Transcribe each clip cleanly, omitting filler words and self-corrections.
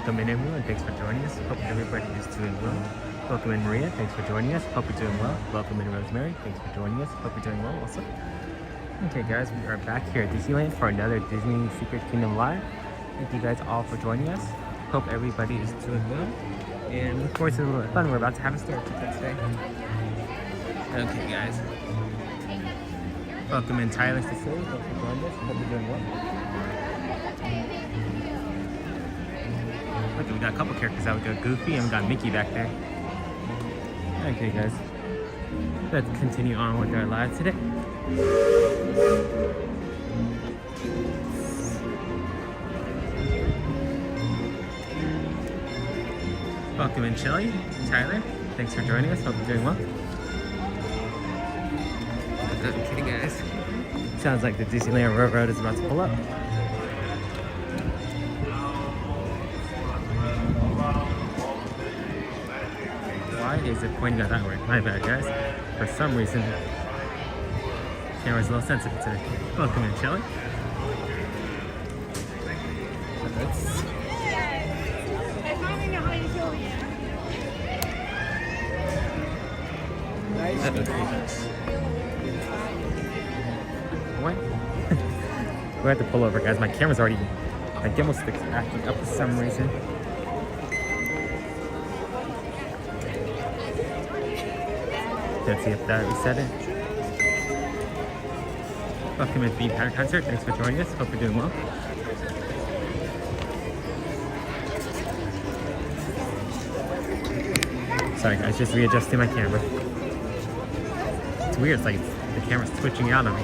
Welcome in everyone, thanks for joining us. Hope everybody is doing well. Welcome in Maria, thanks for joining us. Hope you're doing well. Welcome in Rosemary, thanks for joining us. Hope you're doing well also. Okay guys, we are back here at Disneyland for another Disney Secret Kingdom Live. Thank you guys all for joining us. Hope everybody is doing well. And look forward to a little fun. We're about to have a story today. Okay guys. Welcome in Tyler Cecilia, thanks for joining us. Hope you're doing well. Look, we got a couple characters out. We got Goofy and we got Mickey back there. Okay guys, let's continue on with our live today. Welcome in Shelly, Tyler, thanks for joining us. Hope you're doing well. Okay guys, sounds like the Disneyland Railroad is about to pull up. Why is it pointing out that way? My bad guys. For some reason, camera's a little sensitive today. Welcome in, Shelly. What? We have to pull over, guys. My camera's already, my gimbal stick's acting up for some reason. Let's see if that reset it. Welcome in Bean Pattern Concert. Thanks for joining us. Hope you're doing well. Sorry guys, just readjusting my camera. It's weird, it's like the camera's twitching out on me.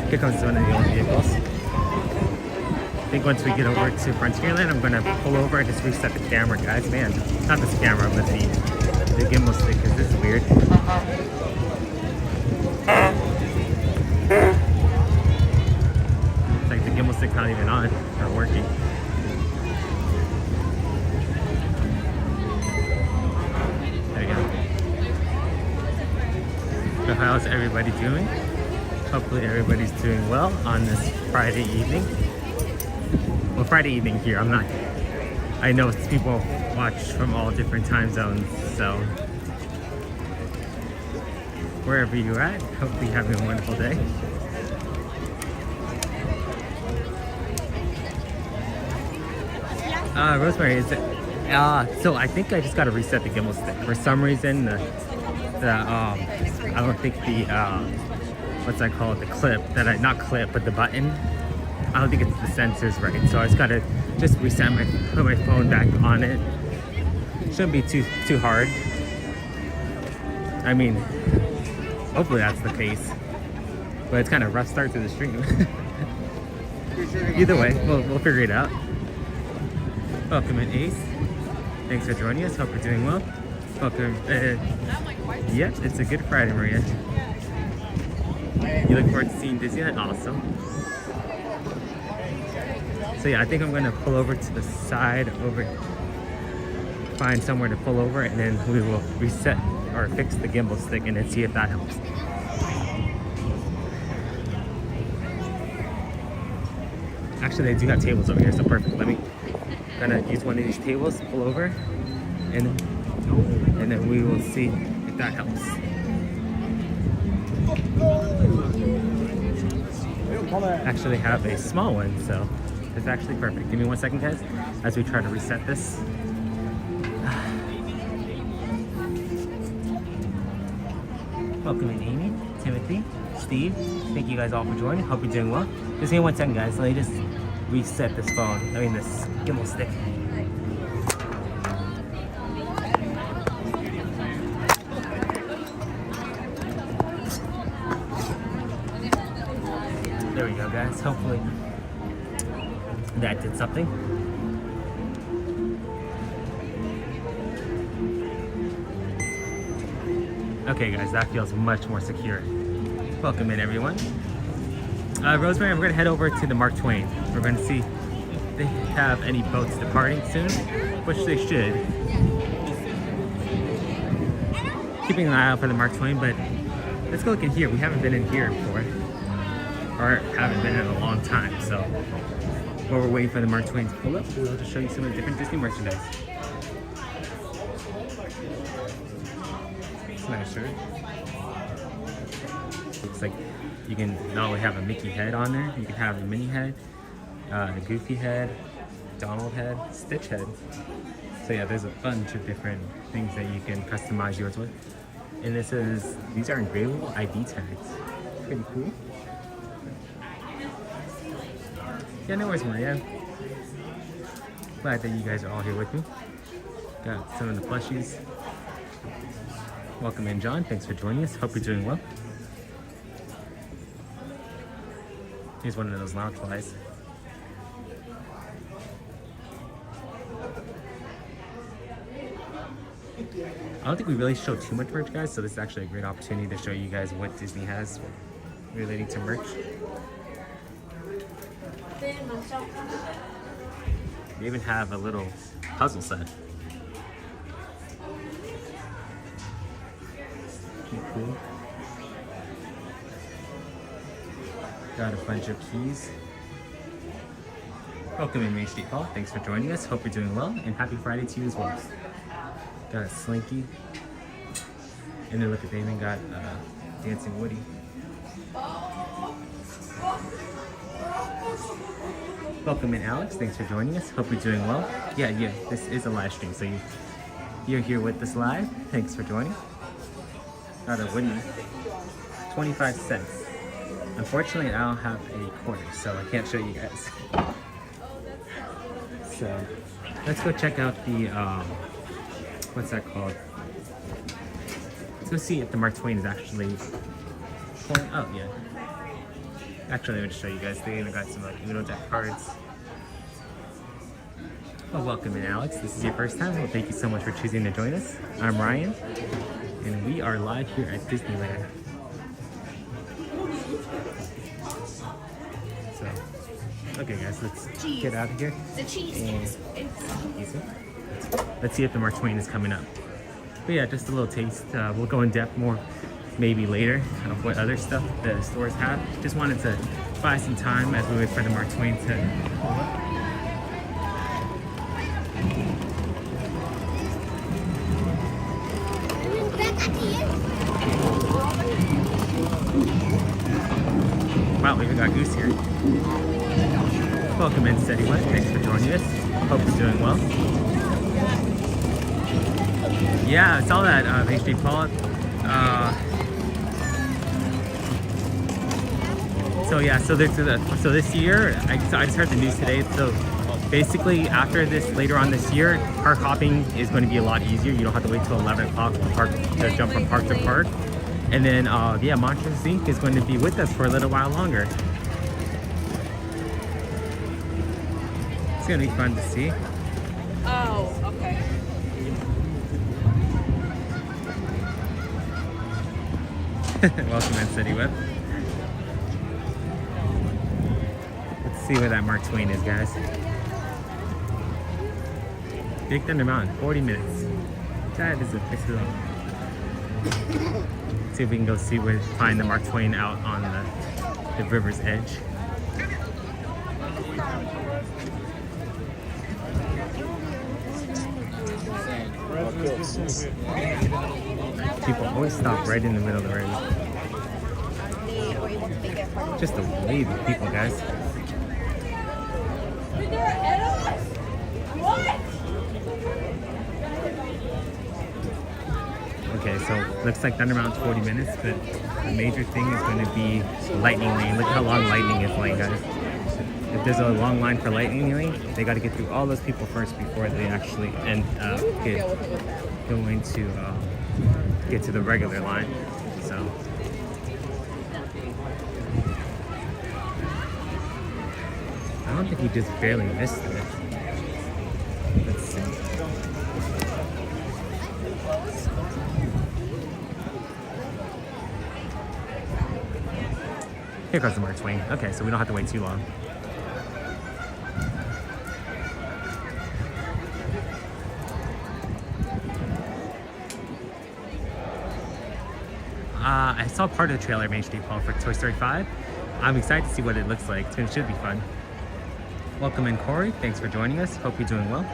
Here comes one of the old vehicles. I think once we get over to Frontierland, I'm gonna pull over and just reset the camera, guys. Man, not this camera, but the gimbal stick, because this is weird. It's like the gimbal stick's not even on or working. There you go. So how's everybody doing? Hopefully everybody's doing well on this Friday evening. Well, Friday evening here, I know people watch from all different time zones, so wherever you're at, hopefully you're having a wonderful day. Rosemary, is it? So I think I just got to reset the gimbal stick. For some reason, I don't think the what's that called? The clip not clip, but the button. I don't think it's the sensors right. So I just gotta reset put my phone back on it. Shouldn't be too hard. I mean, hopefully that's the case. But it's kind of a rough start to the stream. Either way, we'll figure it out. Welcome in Ace. Thanks for joining us. Hope you're doing well. Welcome. Yeah, it's a good Friday, Maria. You look forward to seeing Disneyland? Awesome. So yeah, I think I'm going to pull over to the side find somewhere to pull over, and then we will reset or fix the gimbal stick and then see if that helps. Actually, they do have tables over here, so perfect. I'm gonna use one of these tables, pull over, and then we will see if that helps. Actually have a small one, so it's actually perfect. Give me 1 second, guys, as we try to reset this. Welcome in Amy, Timothy, Steve. Thank you guys all for joining. Hope you're doing well. Just give me 1 second, guys. Let me just reset this phone. This gimbal stick. There we go, guys. Hopefully that did something. Okay, guys, that feels much more secure. Welcome in, everyone. Rosemary, we're going to head over to the Mark Twain. We're going to see if they have any boats departing soon. which they should. Keeping an eye out for the Mark Twain, but let's go look in here. We haven't been in here before, or haven't been in a long time. So while we're waiting for the Mark Twain to pull up, we'll just show you some of the different Disney merchandise. It's a nice shirt. Looks like you can not only have a Mickey head on there, you can have the Minnie head, the Goofy head, Donald head, Stitch head. So yeah, there's a bunch of different things that you can customize yours with. And these are engravable ID tags. Pretty cool. Yeah, no worries, Maria. Glad that you guys are all here with me. Got some of the plushies. Welcome in, John. Thanks for joining us. Hope you're doing well. Here's one of those lounge flies. I don't think we really show too much merch, guys, so this is actually a great opportunity to show you guys what Disney has relating to merch. They even have a little puzzle set. Pretty cool. Got a bunch of keys. Welcome in, Main Street Paul. Thanks for joining us. Hope you're doing well, and happy Friday to you as well. Got a Slinky. And then look at, they even got Dancing Woody. Welcome in, Alex. Thanks for joining us. Hope you're doing well. Yeah, this is a live stream, so you're here with us live. Thanks for joining. Got a Woody. 25 cents. Unfortunately, I don't have a quarter, so I can't show you guys. So, let's go check out the, what's that called? Let's go see if the Mark Twain is actually pulling. Oh, yeah. Actually, let me just show you guys. They even got some like Uno deck cards. Well, welcome in, Alex. This is your first time. Well, thank you so much for choosing to join us. I'm Ryan, and we are live here at Disneyland. So, okay, guys, let's get out of here. The cheese and let's see if the Mark Twain is coming up. But yeah, just a little taste. We'll go in depth more maybe later of what other stuff the stores have. Just wanted to buy some time as we wait for the Mark Twain to pull up. Wow, we even got Goose here. Welcome in, Steady Wet. Thanks for joining us. Hope you're doing well. Yeah, I saw that, Main Street Paul. So yeah, so this year, I just heard the news today. So basically, after this, later on this year, park hopping is going to be a lot easier. You don't have to wait till 11 o'clock to jump from park to park. And then, yeah, Monsters Inc. is going to be with us for a little while longer. It's going to be fun to see. Oh, okay. Welcome in, City Web. Let's see where that Mark Twain is, guys. Big Thunder Mountain, 40 minutes. That is a big deal. See if we can go find the Mark Twain out on the river's edge. People always stop right in the middle of the road. Just a wave of people, guys. Okay, so looks like Thunder Mountain's 40 minutes, but the major thing is going to be Lightning Lane. Look how long Lightning is lane, guys. If there's a long line for Lightning Lane, they got to get through all those people first before they actually get to the regular line. So I don't think we just barely missed it. Let's see. Here goes the Mark Twain. Okay, so we don't have to wait too long. I saw part of the trailer Main Street Paul for Toy Story 5. I'm excited to see what it looks like. It should be fun. Welcome in, Corey. Thanks for joining us. Hope you're doing well.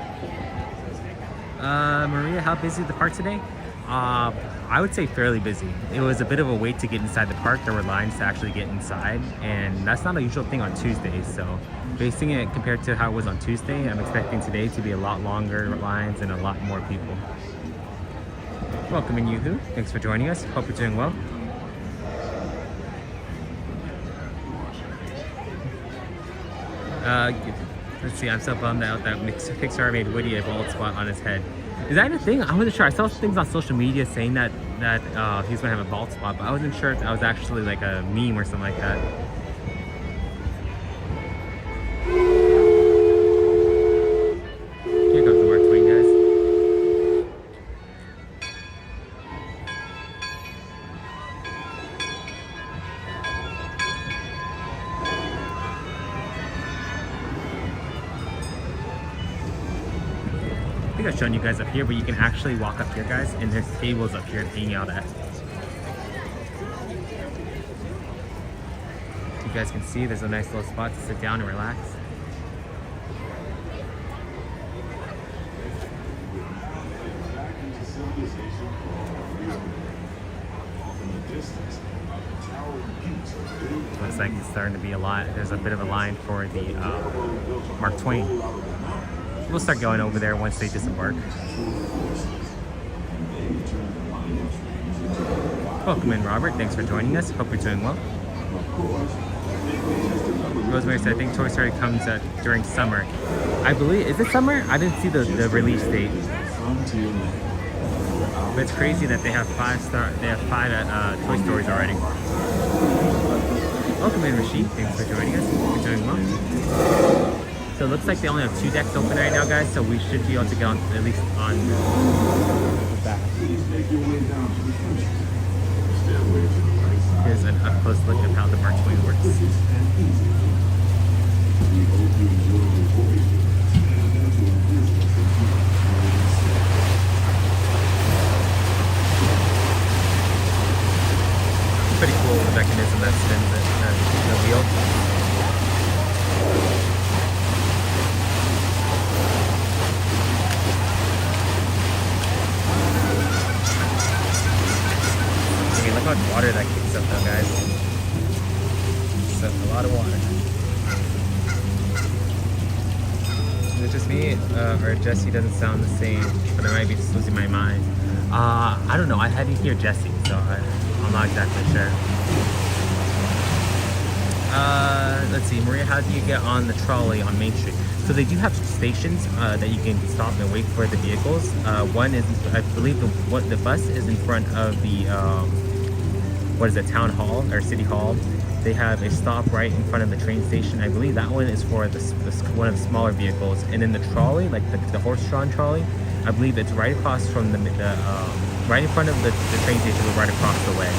Maria, how busy is the park today? I would say fairly busy. It was a bit of a wait to get inside the park. There were lines to actually get inside, and that's not a usual thing on Tuesdays. So basing it compared to how it was on Tuesday, I'm expecting today to be a lot longer lines and a lot more people. Welcome in, Yoo-Hoo. Thanks for joining us. Hope you're doing well. Let's see, I'm so bummed out that Pixar made Woody a bald spot on his head. Is that a thing? I wasn't sure. I saw things on social media saying that he was gonna have a bald spot, but I wasn't sure if that was actually like a meme or something like that. Here comes the Mark Twain, guys. I think I've shown you guys up here, but you can actually walk up here, guys, and there's tables up here to hang out at. You guys can see there's a nice little spot to sit down and relax. Looks like it's starting to be a lot. There's a bit of a line for the Mark Twain. We'll start going over there once they disembark. Welcome in, Robert. Thanks for joining us. Hope you're doing well. Rosemary said, I think Toy Story comes out during summer. I believe, is it summer? I didn't see the release date. But it's crazy that they have five Toy Stories already. Welcome in, Rashid. Thanks for joining us. Hope you're doing well. So it looks like they only have 2 decks open right now, guys, so we should be able to get on at least on the back. Here's an up-close look at how the Mark Twain works. Pretty cool, the mechanism that spins it, the wheel. Look how much water that kicks up though, guys. It's a lot of water. Is it just me, or Jesse doesn't sound the same, but I might be just losing my mind? I don't know, I didn't hear Jesse, so I'm not exactly sure. Let's see, Maria, how do you get on the trolley on Main Street? So they do have stations that you can stop and wait for the vehicles. One is, I believe the bus is in front of the town hall or city hall. They have a stop right in front of the train station. I believe that one is for one of the smaller vehicles. And then the trolley, like the horse-drawn trolley, I believe it's right across from right in front of the train station, but right across the way.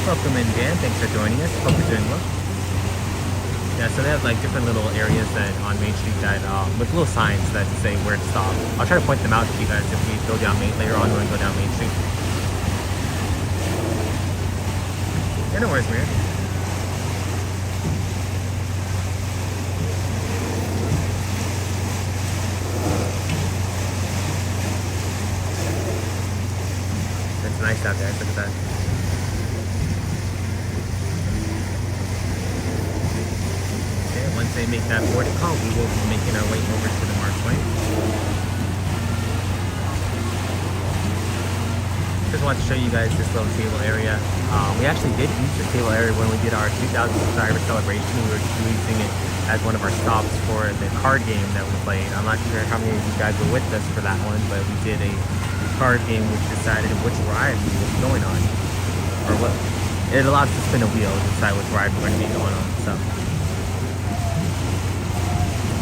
Welcome in, Dan. Thanks for joining us. Hope you're doing well. Yeah, so they have like different little areas that on Main Street that with little signs that say where to stop. I'll try to point them out to you guys if we go down later on when we go down Main Street. Yeah, no worries, man. It's nice out there. Look at that. Okay, once they make that boarding call, we will be making our way over to the Mark Twain. Just wanted to show you guys this little table area. We actually did use this table area when we did our 2,000 subscriber celebration. We were using it as one of our stops for the card game that we played. I'm not sure how many of you guys were with us for that one, but we did a card game which decided which ride we were going on. Or what? It allowed us to spin a wheel to decide which ride we're going to be going on. So,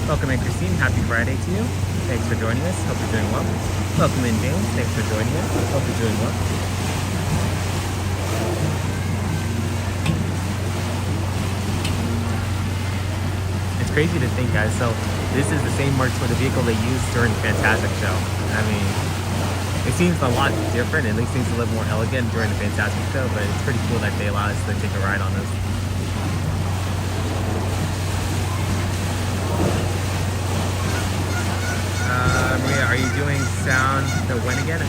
welcome in, Christine. Happy Friday to you. Thanks for joining us. Hope you're doing well. Welcome in, James. Thanks for joining us. Hope you're doing well. It's crazy to think, guys. So this is the same marks for the vehicle they used during the Fantastic show. I mean, It seems a lot different. It seems a little more elegant during the Fantastic Show, but it's pretty cool that they allow us to take a ride on this. Maria, are you doing sound the when again?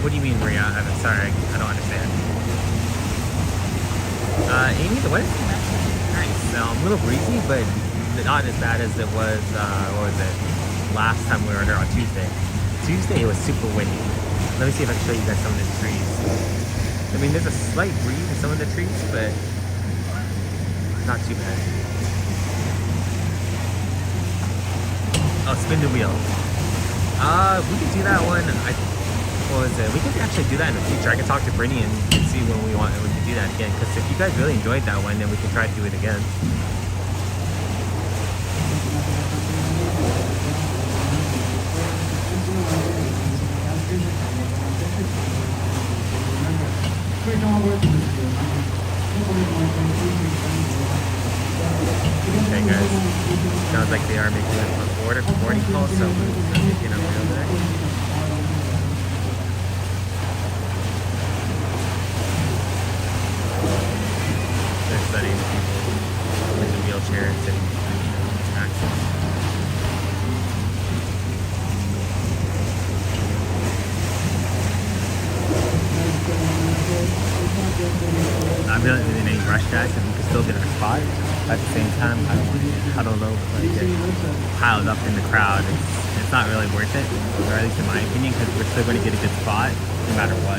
What do you mean, Maria? I'm sorry, I don't understand. Amy, the weather's actually nice. A little breezy, but not as bad as it was, what was it, last time we were here on Tuesday. Tuesday it was super windy. Let me see if I can show you guys some of the trees. I mean, there's a slight breeze in some of the trees, but not too bad. Oh, spin the wheel. We could do that one. What was it? We could actually do that in the future. I can talk to Brittany and see when we want, and we can do that again. Because if you guys really enjoyed that one, then we can try to do it again. Okay, guys. Sounds like they are making a boarding call, so we're making our way over there. They're studying people in the wheelchairs and access. I'm not in any rush, guys, and we can still get our spot. At the same time, I don't want to get huddled over, like get piled up in the crowd. It's not really worth it, or at least in my opinion, because we're still going to get a good spot no matter what.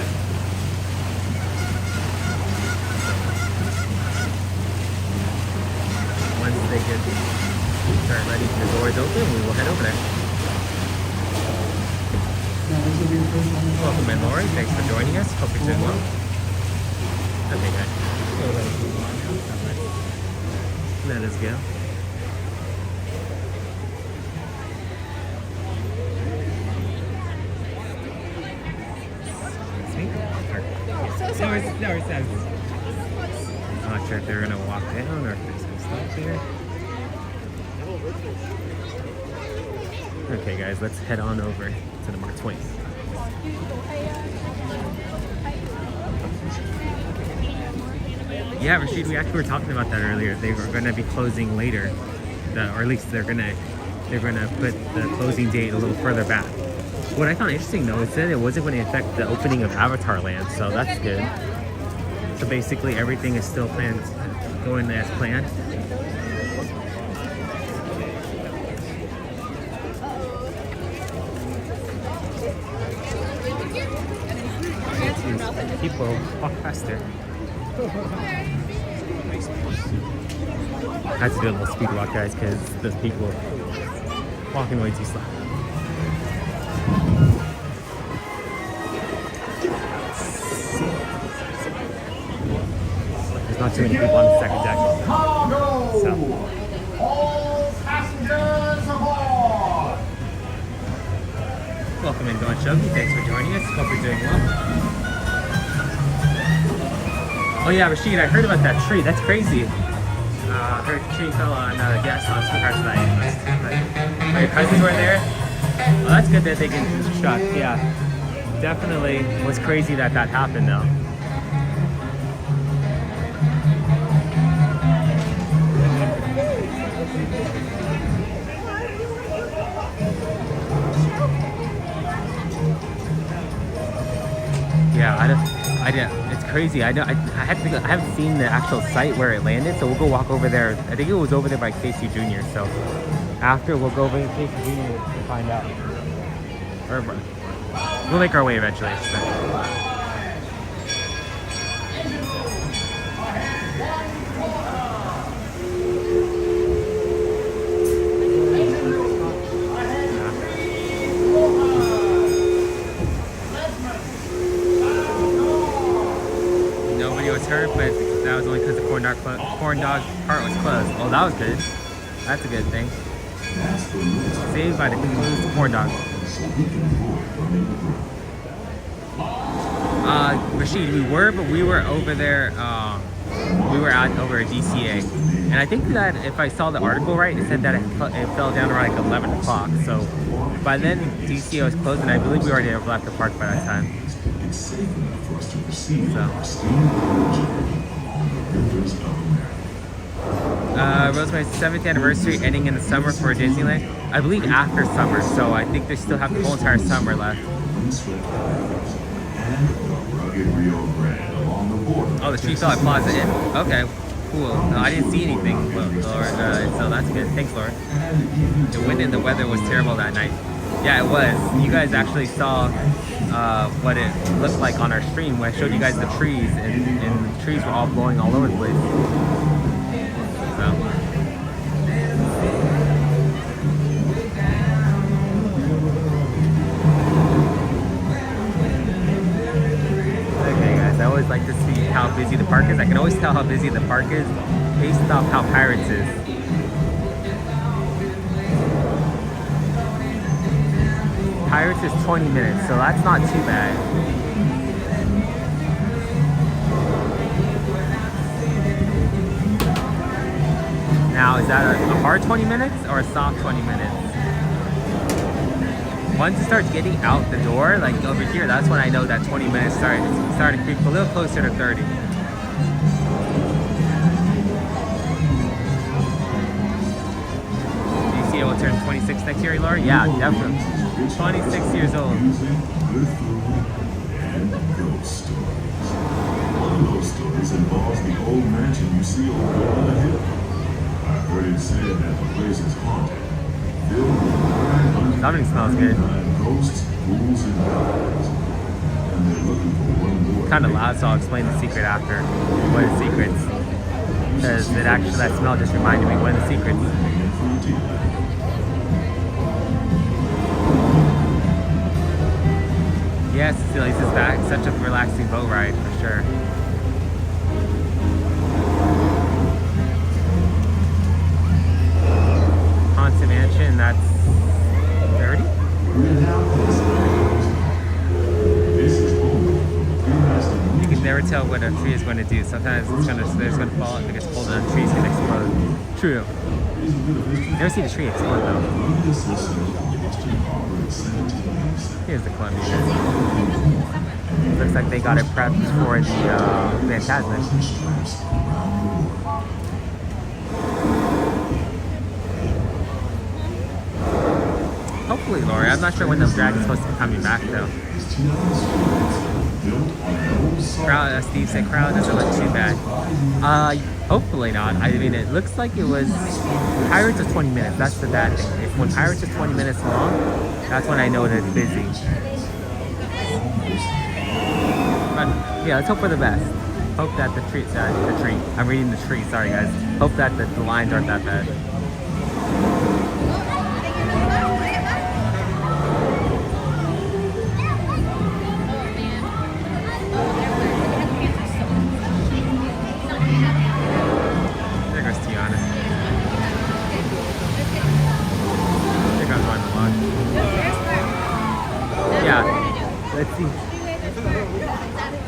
Once they start letting the doors open, we will head over there. Welcome in, Lori. Thanks for joining us. Hope you're doing well. Okay, guys. Let us go. I'm not sure if they're gonna walk down or if they're gonna stop here. Okay, guys, let's head on over to the Mark Twain. Yeah, Rashid, we actually were talking about that earlier. They were going to be closing later, or at least they're going to put the closing date a little further back. What I found interesting though is that it wasn't going to affect the opening of Avatar Land, so that's good. So basically, everything is still planned, going as planned. People walk faster. I had to do a little speed walk, guys, because those people walking way too slow. There's not too many people on the second deck. So. All passengers aboard! Welcome in, Don Shogi. Thanks for joining us. Hope you're doing well. Oh yeah, Rashid, I heard about that tree. That's crazy. Her tree fell on a guest on some parts tonight. Your cousins were there? Well, that's good that they get shot. Yeah, definitely was crazy that happened though. Yeah, I didn't. It's crazy. I haven't seen the actual site where it landed, so we'll go walk over there. I think it was over there by Casey Jr. So after we'll go over to Casey Jr. to find out. Or we'll make our way eventually. So. Hurt, but that was only because the corn dog part was closed. Oh, that was good. That's a good thing. Saved by the closed corn dog. Rashid, we were over there We were out over at DCA, and I think that if I saw the article right, it said that it fell down around like 11 o'clock. So by then DCA was closed, and I believe we already left the park by that time. So. Rosemary's 7th anniversary ending in the summer for Disneyland. I believe after summer, so I think they still have the whole entire summer left. Oh, the tree fell at Plaza Inn. Okay, cool. No, I didn't see anything, Laura, so that's good. Thanks, Laura. The wind and the weather was terrible that night. Yeah, it was. You guys actually saw what it looked like on our stream when I showed you guys the trees, and the trees were all blowing all over the place. So. I always like to see how busy the park is. I can always tell how busy the park is based off how Pirates is. Pirates is 20 minutes, so that's not too bad. Now, is that a hard 20 minutes or a soft 20 minutes? Once it starts getting out the door, like over here, that's when I know that 20 minutes started to creep a little closer to 30. Do you see it will turn 26 next year, Laura? Yeah, definitely. 26 years old. One of those stories involves the old mansion you see over on the hill. I heard it said that the place is haunted. Something smells good. Kind of loud, so I'll explain the secret after. What are the secrets? Because it actually, that smell just reminded me. What are the secrets? Yes, Cecilia's is back. Such a relaxing boat ride for sure. Haunted Mansion, that's 30? You can never tell what a tree is going to do. Sometimes it's going to fall and it gets pulled and the tree's going to explode. True. Never see the tree explode though. Here's the Columbia. Looks like they got it prepped for the Phantasmic. Hopefully, Lori. I'm not sure when the drag is supposed to be coming back, though. Crowd, Steve said crowd doesn't look too bad. Hopefully not. I mean, it looks like it was... Pirates is 20 minutes. That's the bad thing. If when Pirates is 20 minutes long, that's when I know that it's busy. But, yeah, let's hope for the best. Hope that the tree... I'm reading the tree. Sorry, guys. Hope that the lines aren't that bad.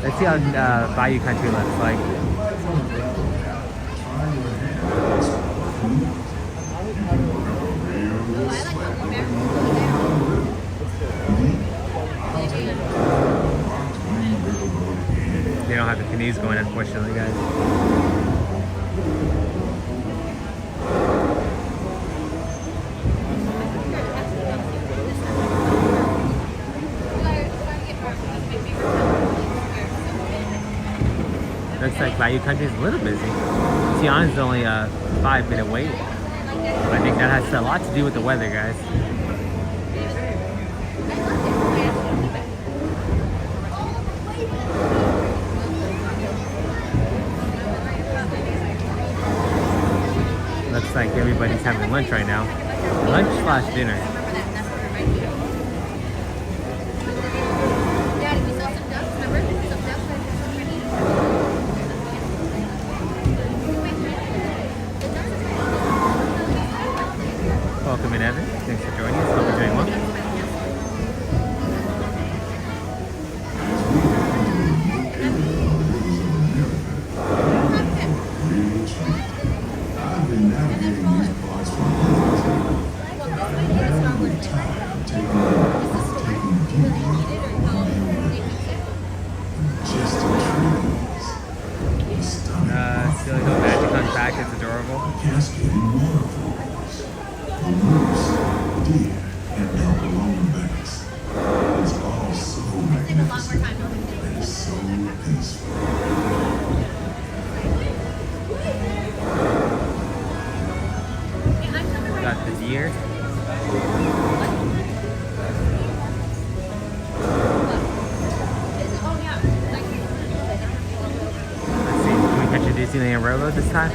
Let's see how Bayou Country looks like. They don't have the canoes going, unfortunately, guys. Looks like Bayou Country is a little busy. Tiana's only a 5-minute wait. I think that has a lot to do with the weather, guys. Looks like everybody's having lunch right now. Lunch/dinner. Welcome in, Evan. Thanks for joining us. Hope you're doing well. It's so peaceful. Got the deer. Let's see, can we catch a Disneyland Railroad this time?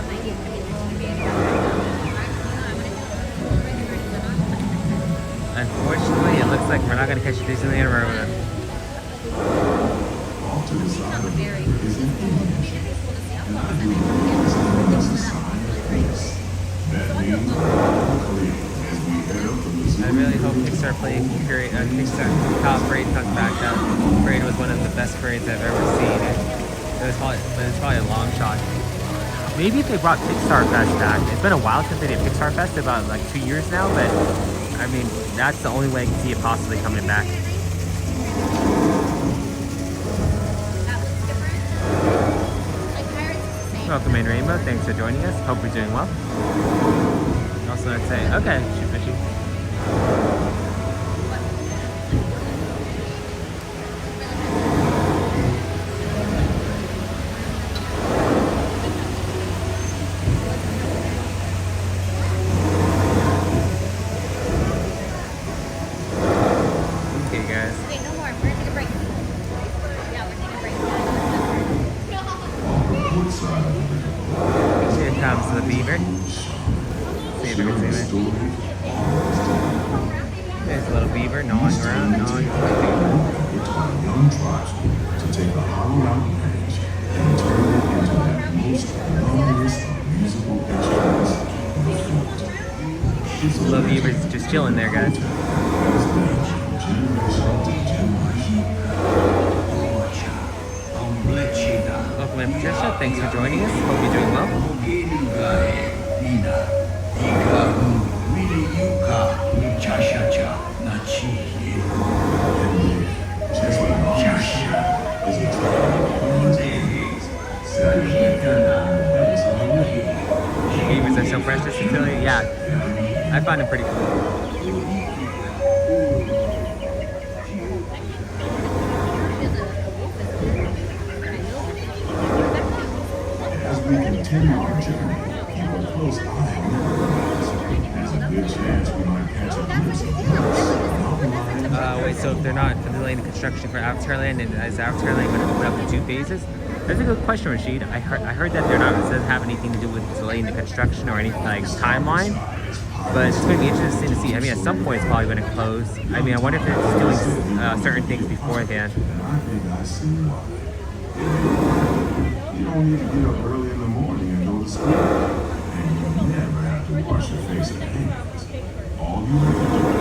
Unfortunately, it looks like we're not going to catch a Disneyland Railroad. Off to the side of it is an image. And I believe this is a sign of peace. That means clear as we head up the I really hope Pixar Pixar Parade comes back up. Parade was one of the best parades I've ever seen. It's probably a long shot. Maybe if they brought Pixar Fest back. It's been a while since they did Pixar Fest, about like 2 years now, but I mean, that's the only way I can see it possibly coming back. Welcome in, Rainbow. Thanks for joining us. Hope you're doing well. Also, I'd say, okay, shoot fishy. Okay, guys. Okay, no more. We're gonna take a break. Yeah, we're taking a break. What side of the river? Here comes the beaver. See if we can see it. There's a little beaver gnawing around, gnawing. We're taught young tribesmen to take a hollowed out branch and turn it into that most loveliest of musical instruments, the flute. It's a Little beaver's just chilling there, guys. generation to generation. Welcome in, Patricia. Thanks for joining us. Hope you're doing well. Just like all is a Beavers are so precious to kill you. Yeah, I find them pretty cool. As we continue our journey, keep a close eye on the birds. There's a good chance we might catch a glimpse of birds, mountain lions, Wait, so if they're not delaying the construction for Avatar Land, and is Avatar Land going to open up in 2 phases? That's a good question, Rashid. I heard that they're not, it doesn't have anything to do with delaying the construction or any like timeline, but it's going to be interesting to see. I mean, at some point it's probably going to close. I mean, I wonder if they're just doing certain things beforehand. and I think I see why. You don't need to get up early in the morning and go to school. And you never have to wash your face and hands. All you have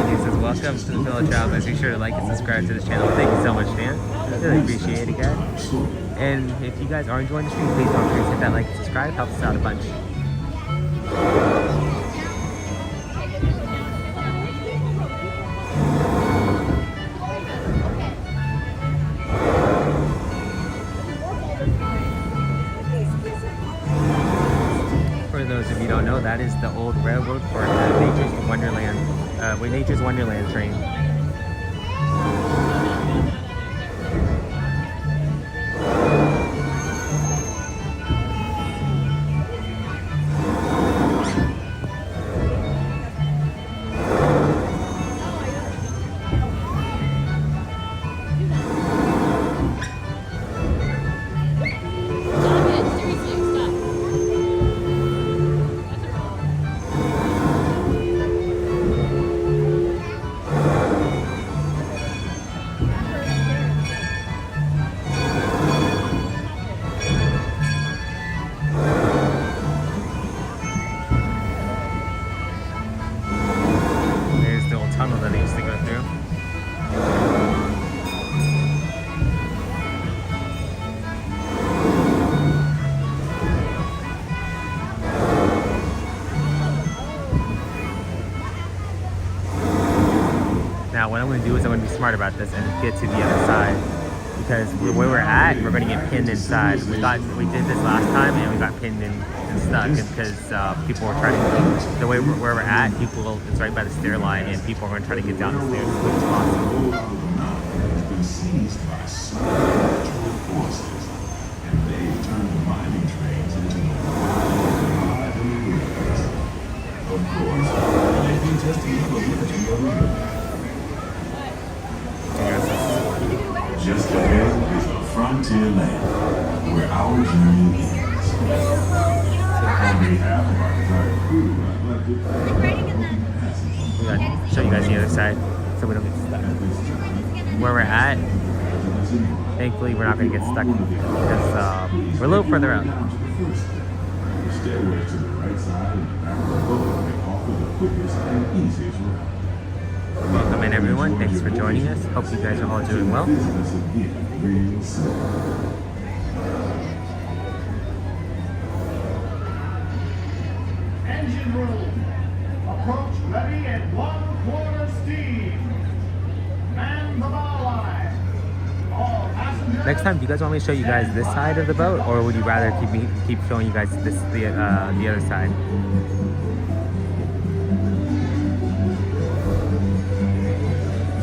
to He says, welcome to the Village Travelers. Be sure to like and subscribe to this channel. Thank you so much, man. Really appreciate it, guys. do. And if you guys are enjoying the stream, please don't forget to hit that like and subscribe. Helps us out a bunch. For those of you who don't know, that is the old railroad for Nature's Wonderland, Nature's Wonderland train. Seriously, stop. There's the old tunnel that I used to go through. Now, what I'm going to do is I'm going to be smart about this and get to the other side, because where we're at, we're going to get pinned inside. We did this last time and we got pinned and stuck because people were trying to, the way where we're at, it's right by the stair line, and people are going to try to get down the stairs as quick as possible. The whole of the mountain has been seized by some Just ahead is the frontier land, where our journey begins. On behalf of our entire crew, I'd like to thank We gotta show you guys the other side so we don't get stuck. Where we're at, thankfully we're not gonna get stuck because we're a little further out. The stairway to the right side and the back of the boat may offer the quickest and easiest route. Welcome in everyone, thanks for joining us. Hope you guys are all doing well. Visit us again real soon. Engine room. Approach ready at 1/4 steam. Man the bow line. All passengers. Next time, do you guys want me to show you guys this side of the boat, or would you rather keep showing you guys the other side?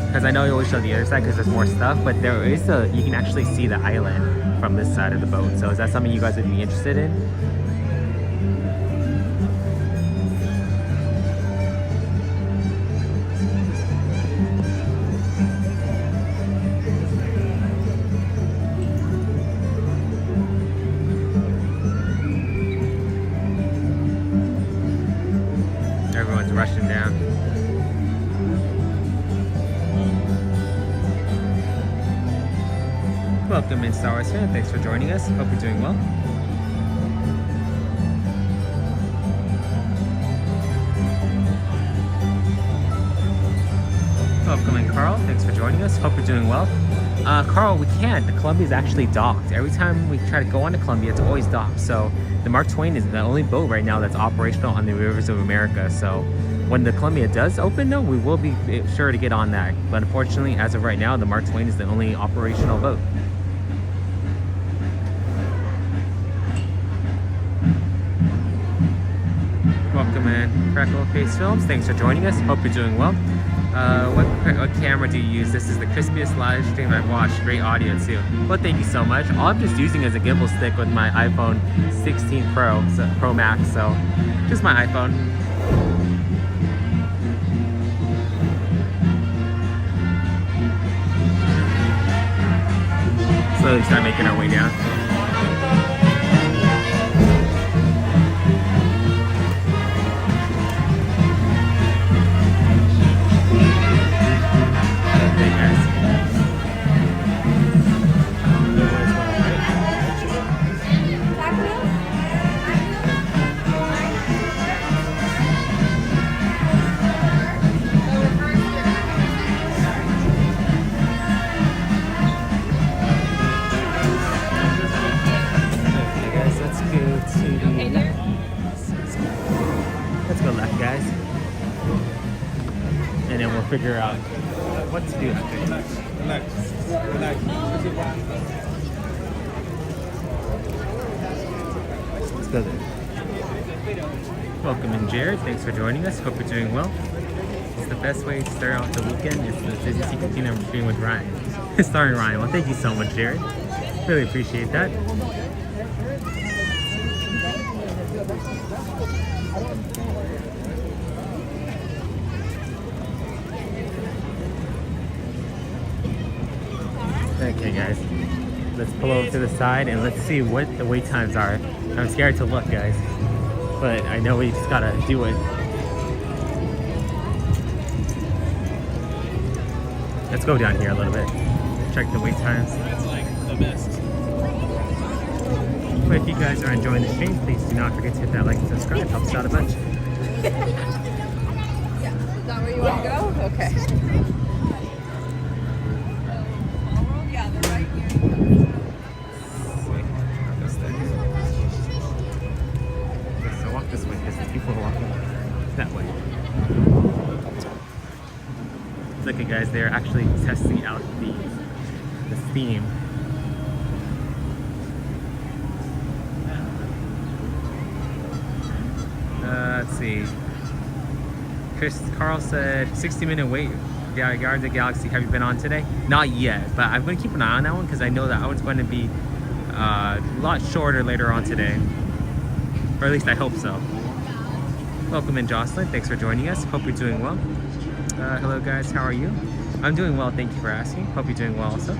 Because I know you always show the other side because there's more stuff, but there is you can actually see the island from this side of the boat. So is that something you guys would be interested in? Everyone's rushing down. Welcome in, Star Wars fan. Thanks for joining us. Hope you're doing well. Welcome in, Carl. Thanks for joining us. Hope you're doing well. Carl, we can't. The Columbia's actually docked. Every time we try to go on to Columbia, it's always docked. So the Mark Twain is the only boat right now that's operational on the rivers of America. So when the Columbia does open, though, we will be sure to get on that. But unfortunately, as of right now, the Mark Twain is the only operational boat. Welcome in, Crackle Face Films. Thanks for joining us. Hope you're doing well. What camera do you use? This is the crispiest live stream I've watched. Great audio too. Well, thank you so much. All I'm just using is a gimbal stick with my iPhone 16 Pro Max. So just my iPhone. Slowly start making our way down. Figure out what to do. Relax. Let's go there. Welcome in, Jared. Thanks for joining us. Hope you're doing well. It's the best way to start off the weekend. It's the Disney Secret Kingdom stream with Ryan. Starring Ryan. Well, thank you so much, Jared. Really appreciate that. Okay guys, let's pull over to the side and let's see what the wait times are. I'm scared to look, guys, but I know we just gotta do it. Let's go down here a little bit, check the wait times. That's like the best. But if you guys are enjoying the stream, please do not forget to hit that like and subscribe. Helps us out a bunch. Yeah. Is that where you want to go? Okay. Yeah, they're right here. Okay, so walk this way because the people are walking that way. Look at guys, they're actually testing out the theme. Let's see. Carl said 60-minute wait. Guardians of the Galaxy, have you been on today? Not yet, but I'm going to keep an eye on that one because I know that one's going to be a lot shorter later on today. Or at least I hope so. Welcome in, Jocelyn. Thanks for joining us. Hope you're doing well. Hello guys, how are you? I'm doing well, thank you for asking. Hope you're doing well also.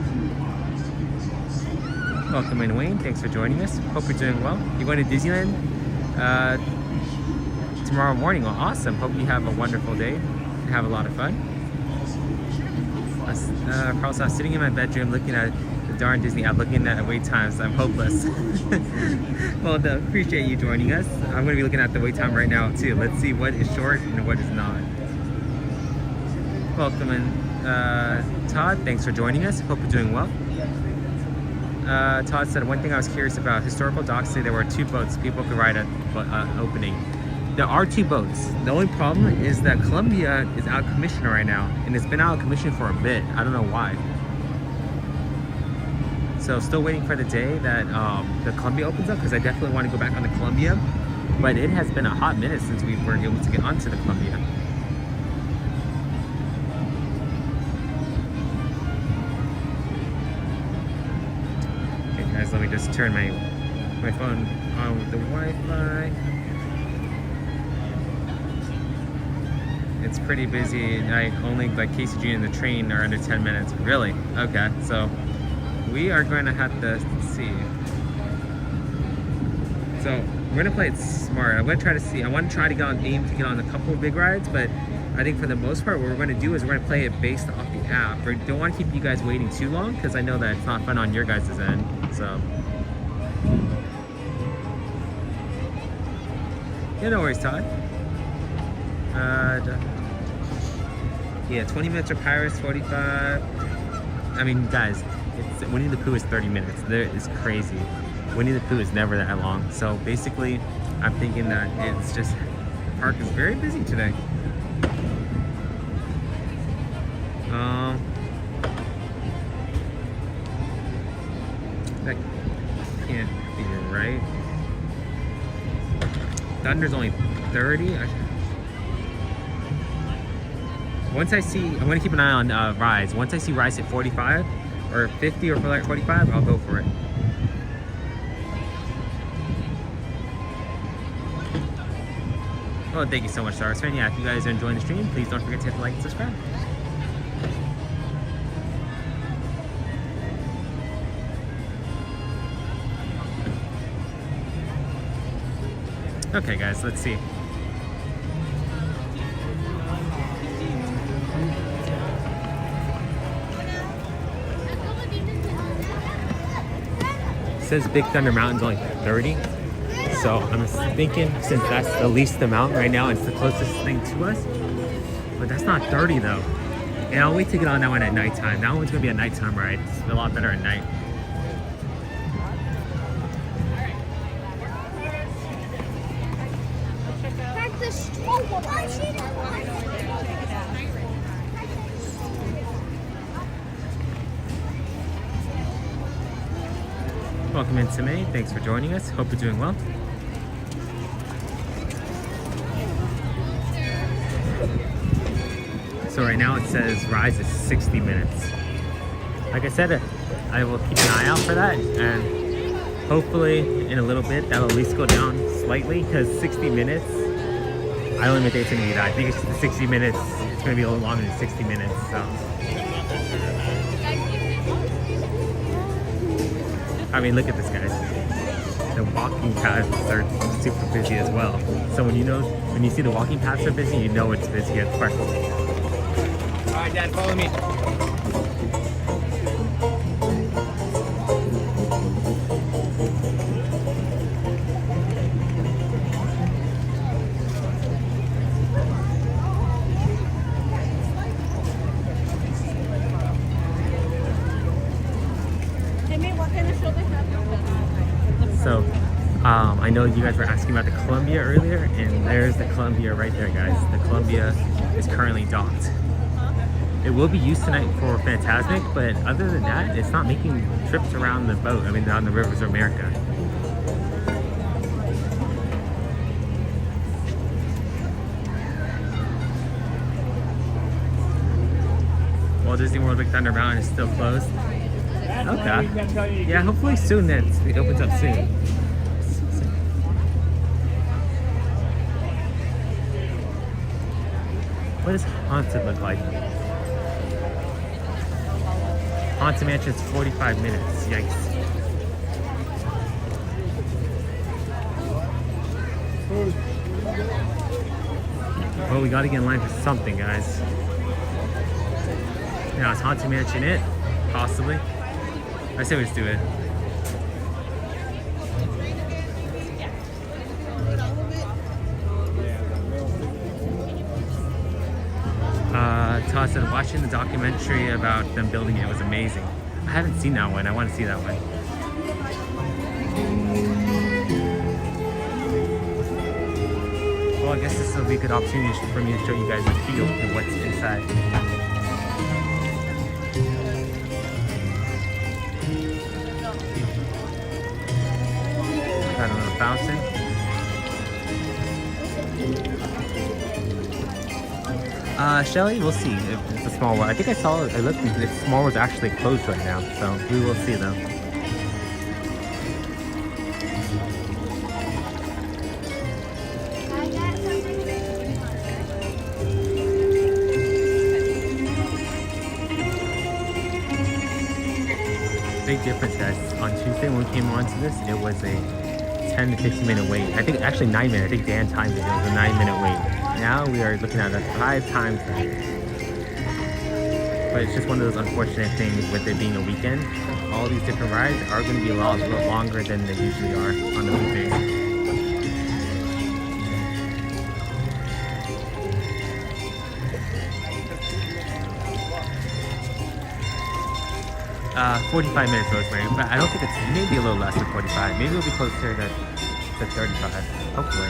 Welcome in, Wayne. Thanks for joining us. Hope you're doing well. You're going to Disneyland tomorrow morning. Well, awesome. Hope you have a wonderful day and have a lot of fun. Carlos, I was sitting in my bedroom looking at the darn Disney app, looking at wait times. I'm hopeless. Well, appreciate you joining us. I'm going to be looking at the wait time right now too. Let's see what is short and what is not. Welcome in, Todd. Thanks for joining us. Hope you're doing well. Todd said, one thing I was curious about, historical docks say there were 2 boats people could ride at opening. There are 2 boats. The only problem is that Columbia is out of commission right now, and it's been out of commission for a bit. I don't know why. So still waiting for the day that the Columbia opens up, because I definitely want to go back on the Columbia. But it has been a hot minute since we were able to get onto the Columbia. Okay guys, let me just turn my phone on with the Wi-Fi. It's pretty busy. Only like KCG and the train are under 10 minutes. Really? Okay, so we are going to have to see. So we're going to play it smart. I'm going to try to see. I want to try to aim to get on a couple of big rides, but I think for the most part, what we're going to do is we're going to play it based off the app. We don't want to keep you guys waiting too long, because I know that it's not fun on your guys' end. So yeah, no worries, Todd. Yeah, 20 minutes for Pirates, 45. I mean, guys, Winnie the Pooh is 30 minutes. It's crazy. Winnie the Pooh is never that long. So basically, I'm thinking that it's just, the park is very busy today. That can't be right. Thunder's only 30. Once I see, I'm going to keep an eye on Rise. Once I see Rise at 45 or 50 or 45, I'll go for it. Oh, thank you so much, Star Wars fan. Yeah, if you guys are enjoying the stream, please don't forget to hit the like and subscribe. Okay, guys, let's see. It says Big Thunder Mountain's only 30, so I'm thinking since that's the least amount right now, it's the closest thing to us, but that's not 30 though. And I'll wait to get on that one at nighttime. That one's gonna be a nighttime ride. It's a lot better at night. Welcome in, May. Thanks for joining us. Hope you're doing well. So right now it says Rise is 60 minutes. Like I said, I will keep an eye out for that, and hopefully in a little bit that'll at least go down slightly, because 60 minutes, I don't even think it's gonna be that. I think it's just 60 minutes. It's gonna be a little longer than 60 minutes. So. I mean, look at this, guys. The walking paths are super busy as well. So when you see the walking paths are busy, you know it's busy at the park. All right, Dad, follow me. So, I know you guys were asking about the Columbia earlier, and there's the Columbia right there, guys. The Columbia is currently docked. It will be used tonight for Fantasmic, but other than that, it's not making trips around the boat. I mean, on the rivers of America. Walt Disney World Big Thunder Mountain is still closed. Okay. Yeah, hopefully soon then. It opens up soon. What does Haunted look like? Haunted Mansion's 45 minutes. Yikes. Well, we gotta get in line for something, guys. Now, is Haunted Mansion it? Possibly. I say we just do it. Todd said watching the documentary about them building it was amazing. I haven't seen that one. I want to see that one. Well, I guess this will be a good opportunity for me to show you guys the feel and what's inside. Got a little fountain. Shelly, we'll see if it's a small one. I think I saw it. I looked. The small one's actually closed right now, so we will see though. Big difference, guys. On Tuesday when we came onto this, it was a 10 to 15 minute wait. I think actually 9 minutes. I think Dan timed it. It was a 9-minute wait. Now we are looking at a 5 times that. But it's just one of those unfortunate things with it being a weekend. All these different rides are going to be a lot longer than they usually are on the weekdays. 45 minutes, Rosemary, but I don't think it's, maybe a little less than 45. Maybe it'll be closer to 35, hopefully.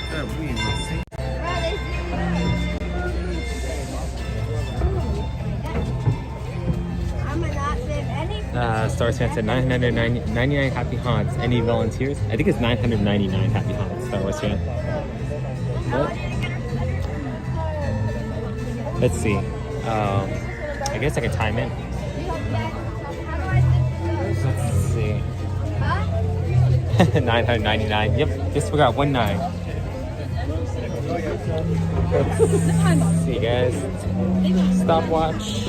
So, we will see. Star Wars said 999 happy haunts. Any volunteers? I think it's 999 happy haunts, Star Wars fan. What? Let's see. I guess I can time it. Let's see. 999. Yep, just forgot 19. Let's see, guys. Stopwatch.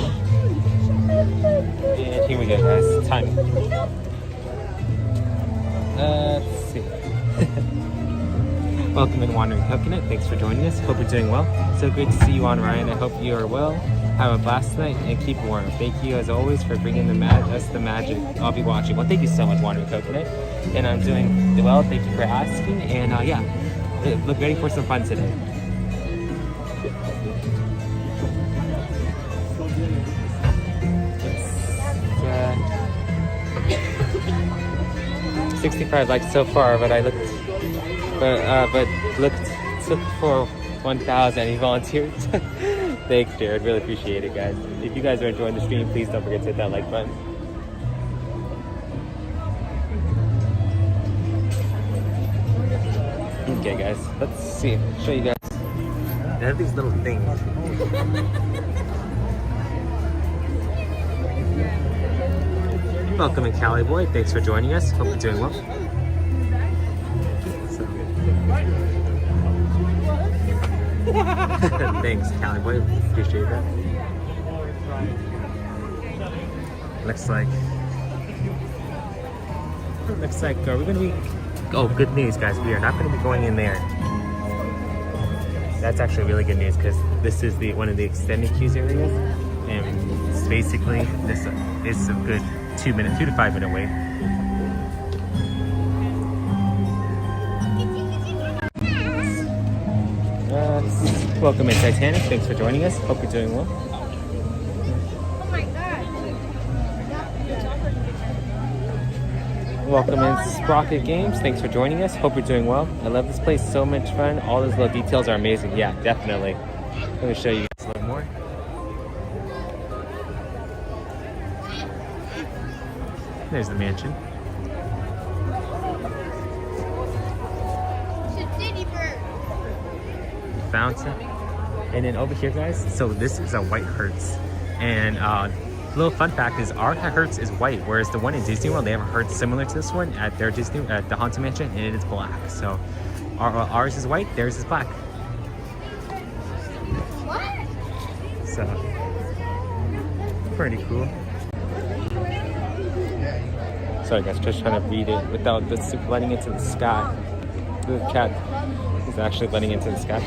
And here we go, guys. Time. Let's see. Welcome in Wandering Coconut. Thanks for joining us. Hope you're doing well. So great to see you on, Ryan. I hope you are well. Have a blast tonight and keep warm. Thank you as always for bringing us the magic. I'll be watching. Well, thank you so much, Wandering Coconut. And I'm doing well. Thank you for asking. And yeah, look ready for some fun today. 65 likes so far, but I looked, looked for 1,000. Any volunteers? Thanks, Jared. Really appreciate it, guys. If you guys are enjoying the stream, please don't forget to hit that like button. Okay, guys. Let's see. Show you guys. They have these little things. Welcome in, Cali Boy. Thanks for joining us. Hope you're doing well. Thanks, Cali Boy. Appreciate that. Looks like we're gonna be. Oh, good news, guys. We are not gonna be going in there. That's actually really good news because this is one of the extended queues areas, and it's basically this is a good 2 to 5 minute wait. Welcome in, Titanic. Thanks for joining us. Hope you're doing well. Oh my god. Welcome in, Sprocket Games. Thanks for joining us. Hope you're doing well. I love this place. So much fun. All those little details are amazing. Yeah, definitely. Let me show you guys a little more. There's the mansion. Fountain. And then over here, guys, so this is a white Hertz. And little fun fact is our Hertz is white, whereas the one in Disney World, they have a Hertz similar to this one at their at the Haunted Mansion, and it is black. So ours is white, theirs is black. What? So pretty cool. Sorry guys, just trying to read it without the soup letting into the sky. The cat is actually letting into the sky.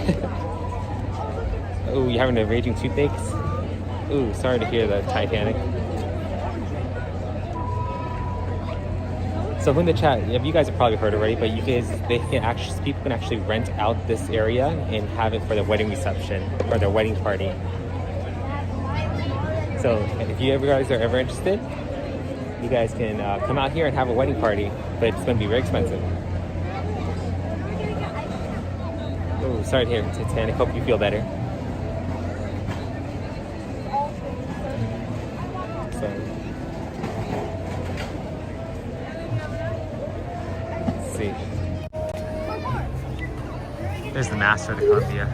Oh, you having a raging toothaches? Ooh, sorry to hear that, Titanic. So in the chat, you guys have probably heard already, but people can actually rent out this area and have it for their wedding reception or their wedding party. So if you guys are ever interested, you guys can come out here and have a wedding party, but it's going to be very expensive. Oh, sorry to hear, Titanic. Hope you feel better. So, let's see. There's the Master of the Columbia.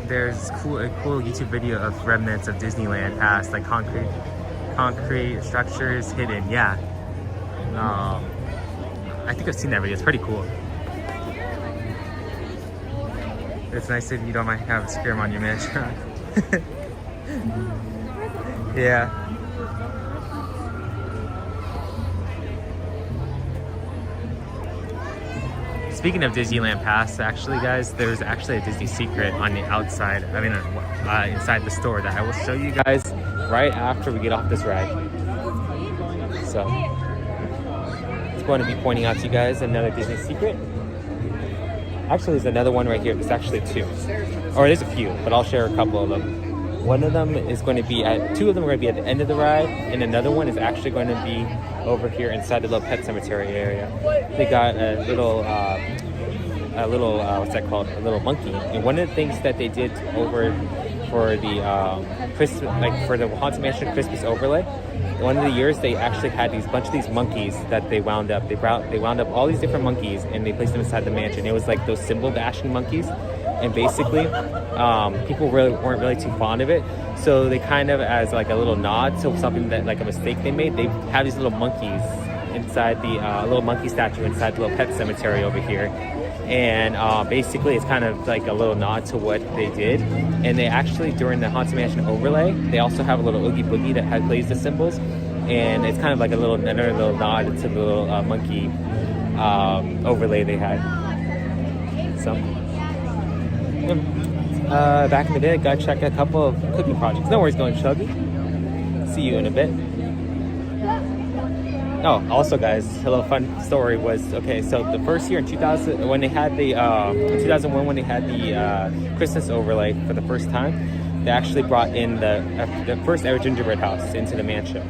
There's a cool YouTube video of remnants of Disneyland past, like concrete structures hidden. Yeah. I think I've seen that video. It's pretty cool. It's nice if you don't mind having a scrim on your mansion. Yeah. Speaking of Disneyland Pass, actually, guys, there's actually a Disney secret on the outside. I mean, inside the store that I will show you guys right after we get off this ride. So, it's going to be pointing out to you guys another Disney secret. Actually, there's another one right here. There's actually two, or there's a few, but I'll share a couple of them. One of them is going to be two of them are going to be at the end of the ride, and another one is actually going to be over here inside the little pet cemetery area. They got a little what's that called? A little monkey. And one of the things that they did over for the Christmas, like for the Haunted Mansion Christmas overlay, one of the years they actually had bunch of these monkeys that they wound up. They wound up all these different monkeys and they placed them inside the mansion. It was like those symbol bashing monkeys. And basically, people weren't really too fond of it. So they kind of, as like a little nod to something that, like a mistake they made, they have these little monkeys inside the little monkey statue inside the little pet cemetery over here. And basically, it's kind of like a little nod to what they did. And they actually, during the Haunted Mansion overlay, they also have a little Oogie Boogie that plays the cymbals. And it's kind of like another little nod to the little monkey overlay they had. So. Back in the day, got to check a couple of cooking projects. No worries, going chuggy. See you in a bit. Oh, also, guys, a little fun story was, okay, so the first year in 2000, when they had the, in 2001, when they had the Christmas overlay for the first time, they actually brought in the first ever gingerbread house into the mansion.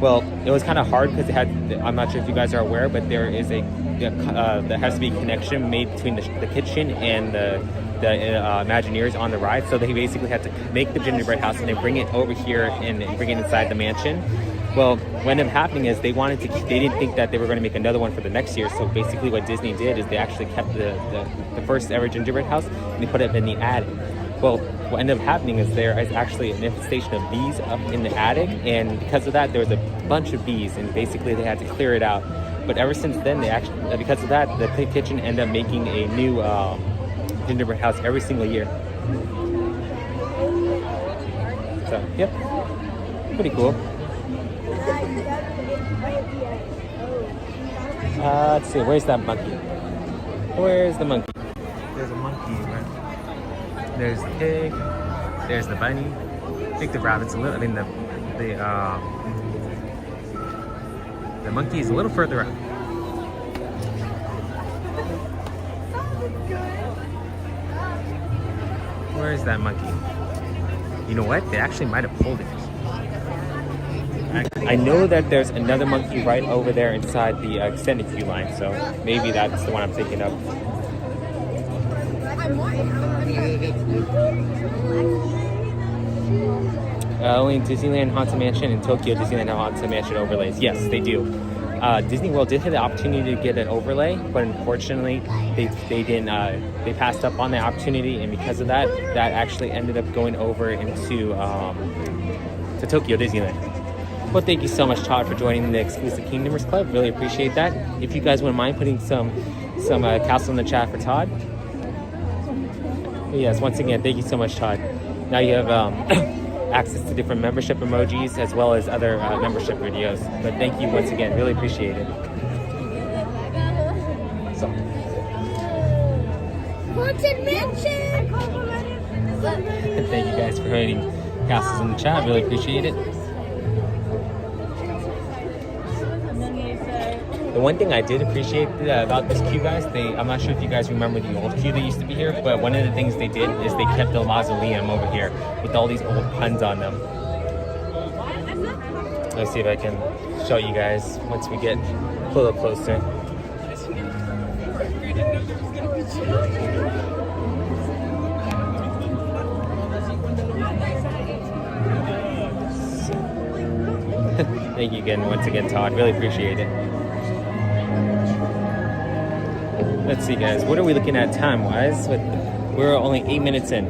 Well, it was kind of hard because they had, I'm not sure if you guys are aware, but there is there has to be a connection made between the kitchen and the Imagineers on the ride. So they basically had to make the gingerbread house and then bring it over here and bring it inside the mansion. Well, what ended up happening is they didn't think that they were going to make another one for the next year. So basically what Disney did is they actually kept the first ever gingerbread house and they put it in the attic. Well, what ended up happening is there is actually an infestation of bees up in the attic, and because of that there was a bunch of bees and basically they had to clear it out. But ever since then, because of that, the kitchen ended up making a new gingerbread house every single year. So, yep, pretty cool. Let's see, where's that monkey? Where's the monkey? There's a monkey, right? There's the pig. There's the bunny. I think the rabbit's the monkey is a little further up. Where is that monkey? You know what? They actually might have pulled it. I know that there's another monkey right over there inside the extended queue line, so maybe that's the one I'm thinking of. Only Disneyland Haunted Mansion and Tokyo Disneyland Haunted Mansion overlays. Yes, they do. Disney World did have the opportunity to get an overlay, but unfortunately, they didn't. They passed up on the opportunity, and because of that, that actually ended up going over into to Tokyo Disneyland. Well, thank you so much, Todd, for joining the Exclusive Kingdomers Club. Really appreciate that. If you guys wouldn't mind putting some castle in the chat for Todd. Yes, once again, thank you so much, Todd. Now you have access to different membership emojis as well as other membership videos. But thank you once again, really appreciate it. So, Haunted Mansion! and thank you guys for hitting castles in the chat, really appreciate it. The one thing I did appreciate about this queue, guys, I'm not sure if you guys remember the old queue that used to be here, but one of the things they did is they kept the mausoleum over here with all these old puns on them. Let's see if I can show you guys once we get a little closer. Thank you again, once again, Todd. Really appreciate it. Let's see, guys. What are we looking at time-wise? We're only 8 minutes in,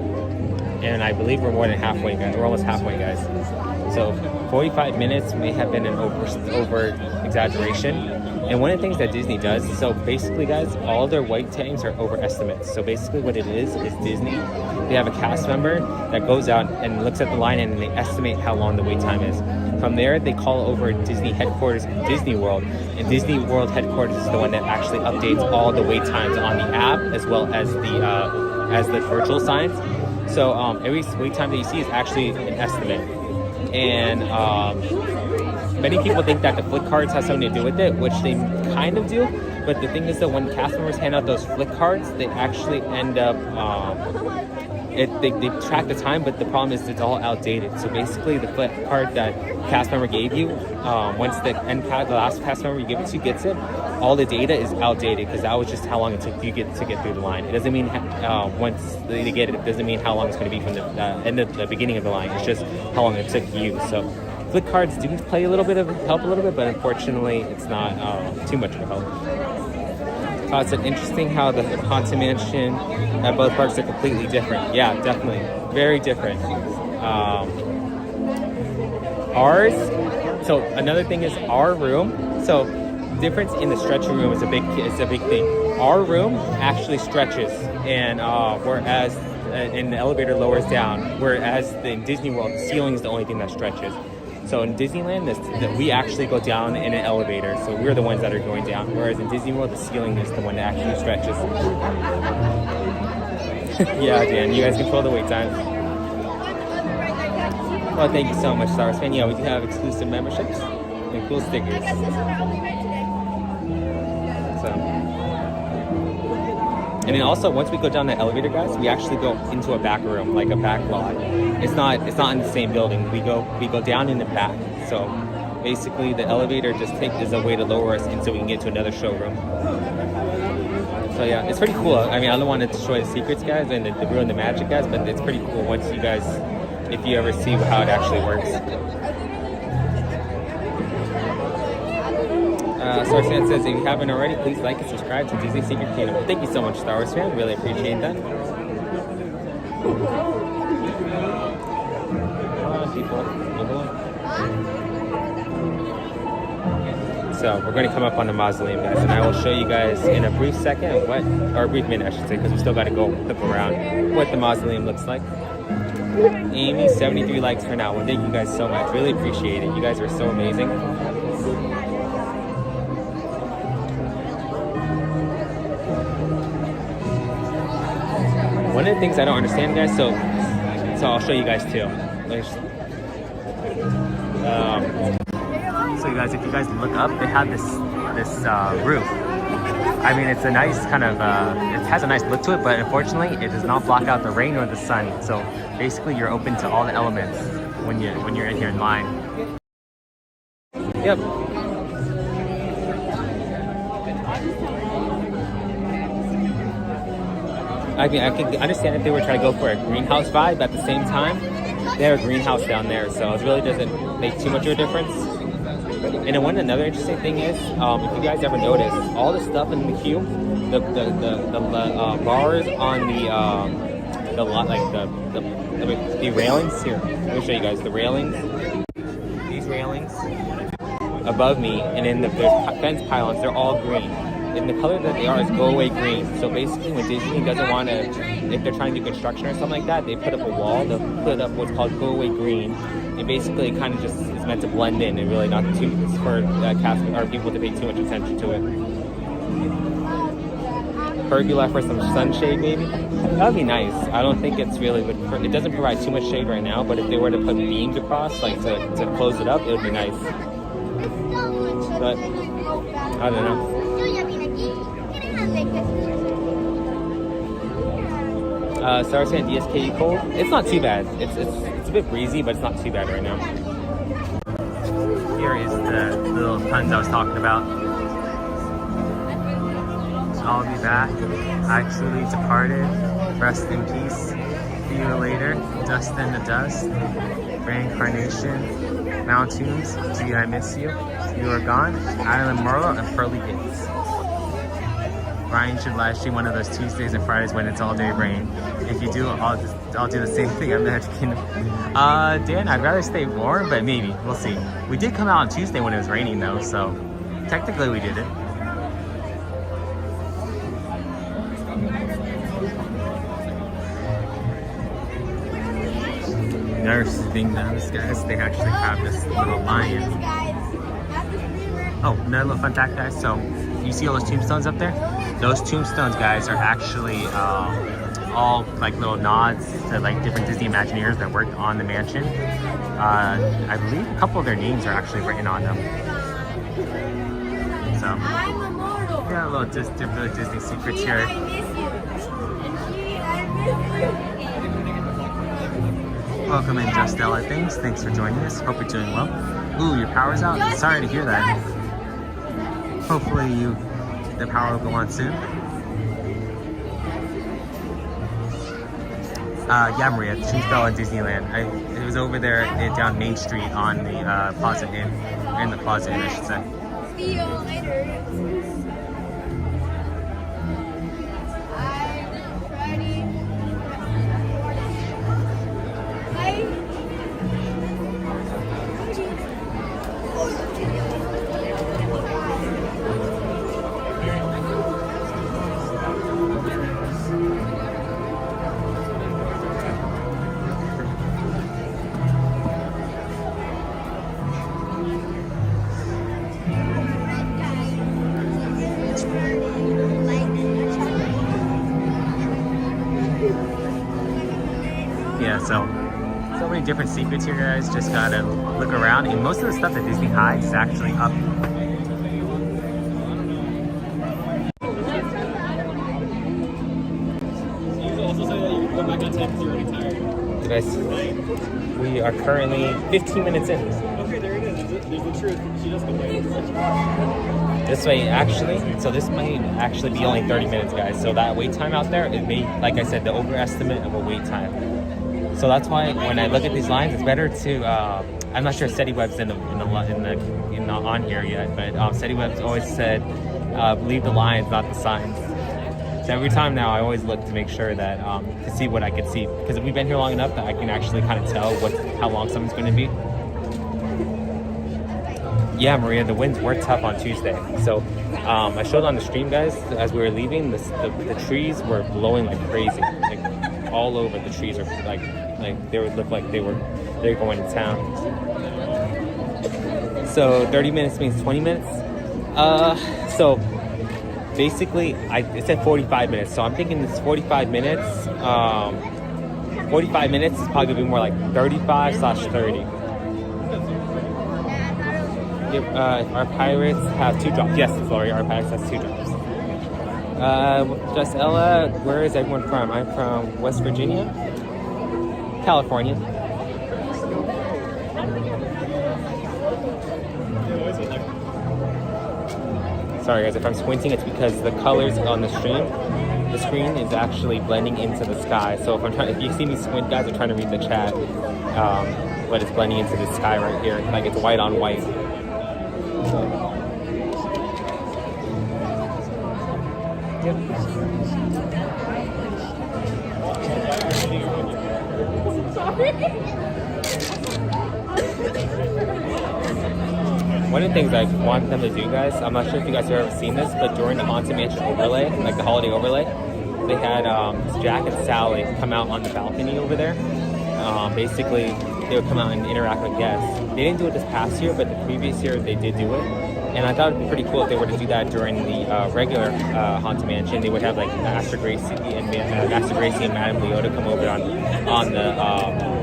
and I believe we're more than halfway, guys. We're almost halfway, guys. So 45 minutes may have been an over exaggeration. And one of the things that Disney does, so basically, guys, all their wait times are overestimates. So basically what it is Disney, they have a cast member that goes out and looks at the line and they estimate how long the wait time is. From there, they call over Disney headquarters in Disney World, and Disney World headquarters is the one that actually updates all the wait times on the app as well as the virtual signs. So every wait time that you see is actually an estimate. And many people think that the flick cards have something to do with it, which they kind of do. But the thing is that when cast members hand out those flick cards, they actually end up they track the time, but the problem is it's all outdated. So basically, the flick card that cast member gave you, once the last cast member you give it to gets it, all the data is outdated because that was just how long it took you to get through the line. It doesn't mean once they get it, it doesn't mean how long it's going to be from the end of the beginning of the line. It's just how long it took you. So flick cards do play a little bit of help, but unfortunately, it's not too much of a help. It's interesting how the Haunted Mansion at both parks are completely different. Yeah, definitely. Very different. Ours, so another thing is our room. So difference in the stretching room is a big thing. Our room actually stretches, and whereas in the elevator lowers down, whereas in Disney World, the ceiling is the only thing that stretches. So in Disneyland, we actually go down in an elevator, so we're the ones that are going down. Whereas in Disney World, the ceiling is the one that actually stretches. Yeah, Dan, you guys control the wait time. Well, thank you so much, Star Wars fan. Yeah, we do have exclusive memberships and cool stickers. And then also, once we go down the elevator, guys, we actually go into a back room, like a back lot. It's not in the same building. We go down in the back. So basically, the elevator just is a way to lower us in so we can get to another showroom. So yeah, it's pretty cool. I mean, I don't want to destroy the secrets, guys, and ruin the magic, guys, but it's pretty cool once you guys, if you ever see how it actually works. Star Fan says, if you haven't already, please like and subscribe to Disney Secret Kingdom. Thank you so much, Star Wars fan. Really appreciate that. So we're going to come up on the mausoleum, guys, and I will show you guys in a brief second or a brief minute, I should say, because we still got to go look around what the mausoleum looks like. Amy, 73 likes for now. Well, thank you guys so much. Really appreciate it. You guys are so amazing. One of the things I don't understand, guys, so I'll show you guys too. So you guys, if you guys look up, they have this roof. I mean, it's a nice kind of, it has a nice look to it, but unfortunately, it does not block out the rain or the sun. So basically, you're open to all the elements when you're in here in line. Yep. I mean, I can understand if they were trying to go for a greenhouse vibe at the same time. They have a greenhouse down there, so it really doesn't make too much of a difference. And then another interesting thing is, if you guys ever notice, all the stuff in the queue, the bars on the railings here. Let me show you guys the railings. These railings above me, and then there's fence pylons. They're all green. and the color that they are is go away green. So basically, when Disney doesn't want to, if they're trying to do construction or something like that, they put up a wall. They'll put up what's called go away green, and basically it kind of just is meant to blend in and really not too for cast or people to pay too much attention to it. Pergola for some sunshade, maybe. That would be nice. I don't think it's really good. It doesn't provide too much shade right now, but if they were to put beams across, like to close it up, it would be nice. But I don't know. Saracen DSK cold. It's not too bad. It's a bit breezy, but it's not too bad right now. Here is the little puns I was talking about. I'll be back. Actually departed. Rest in peace. See you later. Dust in the dust. Reincarnation. Mountains. Gee, I miss you. You are gone. Island Merle and Pearly Gates. Ryan should live stream one of those Tuesdays and Fridays when it's all day rain. If you do, I'll do the same thing. I'm Magic Kingdom. Dan, I'd rather stay warm, but maybe. We'll see. We did come out on Tuesday when it was raining though, so technically we did it. Nurses being nice, guys. They actually have this little lion. Oh, another little fun fact, guys. So, you see all those tombstones up there? Those tombstones, guys, are actually all like little nods to like different Disney Imagineers that worked on the mansion. I believe a couple of their names are actually written on them. So, yeah, a little different Disney secrets here. Welcome in, Justella. Thanks for joining us. Hope you're doing well. Ooh, your power's out? Sorry to hear that. Hopefully the power will go on soon. Yeah, Maria, Tombstone in Disneyland. It was over there down Main Street on the Plaza Inn. In the Plaza Inn, I should say. See you later. So many different secrets here, guys. Just gotta look around, and most of the stuff that Disney hides is actually up. Guys, we are currently 15 minutes in. Okay, there it is. There's the truth. She does complain. This way, actually, so this might actually be only 30 minutes, guys. So that wait time out there, it may, like I said, the overestimate of a wait time. So that's why when I look at these lines, it's better to. I'm not sure if SETI-Web's on here yet, but SETI-Web's always said, "Leave the lines, not the signs." So every time now, I always look to make sure that to see what I can see, because we've been here long enough that I can actually kind of tell how long something's going to be. Yeah, Maria, the winds were tough on Tuesday. So I showed on the stream, guys, as we were leaving, the trees were blowing like crazy. Like all over, the trees are like they would look like they're going to town. So 30 minutes means 20 minutes. So basically, it said 45 minutes. So I'm thinking it's 45 minutes. 45 minutes is probably gonna be more like 35/30. Our pirates have 2 drops. Yes, Lori, our pirates has 2 drops. Just Ella, where is everyone from? I'm from West Virginia, California. Sorry guys, if I'm squinting, it's because the colors on the screen is actually blending into the sky. So if you see me squint, guys, I'm trying to read the chat, but it's blending into the sky right here, like it's white on white. Yep. one of the things I want them to do, guys, I'm not sure if you guys have ever seen this, but during the Haunted Mansion overlay, like the holiday overlay, they had Jack and Sally come out on the balcony over there. Basically, they would come out and interact with guests. They didn't do it this past year, but the previous year they did do it. And I thought it'd be pretty cool if they were to do that during the regular Haunted Mansion. They would have like Master Gracie and Madame Leota come over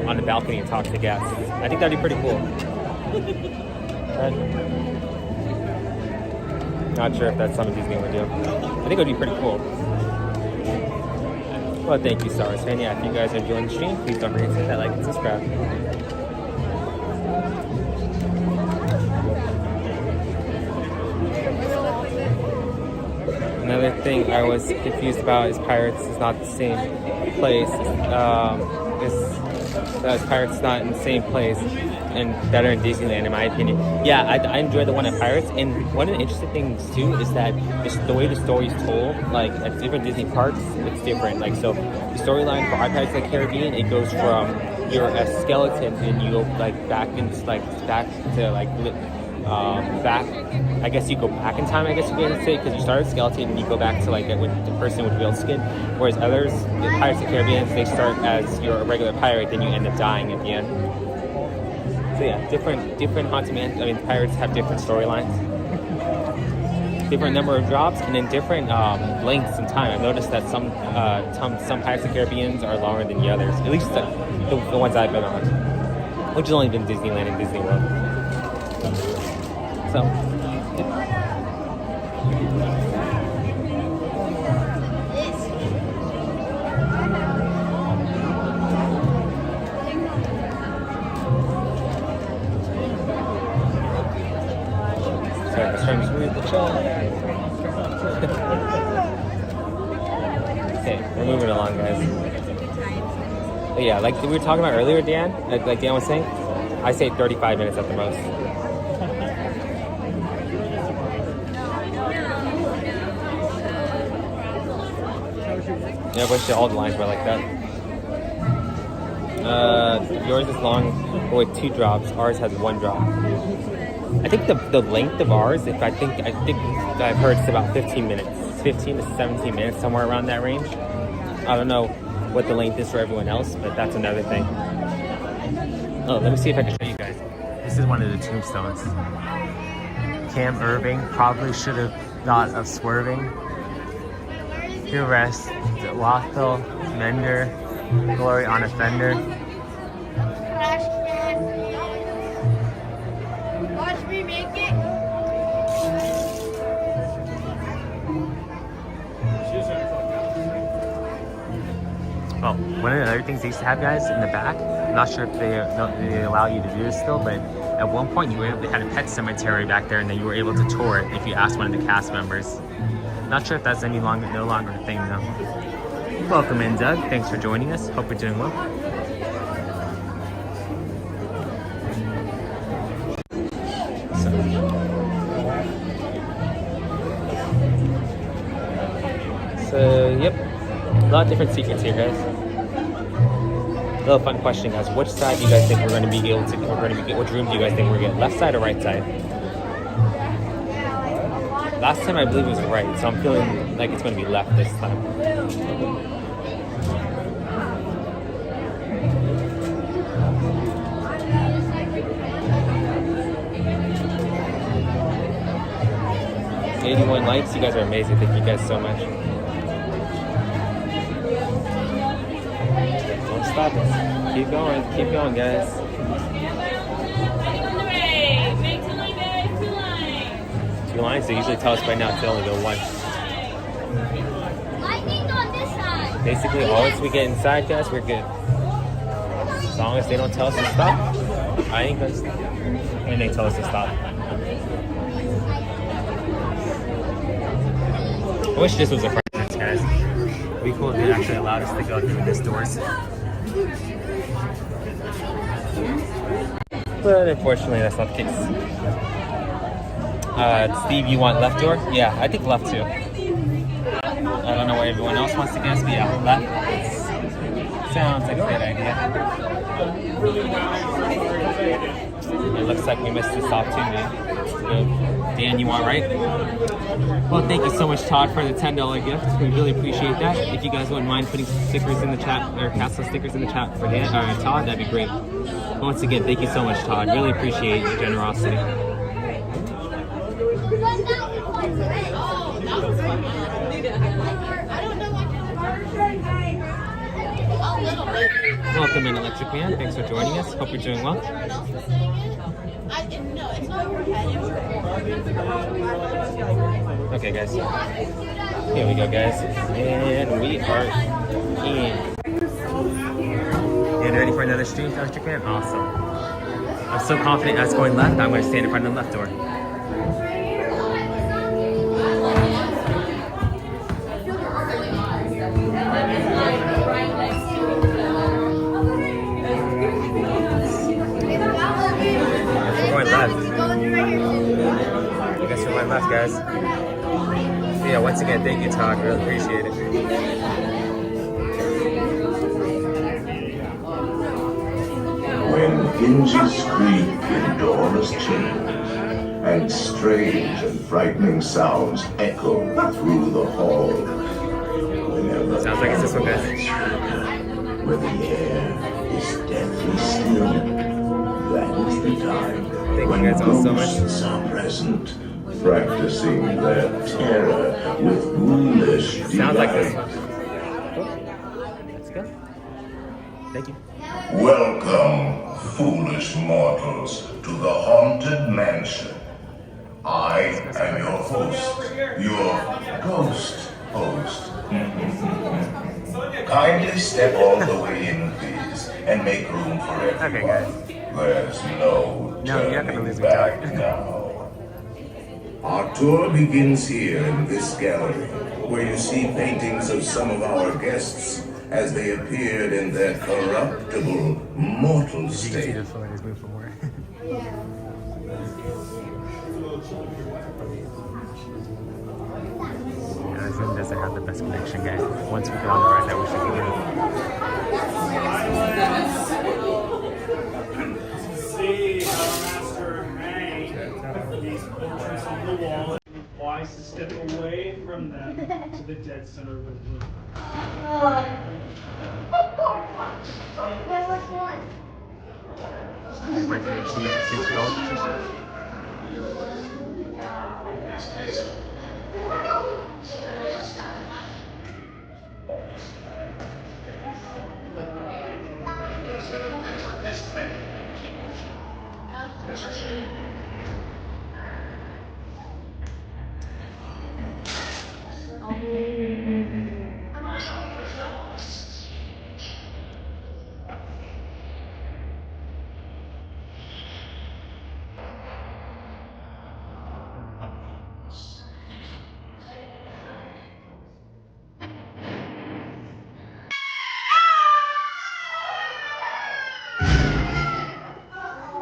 on the balcony and talk to guests. I think that'd be pretty cool. Not sure if that's something Disney would do. I think it would be pretty cool. Well, thank you, Star Wars fan. Yeah, if you guys are enjoying the stream, please don't forget to hit that like and subscribe. Another thing I was confused about is Pirates is not the same place. Pirates is not in the same place and better in Disneyland, in my opinion. Yeah, I enjoy the one at Pirates, and one of the interesting things too is that just the way the story is told, like at different Disney parks, it's different. Like so, the storyline for Pirates of the Caribbean, it goes from you're a skeleton and you go back I guess you go back in time, I guess you could say, because you start as a skeleton and you go back to like with the person with real skin. Whereas others, the Pirates of the Caribbean, they start as you're a regular pirate, then you end up dying at the end. So yeah, different Haunted Mansion. I mean, pirates have different storylines, different number of drops, and then different lengths in time. I've noticed that some Pirates of the Caribbeans are longer than the others, at least the ones I've been on, which has only been Disneyland and Disney World. So, sorry, I was trying to read the chat. Okay, we're moving along, guys. But yeah, like we were talking about earlier, Dan, like Dan was saying, I say 35 minutes at the most. Yeah, I wish all the lines were like that. Yours is long with 2 drops. Ours has 1 drop. I think the length of ours, I think I've heard it's about 15 minutes. It's 15 to 17 minutes, somewhere around that range. I don't know what the length is for everyone else, but that's another thing. Oh, let me see if I can show you guys. This is one of the tombstones. Cam Irving probably should have thought of swerving. Here rests Lothal, Mender, Glory on a Fender. Watch me make it. Oh, one of the other things they used to have, guys, in the back, I'm not sure if they allow you to do this still, but at one point they had a pet cemetery back there and then you were able to tour it if you asked one of the cast members. Not sure if that's no longer a thing though. Welcome in, Doug. Thanks for joining us. Hope you're doing well. So, yep, a lot of different secrets here, guys. A little fun question, guys. Which side do you guys think we're going to be able to? Which room do you guys think we're going to get? Left side or right side? Last time I believe it was right, so I'm feeling like it's going to be left this time. $81 likes, you guys are amazing. Thank you guys so much. Don't stop us. Keep going, guys. Lines, they usually tell us by now to only go 1. Lightning on this side. Basically, once we get inside, guys, we're good. As long as they don't tell us to stop, I ain't gonna stop. And they tell us to stop. I wish this was a fragrance, guys. It'd be cool if they actually allowed us to go through these doors. But unfortunately, that's not the case. Steve, you want left door? Yeah, I think left too. I don't know what everyone else wants to guess, but yeah, left sounds like a good idea. It looks like we missed this opportunity. Dan, you want right? Well, thank you so much, Todd, for the $10 gift. We really appreciate that. If you guys wouldn't mind putting stickers in the chat, or castle stickers in the chat for Dan, Todd, that'd be great. Once again, thank you so much, Todd. Really appreciate your generosity. Welcome in, Electric Man. Thanks for joining us. Hope you're doing well. Okay, guys. Here we go, guys. And we are in. You ready for another stream, Electric Man? Awesome. I'm so confident that's going left. I'm going to stand in front of the left door. Left, guys. So yeah, once again, thank you, Todd. Really appreciate it. When hinges creak and doors change, and strange and frightening sounds echo through the hall. Whenever sounds like it's this one, guys. Where the air is deathly still, that is the time thank when you guys all so much. Ghosts are present, practicing their terror with ghoulish delight. Sounds like this one. Cool. That's good. Thank you. Welcome, foolish mortals, to the Haunted Mansion. I am your host, your ghost host. Kindly step all the way in, please, and make room for everyone. Okay, guys. There's no you're not gonna lose me, back Todd. now. Our tour begins here in this gallery, where you see paintings of some of our guests as they appeared in their corruptible, mortal You can see state. this one is moved from where. Yeah, Zoom doesn't have the best connection, guys. Once we go on the right now, we should be good. See our master hang these portraits on the wall. Wise to step away from them to the dead center of the room.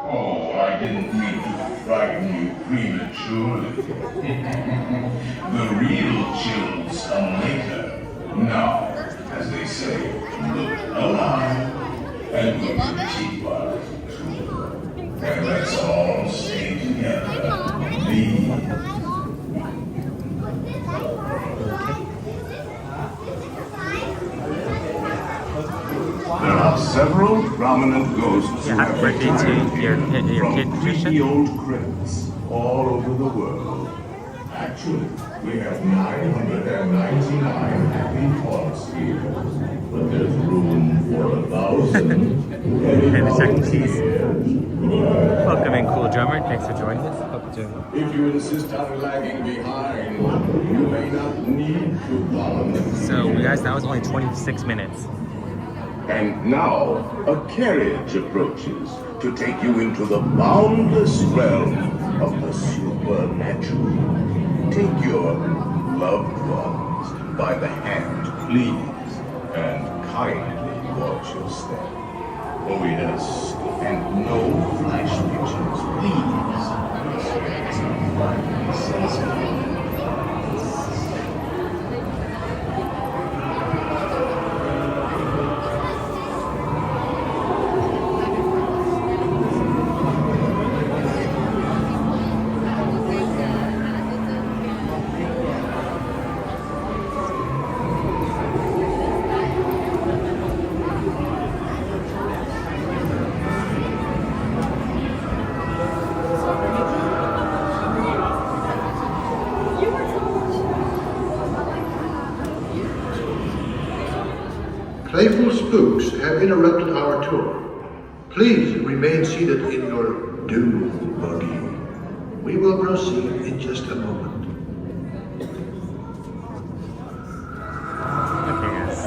Oh, I didn't mean to frighten you prematurely. The real chills come later. Now, as they say, look alive and look cheaper too. And let's all stay together. There are several prominent ghosts Yeah, who happy have birthday to retired your kid, from Patricia. creepy old crypts all over the world. Actually, we have 999 happy haunts here, but there's room for 1,000. And the second cheese. Welcome in, Cool Drummer. Thanks for joining us. Hope you're doing well. If you insist on lagging behind, you may not need to volunteer. So, guys, that was only 26 minutes. And now, a carriage approaches to take you into the boundless realm of the supernatural. Take your loved ones by the hand, please, and kindly watch your step. Oh yes, and no flash pictures, please. Playful spooks have interrupted our tour. Please remain seated in your doom buggy. We will proceed in just a moment. Okay, guys.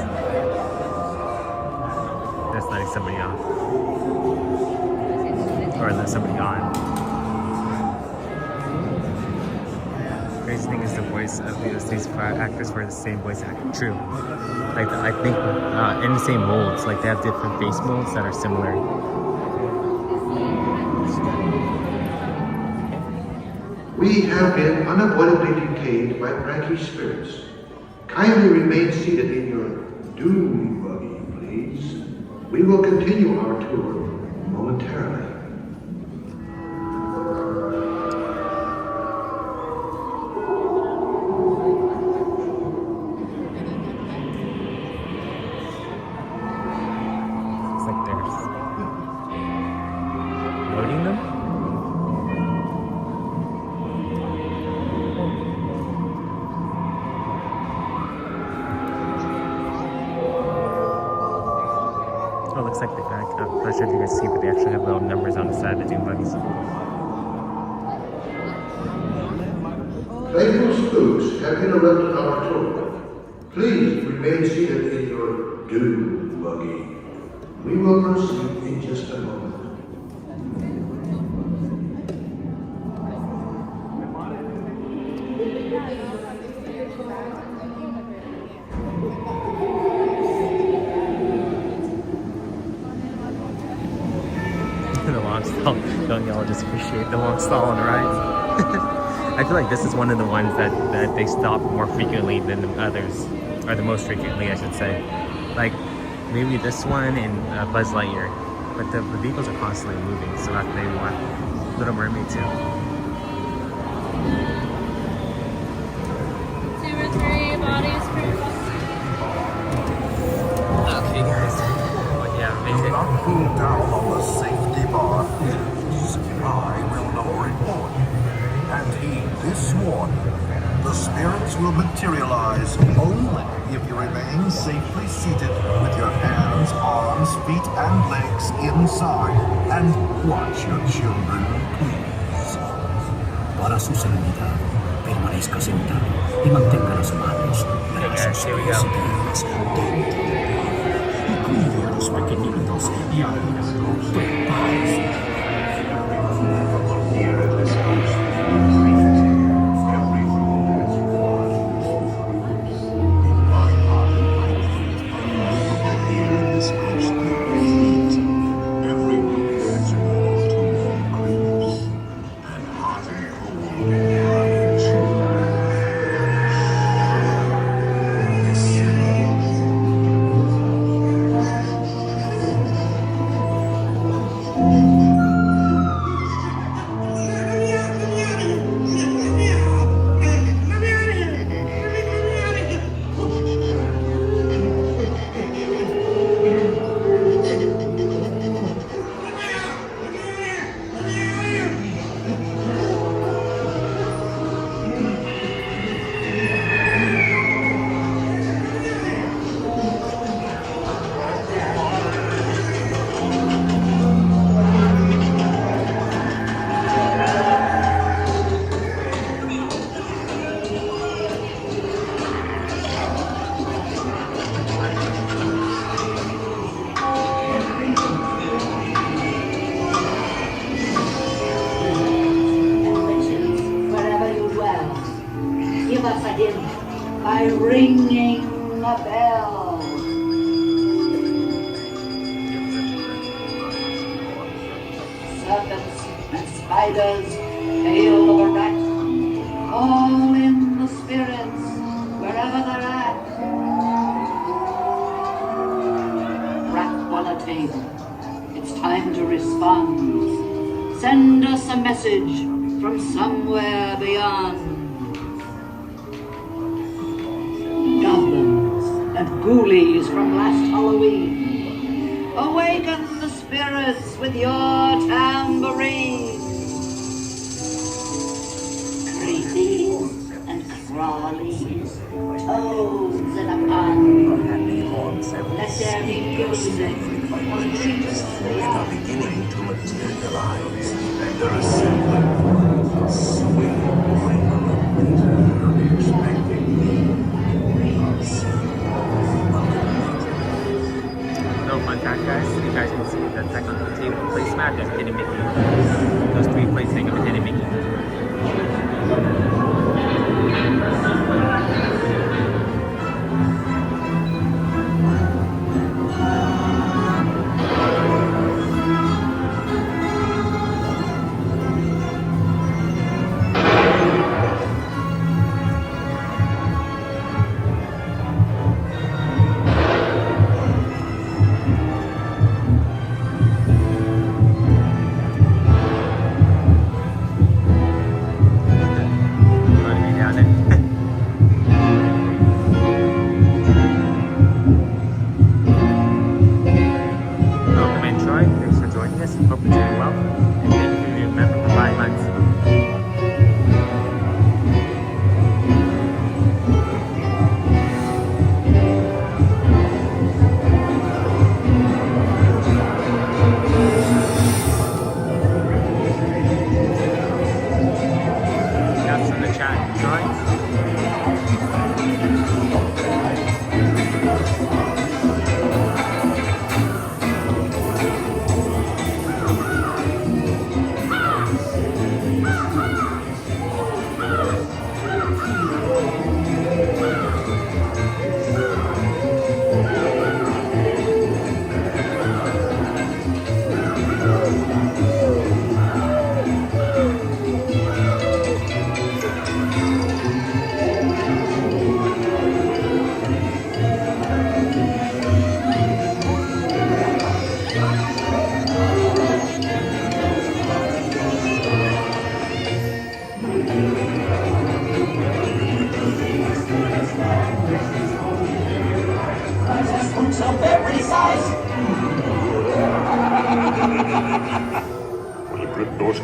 That's letting somebody off. Or let somebody on. Crazy thing is the voice of these five actors were the same voice actor. True. Like I think in the same molds. Like they have different face molds that are similar. We have been unavoidably detained by pranky spirits. Kindly remain seated in your doom buggy, please. We will continue our tour momentarily. It's like they're loading them. Oh, looks like they got, I'm not sure if you guys see, but they actually have little numbers on the side of the doom buggies. Playful spooks have interrupted our tour. Please remain seated in your doom buggy. We will proceed in just a moment. The long stall. Don't y'all just appreciate the long stall on the rides? I feel like this is one of the ones that they stop more frequently than the others, or the most frequently, I should say. Like maybe this one and Buzz Lightyear, but the vehicles are constantly moving, so that's maybe why. Little Mermaid too. 03 bodies per Okay, guys. But yeah, Do amazing. not pull down on the safety bar pins. I will now report. And heed this warning. The spirits will materialize only if you remain safely seated with your hands, arms, feet, and legs inside. And watch your children, please. Para su serenidad, permanezca sentado y mantenga las manos, brazos here we y go. piernas dentro del vehículo. Y cuide a los pequeñitos y hágalos paz. by ringing a bell. Serpents and spiders, tail of a rat, call in the spirits wherever they're at. Rap on a table, it's time to respond. Send us a message from somewhere beyond. Goblins and ghoulies from last Halloween, awaken the spirits with your tambourine. Creepies and crawlies, toads in a pond, Let there be music on dreams are beginning to materialize, and they're assembling swing expecting me. No fun fact, guys. You guys can see the second table placemat that's hidden Mickey. Those 3 plates think of a hidden Mickey.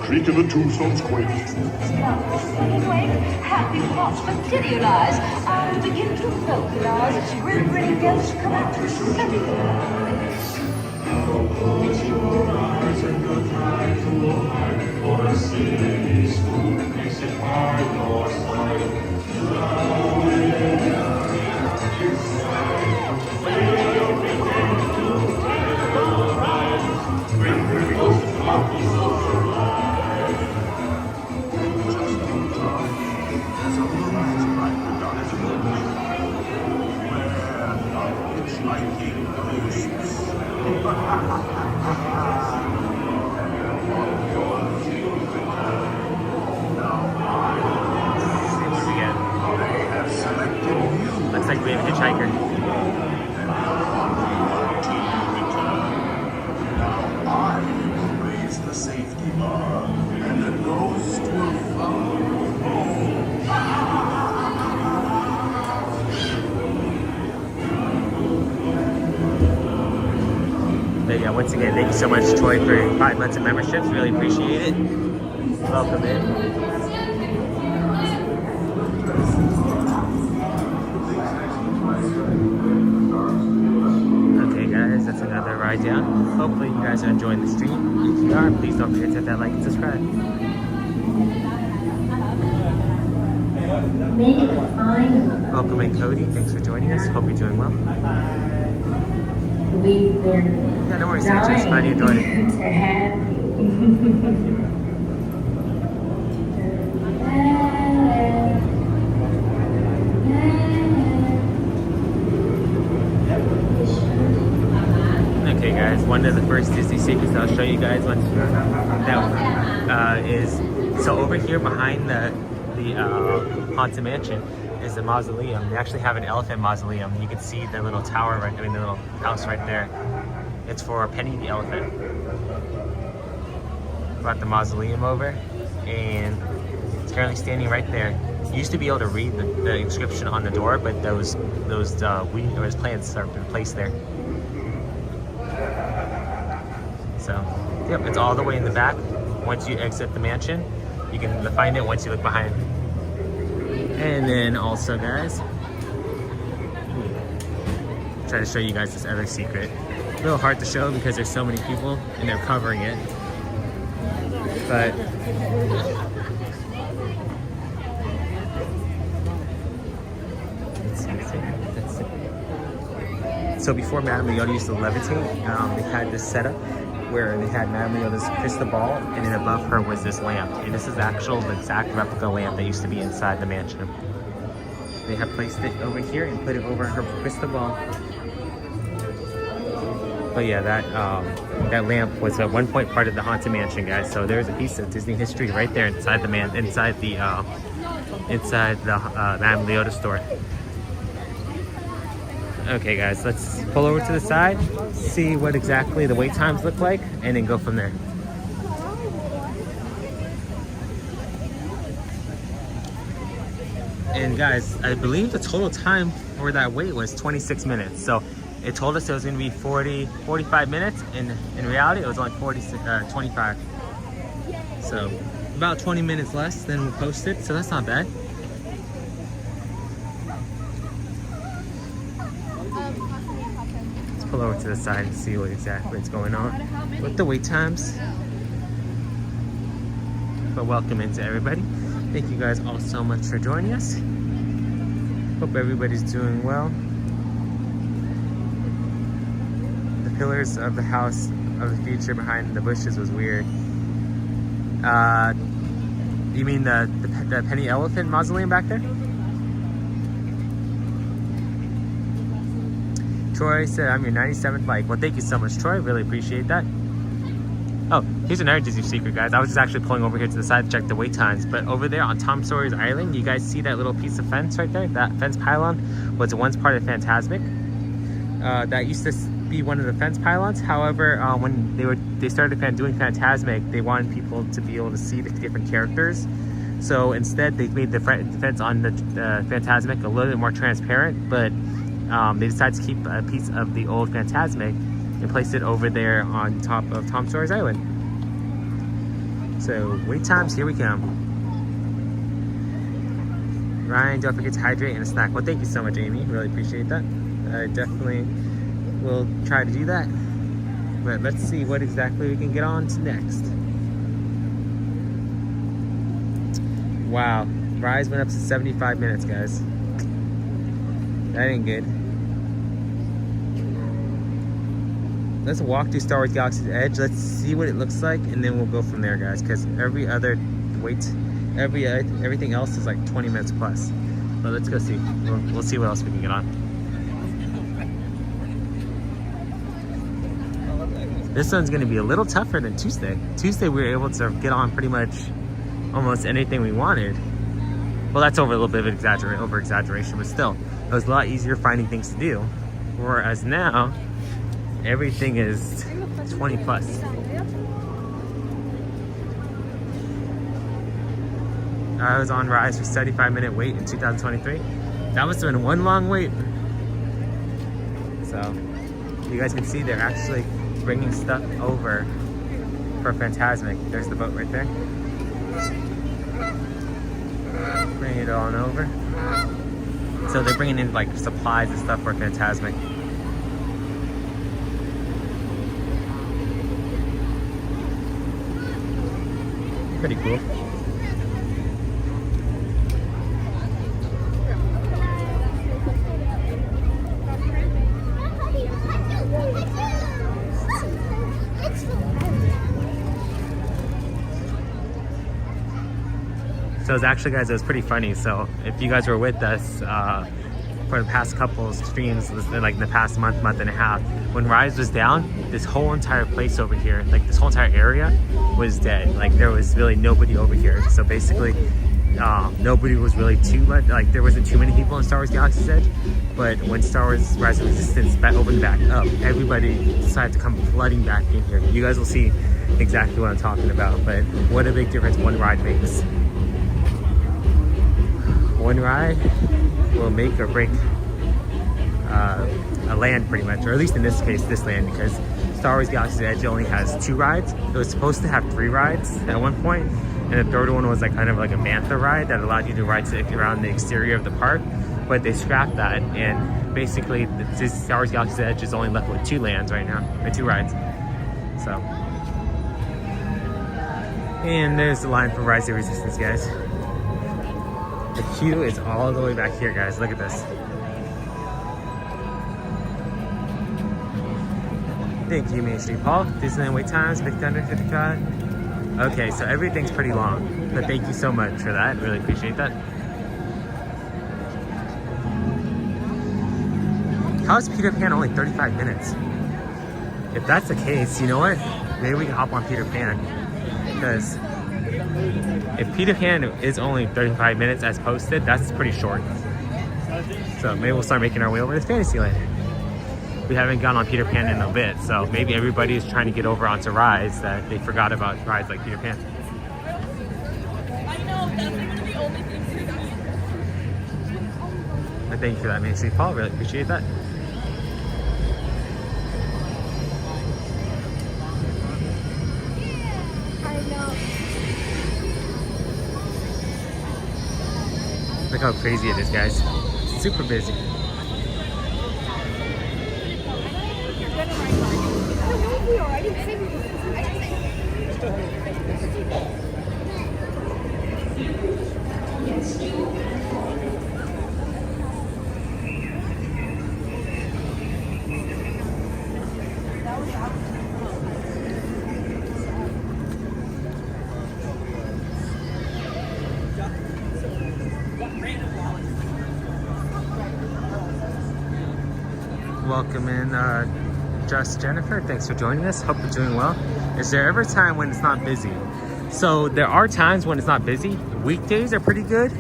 Creak and the tombstones quake. Happy thoughts materialize. I'll begin to vocalize. We'll bring ghosts come out to study. Close your eyes and go try to hide for a city school makes it hard your sight. Bring the ghost out the Looks like we have a hitchhiker. I will raise the safety bar, and the ghost will follow. But yeah, once again, thank you so much, Troy, for 5 months of memberships. Really appreciate it. Welcome in. Okay, guys, that's another ride down. Hopefully, you guys are enjoying the stream. If you are, please don't forget to hit that like and subscribe. Welcome in, Cody. Thanks for joining us. Hope you're doing well. We've been Yeah, no worries, Sanchez. How are you doing? to have Okay, guys, one of the first Disney secrets I'll show you guys that is so over here behind the Haunted Mansion is the mausoleum. They actually have an elephant mausoleum. You can see the little tower right, the little house right there. It's for Penny the elephant. Brought the mausoleum over, and it's currently standing right there. You used to be able to read the inscription on the door, but those plants are placed there. So, yep, it's all the way in the back. Once you exit the mansion, you can find it once you look behind. And then also, guys, check try to show you guys this other secret. A little hard to show because there's so many people and they're covering it. But so before Madame Leota used to levitate, they had this setup where they had Madame Leota's crystal ball, and then above her was this lamp. And this is the actual exact replica lamp that used to be inside the mansion. They have placed it over here and put it over her crystal ball. But yeah, that lamp was at one point part of the Haunted Mansion, guys. So there's a piece of Disney history right there inside the Madame Leota store. Okay guys, let's pull over to the side, see what exactly the wait times look like, and then go from there. And guys, I believe the total time for that wait was 26 minutes. So it told us it was gonna be 45 minutes, and in reality it was only 25. So about 20 minutes less than we posted, so that's not bad. Pull over to the side and see what exactly is going on with the wait times. But welcome into everybody. Thank you guys all so much for joining us. Hope everybody's doing well. The pillars of the house of the future behind the bushes was weird. You mean the penny elephant mausoleum back there? Troy said, I'm your 97th like. Well, thank you so much, Troy. Really appreciate that. Oh, here's another Disney secret, guys. I was just actually pulling over here to the side to check the wait times. But over there on Tom Sawyer's Island, you guys see that little piece of fence right there? That fence pylon was once part of Fantasmic. That used to be one of the fence pylons. However, when they started doing Fantasmic, they wanted people to be able to see the different characters. So instead, they made the fence on the Fantasmic a little bit more transparent, but they decided to keep a piece of the old Fantasmic and place it over there on top of Tom Sawyer's Island. So wait times, here we come. Ryan, don't forget to hydrate and a snack. Well, thank you so much, Amy. Really appreciate that. I definitely will try to do that. But let's see what exactly we can get on to next. Wow, Rise went up to 75 minutes, guys. That ain't good. Let's walk through Star Wars Galaxy's Edge. Let's see what it looks like, and then we'll go from there, guys. Because everything else is like 20 minutes plus. But let's go see. We'll see what else we can get on. This one's gonna be a little tougher than Tuesday. Tuesday we were able to get on pretty much almost anything we wanted. Well, that's over a little bit of over-exaggeration, but still, it was a lot easier finding things to do. Whereas now, everything is 20 plus. I was on Rise for 75-minute wait in 2023. That must have been one long wait. So, you guys can see they're actually bringing stuff over for Fantasmic. There's the boat right there. Bring it on over. So they're bringing in like supplies and stuff for Fantasmic. Pretty cool. So it was actually, guys, it was pretty funny. So if you guys were with us for the past couple of streams, like in the past month and a half, when Rise was down, this whole entire place over here, like this whole entire area was dead. Like there was really nobody over here. So basically, nobody was really too much, like there wasn't too many people in Star Wars Galaxy's Edge. But when Star Wars Rise of Resistance opened back up, everybody decided to come flooding back in here. You guys will see exactly what I'm talking about, but what a big difference one ride makes. One ride will make or break a land pretty much, or at least in this case, this land, because Star Wars Galaxy's Edge only has 2 rides. It was supposed to have 3 rides at one point, and the third one was like kind of like a Mantha ride that allowed you to ride around the exterior of the park, but they scrapped that, and basically the Star Wars Galaxy's Edge is only left with 2 lands right now, or 2 rides. So, and there's the line for Rise of Resistance, guys. The queue is all the way back here, guys. Look at this. Thank you, Main Street Paul. Disneyland wait times, Big Thunder 55. Okay, so everything's pretty long, but thank you so much for that. Really appreciate that. How is Peter Pan only 35 minutes? If that's the case, you know what? Maybe we can hop on Peter Pan. Because if Peter Pan is only 35 minutes as posted, that's pretty short. So maybe we'll start making our way over to Fantasyland. We haven't gone on Peter Pan in a bit, so maybe everybody is trying to get over onto rides that they forgot about rides like Peter Pan. I know, that's one of the only things we got. But thank you for that, Main Street Paul. Really appreciate that. Look how crazy it is, guys. It's super busy. Welcome in, Just Jennifer. Thanks for joining us. Hope you're doing well. Is there ever a time when it's not busy? So there are times when it's not busy. Weekdays are pretty good,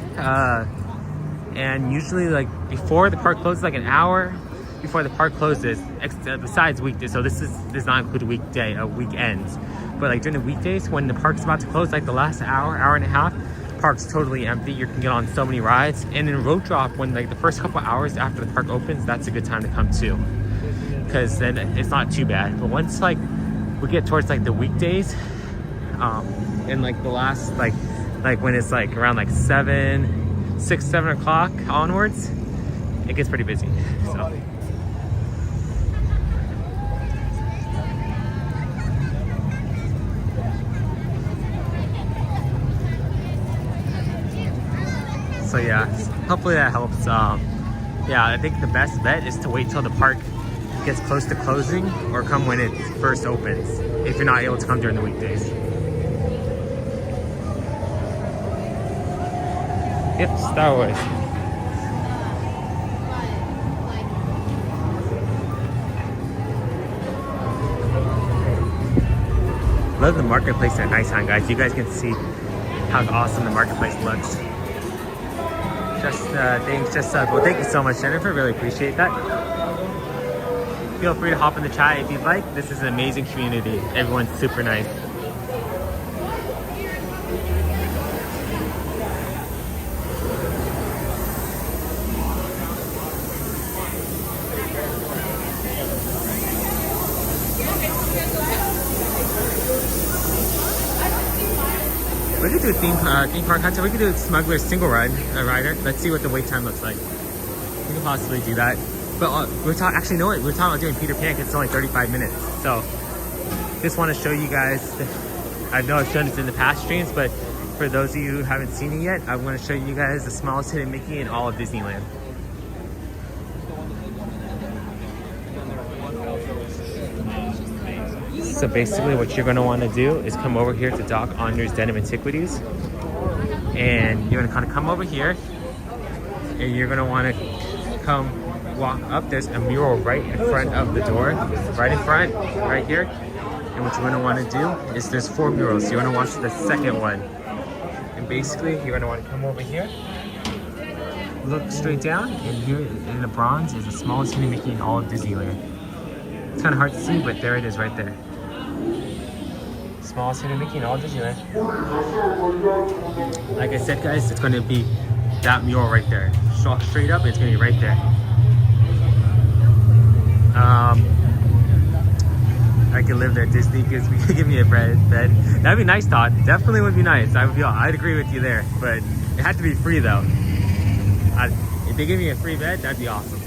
and usually like before the park closes, like an hour before the park closes. Besides weekdays, so this does not include weekends. But like during the weekdays when the park's about to close, like the last hour and a half, park's totally empty. You can get on so many rides. And in road drop, when like the first couple hours after the park opens, that's a good time to come too, because then it's not too bad. But once like we get towards like the weekdays, and like the last like when it's like around like 7 o'clock onwards, it gets pretty busy. So yeah, hopefully that helps. Yeah, I think the best bet is to wait till the park gets close to closing or come when it first opens, if you're not able to come during the weekdays. Yep, Star Wars. Love the marketplace at nighttime, guys. You guys can see how awesome the marketplace looks. Well, thank you so much, Jennifer. Really appreciate that. Feel free to hop in the chat if you'd like. This is an amazing community. Everyone's super nice. We could do a theme park hunter. We could do a smuggler's single rider. Let's see what the wait time looks like. We could possibly do that. But we're talking. Actually, no, we're talking about doing Peter Pan because it's only 35 minutes. So, just want to show you guys. I know I've shown this in the past streams, but for those of you who haven't seen it yet, I'm going to show you guys the smallest hidden Mickey in all of Disneyland. So basically what you're going to want to do is come over here to Doc Onder's Den of Antiquities, and you're going to kind of come over here, and you're going to want to come walk up. There's a mural right in front of the door, right in front, right here. And what you're going to want to do is there's 4 murals. You want to watch the second one, and basically you're going to want to come over here, look straight down, and here in the bronze is the smallest hidden Mickey in all of Disneyland. It's kind of hard to see, but there it is right there. Smallest hidden Mickey in all of Disneyland. Like I said, guys, it's going to be that mural right there. Walk straight up, it's going to be right there. I could live there. Disney give me a bed. That'd be nice, Todd. Definitely would be nice. I'd agree with you there, but it had to be free though. If they give me a free bed, that'd be awesome.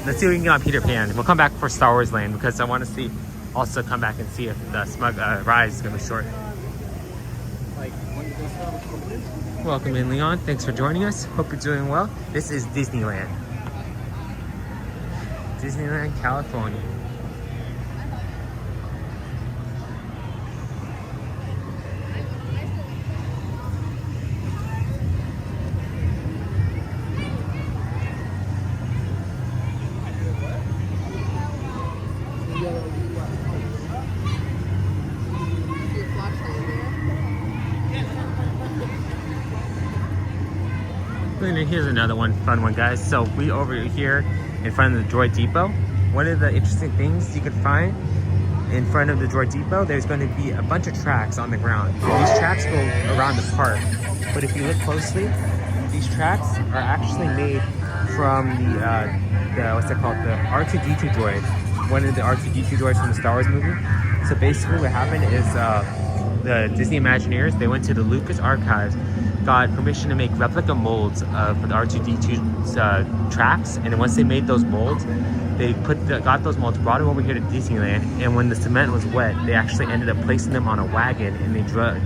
Let's see if we can get on Peter Pan. We'll come back for Star Wars Land because I want to see, also come back and see if the Smug ride is going to be short. Welcome in, Leon. Thanks for joining us. Hope you're doing well. This is Disneyland. Disneyland, California. And here's another fun one, guys. So we over here in front of the Droid Depot. One of the interesting things you can find in front of the Droid Depot, there's going to be a bunch of tracks on the ground. These tracks go around the park, but if you look closely, these tracks are actually made from the what's it called, the R2-D2 droid, one of the R2-D2 droids from the Star Wars movie. So basically what happened is the Disney Imagineers, they went to the Lucas archives, got permission to make replica molds of the R2-D2 tracks, and then once they made those molds, they got those molds, brought them over here to Disneyland, and when the cement was wet, they actually ended up placing them on a wagon, and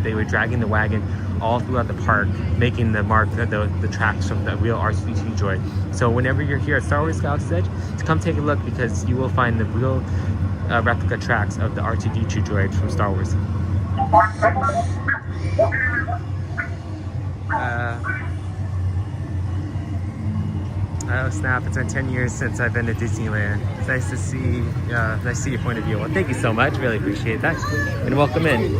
they were dragging the wagon all throughout the park, making the tracks from the real R2-D2 droid. So whenever you're here at Star Wars Galaxy's Edge, to come take a look because you will find the real replica tracks of the R2-D2 droid from Star Wars. Oh snap, it's been 10 years since I've been to Disneyland. It's nice to see your point of view. Well, thank you so much, really appreciate that. And welcome in.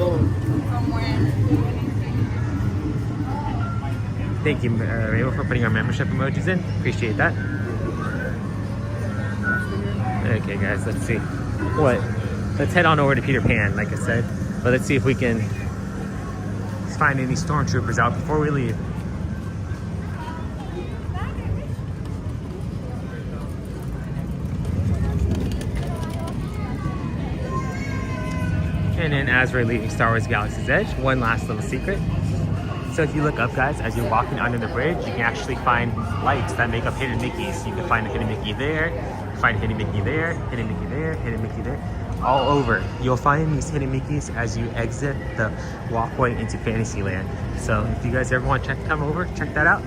Thank you, Rainbow, for putting our membership emojis in. Appreciate that. Okay guys, let's see. Let's head on over to Peter Pan, like I said. But let's see if we can find any stormtroopers out before we leave. And then as we're leaving Star Wars Galaxy's Edge, one last little secret. So if you look up, guys, as you're walking under the bridge, you can actually find lights that make up hidden Mickeys. You can find a hidden Mickey there, find a hidden Mickey there, hidden Mickey there, hidden Mickey there. All over. You'll find these hidden Mickeys as you exit the walkway into Fantasyland. So if you guys ever want to come over, check that out.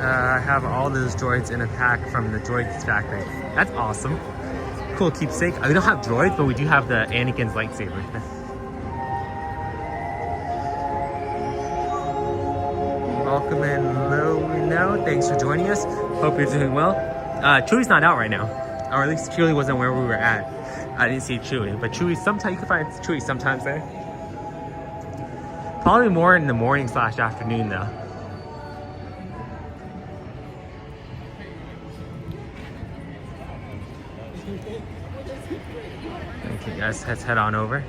I have all those droids in a pack from the Droids Factory. That's awesome. Cool keepsake. We don't have droids, but we do have the Anakin's lightsaber. Welcome in, Lo. Thanks for joining us. Hope you're doing well. Chewie's not out right now, or at least Chewie wasn't where we were at. I didn't see Chewie, but Chewie, sometimes you can find Chewie sometimes there. Probably more in the morning / afternoon though. Okay guys, let's head on over.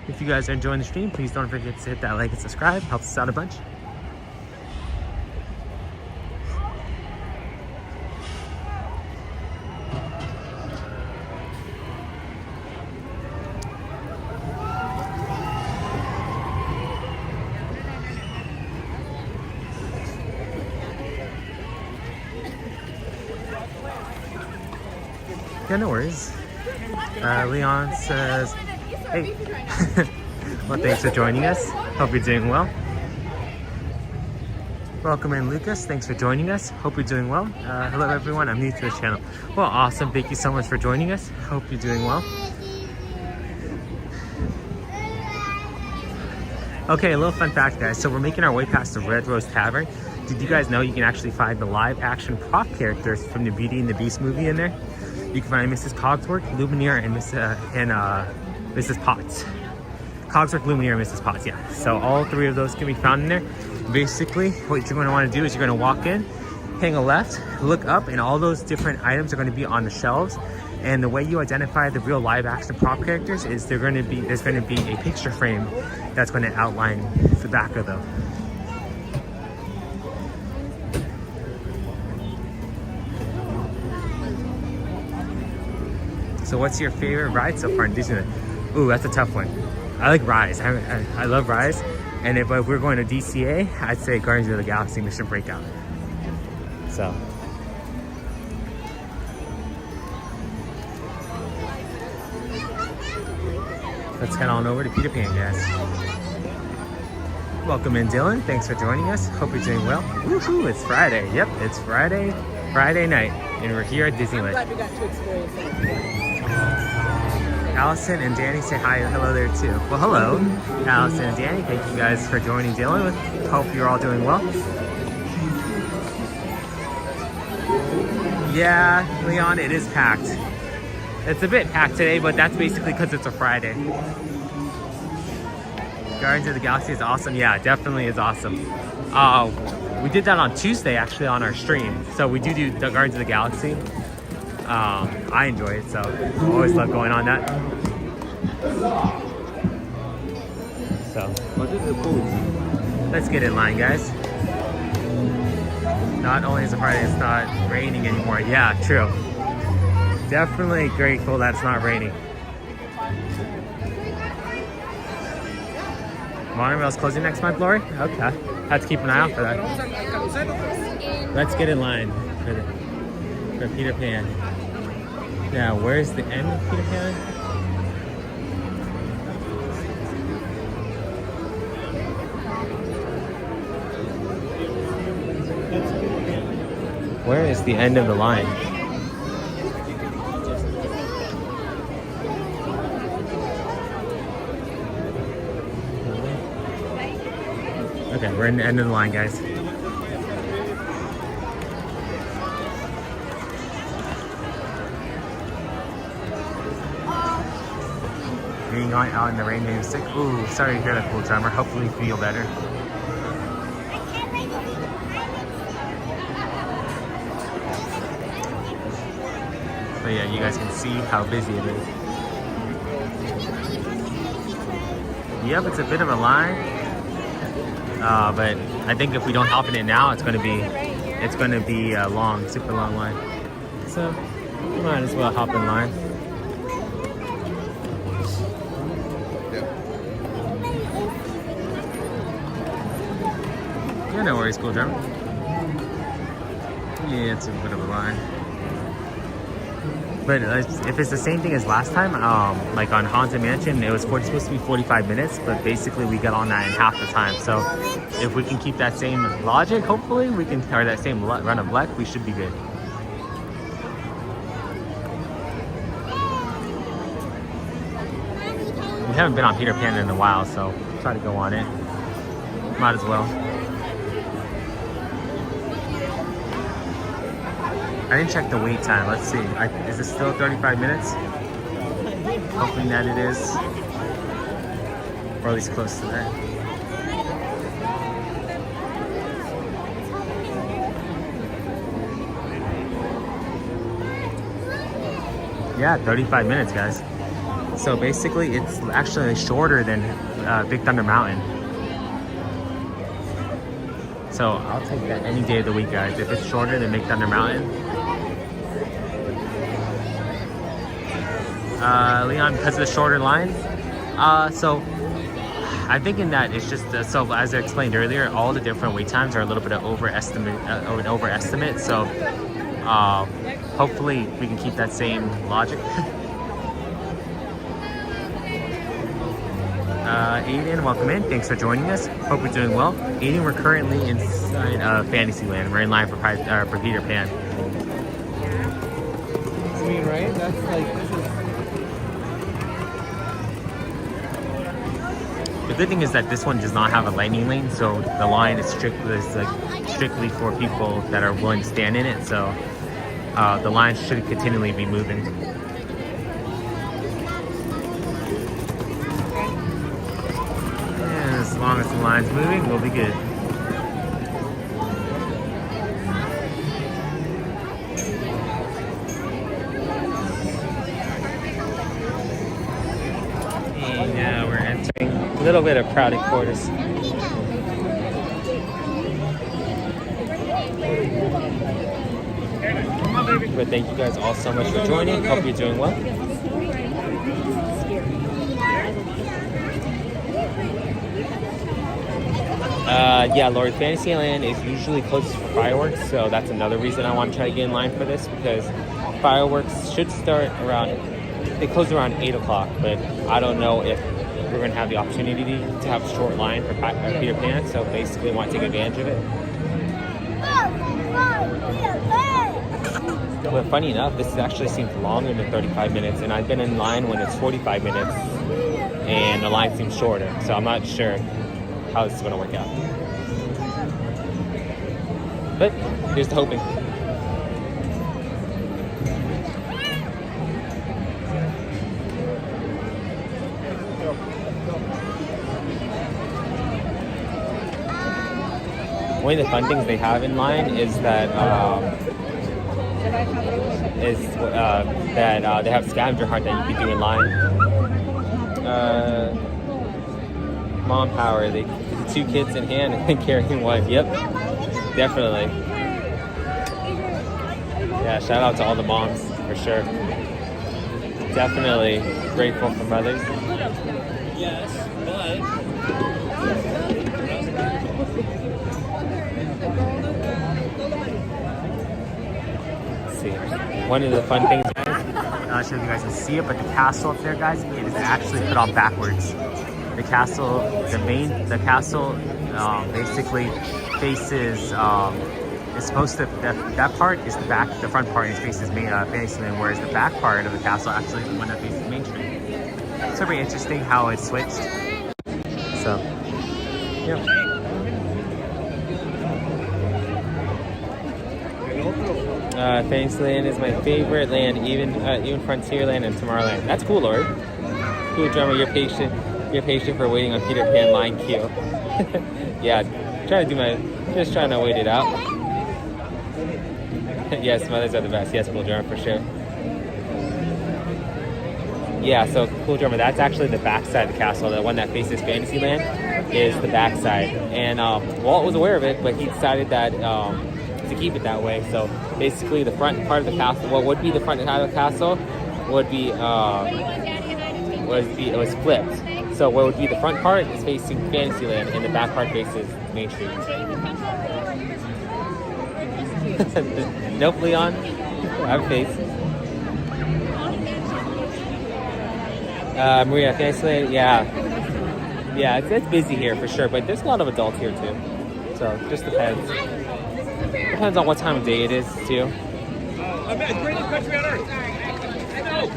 If you guys are enjoying the stream, please don't forget to hit that like and subscribe. Helps us out a bunch. Yeah, no worries. Leon says, hey. Well, thanks for joining us. Hope you're doing well. Welcome in, Lucas. Thanks for joining us. Hope you're doing well. Hello, everyone. I'm new to this channel. Well, awesome. Thank you so much for joining us. Hope you're doing well. Okay, a little fun fact, guys. So we're making our way past the Red Rose Tavern. Did you guys know you can actually find the live action prop characters from the Beauty and the Beast movie in there? You can find Mrs. Cogsworth, Lumiere, and Mrs. Potts. Cogsworth, Lumiere, and Mrs. Potts, yeah. So all three of those can be found in there. Basically, what you're going to want to do is you're going to walk in, hang a left, look up, and all those different items are going to be on the shelves. And the way you identify the real live action prop characters is there's going to be a picture frame that's going to outline the back of them. So what's your favorite ride so far in Disneyland? Ooh, that's a tough one. I like Rise. I love Rise. And if we're going to DCA, I'd say Guardians of the Galaxy Mission Breakout. So. Let's head on over to Peter Pan, guys. Welcome in, Dylan. Thanks for joining us. Hope you're doing well. Woohoo, it's Friday. Yep, it's Friday night, and we're here at Disneyland. I'm glad we got to experience it. Allison and Danny say hi and hello there too. Well, hello, Allison and Danny. Thank you guys for joining Dylan. Hope you're all doing well. Yeah, Leon, it is packed. It's a bit packed today, but that's basically because it's a Friday. Guardians of the Galaxy is awesome. Yeah, it definitely is awesome. We did that on Tuesday, actually, on our stream. So we do the Guardians of the Galaxy. I enjoy it, so I always love going on that. So, let's get in line, guys. Not only is it Friday, it's not raining anymore. Yeah, true. Definitely grateful that it's not raining. Monorail's closing next month, Lori? Okay. Have to keep an eye out for that. Let's get in line for Peter Pan. Now, where's the end of Peter Pan? Where is the end of the line? Okay, we're in the end of the line, guys. Being out in the rain being sick. Ooh, sorry to hear that, cool drummer. Hopefully you feel better. But yeah, you guys can see how busy it is. Yep, it's a bit of a line. But I think if we don't hop in it now, it's gonna be a long, super long line. So we might as well hop in line. Yeah, no worries, cool drummer. Yeah, it's a bit of a line. But if it's the same thing as last time, like on Haunted Mansion, it was supposed to be 45 minutes, but basically we got on that in half the time. So if we can keep that same logic, hopefully we can, or that same run of luck, we should be good. We haven't been on Peter Pan in a while, so try to go on it. Might as well. I didn't check the wait time. Let's see. Is it still 35 minutes? Hoping that it is. Or at least close to that. Yeah, 35 minutes, guys. So basically, it's actually shorter than Big Thunder Mountain. So I'll take that any day of the week, guys. If it's shorter than Big Thunder Mountain. Leon, because of the shorter line. So I'm thinking that it's just, so as I explained earlier, all the different wait times are a little bit of overestimate. So hopefully we can keep that same logic. Aiden, welcome in. Thanks for joining us. Hope you're doing well. Aiden, we're currently inside Fantasyland. We're in line for Peter Pan. I mean, right? That's like, this is... The good thing is that this one does not have a lightning lane, so the line is strictly for people that are willing to stand in it. So the line should continually be moving. And as long as the line's moving, we'll be good. And now we're entering a little bit of crowded quarters. But thank you guys all so much for joining. Hope you're doing well. Yeah, Lord, Fantasyland is usually closest for fireworks, so that's another reason I want to try to get in line for this, because fireworks should start around, they close around 8 o'clock, but I don't know if we're going to have the opportunity to have a short line for Peter Pan, so basically I want to take advantage of it. But funny enough, this actually seems longer than 35 minutes, and I've been in line when it's 45 minutes, and the line seems shorter, so I'm not sure how this is going to work out. But here's the hoping. One of the fun things they have in line is that they have scavenger hunt that you can do in line. Mom power, the 2 kids in hand and carrying one. Yep, definitely. Yeah, shout out to all the moms for sure. Definitely grateful for mothers. Yes, but Let's see. One of the fun things, guys, I'm not sure if you guys can see it, but the castle up there, guys, it is actually put on backwards. The castle, the castle basically faces, it's supposed to, that part is the back, the front part is faces Fantasyland, whereas the back part of the castle actually is the one that faces Main Street. It's very interesting how it's switched. So, yeah. Fantasyland is my favorite land, even Frontierland and Tomorrowland. That's cool, Lord. Cool, drummer. You're patient for waiting on Peter Pan line queue. Yeah, just trying to wait it out. Yes, mothers are the best. Yes, cool drummer for sure. Yeah, so cool drummer. That's actually the back side of the castle. The one that faces Fantasyland is the back side. And Walt was aware of it, but he decided that to keep it that way. So basically, the front part of the castle, what would be the front side of the castle, would be it was flipped. So what would be the front part is facing Fantasyland, and the back part faces Main Street. Nope, Leon. I have a face. Maria, Fantasyland, yeah, it's busy here for sure, but there's a lot of adults here too. So it just depends. Depends on what time of day it is too. greatest country on earth. I know.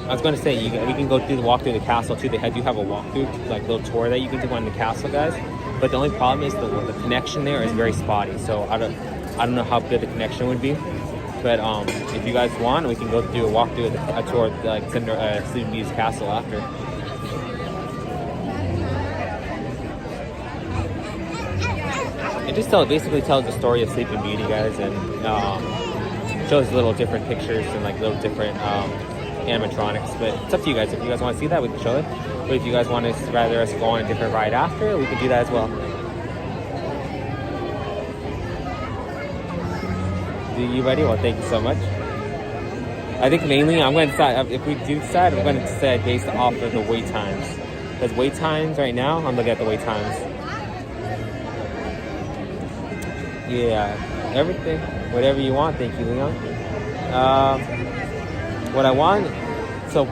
I was going to say, we can go walk through the castle too. They do have a walkthrough, like little tour that you can do on the castle, guys. But the only problem is the connection there is very spotty. So I don't know how good the connection would be. But if you guys want, we can go do a walkthrough, a tour, like Sleeping Beauty's castle after. It just basically tells the story of Sleeping Beauty, guys, and shows little different pictures and like little different animatronics. But it's up to you guys. If you guys want to see that, we can show it. But if you guys want us rather us go on a different ride after, we can do that as well. You ready? Well, thank you so much. I think mainly I'm going to decide, if we do decide, I'm going to decide based off of the wait times. Because wait times right now, I'm looking at the wait times. Yeah, everything, whatever you want. Thank you, Leon. What I want, so,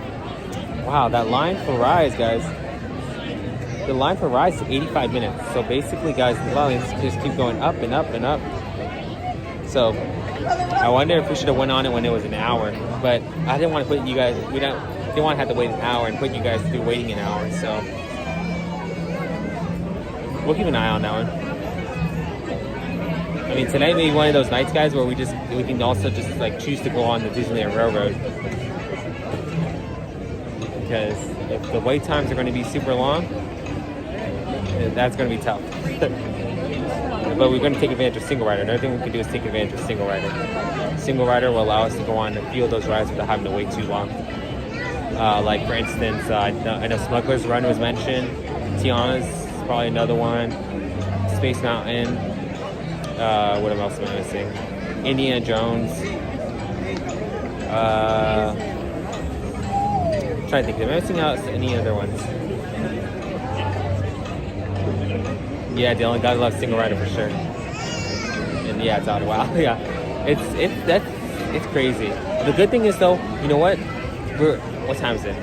wow, that line for rides, guys. The line for rides is 85 minutes. So basically, guys, the lines just keep going up and up and up. So I wonder if we should have went on it when it was an hour, but I didn't want to put you guys, didn't want to have to wait an hour and put you guys through waiting an hour, so we'll keep an eye on that one. I mean, tonight may be one of those nights, guys, where we can also just like choose to go on the Disneyland Railroad, because if the wait times are going to be super long, that's going to be tough. But we're going to take advantage of Single Rider. Another thing we can do is take advantage of Single Rider. Single Rider will allow us to go on a few of those rides without having to wait too long. Like, for instance, I know Smuggler's Run was mentioned. Tiana's probably another one. Space Mountain. What else am I missing? Indiana Jones. trying to think. Am I missing out any other ones? Yeah, Dylan, gotta love single rider for sure. And yeah, it's out. Wow, yeah, it's crazy. The good thing is though, you know what? What time is it?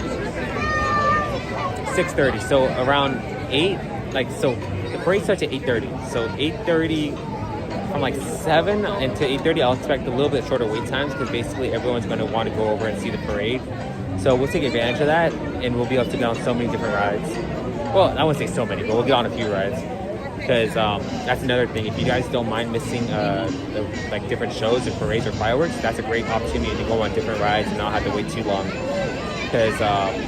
6:30. So around 8, like so, the parade starts at 8:30. So 8:30, from like 7 until 8:30, I'll expect a little bit shorter wait times because basically everyone's going to want to go over and see the parade. So we'll take advantage of that, and we'll be able to get on so many different rides. Well, I wouldn't say so many, but we'll get on a few rides. Because that's another thing. If you guys don't mind missing like different shows or parades or fireworks, that's a great opportunity to go on different rides and not have to wait too long. Because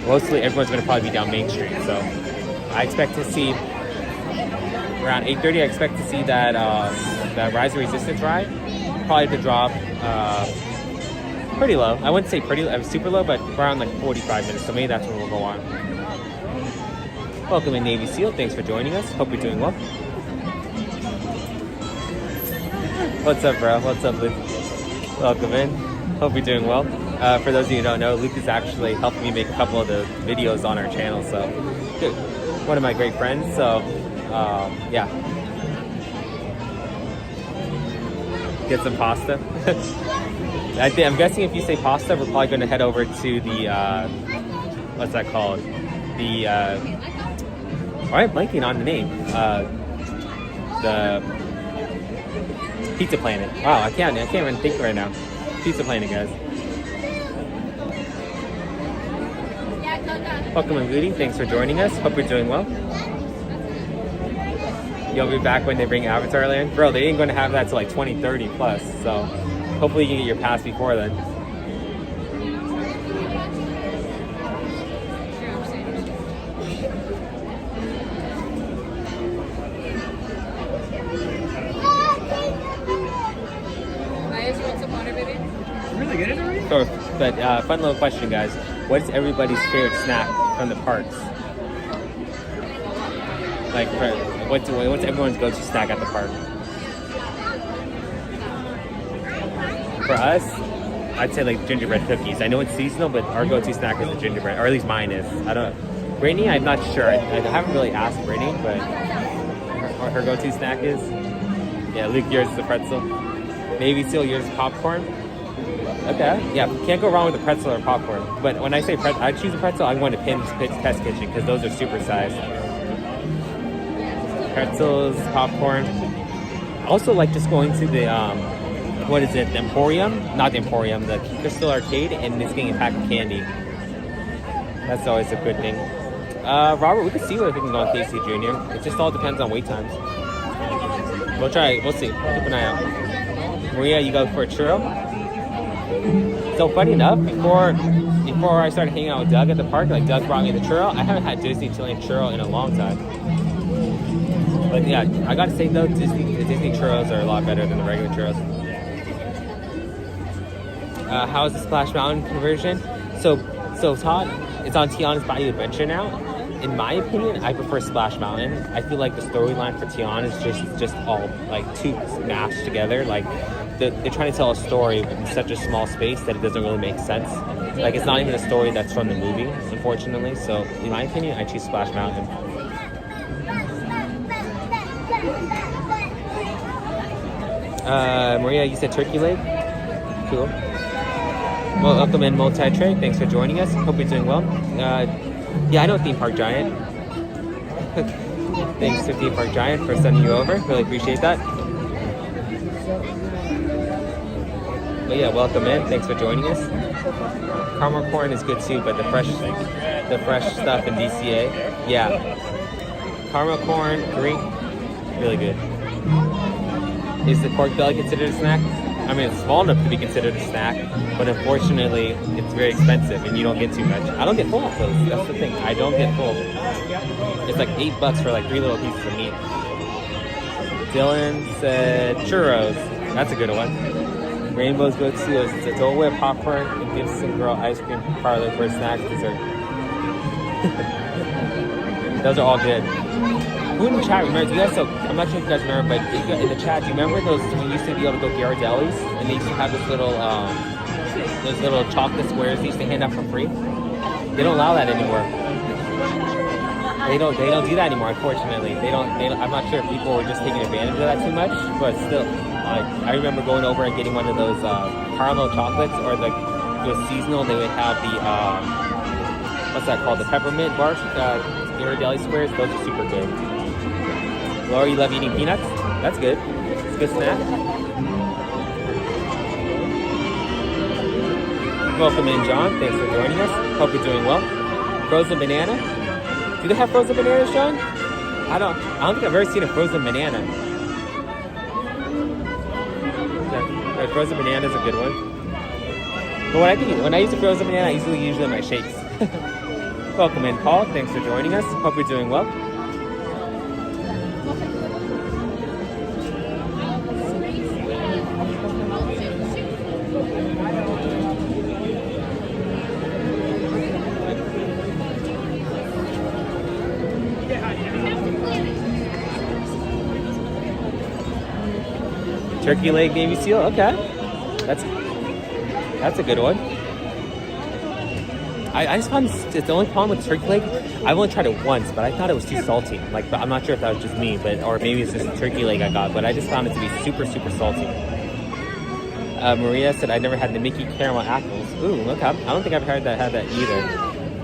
mostly everyone's going to probably be down Main Street. So I expect to see around 8:30. I expect to see that Rise of Resistance ride, probably to drop pretty low. I wouldn't say super low, but around like 45 minutes. So maybe that's when we'll go on. Welcome in, Navy SEAL. Thanks for joining us. Hope you're doing well. What's up, bro? What's up, Luke? Welcome in. Hope you're doing well. For those of you who don't know, Luke is actually helping me make a couple of the videos on our channel. So, good. One of my great friends. So, yeah. Get some pasta. I'm guessing if you say pasta, we're probably going to head over to the, what's that called? The, why am I blanking on the name? The Pizza Planet. Wow, I can't even think right now. Pizza Planet, guys. Welcome and Goody, thanks for joining us. Hope you're doing well. You'll be back when they bring Avatar Land. Bro, they ain't gonna have that till like 2030 plus, so hopefully you can get your pass before then. So, but fun little question, guys. What's everybody's favorite snack from the parks? Like, what's everyone's go-to snack at the park? For us, I'd say like gingerbread cookies. I know it's seasonal, but our go-to snack is the gingerbread, or at least mine is. I don't. Brittany, I'm not sure. I haven't really asked Brittany, but her go-to snack is. Yeah, Luke, yours is the pretzel. Maybe still yours is popcorn. Okay, yeah, can't go wrong with a pretzel or popcorn. But when I say pretzel, I choose a pretzel, I'm going to Pim's Test Kitchen because those are super sized. Pretzels, popcorn. I also like just going to the, what is it, the Emporium? Not the Emporium, the Crystal Arcade, and just getting a pack of candy. That's always a good thing. Robert, we can see if we can go on KC Jr. It just all depends on wait times. We'll try, we'll see. Keep an eye out. Maria, you go for a churro? So funny enough, before I started hanging out with Doug at the park, like Doug brought me the churro. I haven't had Disneyland churro in a long time. But yeah, I gotta say though, the Disney churros are a lot better than the regular churros. How is the Splash Mountain conversion? So Todd, it's on Tiana's Bayou Adventure now. In my opinion, I prefer Splash Mountain. I feel like the storyline for Tiana is just all like too mashed together. Like they're trying to tell a story in such a small space that it doesn't really make sense. Like it's not even a story that's from the movie, unfortunately. So in my opinion, I choose Splash Mountain. Maria, you said turkey leg? Cool. Well, welcome in Multi-Tray. Thanks for joining us. Hope you're doing well. Yeah, I know Theme Park Giant. Thanks to Theme Park Giant for sending you over. Really appreciate that. But yeah, welcome in. Thanks for joining us. Caramel corn is good too, but the fresh stuff in DCA, yeah. Caramel corn, green, really good. Is the pork belly considered a snack? I mean, it's small enough to be considered a snack, but unfortunately, it's very expensive and you don't get too much. I don't get full of those. That's the thing. I don't get full. It's like $8 for like 3 little pieces of meat. Dylan said churros. That's a good one. Rainbow's go to us. It's a Dole Whip popcorn and Gibson Girl ice cream parlor for snack dessert. Those are all good. Who in the chat remember? You guys, so I'm not sure if you guys remember, but in the chat, do you remember those when you used to be able to go Ghirardelli's and they used to have this little, those little chocolate squares they used to hand out for free? They don't allow that anymore. They don't do that anymore, unfortunately. I'm not sure if people were just taking advantage of that too much, but still, I remember going over and getting one of those caramel chocolates, or it was seasonal. They would have the what's that called? The peppermint bars, Ghirardelli squares. Those are super good. Laura, you love eating peanuts? That's good. It's a good snack. Welcome in, John. Thanks for joining us. Hope you're doing well. Frozen banana. Do they have frozen bananas, John? I don't think I've ever seen a frozen banana. Yeah, frozen banana is a good one. But when I use a frozen banana, I usually use it in my shakes. Welcome in, Paul. Thanks for joining us. Hope you're doing well. Turkey leg Navy SEAL, okay. That's a good one. I just found the only problem with turkey leg, I've only tried it once, but I thought it was too salty. But I'm not sure if that was just me, or maybe it's just a turkey leg I got, but I just found it to be super, super salty. Maria said I never had the Mickey caramel apples. Ooh, okay. I don't think I've had that either.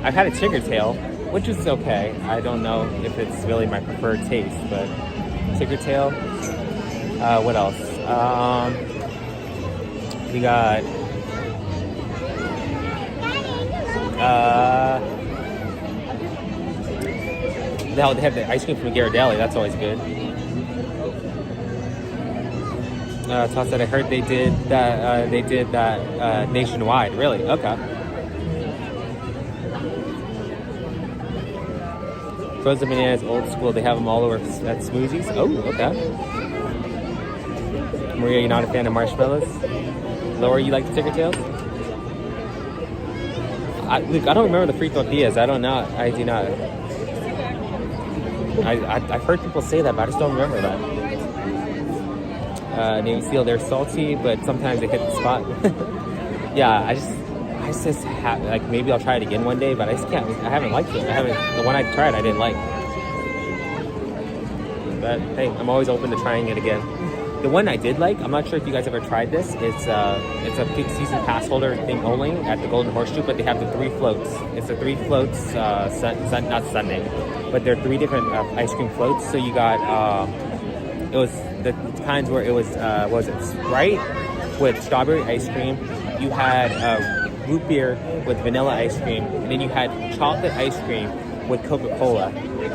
I've had a Tigger tail, which is okay. I don't know if it's really my preferred taste, but Tigger tail. What else? We got they have the ice cream from Ghirardelli. That's always good. Toss said I heard they did that. Nationwide. Really? Okay. Frozen bananas, old school. They have them all over at smoothies. Oh, okay. Maria, you're not a fan of marshmallows? Laura, you like the Tigger tails? Luke, I don't remember the free tortillas. I don't know. I do not. I've heard people say that, but I just don't remember that. Navy SEAL, they're salty, but sometimes they hit the spot. Yeah, I just have, maybe I'll try it again one day, but I just can't. I haven't liked it. The one I tried, I didn't like. But hey, I'm always open to trying it again. The one I did like, I'm not sure if you guys ever tried this. It's a season pass holder thing only at the Golden Horseshoe, but they have the 3 floats. It's the 3 floats, not Sunday, but they're 3 different ice cream floats. So you got, it was the kinds where it was, Sprite with strawberry ice cream. You had root beer with vanilla ice cream, and then you had chocolate ice cream with Coca-Cola.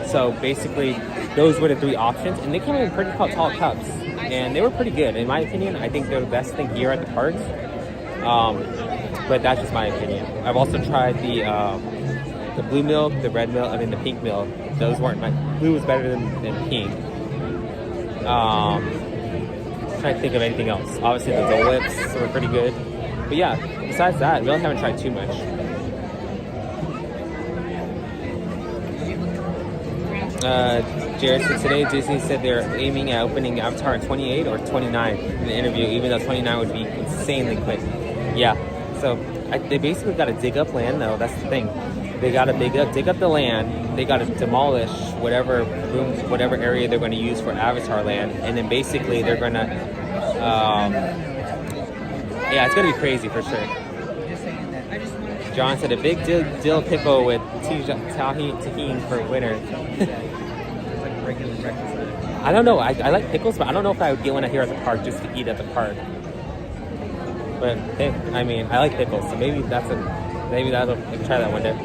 So basically, those were the 3 options, and they came in pretty tall cups. And they were pretty good. In my opinion, I think they're the best thing here at the parks. But that's just my opinion. I've also tried the blue milk, the red milk, and then the pink milk. Those weren't blue was better than pink. I'm trying to think of anything else. Obviously the Dole Whips were pretty good. But yeah, besides that, I really haven't tried too much. Jared said today Disney said they're aiming at opening Avatar in 28 or 29 in the interview, even though 29 would be insanely quick. Yeah, so they basically got to dig up land, though. That's the thing. They got to dig up the land. They got to demolish whatever rooms, whatever area they're going to use for Avatar land, and then basically they're going to, yeah, it's going to be crazy for sure. John said a big dill pickle with tahini for winter. I don't know. I like pickles, but I don't know if I would get one here at the park just to eat at the park. But hey, I mean, I like pickles, so maybe that'll try that one day.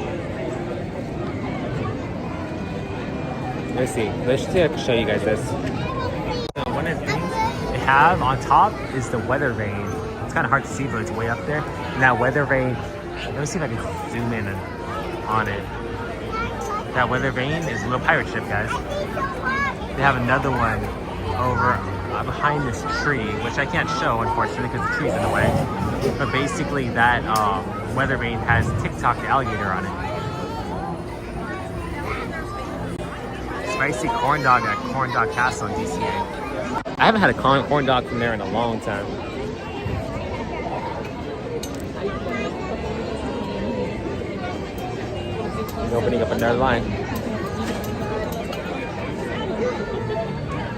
Let's see. Let's show you guys this. One of the things they have on top is the weather vane. It's kind of hard to see, but it's way up there. And that weather vane. Let me see if I can zoom in on it. That weather vane is a little pirate ship, guys. They have another one over behind this tree, which I can't show, unfortunately, because the tree's in the way. But basically, that weather vane has TikTok the alligator on it. Spicy corn dog at Corn Dog Castle in DCA. I haven't had a corn dog from there in a long time. Opening up another line.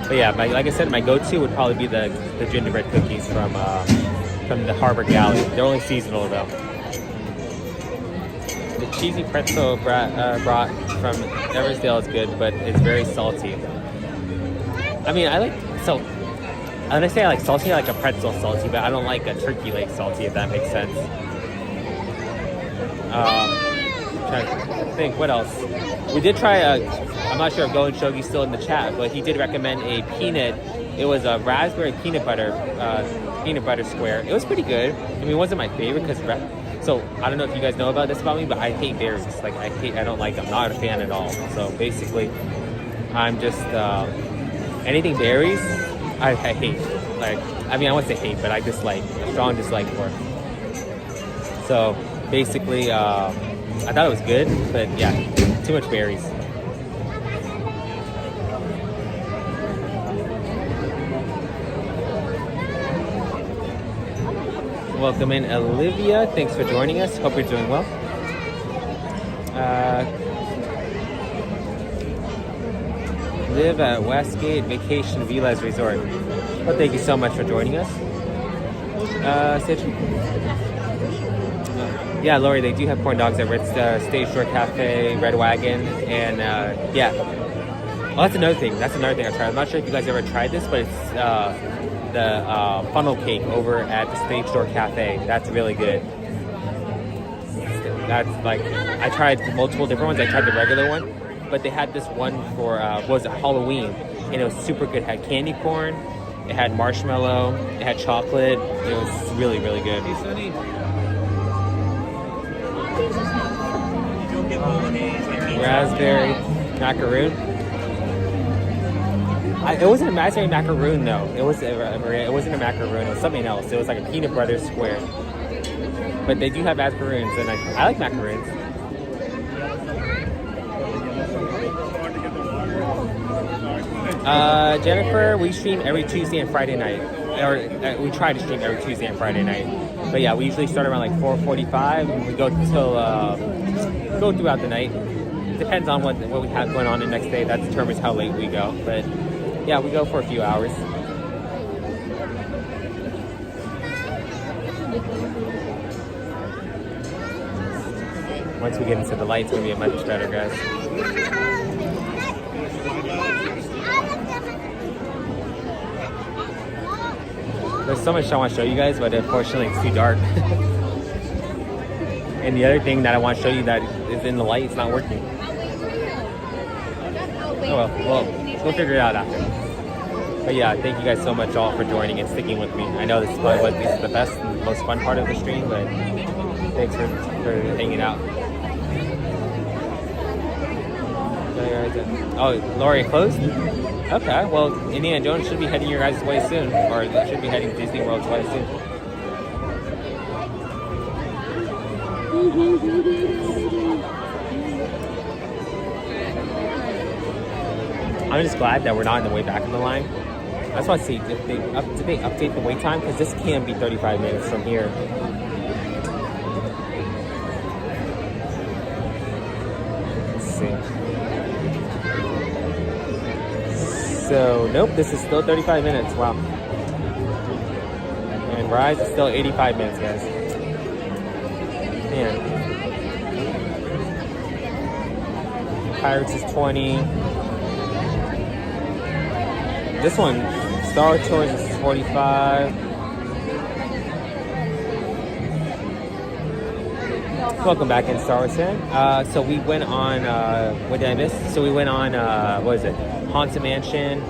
But yeah, like I said, my go-to would probably be the gingerbread cookies from the Harbor Galley. They're only seasonal though. The cheesy pretzel brought from Eversdale is good, but it's very salty. I mean, when I say I like salty, I like a pretzel salty, but I don't like a turkey leg salty, if that makes sense. Trying to think, what else? We did try I'm not sure if Go and Shogi's still in the chat, but he did recommend a peanut. It was a raspberry peanut butter square. It was pretty good. I mean, it wasn't my favorite because so I don't know if you guys know about this about me, but I hate berries. Like I don't like them. Not a fan at all. So basically, I'm just anything berries. I hate. Like, I mean, I wouldn't say hate, but I dislike, a strong dislike for it. So basically, I thought it was good, but yeah, too much berries. Welcome in, Olivia. Thanks for joining us. Hope you're doing well. Live at Westgate Vacation Villas Resort. Well, thank you so much for joining us. Yeah, Lori, they do have corn dogs at Stage Door Cafe, Red Wagon, and yeah. Well, that's another thing. I tried. I'm not sure if you guys ever tried this, but it's the funnel cake over at the Stage Door Cafe. That's really good. That's like, I tried multiple different ones. I tried the regular one, but they had this one for Halloween, and it was super good. It had candy corn, it had marshmallow, it had chocolate. It was really, really good. Raspberry macaroon. It wasn't a raspberry macaroon though. It wasn't a macaroon. It was something else. It was like a peanut butter square. But they do have macaroons, and I like macaroons. Jennifer, we stream every Tuesday and Friday night. Or we try to stream every Tuesday and Friday night. But yeah, we usually start around like 4:45 and we go till go throughout the night. It depends on what we have going on the next day. That determines how late we go. But yeah, we go for a few hours. Once we get into the light, it's gonna be much better, guys. There's so much I want to show you guys, but unfortunately it's too dark. And the other thing that I want to show you that is in the light, it's not working. Oh well, we'll figure it out after. But yeah, thank you guys so much all for joining and sticking with me. I know this is probably the best and most fun part of the stream, but thanks for hanging out. Oh, Lori, closed? Okay, well, Indiana Jones should be heading your guys' way soon, or should be heading Disney World's way soon. I'm just glad that we're not in the way back of the line. I just want to see if they update the wait time, because this can be 35 minutes from here. Let's see. So, nope, this is still 35 minutes. Wow. And Rise is still 85 minutes, guys. Man. Pirates is 20. This one, Star Tours is 45. Welcome back in Star Wars fan. So we went on, what did I miss? So we went on, what is it? Haunted Mansion,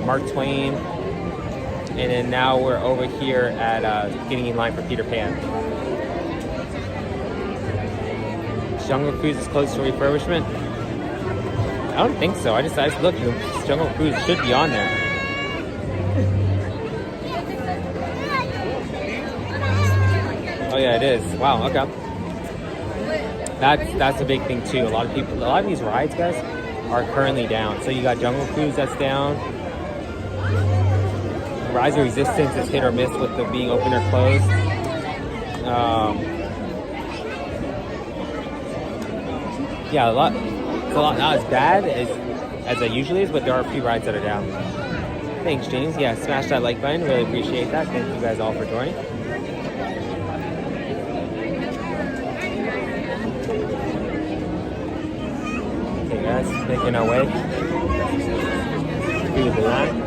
Mark Twain, and then now we're over here at getting in line for Peter Pan. Jungle Cruise is close to refurbishment. I don't think so. I just looked. Jungle Cruise should be on there. Oh yeah, it is. Wow. Okay. That's a big thing too. A lot of these rides, guys, are currently down. So you got Jungle Cruise that's down. Rise of Resistance is hit or miss with the being open or closed. Yeah, it's a lot not as bad as it usually is, but there are a few rides that are down. Thanks, James. Yeah, smash that like button. Really appreciate that. Thank you guys all for joining. Okay, guys, making our way through the line.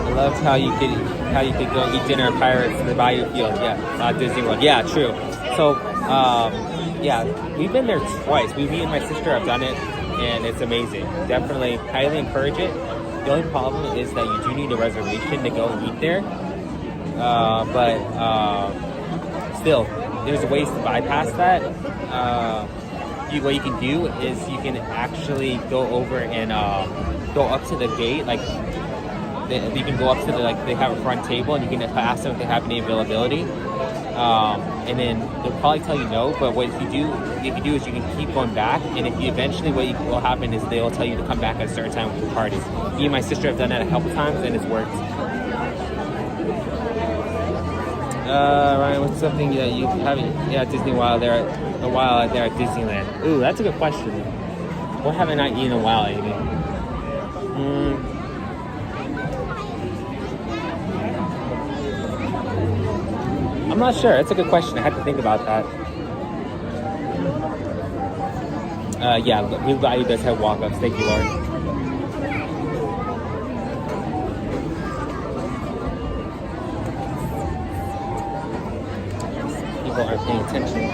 I loved how you could go eat dinner at Pirates in the Bayou Field. Yeah, Disney World. Yeah, true. So yeah, we've been there twice. Me and my sister have done it, and it's amazing. Definitely, highly encourage it. The only problem is that you do need a reservation to go and eat there. But still, there's ways to bypass that. What you can do is you can actually go over and go up to the gate, like you can go up to the, like they have a front table and you can ask them if they have any availability, and then they'll probably tell you no. But what if you do is you can keep going back, and if you eventually what will happen is they'll tell you to come back at a certain time with the party. Me and my sister have done that a couple times and it's worked. Ryan, what's something that you haven't Disney while there at Disneyland? Ooh, that's a good question. What have I not eaten in a while, Amy? I'm not sure. That's a good question. I had to think about that. Yeah, Blue Bayou does have walk-ups. Thank you, Lauren. People aren't paying attention.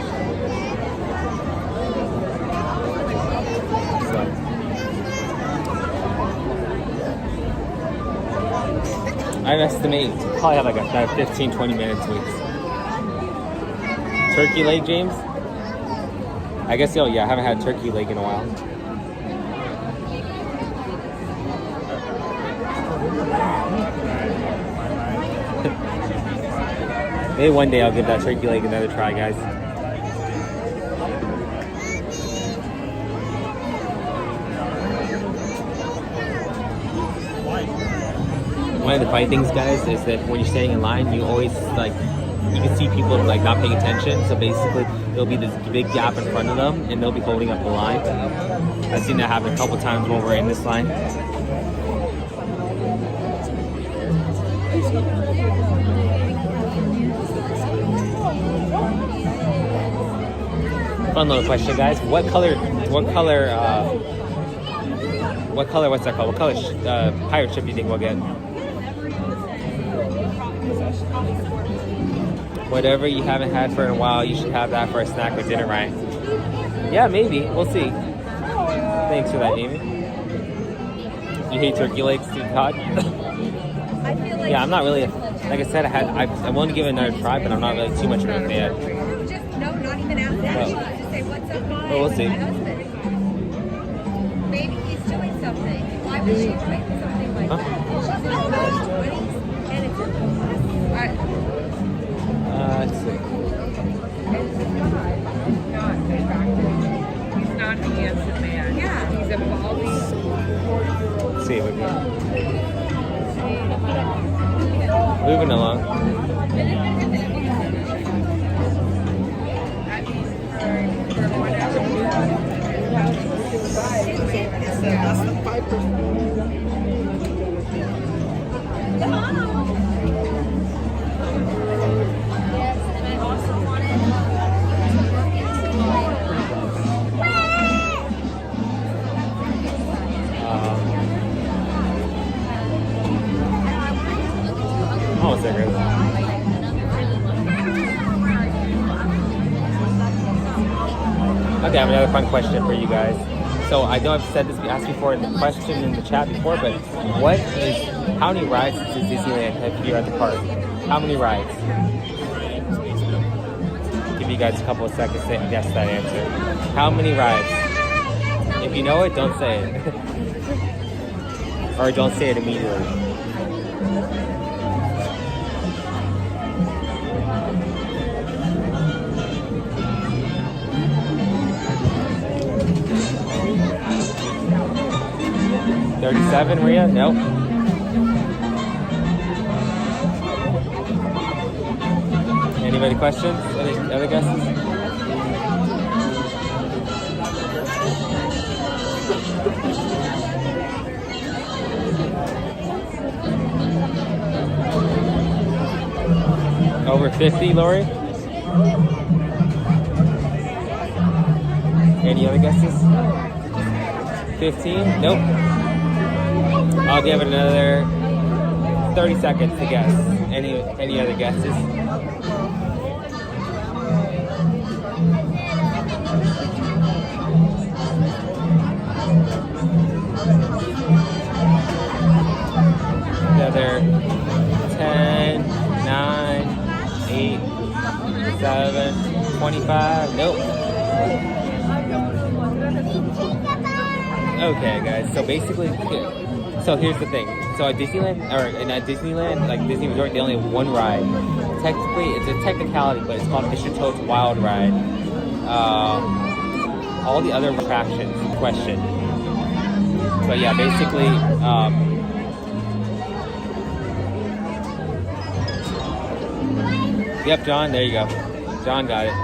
So. I estimate probably have like a 15-20 minutes wait. Turkey leg, James? I guess I haven't had turkey leg in a while. Maybe one day I'll give that turkey leg another try, guys. One of the funny things, guys, is that when you're standing in line, you always you can see people not paying attention. So basically, there'll be this big gap in front of them, and they'll be holding up the line. I've seen that happen a couple times when we're in this line. Fun little question, guys. What color, what's that called? What color pirate ship do you think we'll get? Whatever you haven't had for a while, you should have that for a snack or dinner, right? Yeah, maybe. We'll see. Thanks for that, Amy. You hate turkey legs too, Todd? Yeah, I'm not really, like I said, I want to give it another try, but I'm not really too much of a fan. No, not even ask that. Just say, what's up, Mom? Well, we'll see. My husband. Maybe he's doing something. Why would she write something like that? She's in her 20s, and it's alright. Let's see. He's not a handsome man. Yeah. He's a balding. Let's see what we got. Moving along. Almost there, guys. Okay, I have another fun question for you guys. So I know I've said this, asked before in the question in the chat before, but how many rides does Disneyland have here at the park? How many rides? Give you guys a couple of seconds to guess that answer. How many rides? If you know it, don't say it. Or don't say it immediately. 37, Maria? Nope. Anybody questions? Any other guesses? Over 50, Lori? Any other guesses? 15? Nope. I'll give it another 30 seconds to guess. Any other guesses? Another 10, 9, 8, 7, 25. Nope. Okay, guys. So basically, so here's the thing. So at Disneyland, like Disney Resort, they only have one ride. Technically, it's a technicality, but it's called Mr. Toad's Wild Ride. All the other attractions, question. So yeah, basically, yep, John, there you go. John got it.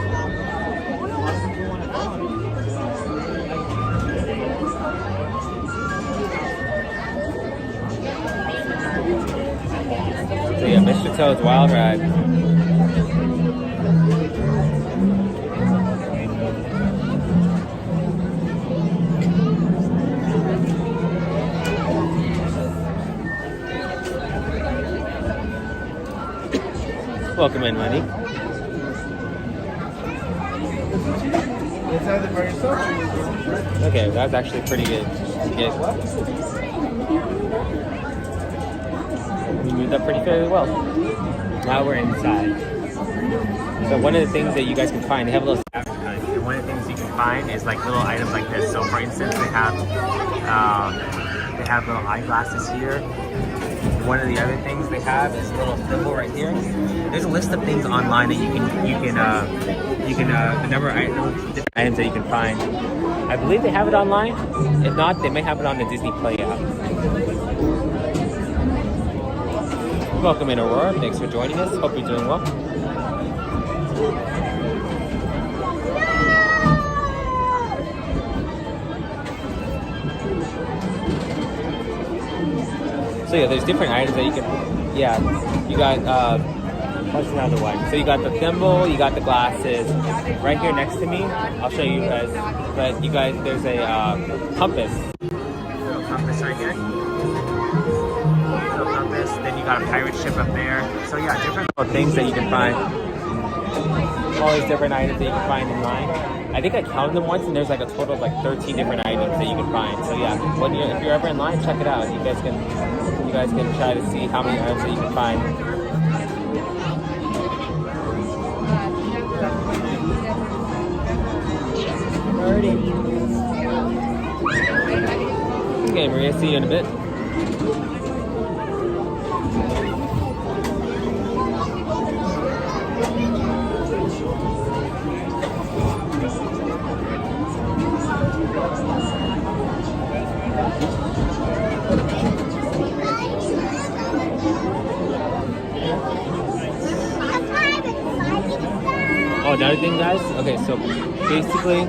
So yeah, Mr. Toad's Wild Ride. Welcome in, Lenny. Okay, that's actually pretty good. We moved up pretty fairly well. Now we're inside. So one of the things that you guys can find, they have a little advertising. And one of the things you can find is like little items like this. So for instance, they have little eyeglasses here. One of the other things they have is a little thimble right here. There's a list of things online that the number of items that you can find. I believe they have it online. If not, they may have it on the Disney Play app. Welcome in, Aurora. Thanks for joining us. Hope you're doing well. So yeah, there's different items that you can, you got, what's another one? So you got the thimble, you got the glasses. Right here next to me, I'll show you guys, but you guys, there's a compass. Little compass right here. Little compass, then you got a pirate ship up there. So yeah, different little things that you can find. All these different items that you can find in line. I think I counted them once, and there's like a total of like 13 different items that you can find. So yeah, if you're ever in line, check it out. You guys can try to see how many items that you can find. Alrighty. Okay, Maria, see you in a bit. Oh, another thing, guys. Okay, so basically,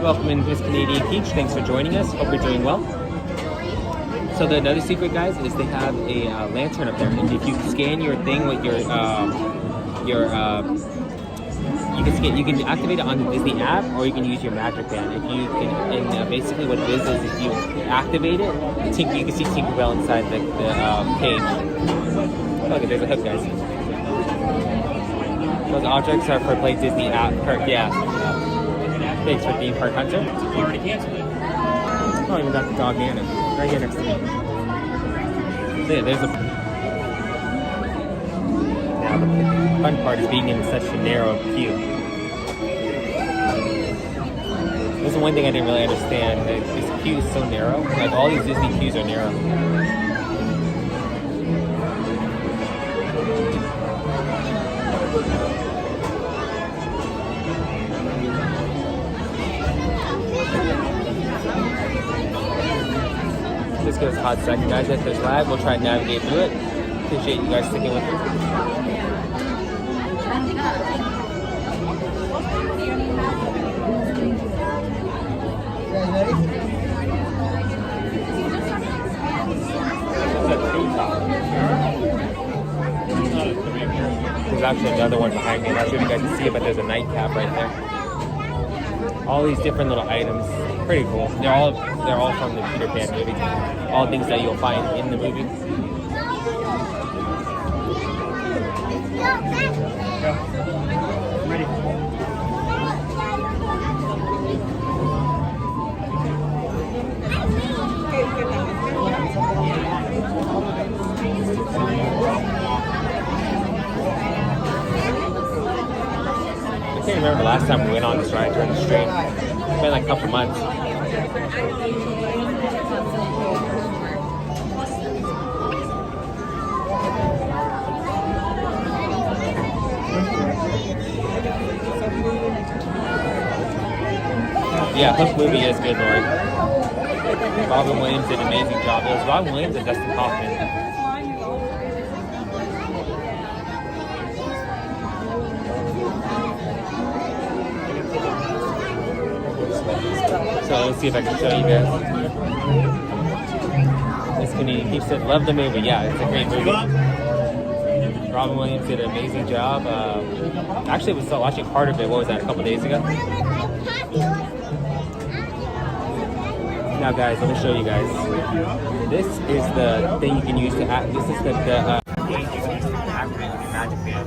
welcome in, Miss Canadian Peach. Thanks for joining us. Hope you're doing well. So another secret, guys, is they have a lantern up there, and if you scan your thing with you can activate it on the Disney app, or you can use your Magic Band. If you can, and basically what it is if you activate it, you can see Tinkerbell inside the cage. Look, there's a hook, guys. Those objects are for Play Disney app perk, yeah. Thanks for Theme Park Hunter. You already canceled it. Oh, even got the dog Anna right here next to me. So yeah, there's a. Now the fun part is being in such a narrow queue. This is one thing I didn't really understand. That this queue is so narrow. Like all these Disney queues are narrow. Please give us a hot second, guys. If there's lag, we'll try to navigate through it. Appreciate you guys sticking with me. There's actually another one behind me. I'm not sure if you guys can see it, but there's a nightcap right there. All these different little items, pretty cool. They're all from the Peter Pan movie. All things that you'll find in the movie. Ready? I can't remember the last time we went on this ride during the straight. It's been like a couple months. Yeah, Hook movie is good, Lori. Robin Williams did an amazing job. It was Robin Williams and Dustin Hoffman. So let's see if I can show you guys. This comedian keeps saying, love the movie. Yeah, it's a great movie. Robin Williams did an amazing job. Actually, was still watching part of it. What was that? A couple days ago. Now, guys, let me show you guys. This is the thing you can use to act. This is the gauge you can use to activate the magic band.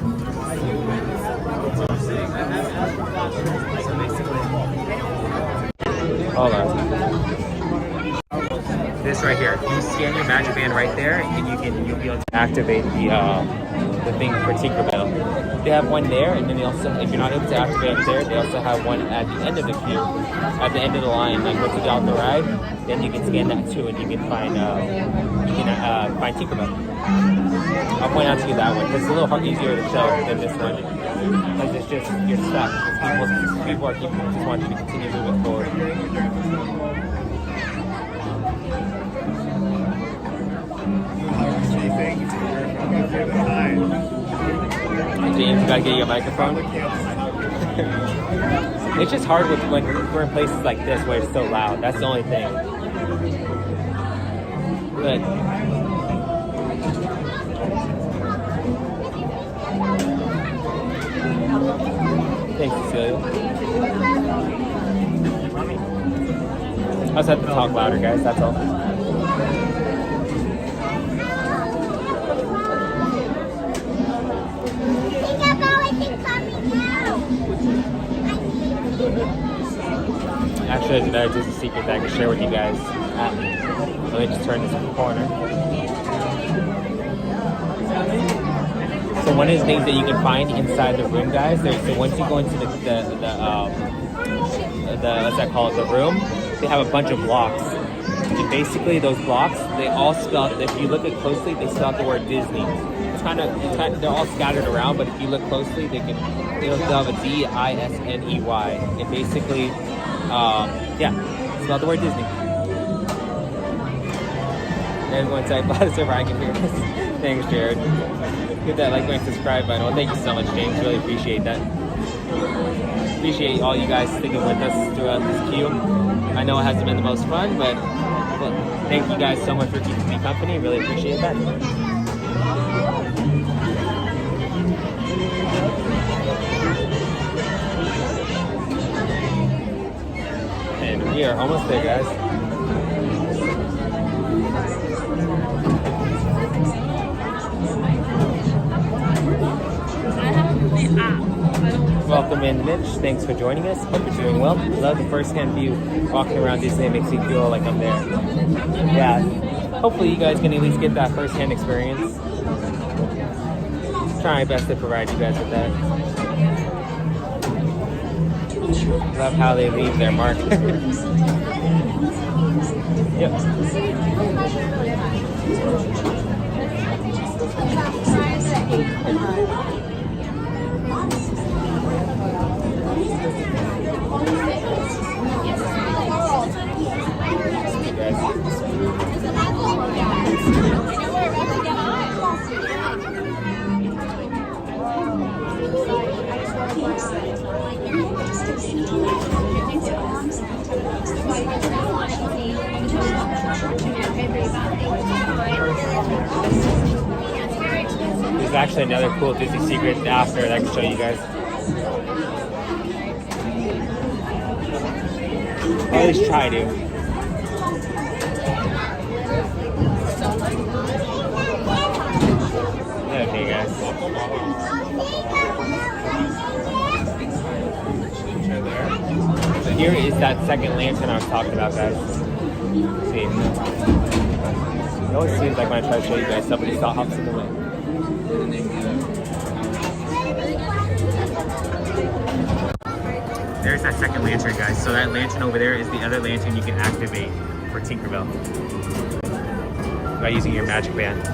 So basically, hold on. This right here. You scan your magic band right there, and you'll be able to activate the thing for Tinkerbell. They have one there, and then they also, if you're not able to activate it there, they also have one at the end of the queue, at the end of the line. Like once you get off the ride, then you can scan that too, and you can find find Tinkerbell. I'll point out to you that one because it's a little easier to show than this one, because it's just you're stuck. People just want you to continue moving forward. James, you gotta get your microphone. It's just hard when we're in places like this where it's so loud. That's the only thing. But thanks, Cecilia. I just have to talk louder, guys. That's all. Actually, there's a secret that I can share with you guys. Let me just turn this corner. So one of the things that you can find inside the room, guys, so once you go into the what's that called, the room, they have a bunch of blocks. And basically, those blocks, they all spell, if you look at it closely, they spell out the word Disney. It's kind of, they're all scattered around, but if you look closely, they'll have a D-I-S-N-E-Y. And basically, yeah, spell the word Disney. Everyone's like, "Blah, server, I can hear this." Thanks, Jared. Hit that like and subscribe button. Well, thank you so much, James. Really appreciate that. Appreciate all you guys sticking with us throughout this queue. I know it hasn't been the most fun, but thank you guys so much for keeping me company. Really appreciate that. And we are almost there, guys. Welcome in, Mitch. Thanks for joining us. Hope you're doing well. Love the first-hand view. Walking around Disney makes me feel like I'm there. Yeah. Hopefully you guys can at least get that first-hand experience. Try my best to provide you guys with that. Love how they leave their mark. Yep. There's actually another cool Disney secret after that I can show you guys. Or at least try to. Okay, guys. So here is that second lantern I was talking about, guys. See, it always seems like when I try to show you guys, somebody hops in the way. There's that second lantern, guys. So that lantern over there is the other lantern you can activate for Tinkerbell by using your magic band.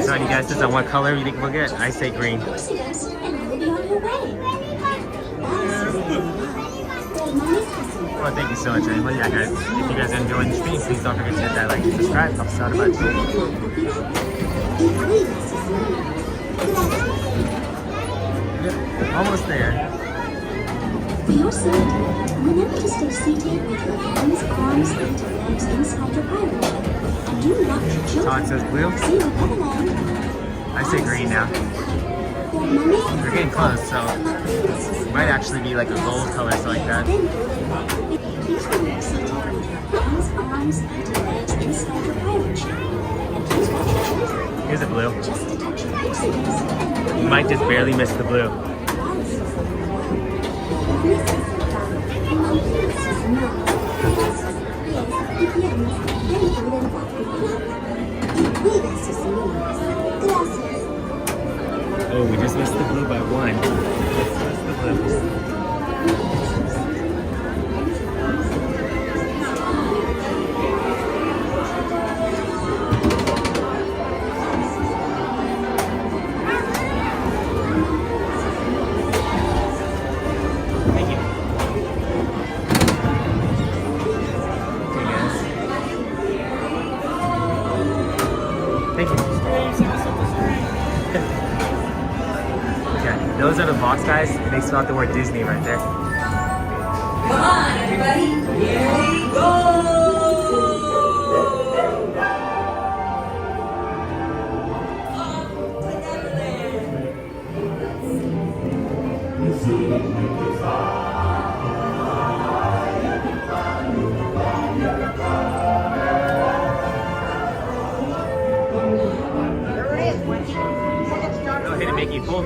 So any guesses on what color you think we'll get? I say green. Well, thank you so much. Well, yeah, guys, if you guys are enjoying the stream, please don't forget to hit that like and subscribe. Helps us out a bunch. Yep, almost there. For your safety, remember to stay seated with your hands, arms, and legs inside your pirate ship. And do lock your children. Todd says blue. See you never land. I say green now. We're getting close, so it might actually be like a gold color, so like that. Please remain seated with your hands, arms, and legs inside your pirate ship. And please watch your children. Here's a blue. Just a touch of accidents. You might just barely miss the blue. Oh, we just missed the blue by one. Just missed the blue. Thank you. Okay, guys. Thank you. Okay, those are the box guys. They still have the word Disney right there. Come on, everybody. Here we go. Oh, Hidden Mickey, full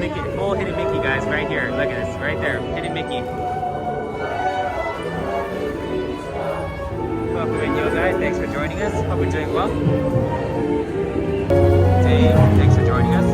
Hidden Mickey, guys, right here. Look at this, right there, Hidden Mickey. Welcome video, guys. Thanks for joining us. Hope you're doing well. Dave, thanks for joining us.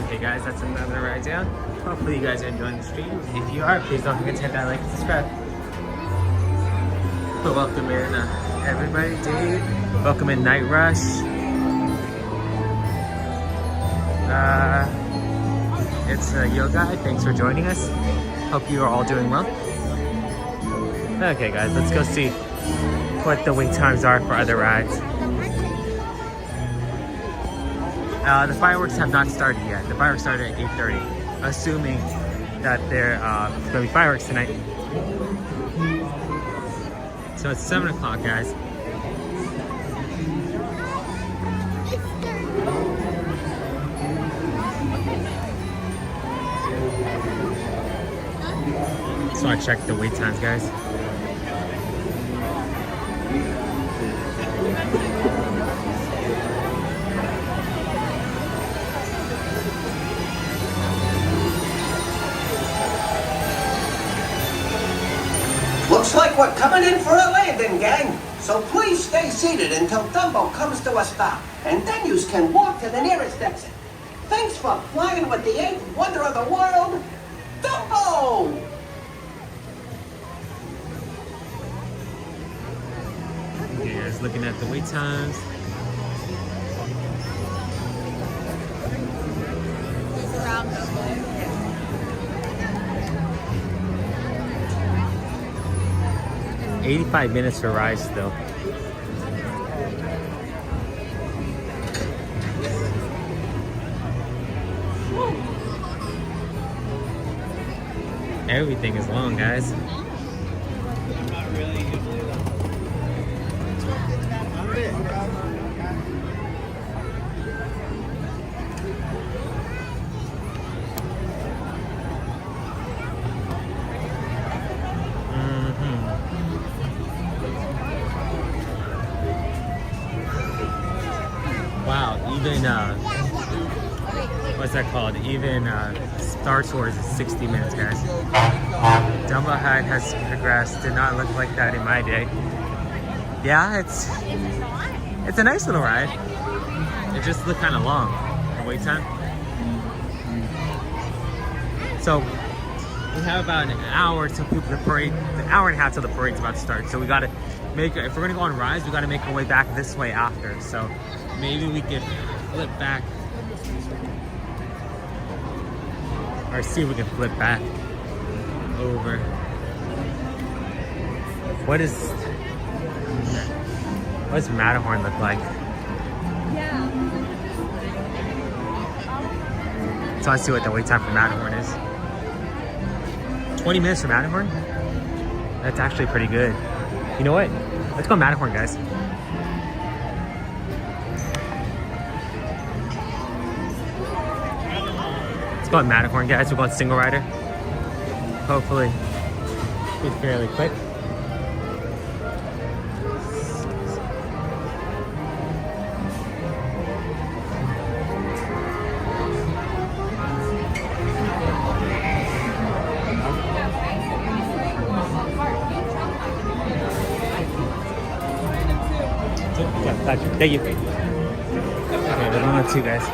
Okay guys, that's another ride down. Hopefully you guys are enjoying the stream. If you are, please don't forget to hit that like and subscribe. But welcome in everybody, Dave. Welcome in Night Rush. It's Yo Guy. Thanks for joining us. Hope you are all doing well. Okay, guys, let's go see what the wait times are for other rides. The fireworks have not started yet. The fireworks started at 8:30, assuming that there's going to be fireworks tonight. So it's 7 o'clock, guys. So I checked the wait times, guys. Looks like we're coming in for a landing, gang. So please stay seated until Dumbo comes to a stop. And then you can walk to the nearest exit. Thanks for flying with the 8th wonder of the world, Dumbo! Okay, guys, looking at the wait times. Around Dumbo. 85 minutes for rides still. Everything is long, guys. Wow, even what's that called? Even Star Tours is 60 minutes, guys. Dumbo Hut has progressed. Did not look like that in my day. Yeah, it's a nice little ride. It just looked kind of long, the wait time. So we have about an hour till the parade, an hour and a half till the parade's about to start. So we gotta make, if we're gonna go on rides, we gotta make our way back this way after. So maybe we could flip back, or see if we can flip back over. What does Matterhorn look like? Yeah. So let's see what the wait time for Matterhorn is. 20 minutes for Matterhorn? That's actually pretty good. You know what? Let's go Matterhorn, guys. Let's go on Matterhorn, guys. We're going single rider. Hopefully, be fairly quick. Yeah, gotcha. Thank you. Okay, we're going on 2, guys.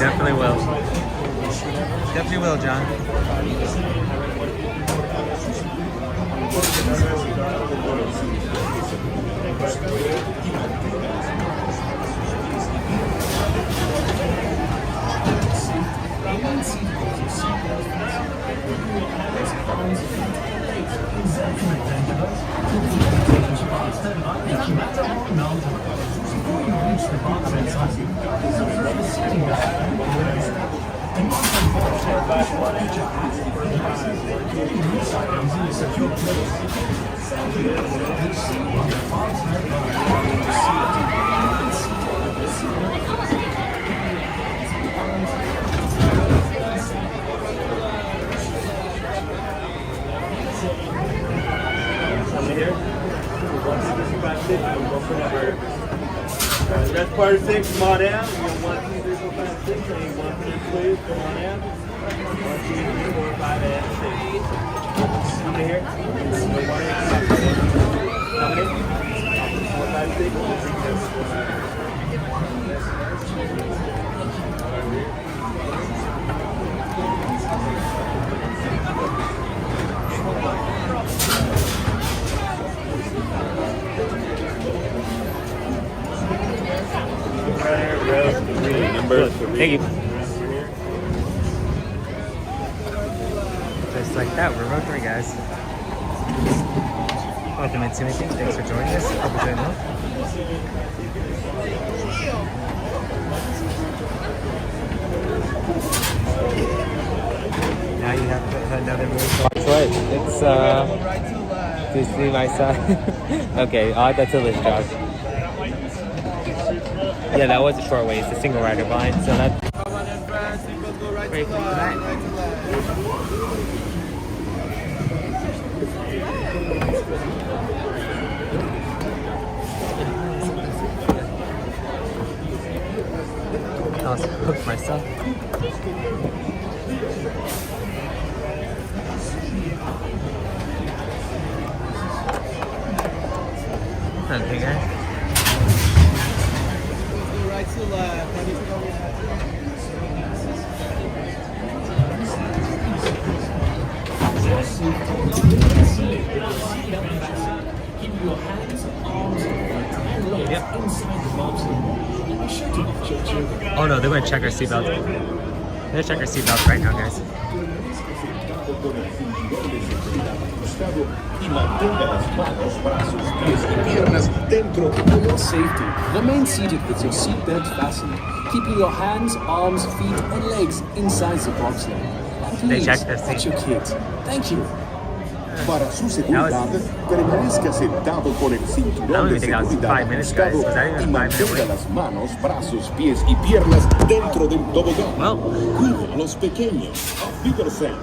Definitely will. Definitely will, John. That's part of 6, come on down. You got 1, 2, 3, 4, 5, 6. I need 1 for this, please. Come on down. 1, 2, 3, 4, 5, and 6. How many here? How many? 4, 5, 6. 4, 5, 6. Thank you. Just like that, we're row 3, guys. Welcome into anything. Thanks for joining us. Hope you're doing well. Now you have another movie to watch. What? It's Disney, my son. Okay, I'll add that to the list, Josh. Yeah, that was a short way. It's a single rider blind, so that's great for tonight. I was hooked myself. Okay, guys. Right to left. Keep your hands, arms, and legs inside the bottle. Be sure to lift your chin. Oh no, they're gonna check our seatbelt. They're gonna check our seatbelts right now, guys. Y mantenga las manos, brazos, pies y piernas dentro. For your safety, remain seated with your seatbelt fastened, keeping your hands, arms, feet, and legs inside the box. Please, watch your kids. Thank you. Para su seguridad, permanezca sentado con el cinturón de seguridad ajustado y mantenga las manos, brazos, pies y piernas dentro del tobogán. Cuide a los pequeños. Auf Wiedersehen.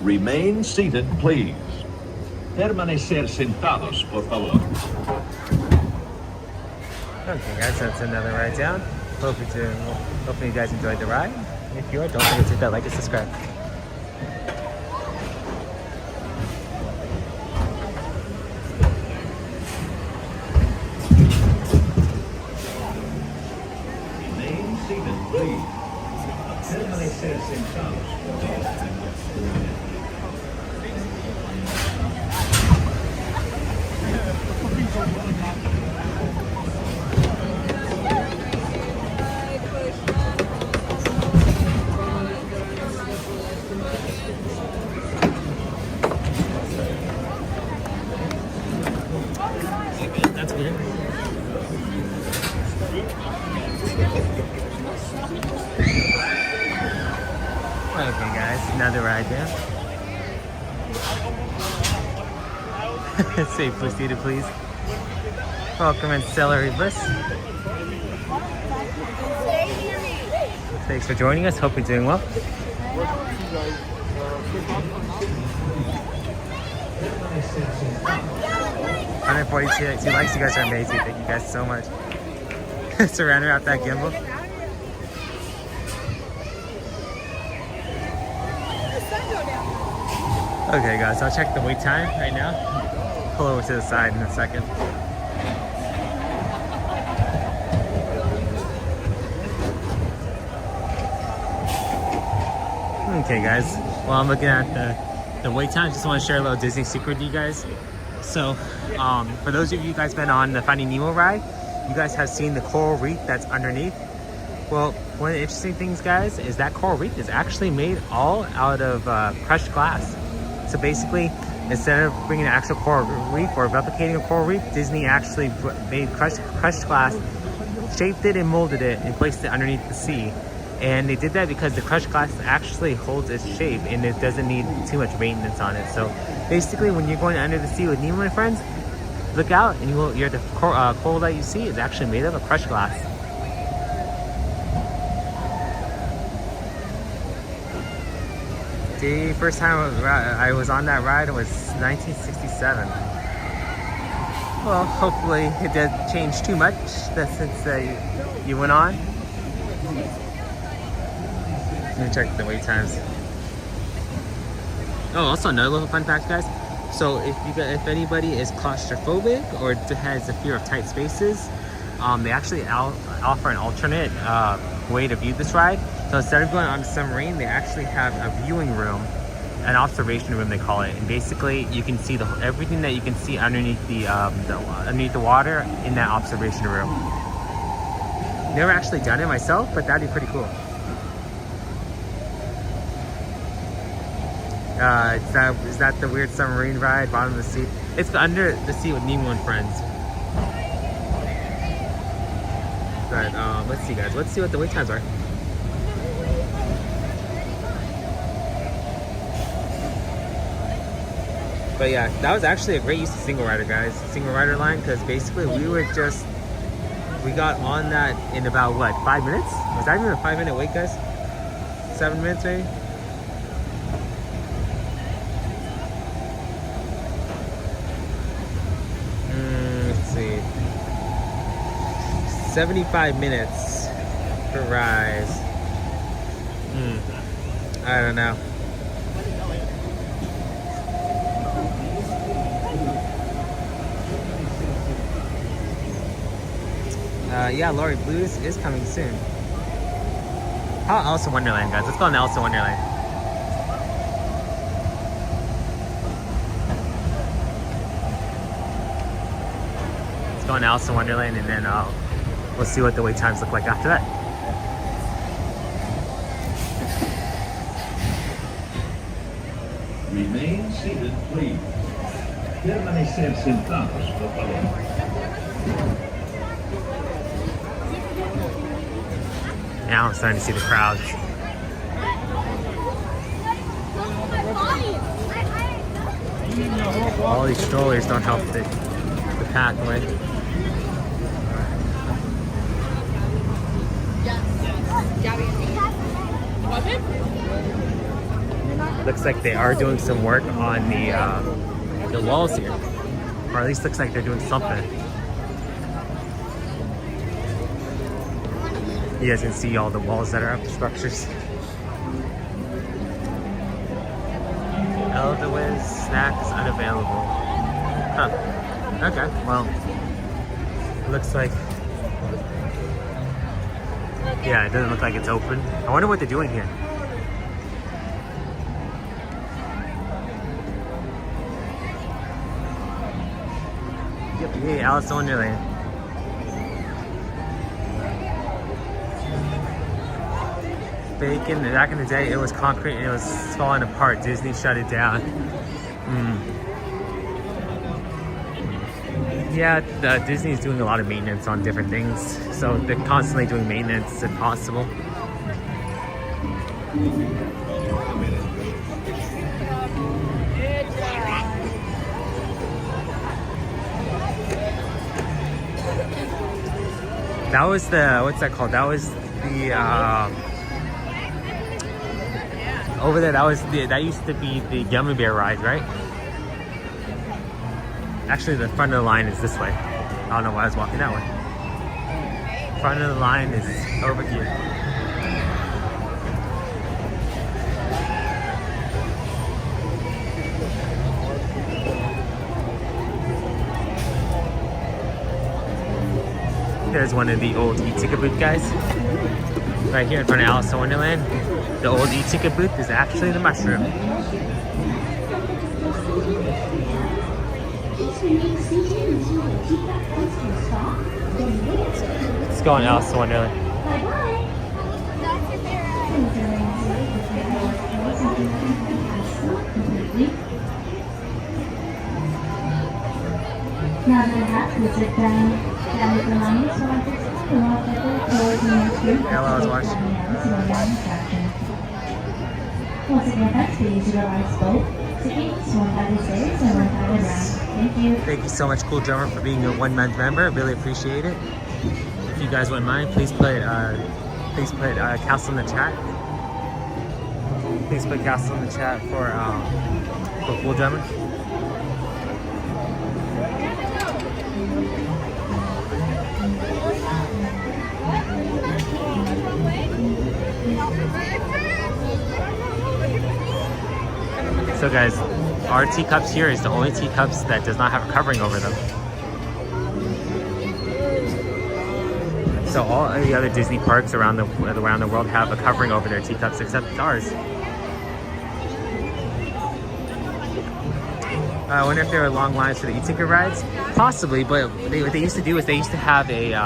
Remain seated, please. Permanecer sentados, por favor. Okay, guys, that's another ride down. Hopefully you guys enjoyed the ride. If you are, don't forget to hit that like and subscribe. Remain seated, please. Permanecer sentados, por favor. That's weird. Okay, guys, another ride down. Safely seated, please. Welcome in Celery Bliss. Thanks for joining us. Hope you're doing well. 142 likes. You guys are amazing. Thank you guys so much. Surrounded out that gimbal. Okay, guys. I'll check the wait time right now. Pull over to the side in a second. Okay, guys. Well, I'm looking at the wait time. Just want to share a little Disney secret with you guys. So, for those of you guys been on the Finding Nemo ride, you guys have seen the coral reef that's underneath. Well, one of the interesting things, guys, is that coral reef is actually made all out of crushed glass. So basically, instead of bringing an actual coral reef or replicating a coral reef, Disney actually made crushed glass, shaped it and molded it, and placed it underneath the sea. And they did that because the crushed glass actually holds its shape and it doesn't need too much maintenance on it. So basically, when you're going under the sea with Nemo and friends, look out and the coral that you see is actually made of a crushed glass. The first time I was on that ride was 1967. Well, hopefully it didn't change too much since you went on. Let me check the wait times. Oh, also another little fun fact, guys. So if anybody is claustrophobic or has a fear of tight spaces, they actually offer an alternate way to view this ride. So instead of going on the submarine, they actually have a viewing room, an observation room they call it, and basically you can see everything that you can see underneath the water in that observation room. Never actually done it myself, but that'd be pretty cool. Is that the weird submarine ride, bottom of the sea? It's under the sea with Nemo and friends. But let's see, guys. Let's see what the wait times are. But yeah, that was actually a great use of single rider, guys. Single rider line, because basically we got on that in about what, 5 minutes? Was that even a 5-minute wait, guys? 7 minutes maybe? Let's see. 75 minutes for Rise. I don't know. Yeah, Lori Blues is coming soon. How about Alice in Wonderland, guys? Let's go on Alice in Wonderland. Let's go on Alice in Wonderland, and then we'll see what the wait times look like after that. Remain seated, please. Permanecer sentados, por favor. Now I'm starting to see the crowds. All these strollers don't help the pathway. Looks like they are doing some work on the walls here, or at least looks like they're doing something. You guys can see all the walls that are up, the structures. Elderwiz snack is unavailable. Huh. Okay, well, looks like, yeah, it doesn't look like it's open. I wonder what they're doing here. Hey, Alice in Wonderland. Back in the day, it was concrete and it was falling apart. Disney shut it down. Yeah, Disney's doing a lot of maintenance on different things, so they're constantly doing maintenance if possible. That was the, what's that called? That was the, over there, that used to be the Gummy Bear ride, right? Actually, the front of the line is this way. I don't know why I was walking that way. Front of the line is over here. There's one of the old e-ticket booth guys. Right here in front of Alice in Wonderland. The old e-ticket booth is actually the mushroom. Let's go on Alice in Wonderland. Now the hat will sit down. Ella was watching. Thank you so much, Cool Drummer, for being a 1 month member. Really appreciate it. If you guys wouldn't mind, please put Castle in the chat. Please put Castle in the chat for Cool Drummer. So guys, our teacups here is the only teacups that does not have a covering over them. So all the other Disney parks around the world have a covering over their teacups except ours. I wonder if there are long lines for the e-ticket rides? Possibly, but what they used to do is they used to have a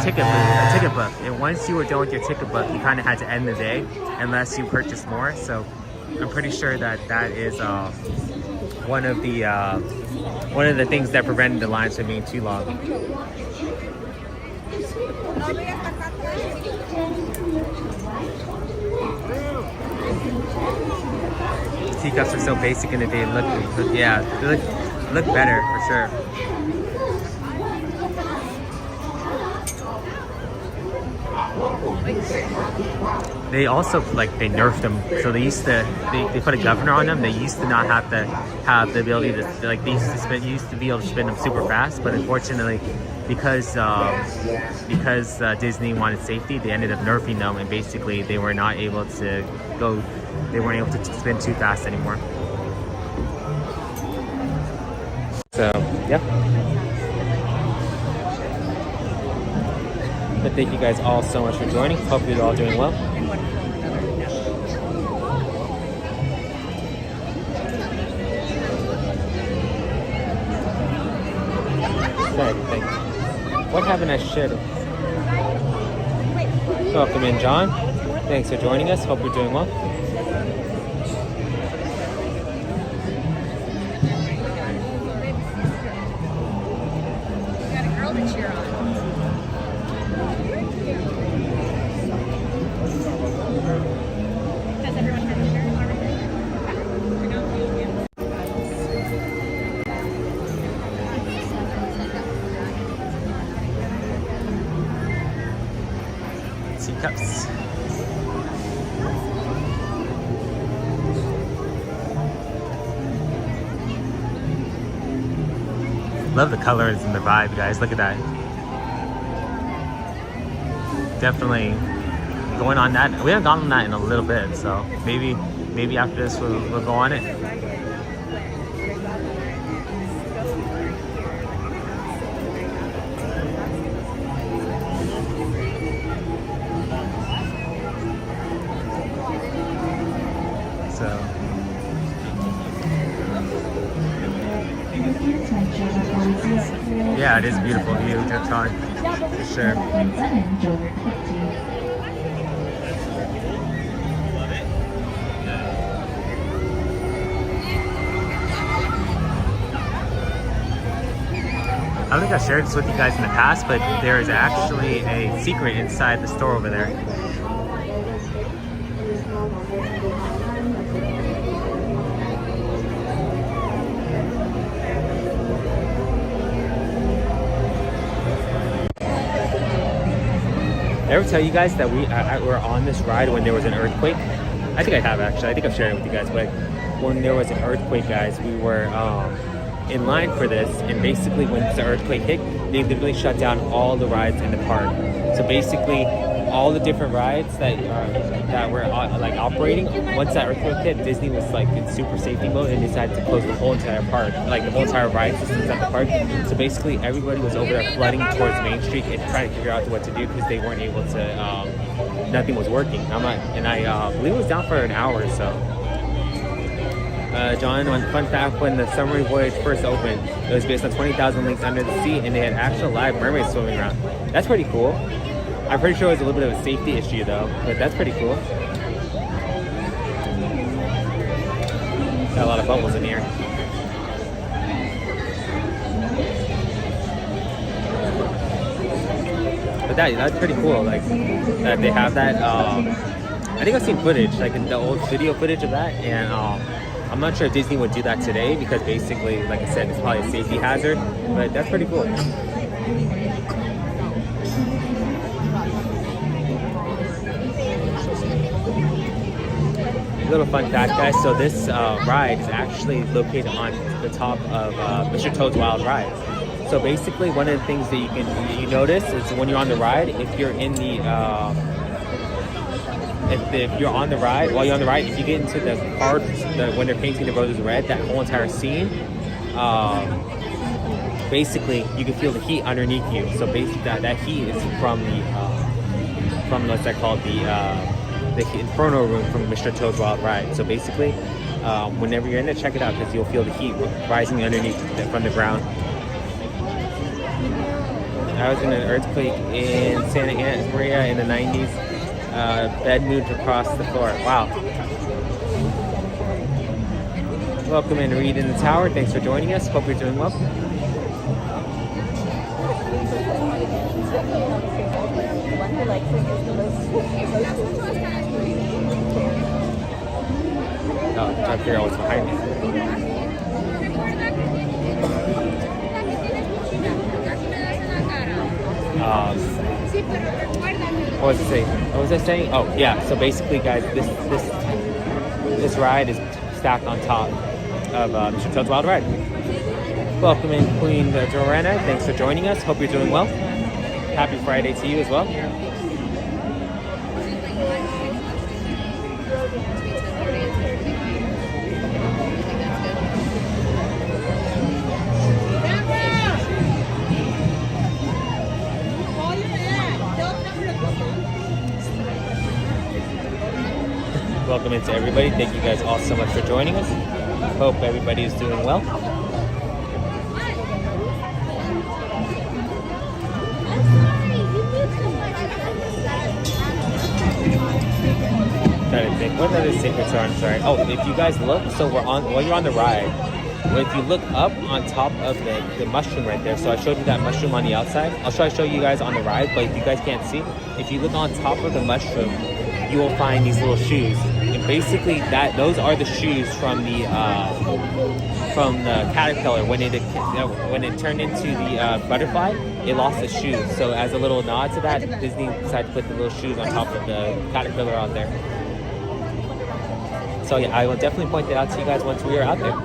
ticket book, and once you were done with your ticket book, you kind of had to end the day unless you purchased more. So I'm pretty sure that is one of the things that prevented the lines from being too long. Teacups are so basic and they look better for sure. They also they nerfed them, so they put a governor on them. They used to not have the ability to they used to be able to spin them super fast, but unfortunately because Disney wanted safety, they ended up nerfing them, and basically they weren't able to spin too fast anymore. So yeah. But thank you guys all so much for joining. Hope you're all doing well. Thanks. What haven't I shared? Welcome in, John. Thanks for joining us. Hope you're doing well. Got a girl to cheer on. Does everyone have a shirt already? Teacups. Love the colors and the vibe, guys. Look at that. Definitely going on that. We haven't gone on that in a little bit, so maybe after this we'll go on it. Yeah, it is a beautiful view to time, for sure. I don't think I shared this with you guys in the past, but there is actually a secret inside the store over there. I ever tell you guys that we were on this ride when there was an earthquake? I think I have actually. I think I've shared it with you guys. But when there was an earthquake, guys, we were in line for this. And basically, when the earthquake hit, they literally shut down all the rides in the park. So basically, all the different rides that were like operating, once that earthquake hit, Disney was like in super safety mode and decided to close the whole entire park, like the whole entire ride systems at the park. So basically everybody was over there flooding towards Main Street and trying to figure out what to do because they weren't able to, nothing was working. I believe it was down for an hour or so. John, one fun fact, when the submarine voyage first opened, it was based on 20,000 Leagues Under the Sea, and they had actual live mermaids swimming around. That's pretty cool. I'm pretty sure it was a little bit of a safety issue though, but that's pretty cool. Got a lot of bubbles in here. But that's pretty cool, like that they have that. I think I've seen footage, like in the old video footage of that, and I'm not sure if Disney would do that today because basically, like I said, it's probably a safety hazard, but that's pretty cool. Little fun fact, guys. So this ride is actually located on the top of Mr. Toad's Wild Ride. So basically, one of the things that you notice is when you're on the ride, if you're in the if you're on the ride, while you're on the ride, if you get into the part when they're painting the roses red, that whole entire scene, basically you can feel the heat underneath you. So basically, that heat is from what's that called, the Inferno Room from Mr. Toad's Wild Ride. So basically, whenever you're in there, check it out because you'll feel the heat rising underneath from the ground. I was in an earthquake in Santa Maria in the 90s. Bed moved across the floor. Wow. Welcome in, Reed in the Tower. Thanks for joining us. Hope you're doing well. Oh, I'm trying to figure out what's behind me. What was it saying? What was I saying? Oh yeah. So basically, guys, this ride is stacked on top of Mr. Toad's Wild Ride. Welcome in, Queen Joanna. Thanks for joining us. Hope you're doing well. Happy Friday to you as well. Welcome into everybody. Thank you guys all so much for joining us. Hope everybody is doing well. Trying to think what other secrets are. I'm sorry. Oh, if you guys look, so while you're on the ride, if you look up on top of the mushroom right there, so I showed you that mushroom on the outside. I'll try to show you guys on the ride, but if you guys can't see, if you look on top of the mushroom, you will find these little shoes. And basically, those are the shoes from the caterpillar. When it turned into the butterfly, it lost its shoes. So as a little nod to that, Disney decided to put the little shoes on top of the caterpillar out there. So yeah, I will definitely point that out to you guys once we are out there.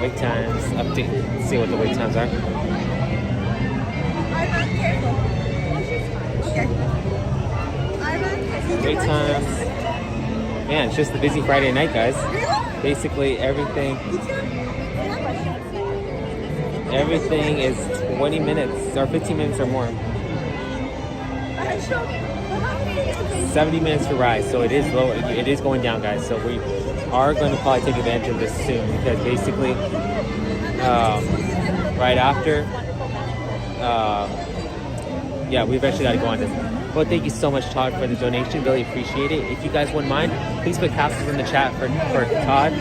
Wait times, update, let's see what the wait times are. Wait times. Man, it's just a busy Friday night, guys. Basically everything is 20 minutes or 15 minutes or more. 70 minutes to rise, so it is low. It is going down, guys. So we are going to probably take advantage of this soon because basically, right after, yeah, we eventually got to go on this. Well, thank you so much, Todd, for the donation. Really appreciate it. If you guys wouldn't mind, please put captions in the chat for Todd.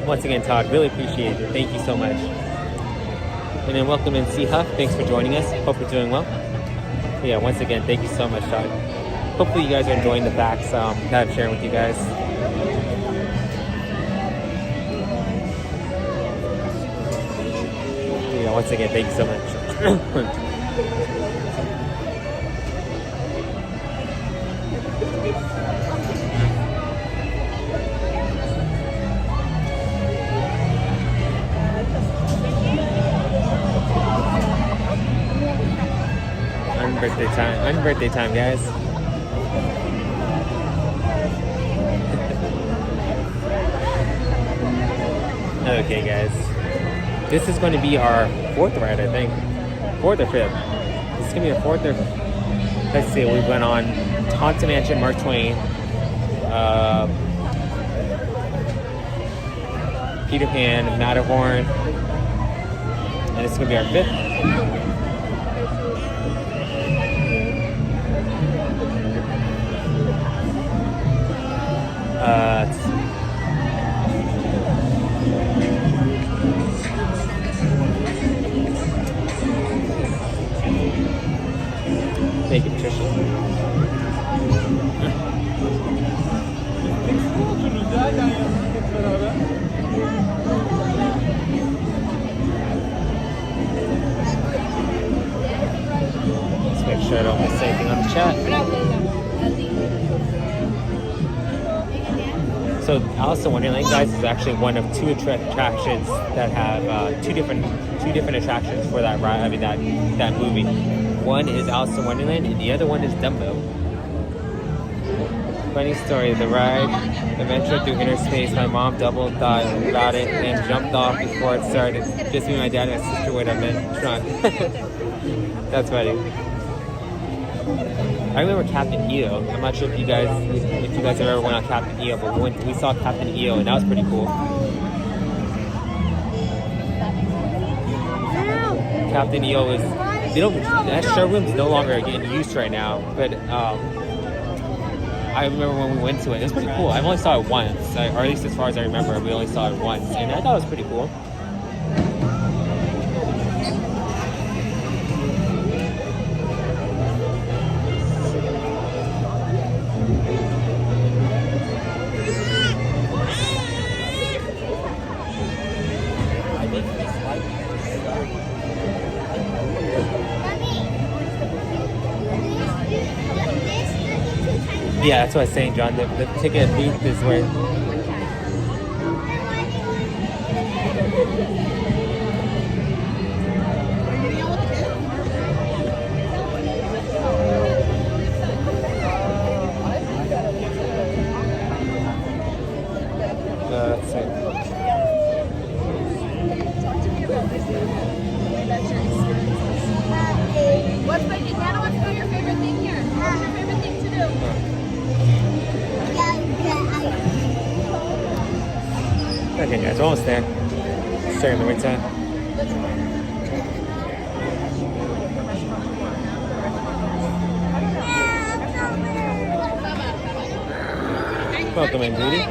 Once again, Todd, really appreciate it. Thank you so much. And then welcome in, C Huff. Thanks for joining us. Hope you're doing well. But yeah, once again, thank you so much, Todd. Hopefully you guys are enjoying the facts that I'm sharing with you guys. once again, thank you so much. Unbirthday time, guys. Okay, guys. This is going to be our fourth ride, I think. Fourth or fifth. This is going to be our fourth or... Let's see, we went on Haunted Mansion, Mark Twain. Peter Pan, Matterhorn. And this is going to be our fifth. Thank you, Patricia. Let's make sure I don't miss anything on the chat. So Alice in Wonderland, guys, is actually one of two attractions that have two different attractions for that ride. I mean that movie. One is Alice in Wonderland, and the other one is Dumbo. Funny story: the ride adventure through inner space. My mom double thought about it and jumped off before it started. Just me, my dad, and my sister would have been drunk. That's funny. I remember Captain EO. I'm not sure if you guys have ever went on Captain EO, but we saw Captain EO, and that was pretty cool. Captain EO is that showroom's no longer getting used right now, but I remember when we went to it. It was pretty cool. I've only saw it once, or at least as far as I remember, we only saw it once, and I thought it was pretty cool. Yeah, that's what I was saying, John. The ticket booth is where... let's see. What's your favorite thing here? What's your favorite thing to do? Okay, guys, we're almost there. Starting the right time. Welcome in, Booty.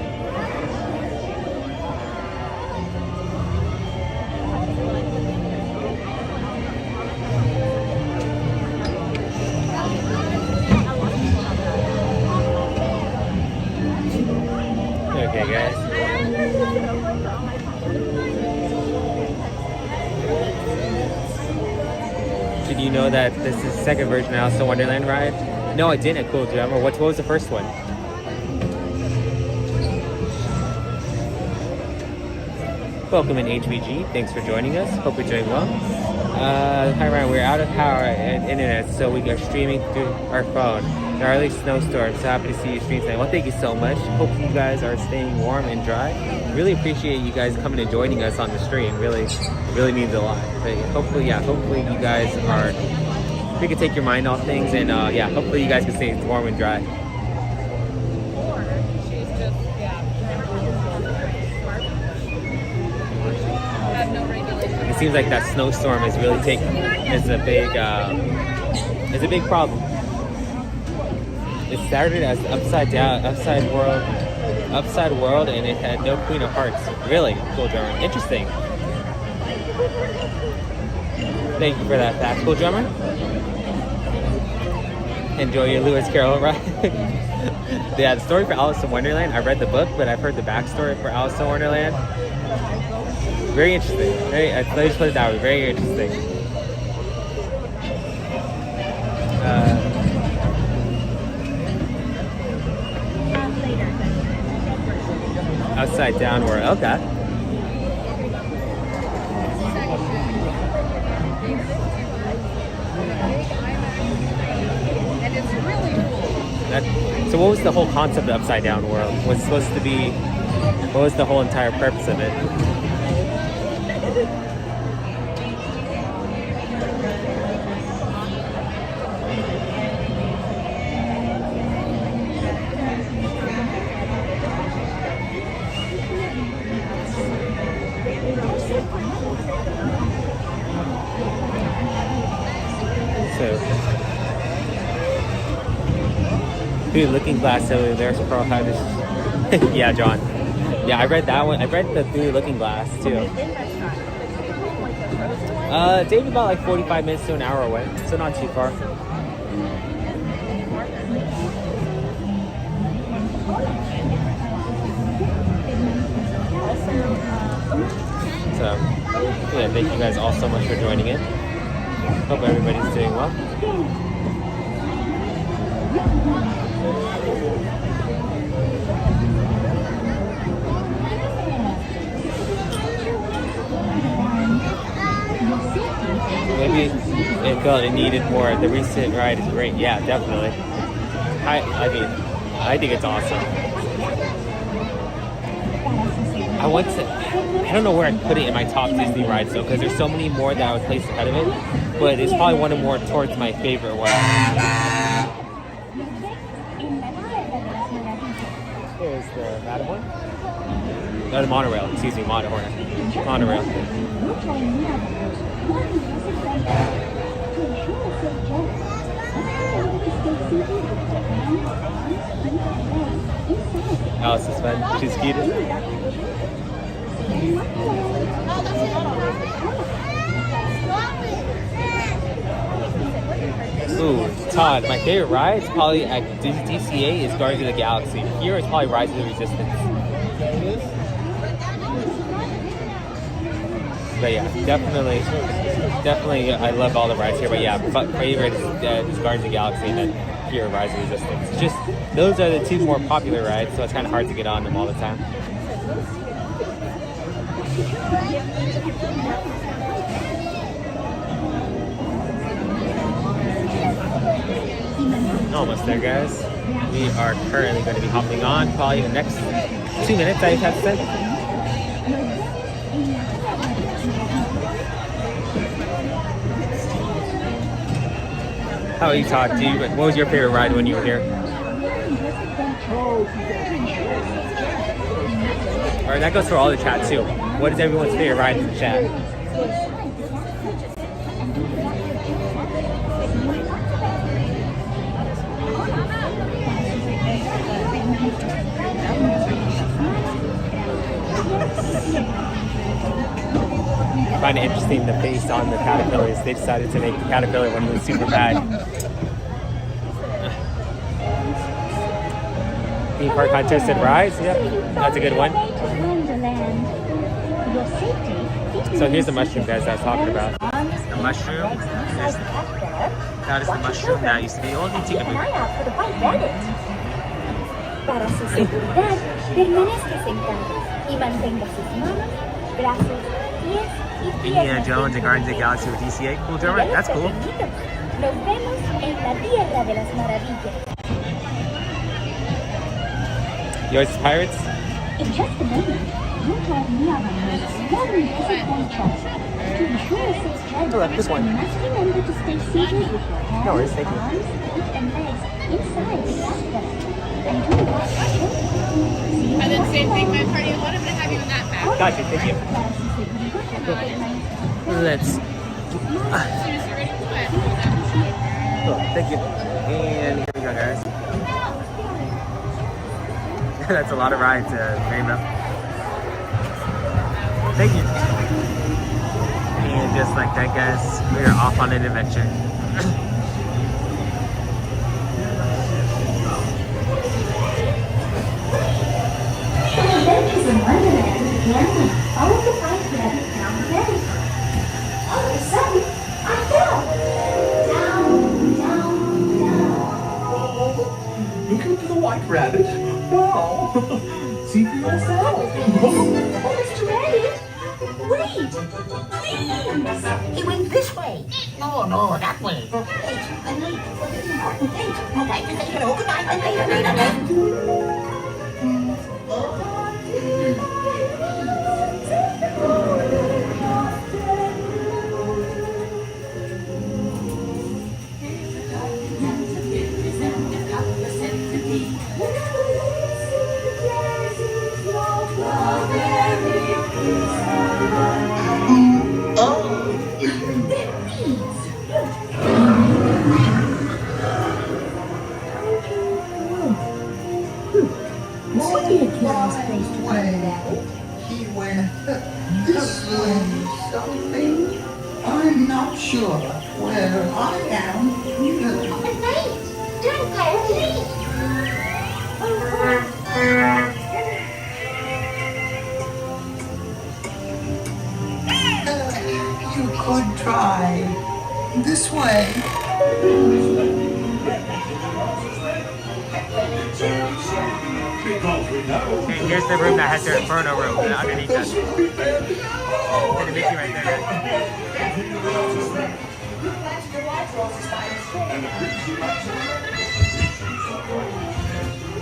Okay, guys. Did you know that this is the second version of Alice in Wonderland ride? No, I didn't. Cool. Do you remember what was the first one? Welcome in HVG. Thanks for joining us. Hope you're doing well. Hi Ryan, we're out of power and internet, so we are streaming through our phone. Gnarly snowstorm, so happy to see you stream tonight. Well, thank you so much. Hope you guys are staying warm and dry. Really appreciate you guys coming and joining us on the stream. Really means a lot. But hopefully you guys are, we can take your mind off things, and hopefully you guys can stay warm and dry. It seems like that snowstorm is really is a big problem. It started as upside world, and it had no Queen of Hearts. Really cool drummer. Interesting. Thank you for that fact, cool drummer. Enjoy your Lewis Carroll ride. Yeah, the story for Alice in Wonderland. I read the book, but I've heard the backstory for Alice in Wonderland. Very interesting. Let me just put it that way. Very interesting. Upside down world. Okay. And it's really cool. So what was the whole concept of upside down world? Was it supposed to be? What was the whole entire purpose of it? Through the Looking Glass, so there's Pearl Harbor. Yeah, John. Yeah, I read that one. I read the Through the Looking Glass too. It takes about like 45 minutes to an hour away, so not too far. So, yeah, thank you guys all so much for joining in. Hope everybody's doing well. Maybe it felt it needed more. The recent ride is great. Yeah, definitely. I think it's awesome. I don't know where I'd put it in my top Disney rides though, because there's so many more that I would place ahead of it. But it's probably one of more towards my favorite one. There's the Matterhorn. No, the monorail. Excuse me, monorail. Alice is fun. She's cute. Ooh, Todd, my favorite ride is probably at DCA is Guardians of the Galaxy. Here is probably Rise of the Resistance. But yeah, definitely, I love all the rides here. But yeah, favorite is Guardians of the Galaxy and then here Rise of the Resistance. It's just those are the two more popular rides, so it's kind of hard to get on them all the time. Almost there, guys. We are currently going to be hopping on probably the next 2 minutes, I have to say. How are you, Todd? What was your favorite ride when you were here? Alright, that goes for all the chat too. What is everyone's favorite ride in the chat? I find it interesting the face on the caterpillars. They decided to make the caterpillar one was super bad. Theme park contest and rides, yeah, that's a good one. So here's the mushroom, guys, that I was talking about. The mushroom, that is the mushroom that used to be old in Tika Movie. Para su seguridad, permanezca sentado y mantenga sus manos, brazos, pies y piernas. Indiana Jones and Guardians of the Galaxy with DCA. Cool, Jeremy. That's cool. Nos vemos en la Tierra de las Maravillas. Yours is Pirates? In just a moment, you join me on a very disciplined trust. To ensure a safe journey, this one. you must remember to stay seated with your hands, No worries, thank you. arms, feet, and legs inside the backpack. And then same thing, my party. What if they have you in that bag? Gotcha, thank you. Let's. Cool, thank you. And here we go, guys. That's a lot of rides, Rainbow. Thank you. And just like that, guys, we are off on an adventure. Adventures in Wonderland, all of the rides that rabbit. Wow. See for yourself. Oh, Mr. Rabbit! Wait! Please! He went this way. No, that way. I'm late for the important date. Good night. He went this way, something. I'm not sure where I am either. Don't go, please! You could try this way. Okay, here's the room that has their inferno room underneath us. It's the Mickey right there.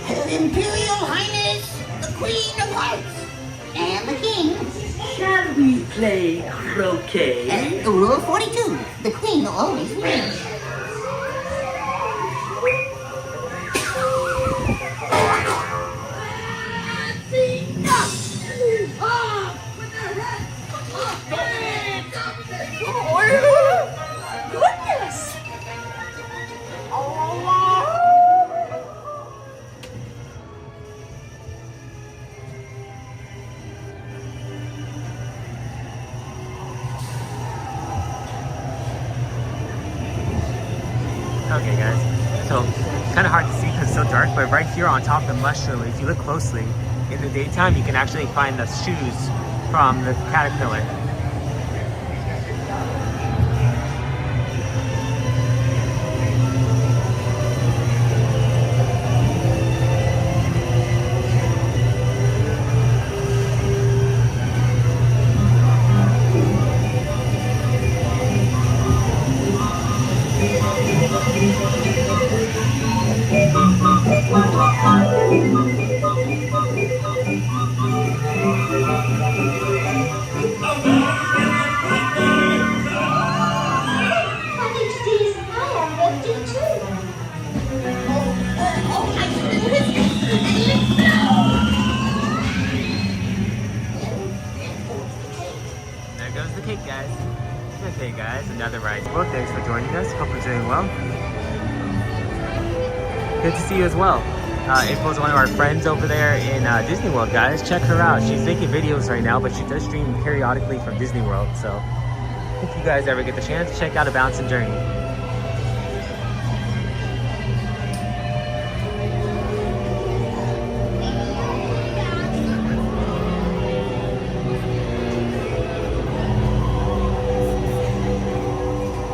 Her Imperial Highness, the Queen of Hearts, and the King. Shall we play croquet? Rule 42, the Queen always wins. Goodness! Okay guys, so kind of hard to see because it's so dark, but right here on top of the mushroom, if you look closely, in the daytime you can actually find the shoes from the caterpillar. There goes the cake, guys. Okay, guys, another ride. Well, thanks for joining us. Hope you're doing well. Good to see you as well. April's one of our friends over there in Disney World, guys. Check her out. She's making videos right now, but she does stream periodically from Disney World. So, if you guys ever get the chance, check out A Bouncing Journey.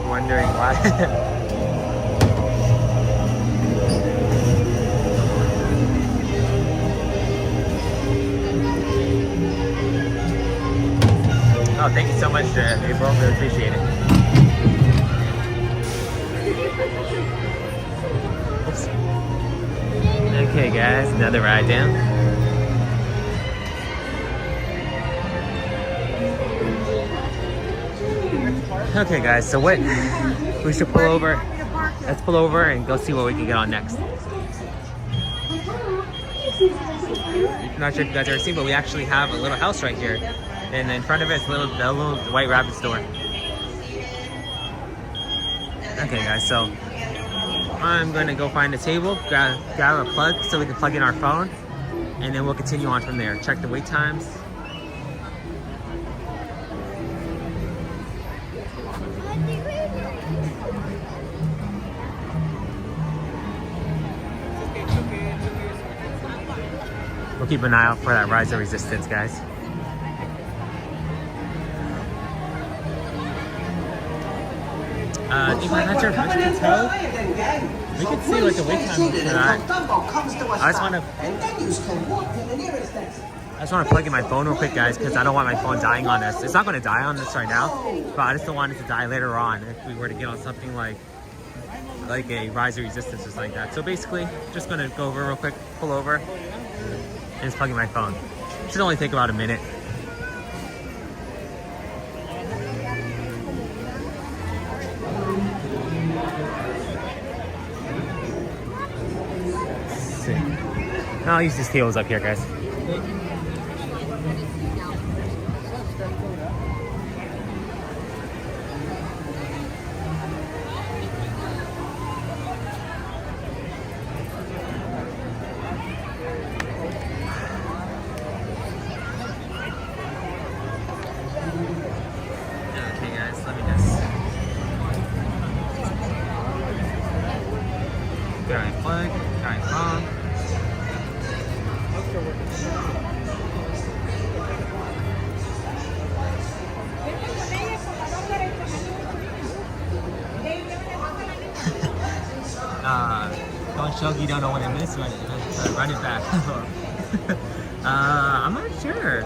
Wondering why. Oh, thank you so much, April. Really appreciate it. Oops. Okay, guys, another ride down. Okay, guys, so what? We should pull over. Let's pull over and go see what we can get on next. I'm not sure if you guys ever seen, but we actually have a little house right here. And in front of it is the little White Rabbit store. Okay, guys, so I'm going to go find a table, grab a plug so we can plug in our phone, and then we'll continue on from there. Check the wait times. We'll keep an eye out for that Rise of Resistance, guys. Looks like we're coming in for a landing, gang. We So can see like the please wait stay time seated for until that. Dumbo comes to a I just stop, wanna- and then you can walk to the nearest exit. I just want to plug in my phone real quick, guys, because I don't want my phone dying on us. It's not going to die on us right now, but I just don't want it to die later on if we were to get on something like a Rise of Resistance or something like that. So basically, just going to go over real quick, pull over, and just plug in my phone. Should only take about a minute. Let's see. I'll use these tables up here, guys. Okay, guys, let me just get my plug, got my phone. Don't choke, you don't know what it is, run it back. I'm not sure.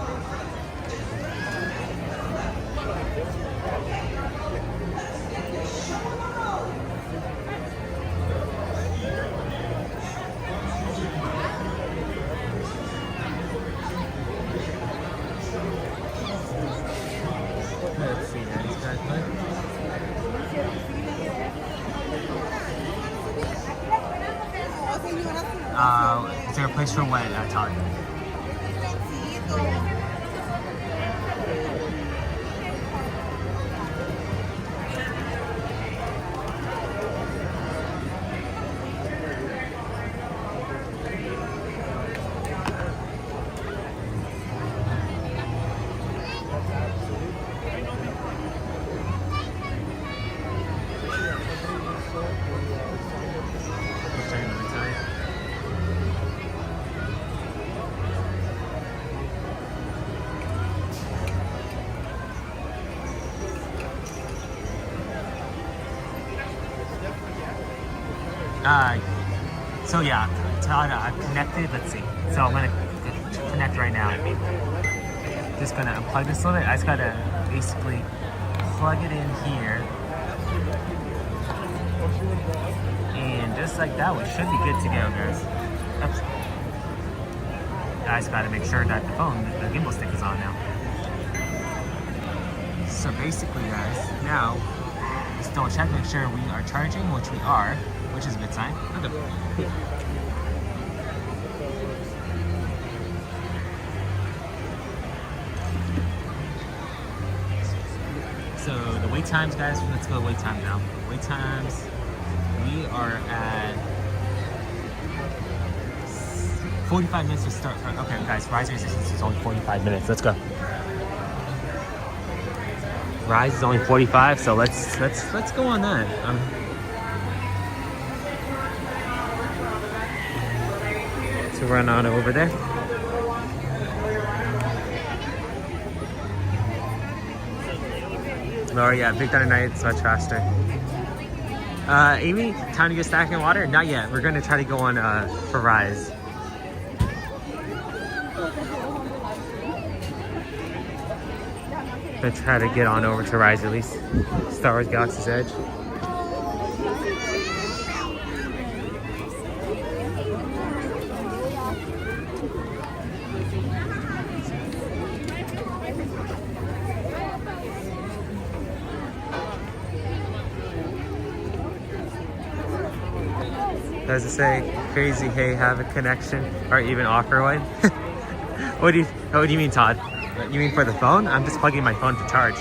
Let's see, is there a place for what, Todd? So yeah, Todd, I've connected. Let's see. So I'm gonna connect right now. Just gonna unplug this a little bit. I just gotta basically plug it in here, and just like that, we should be good to go, guys. Oops. I just gotta make sure that the phone, the gimbal stick is on now. So basically, guys, now just double check, make sure we are charging, which we are. Which is a good sign. Okay. So the wait times, guys, let's go to wait time now. Wait times, we are at 45 minutes to start. Okay, guys, Rise Resistance is only 45 minutes. Let's go. Rise is only 45, so let's go on that. To run on over there. Lower, yeah, Big Thunder Night, it's much faster. Amy, time to get stacking water? Not yet. We're gonna try to go on for Rise. Gonna try to get on over to Rise at least. Star Wars Galaxy's Edge. Does it say crazy, hey, have a connection, or even offer one? What do you mean, Todd? You mean for the phone? I'm just plugging my phone to charge.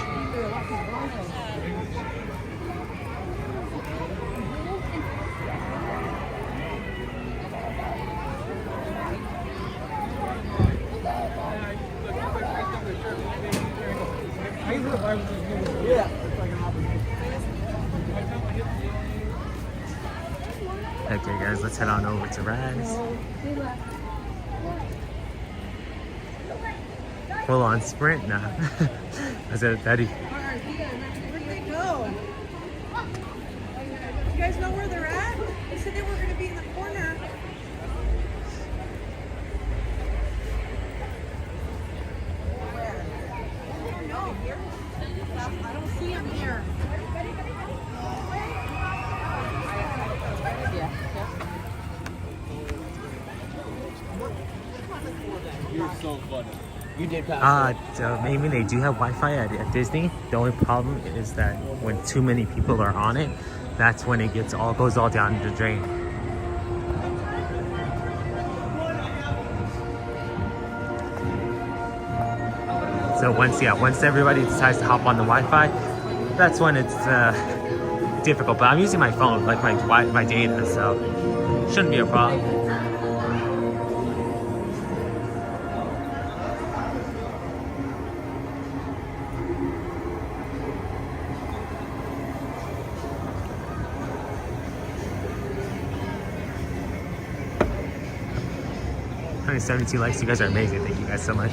Okay, guys, let's head on over to Rise. Full on sprint now. Is it Betty? Where'd they go? You guys know where they're at? They said they were so funny. You did pass. So maybe they do have Wi-Fi at Disney. The only problem is that when too many people are on it, that's when it goes all down the drain. So once everybody decides to hop on the Wi-Fi, that's when it's difficult. But I'm using my phone, like my data, so shouldn't be a problem. Only 72 likes. You guys are amazing. Thank you guys so much.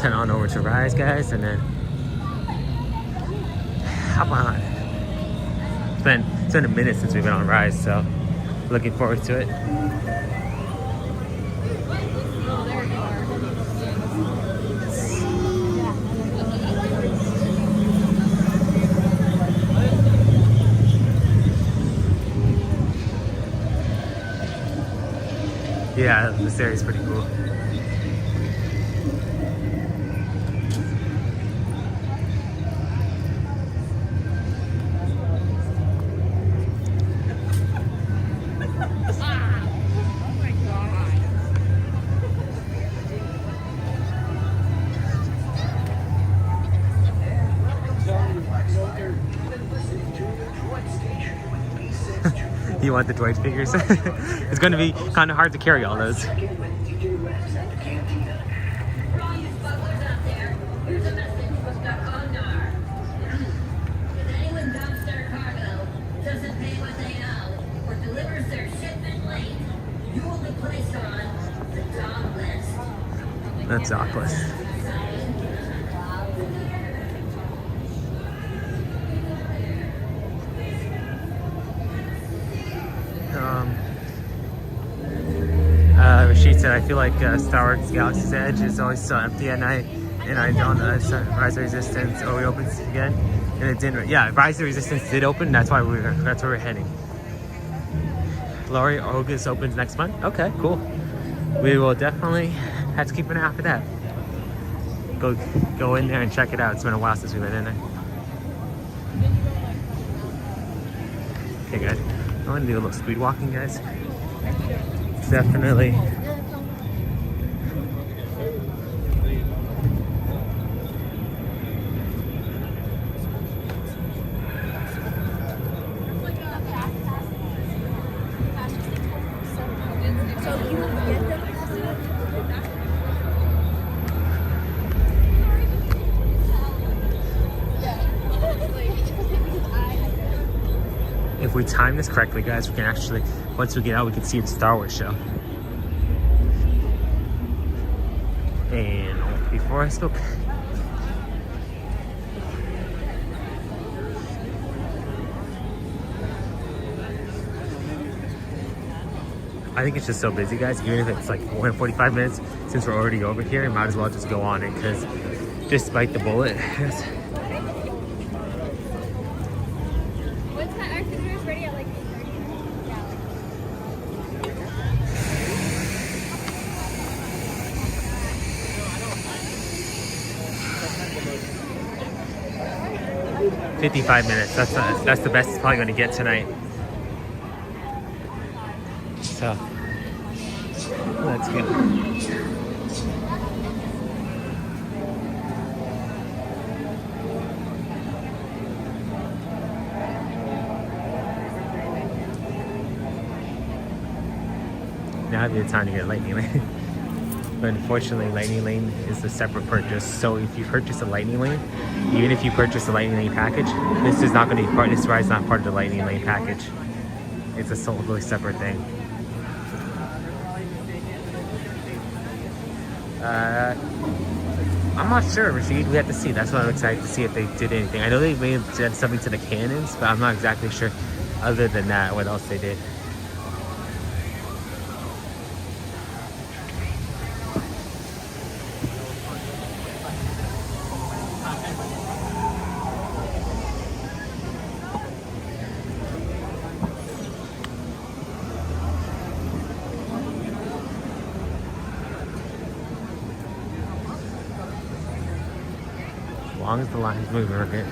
Head on over to Rise, guys, and then hop on. It's been a minute since we've been on Rise, so looking forward to it. Yeah, this area is pretty cool. You want the droid figures? It's going to be kind of hard to carry all those. That's Oculus. Rashid said, I feel like Star Wars Galaxy's Edge is always so empty at night, and I don't Rise of Resistance opens again, and it didn't. Yeah, Rise of Resistance did open. That's why that's where we're heading. Glory August opens next month. Okay, cool. We will definitely have to keep an eye out for that. Go in there and check it out. It's been a while since we've been in there. Okay, guys. I'm gonna do a little speed walking, guys. Definitely. If we time this correctly, guys, we can actually, once we get out, we can see the Star Wars show. And before I spoke, I think it's just so busy, guys. Even if it's like 45 minutes, since we're already over here, might as well just go on it, because just bite the bullet. What's that? Our visitor's ready at like 8:30. Yeah. 55 minutes. That's the best it's probably going to get tonight. So let's go. Now would be the time to get Lightning Lane. But unfortunately, Lightning Lane is a separate purchase. So if you purchase a Lightning Lane, even if you purchase a Lightning Lane package, this is not going to be part. This ride's not part of the Lightning Lane package. It's a totally separate thing. I'm not sure, Rashid. We have to see. That's why I'm excited to see if they did anything. I know they may have done something to the cannons, but I'm not exactly sure. Other than that, what else they did. long as the line's moving, we're good.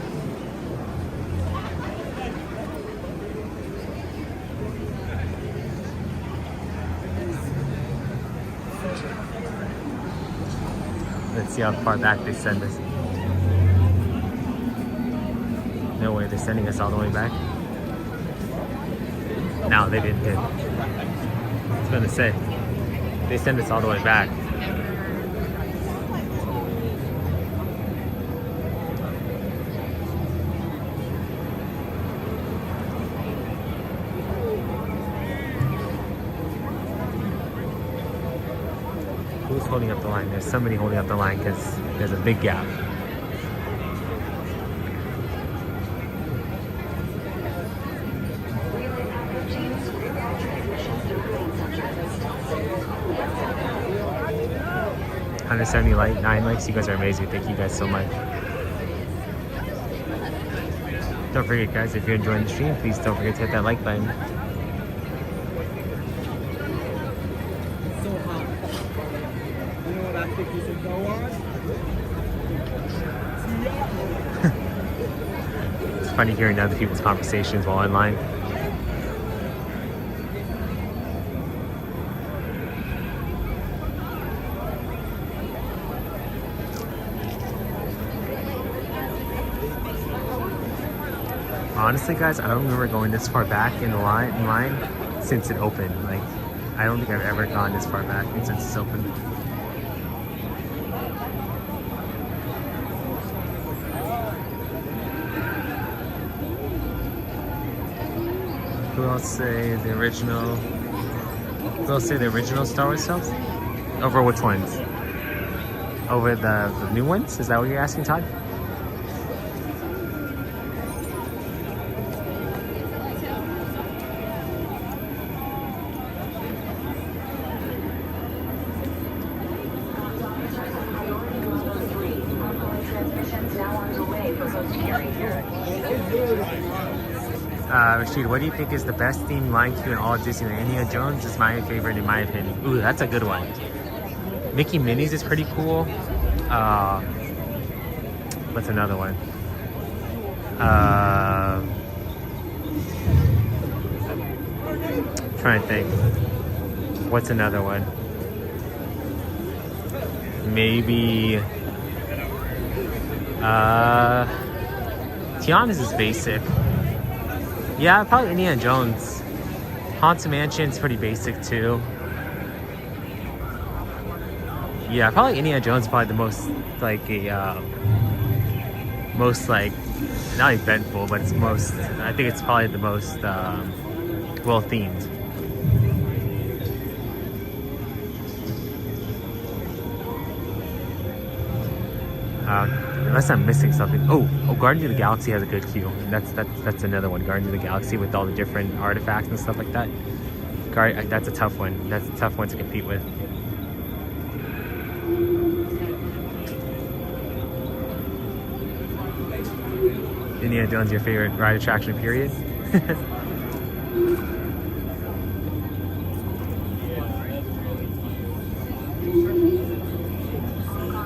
Let's see how far back they send us. No way they're sending us all the way back. No, they didn't. I was gonna say, they send us all the way back. Who's holding up the line? There's somebody holding up the line because there's a big gap. $179 likes. You guys are amazing. Thank you guys so much. Don't forget, guys, if you're enjoying the stream, please don't forget to hit that like button. It's funny hearing other people's conversations while online. Honestly, guys, I don't remember going this far back in the line since it opened. Like, I don't think I've ever gone this far back since it's opened. Who else say the original? Who else say the original Star Wars films? Over which ones? Over the new ones? Is that what you're asking, Todd? Rashid, what do you think is the best themed line queue in all of Disneyland? Indiana Jones is my favorite in my opinion. Ooh, that's a good one. Mickey Minnie's is pretty cool. What's another one? Trying to think. What's another one? Maybe Tiana's is basic. Yeah, probably Indiana Jones. Haunted Mansion's pretty basic too. Yeah, probably Indiana Jones is probably the most like not eventful, but it's most. I think it's probably the most well themed. Unless I'm missing something. Oh, Guardians of the Galaxy has a good queue. That's another one. Guardians of the Galaxy with all the different artifacts and stuff like that. That's a tough one. That's a tough one to compete with. Indiana Jones, your favorite ride attraction, period?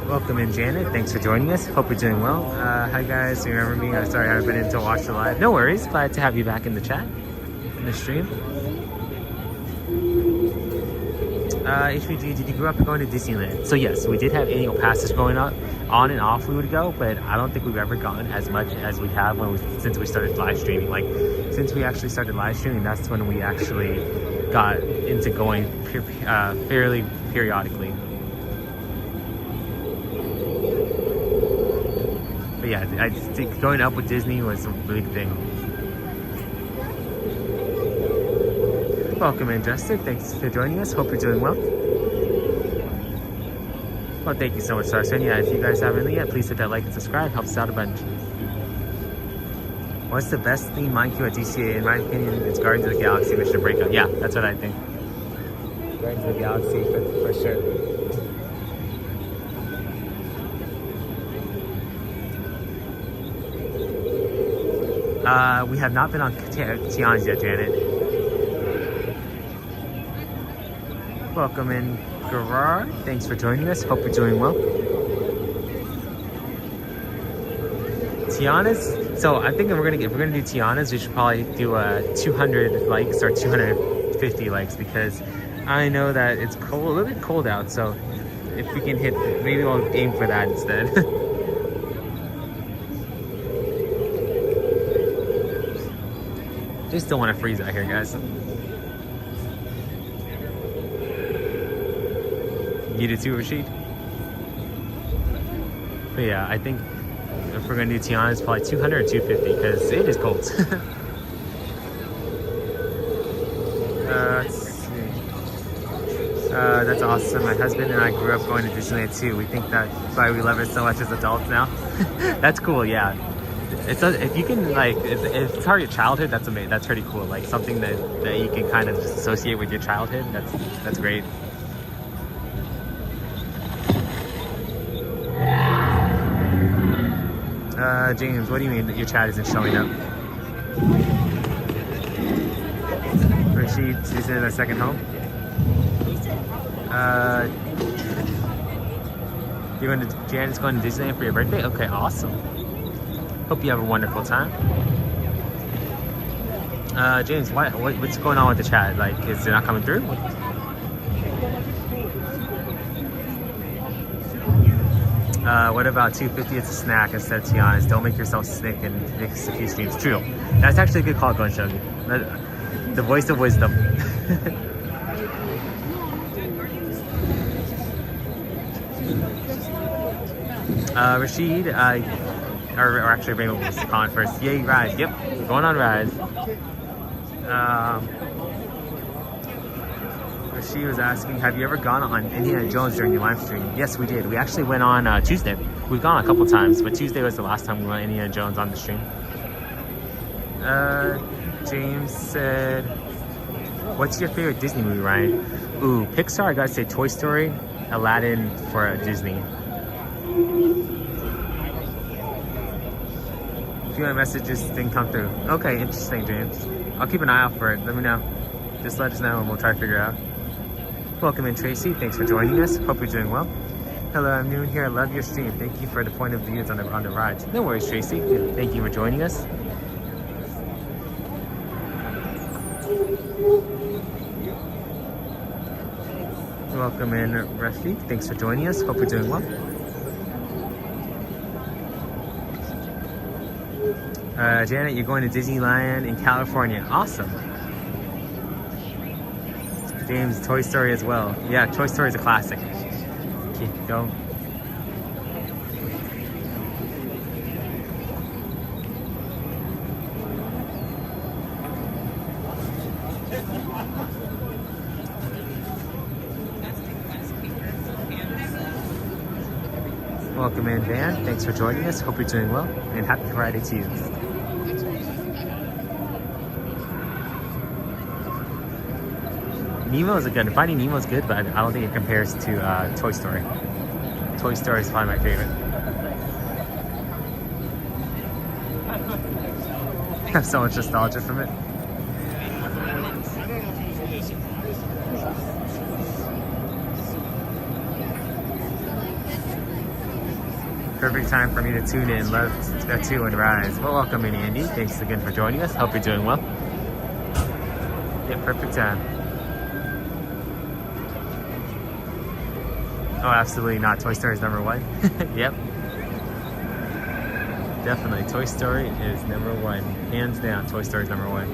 Welcome in, Janet. Thanks for joining us. Hope you're doing well. Hi guys, you remember me? I'm sorry I haven't been in to watch the live. No worries. Glad to have you back in the chat, in the stream. HVG, did you grow up going to Disneyland? So yes, we did have annual passes growing up. On and off we would go, but I don't think we've ever gone as much as we have since we started live streaming. Like, since we actually started live streaming, that's when we actually got into going fairly periodically. But yeah, I think going up with Disney was a big thing. Welcome in, Justin. Thanks for joining us. Hope you're doing well. Well, thank you so much, Sarson. Yeah, if you guys haven't yet, please hit that like and subscribe. Helps us out a bunch. What's the best theme line queue at DCA? In my opinion, it's Guardians of the Galaxy Mission Breakout. Yeah, that's what I think. Guardians of the Galaxy for sure. We have not been on Tiana's yet, Janet. Welcome in, Gerard. Thanks for joining us. Hope you're doing well. Tiana's. So I'm thinking if we're gonna do Tiana's, we should probably do 200 likes or 250 likes, because I know that it's cold, a little bit cold out. So if we can hit, maybe we'll aim for that instead. Just don't want to freeze out here, guys. You do too, Rashid? But yeah, I think if we're gonna do Tiana, it's probably 200 or 250, because it is cold. Let's see. That's awesome. My husband and I grew up going to Disneyland too. We think that's why we love it so much as adults now. That's cool, yeah. If you can, like, if it's part of your childhood, that's amazing. That's pretty cool. Like something that you can kind of just associate with your childhood. That's great. James, what do you mean that your chat isn't showing up? Rashid, is it a second home? Janet's going to Disneyland for your birthday? Okay, awesome. Hope you have a wonderful time. James, what's going on with the chat? Like, is it not coming through? What about 250 as a snack instead of Tiana's? Don't make yourself sick and mix a few streams. True. That's actually a good call, Glen Shogi. The voice of wisdom. Rashid, or actually Raymond was calling first. Yay, Rise. Yep, going on Rise. She was asking, have you ever gone on Indiana Jones during your live stream? Yes, we did. We actually went on Tuesday. We've gone a couple times, but Tuesday was the last time we went Indiana Jones on the stream. James said, what's your favorite Disney movie, Ryan? Ooh, Pixar, I gotta say Toy Story, Aladdin for Disney. A few messages didn't come through. Okay, interesting, James. I'll keep an eye out for it. Let me know. Just let us know and we'll try to figure it out. Welcome in, Tracy. Thanks for joining us. Hope you're doing well. Hello, I'm new here. I love your stream. Thank you for the point of views on the rides. No worries, Tracy. Thank you for joining us. Welcome in, Rafiq. Thanks for joining us. Hope you're doing well. Janet, you're going to Disneyland in California. Awesome. James, Toy Story as well. Yeah, Toy Story is a classic. Keep going. Welcome in, Van. Thanks for joining us. Hope you're doing well, and happy Friday to you. Nemo is good. Finding Nemo is good, but I don't think it compares to Toy Story. Toy Story is probably my favorite. I have so much nostalgia from it. Perfect time for me to tune in. Love Tattoo and Rise. Well, welcome in, Andy. Thanks again for joining us. Hope you're doing well. Yeah, perfect time. Oh, absolutely not. Toy Story is number one. Yep. Definitely. Toy Story is number one. Hands down, Toy Story is number one.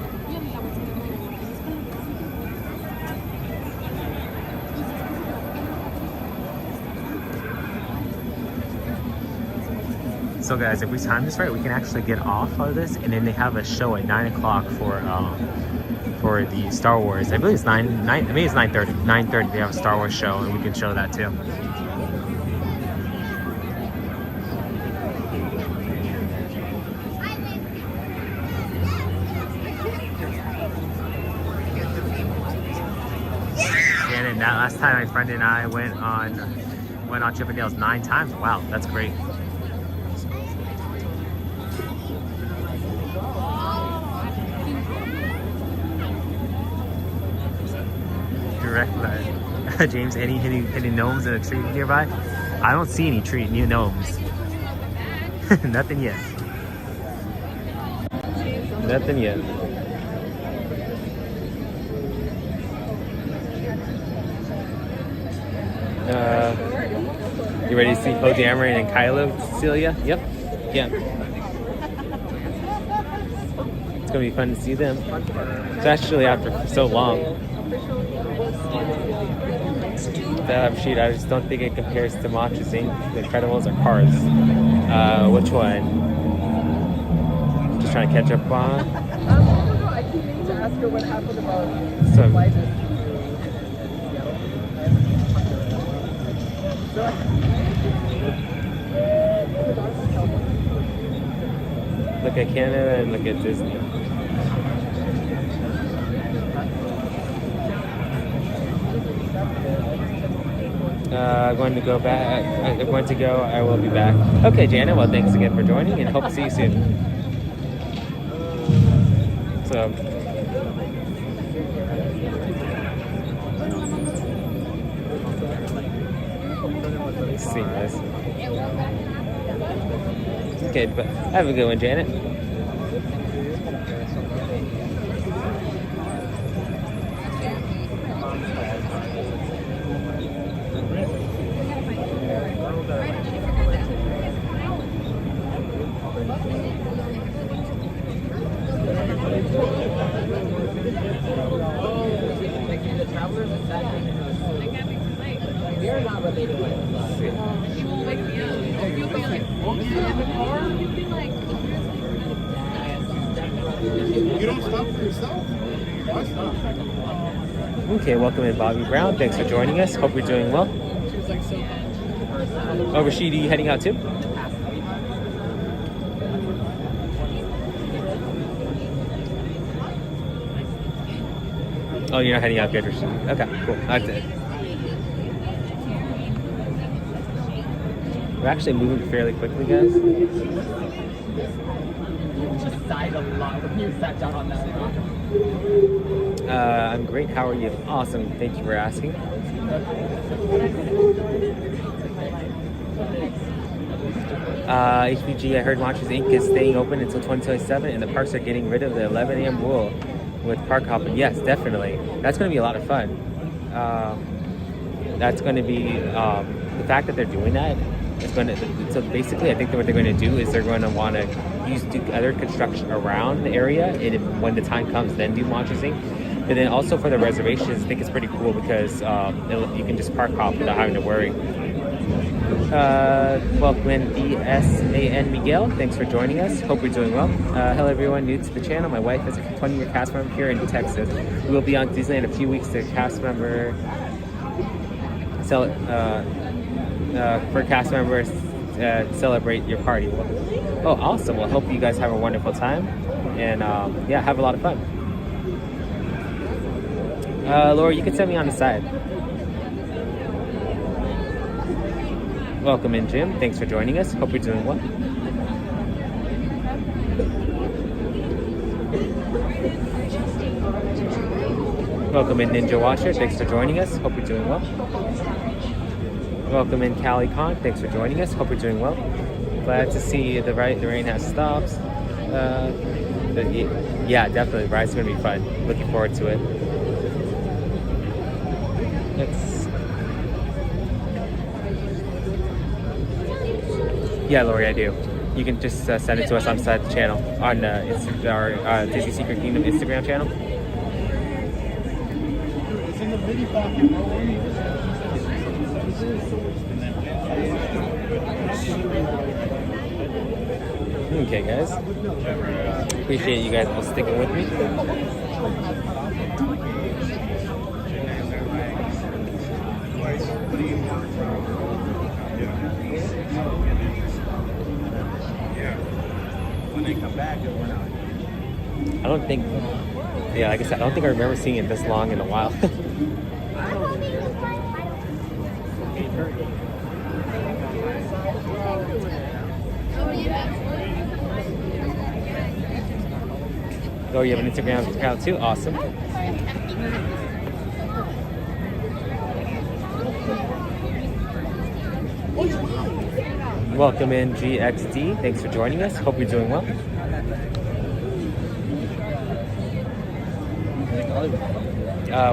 So guys, if we time this right, we can actually get off of this, and then they have a show at 9 o'clock for the Star Wars. I believe it's 9:30. 9:30 they have a Star Wars show, and we can show that too. And that last time my friend and I went on Chip 'n Dale's 9 times. Wow, that's great. James, any gnomes in a tree nearby? I don't see any new gnomes. Nothing yet. Nothing yet. You ready to see Poe Dameron and Kylo, Cecilia? Yep. Yeah. It's gonna be fun to see them. Especially after so long. That sheet, I just don't think it compares to Monsters Inc., The Incredibles, or Cars. Which one? Just trying to catch up on. I keep meaning to ask her what happened about So, look at Canada and look at Disney. I'm going to go back. I'm going to go. I will be back. Okay, Janet. Well, thanks again for joining, and hope to see you soon. So, let's see, guys. Okay, but have a good one, Janet. You're not related. He won't wake me up. You'll be like, okay, in the car? You'll be like, You don't stop for yourself? Why stop? Okay, welcome in, Bobby Brown. Thanks for joining us. Hope you're doing well. Oh, Rashid, are you heading out too? Oh, you're not heading out good, Rashid. Okay, cool. That's it. We're actually moving fairly quickly, guys. Just sighed a lot when you sat down on that rock. I'm great. How are you? Awesome. Thank you for asking. HPG, I heard Monsters Inc. is staying open until 2027, and the parks are getting rid of the 11 a.m. rule with park hopping. Yes, definitely. That's going to be a lot of fun. That's going to be the fact that they're doing that. It's going to, so basically, I think that what they're going to do is they're going to want to do other construction around the area, and when the time comes, then do Monsters Inc. But then also for the reservations, I think it's pretty cool because you can just park hop without having to worry. Welcome in, DSAN Miguel. Thanks for joining us. Hope you're doing well. Hello, everyone new to the channel. My wife is a 20-year cast member here in Texas. We will be on Disneyland in a few weeks to cast member for cast members celebrate your party. Oh, awesome. Well, hope you guys have a wonderful time. And yeah, have a lot of fun. Laura, you can send me on the side. Welcome in, Jim. Thanks for joining us. Hope you're doing well. Welcome in, Ninja Watcher. Thanks for joining us. Hope you're doing well. Welcome in, Callie Khan. Thanks for joining us. Hope you're doing well. Glad to see the rain has stopped. Yeah, definitely. The ride's going to be fun. Looking forward to it. Yeah, Lori, I do. You can just send it to us on the channel, on our Disney Secret Kingdom Instagram channel. Okay, guys. Appreciate you guys all sticking with me. When they come back, it went out. I don't think, yeah, like I said, I don't think I remember seeing it this long in a while. Oh, you have an Instagram account too? Awesome. Welcome in, GXD. Thanks for joining us. Hope you're doing well.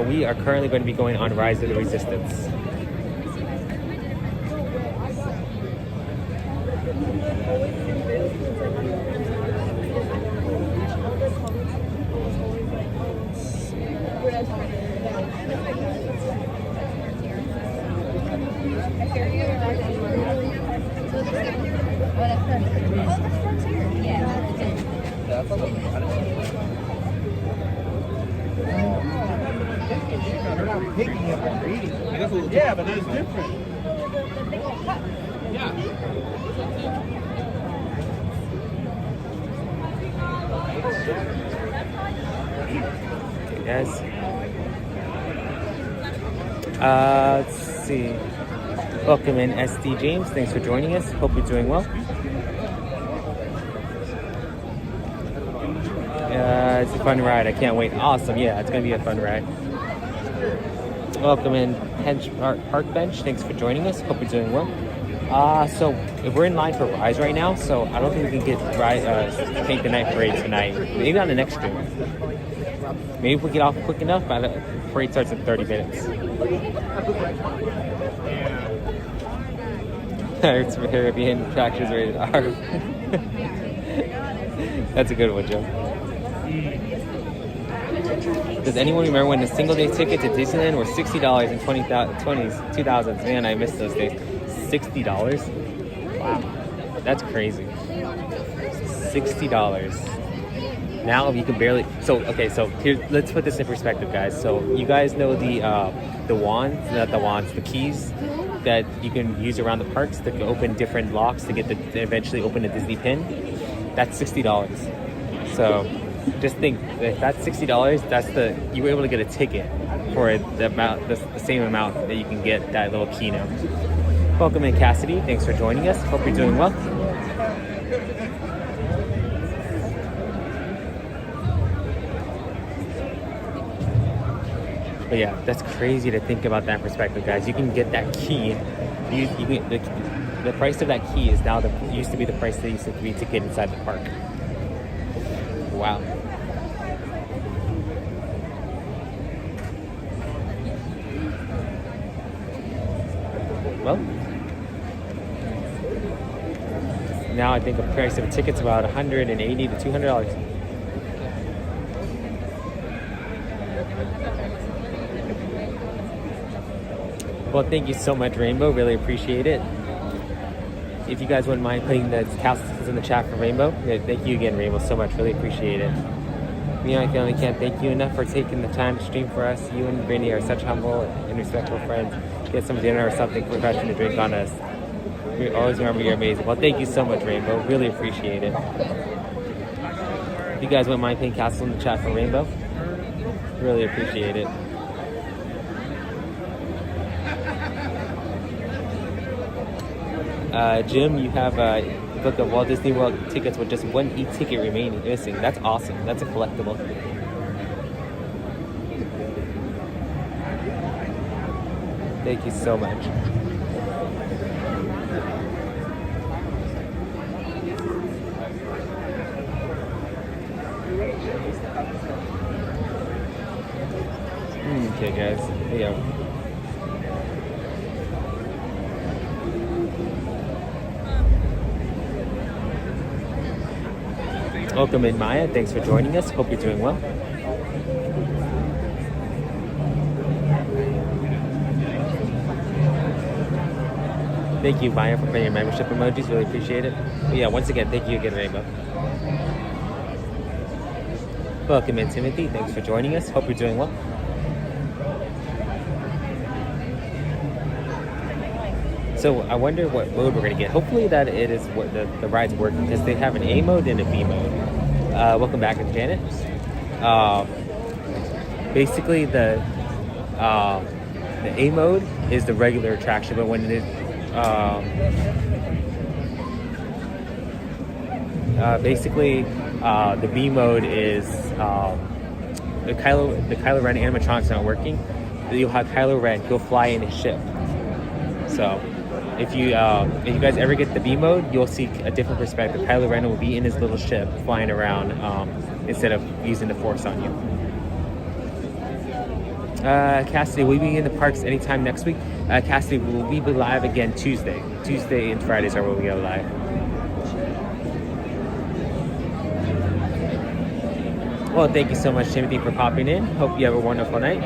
we are currently going to be going on Rise of the Resistance. They're not picking up and reading. Yeah, but that's different. Okay, guys. Let's see. Welcome in, SD James. Thanks for joining us. Hope you're doing well. It's a fun ride. I can't wait. Awesome. Yeah, it's going to be a fun ride. Welcome in, Park Bench. Thanks for joining us. Hope you're doing well. So we're in line for Rise right now, so I don't think we can get Paint the Night Parade tonight. Maybe on the next stream. Maybe if we get off quick enough, but the parade starts in 30 minutes. Pirates of the Caribbean attractions rated R. That's a good one, Joe. Does anyone remember when the single day tickets at Disneyland were $60 in 2000s? Man, I missed those days. $60? Wow. That's crazy. $60. Now you can barely... So here, let's put this in perspective, guys. So you guys know the keys that you can use around the parks to open different locks to eventually open a Disney pin? That's $60. So... just think, if that's $60, you were able to get a ticket for the same amount that you can get that little key now. Welcome in, Cassidy. Thanks for joining us. Hope you're doing well. But yeah, that's crazy to think about that perspective, guys. You can get that key. The price of that key is now used to be the price that used to be to get inside the park. Wow. Well, now I think the price of a ticket's about $180 to $200. Well, thank you so much, Rainbow. Really appreciate it. If you guys wouldn't mind putting the castles in the chat for Rainbow, thank you again, Rainbow, so much. Really appreciate it. Me and my family can't thank you enough for taking the time to stream for us. You and Brittany are such humble and respectful friends. Get some dinner or something refreshing to drink on us. We always remember you're amazing. Well, thank you so much, Rainbow. Really appreciate it. If you guys wouldn't mind putting castles in the chat for Rainbow, really appreciate it. Jim, you have a book of Walt Disney World tickets with just one e-ticket remaining missing. That's awesome. That's a collectible. Thank you so much. Okay, guys. Here you go. Welcome in, Maya. Thanks for joining us. Hope you're doing well. Thank you, Maya, for putting your membership emojis. Really appreciate it. But yeah, once again, thank you again, Rainbow. Welcome in, Timothy. Thanks for joining us. Hope you're doing well. So I wonder what mode we're going to get. Hopefully that it is what the ride's working, because they have an A mode and a B mode. Welcome back, Janet. Basically, the A mode is the regular attraction, but when it the B mode is the Kylo Ren animatronic's not working. You'll have Kylo Ren. He'll fly in his ship. So if you guys ever get the B mode, you'll see a different perspective. Kylo Ren will be in his little ship flying around instead of using the Force on you. Cassidy, will you be in the parks anytime next week? Cassidy, will we be live again Tuesday? Tuesday and Fridays are when we go live. Well, thank you so much, Timothy, for popping in. Hope you have a wonderful night.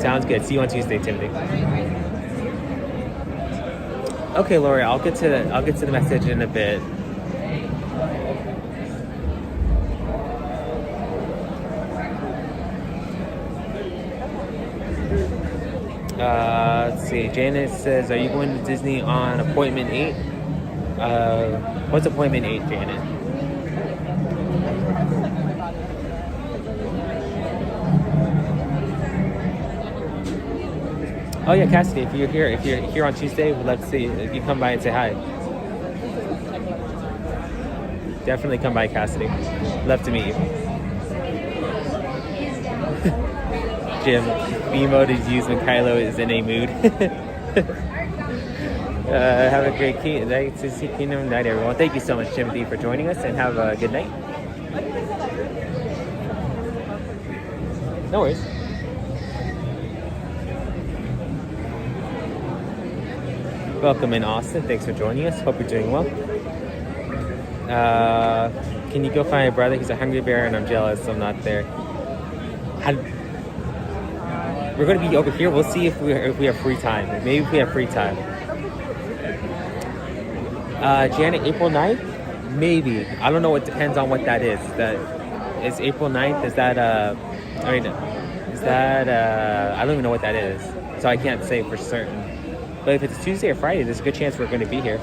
Sounds good. See you on Tuesday, Timothy. Okay, Lori, I'll get to the message in a bit. Let's see. Janet says, "Are you going to Disney on appointment 8?" What's appointment 8, Janet? Oh yeah, Cassidy, if you're here on Tuesday, we'd love to see you. If you come by and say hi. Definitely come by, Cassidy. Love to meet you. Jim, B mode is used when Kylo is in a mood. Have a great night to see Kingdom night, everyone. Thank you so much, Timothy, for joining us, and have a good night. No worries. Welcome in, Austin. Thanks for joining us. Hope you're doing well. Can you go find my brother? He's a hungry bear, and I'm jealous I'm not there. We're going to be over here. We'll see if we have free time. Maybe if we have free time. Janet, April 9th? Maybe. I don't know. It depends on what that is. Is April 9th? Is that I don't even know what that is. So I can't say for certain. But if it's Tuesday or Friday, there's a good chance we're going to be here.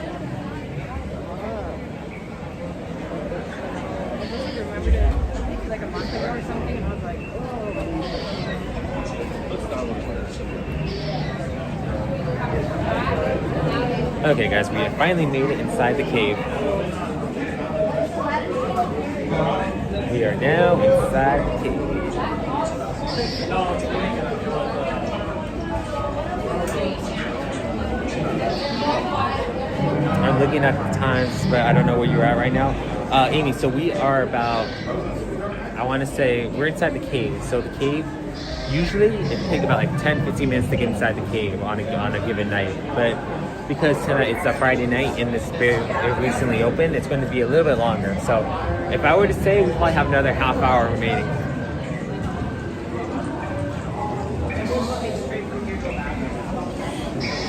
Okay, guys, we have finally made it inside the cave. We are now inside the cave. I'm looking at the times, but I don't know where you're at right now. Amy, so we are about, I want to say, we're inside the cave. So the cave, usually it takes about like 10-15 minutes to get inside the cave on a given night. But because tonight it's a Friday night and this it recently opened, it's going to be a little bit longer. So if I were to say, we probably have another half hour remaining.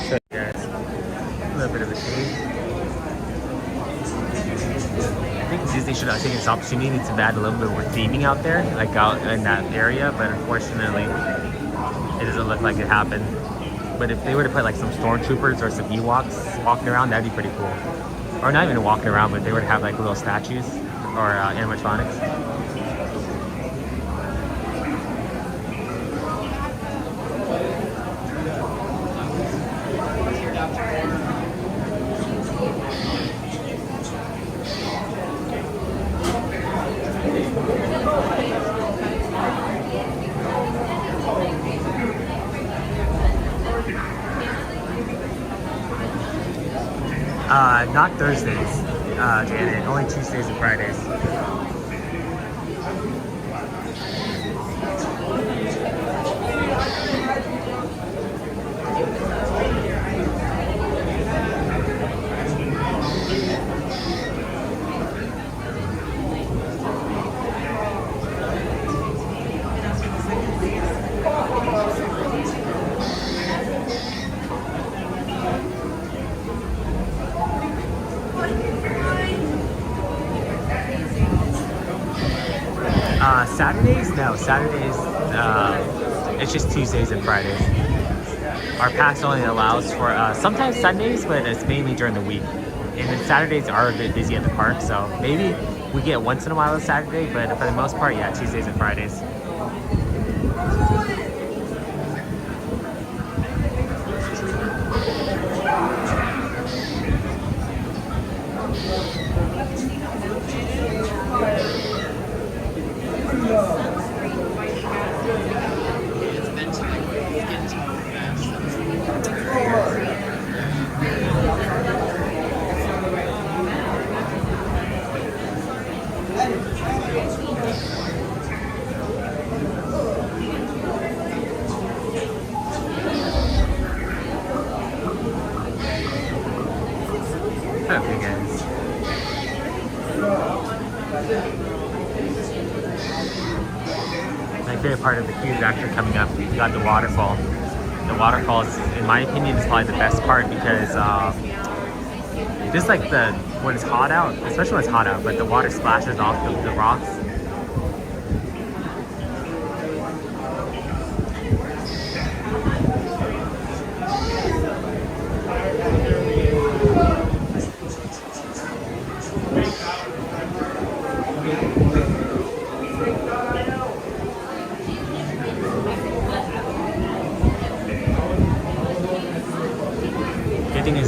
So guys, a little bit of a cave. I think Disney should have taken this opportunity to add a little bit more theming out there, like out in that area, but unfortunately, it doesn't look like it happened. But if they were to put like some stormtroopers or some Ewoks walking around, that'd be pretty cool. Or not even walking around, but they would have like little statues or animatronics. Not Thursdays, Janet. Only Tuesdays and Fridays. Saturdays? No, Saturdays, it's just Tuesdays and Fridays. Our pass only allows for sometimes Sundays, but it's mainly during the week. And then Saturdays are a bit busy at the park, so maybe we get once in a while a Saturday, but for the most part, yeah, Tuesdays and Fridays. part of the queue is actually coming up. We got the waterfall. The waterfall is, in my opinion, is probably the best part because just like when it's hot out, especially when it's hot out, but the water splashes off the rocks.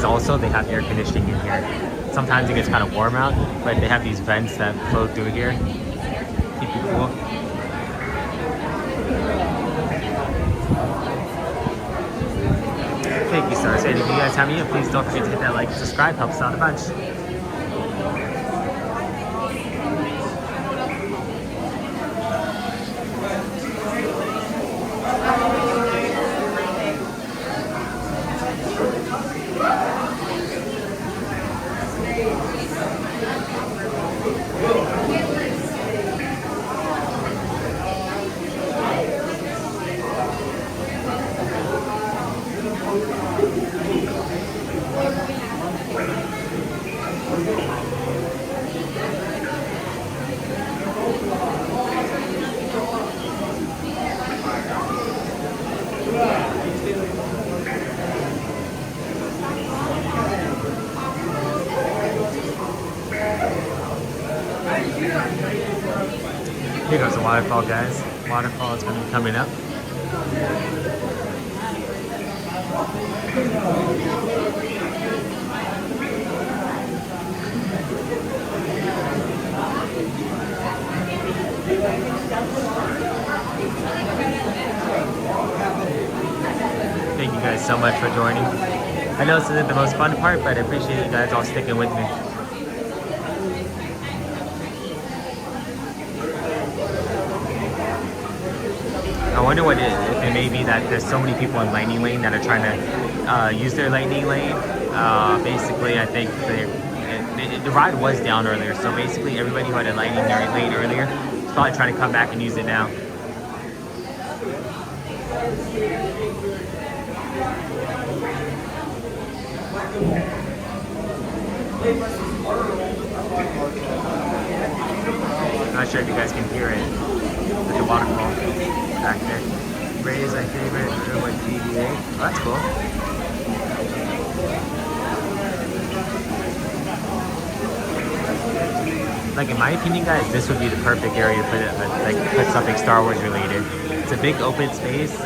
Also, they have air conditioning in here. Sometimes it gets kind of warm out, but they have these vents that flow through here. Keep it cool. Thank you, Stars. And if you guys have any, please don't forget to hit that like and subscribe. Helps out a bunch. Here goes the waterfall, guys. Waterfall is going to be coming up. Thank you guys so much for joining. I know this isn't the most fun part, but I appreciate you guys all sticking with me. I wonder what if it may be that there's so many people in Lightning Lane that are trying to use their Lightning Lane. Basically, I think the ride was down earlier, so basically everybody who had a Lightning Lane earlier is probably trying to come back and use it now. I'm not sure if you guys can hear it with the waterfall back there. Ray is my favorite. What DVA? Oh, that's cool. Like in my opinion, guys, this would be the perfect area to put it, like put something Star Wars related. It's a big open space.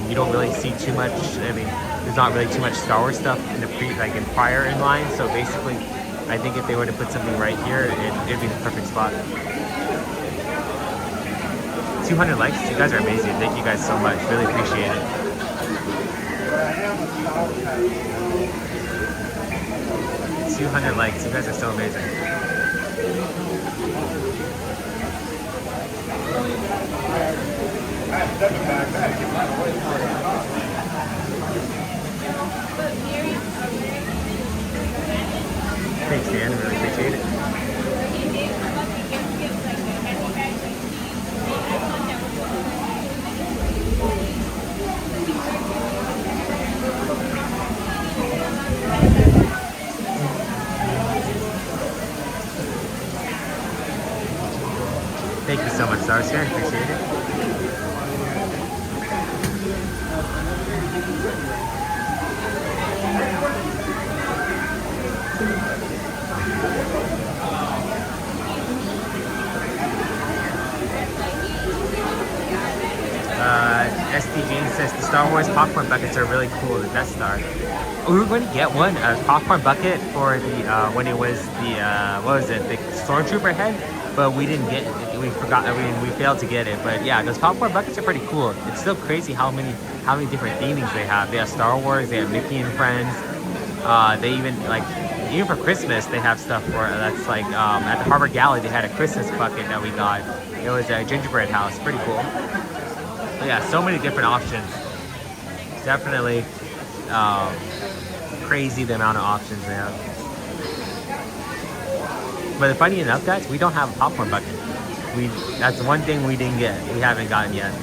You don't really see too much. I mean, there's not really too much Star Wars stuff in the in prior in line. So basically, I think if they were to put something right here, it'd be the perfect spot. 200 likes. You guys are amazing. Thank you guys so much. Really appreciate it. $200 likes. You guys are so amazing. Thanks, man. Really appreciate it. Thank you so much, Starster. Appreciate it. SD Jane says the Star Wars popcorn buckets are really cool. The Death Star. We were going to get one, a popcorn bucket for the when it was the what was it, the Stormtrooper head, but we didn't get it. We forgot. I mean, we failed to get it. But yeah, those popcorn buckets are pretty cool. It's still crazy how many different themings they have. They have Star Wars. They have Mickey and Friends. They even even for Christmas they have stuff for that's like at the Harbor Galley they had a Christmas bucket that we got. It was a gingerbread house. Pretty cool. But yeah, so many different options. Definitely crazy the amount of options they have. But funny enough, guys, we don't have a popcorn bucket. That's one thing we didn't get. We haven't gotten yet.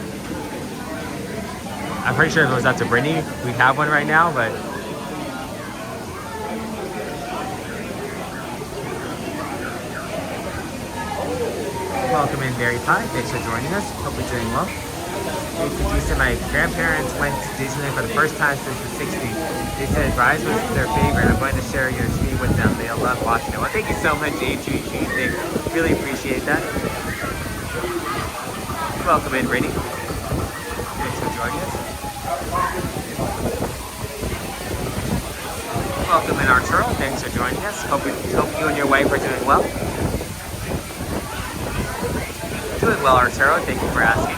I'm pretty sure if it was up to Brittany, we'd have one right now, but welcome in, Mary Pie. Thanks for joining us. Hope you're doing well. He said my grandparents went to Disneyland for the first time since the 60s. They said Rise was their favorite. I'm going to share your screen with them. They'll love watching it. Well, thank you so much, HUG. They really appreciate that. Welcome in, Brittany. Thanks for joining us. Welcome in, Arturo. Thanks for joining us. Hope you and your wife are doing well. Doing well, Arturo. Thank you for asking.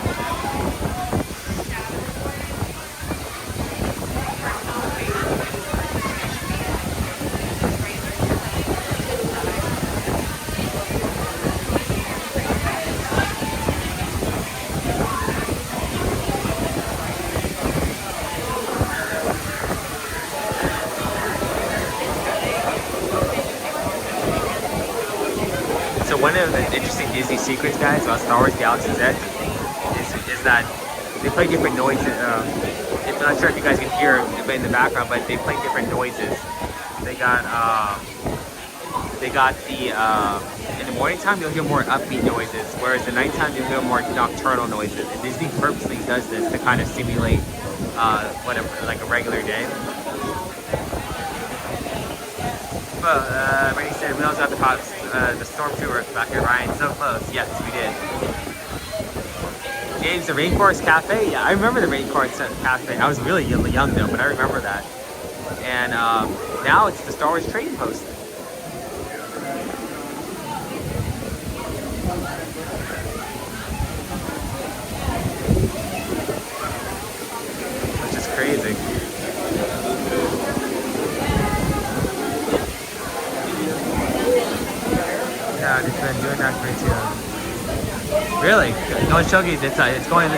So one of the interesting Disney secrets, guys, about Star Wars Galaxy's Edge is that they play different noises. I'm not sure if you guys can hear it in the background, but they play different noises. They got in the morning time you'll hear more upbeat noises, whereas the nighttime you'll hear more nocturnal noises. And Disney purposely does this to kind of simulate like a regular day. Well, Rainy said we also have the Stormtrooper back here, Ryan. So close. Yes, we did. James, the Rainforest Cafe. Yeah, I remember the Rainforest Cafe. I was really young though, but I remember that. And now it's the Star Wars Trading Post. Which is crazy. Yeah, it's been doing that for too. Really? No, Shogi, it's going.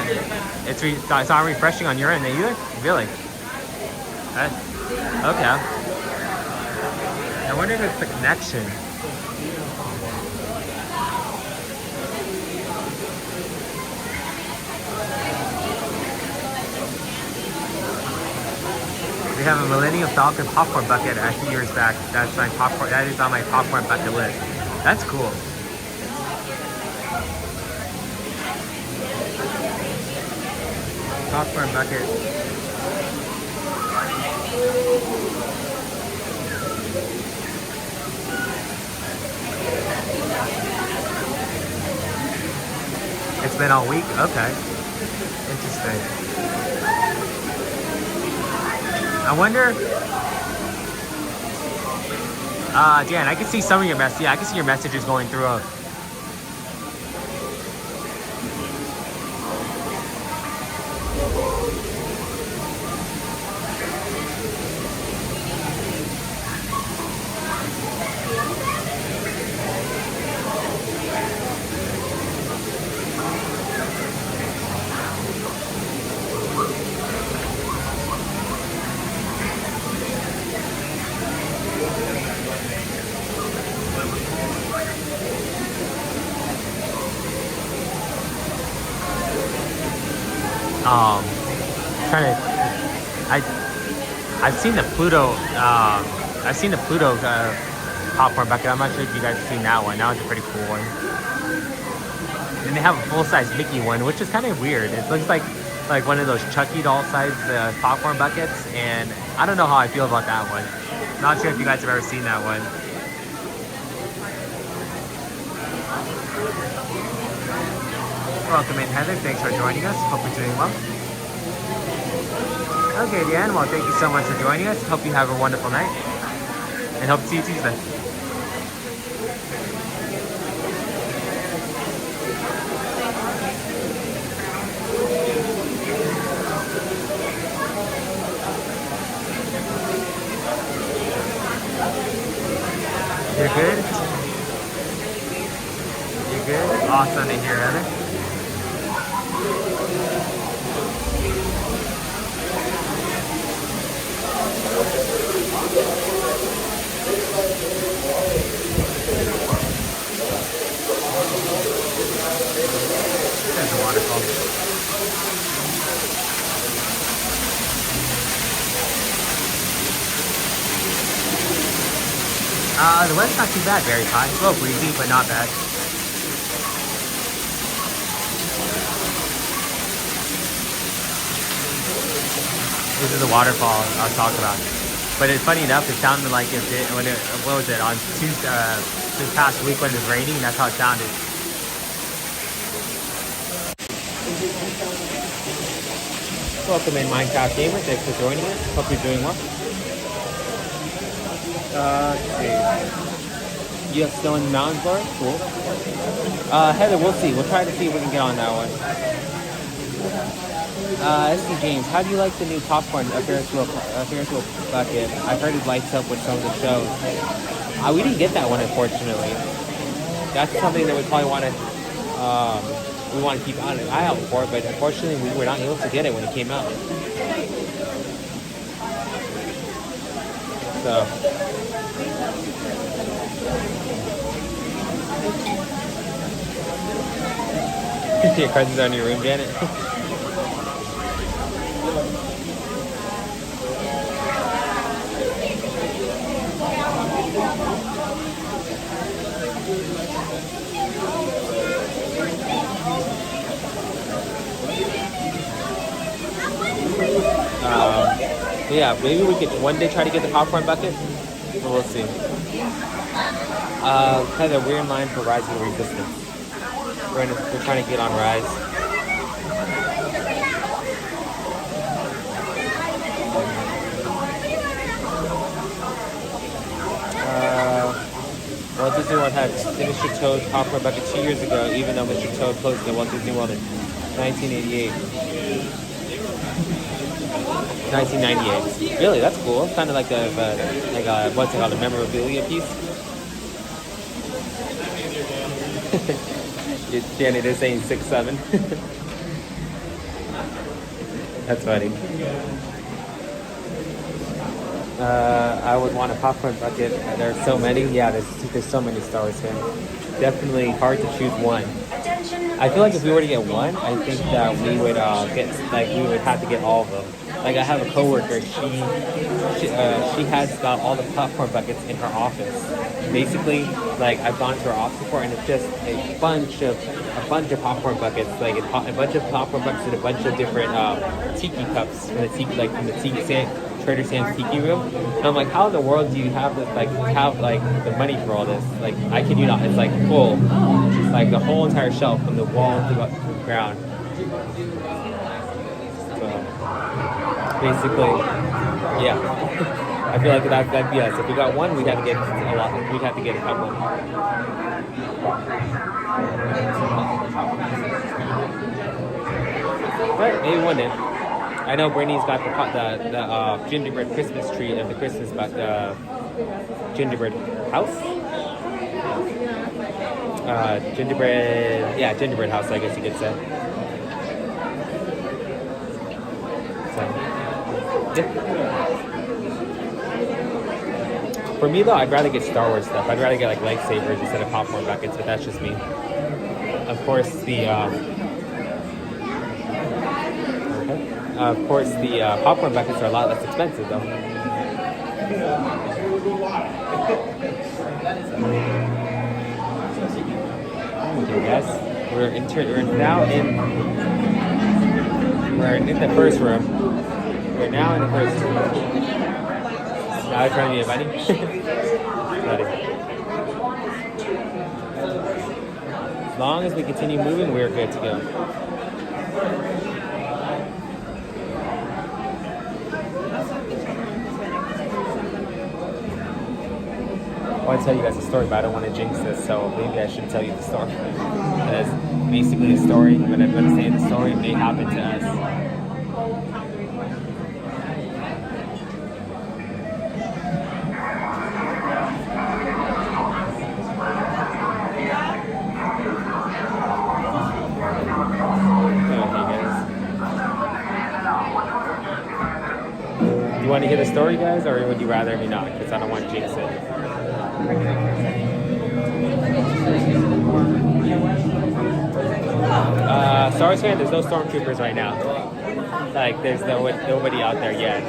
It's not refreshing on your end either. Really? Okay. I wonder if it's the connection. We have a Millennium Falcon popcorn bucket a few years back. That's my popcorn. That is on my popcorn bucket list. That's cool. Popcorn bucket. It's been all week? Okay. Interesting. I wonder... Dan, I can see some of your messages. Yeah, I can see your messages going through. I've seen the Pluto. I've seen the Pluto popcorn bucket. I'm not sure if you guys have seen that one. That one's a pretty cool one. And they have a full-size Mickey one, which is kind of weird. It looks like one of those Chucky doll-sized popcorn buckets, and I don't know how I feel about that one. Not sure if you guys have ever seen that one. Welcome in, Heather. Thanks for joining us. Hope you're doing well. Okay, Dan. Well, thank you so much for joining us. Hope you have a wonderful night. And hope to see you Tuesday. You're good? You're good? Awesome to hear, Heather. There's a waterfall. The weather's not too bad, very hot. It's a little breezy, but not bad. This is the waterfall I was talking about. But it's funny enough, it sounded like it did when it, what was it, on Tuesday, this past week when it was raining, that's how it sounded. Welcome in Minecraft Gamer, thanks for joining us. Hope you're doing well. Let's see. You have still in the mountains, Laura? Cool. Heather, we'll see. We'll try to see if we can get on that one. SD James, how do you like the new popcorn Ferris wheel bucket? I've heard it lights up with some of the shows. We didn't get that one, unfortunately. That's something that we probably want to keep on an eye out for, but unfortunately we were not able to get it when it came out. So. Your cousins are in your room, Janet. Yeah, maybe we could one day try to get the popcorn bucket, but we'll see. Heather, we're in line for Rise of the Resistance. We're trying to get on Rise. Walt Disney World had Mr. Toad's popcorn bucket 2 years ago, even though Mr. Toad closed the Walt Disney World in 1988. 1998. Really, that's cool. Kind of like a what's it called, a memorabilia piece. Janet is saying 6'7". That's funny. I would want a popcorn bucket. There are so many. Yeah, there's so many Star Wars fans. Definitely hard to choose one. I feel like if we were to get one, I think that we would we would have to get all of them. Like I have a coworker, she has got all the popcorn buckets in her office. Basically, like I've gone to her office before, and it's just a bunch of popcorn buckets, like a bunch of popcorn buckets and a bunch of different tiki cups from the Trader Sam's Tiki Room. And I'm like, how in the world do you have this, the money for all this? Like, I kid you not, it's like full. It's like the whole entire shelf from the wall to the ground. So, basically, yeah. I feel like that'd be us. If we got one, we'd have to get a lot. We'd have to get a couple. But maybe one day. I know Brittany's got the gingerbread Christmas tree and the Christmas gingerbread house. Gingerbread house, I guess you could say. So, yeah. For me though, I'd rather get Star Wars stuff. I'd rather get like lightsabers instead of popcorn buckets, but that's just me. Of course, the popcorn buckets are a lot less expensive though. Okay guys, we're in the first room. We're now in the first room. Now you're trying to be a bunny? As long as we continue moving, we're good to go. I want to tell you guys a story, but I don't want to jinx this, so maybe I shouldn't tell you the story. Because basically the story, when I'm going to say the story, it may happen to us. Do you want to hear the story, guys, or would you rather me not? Because I don't want to jinx it. Star Wars fan, there's no stormtroopers right now. Like, there's nobody out there yet.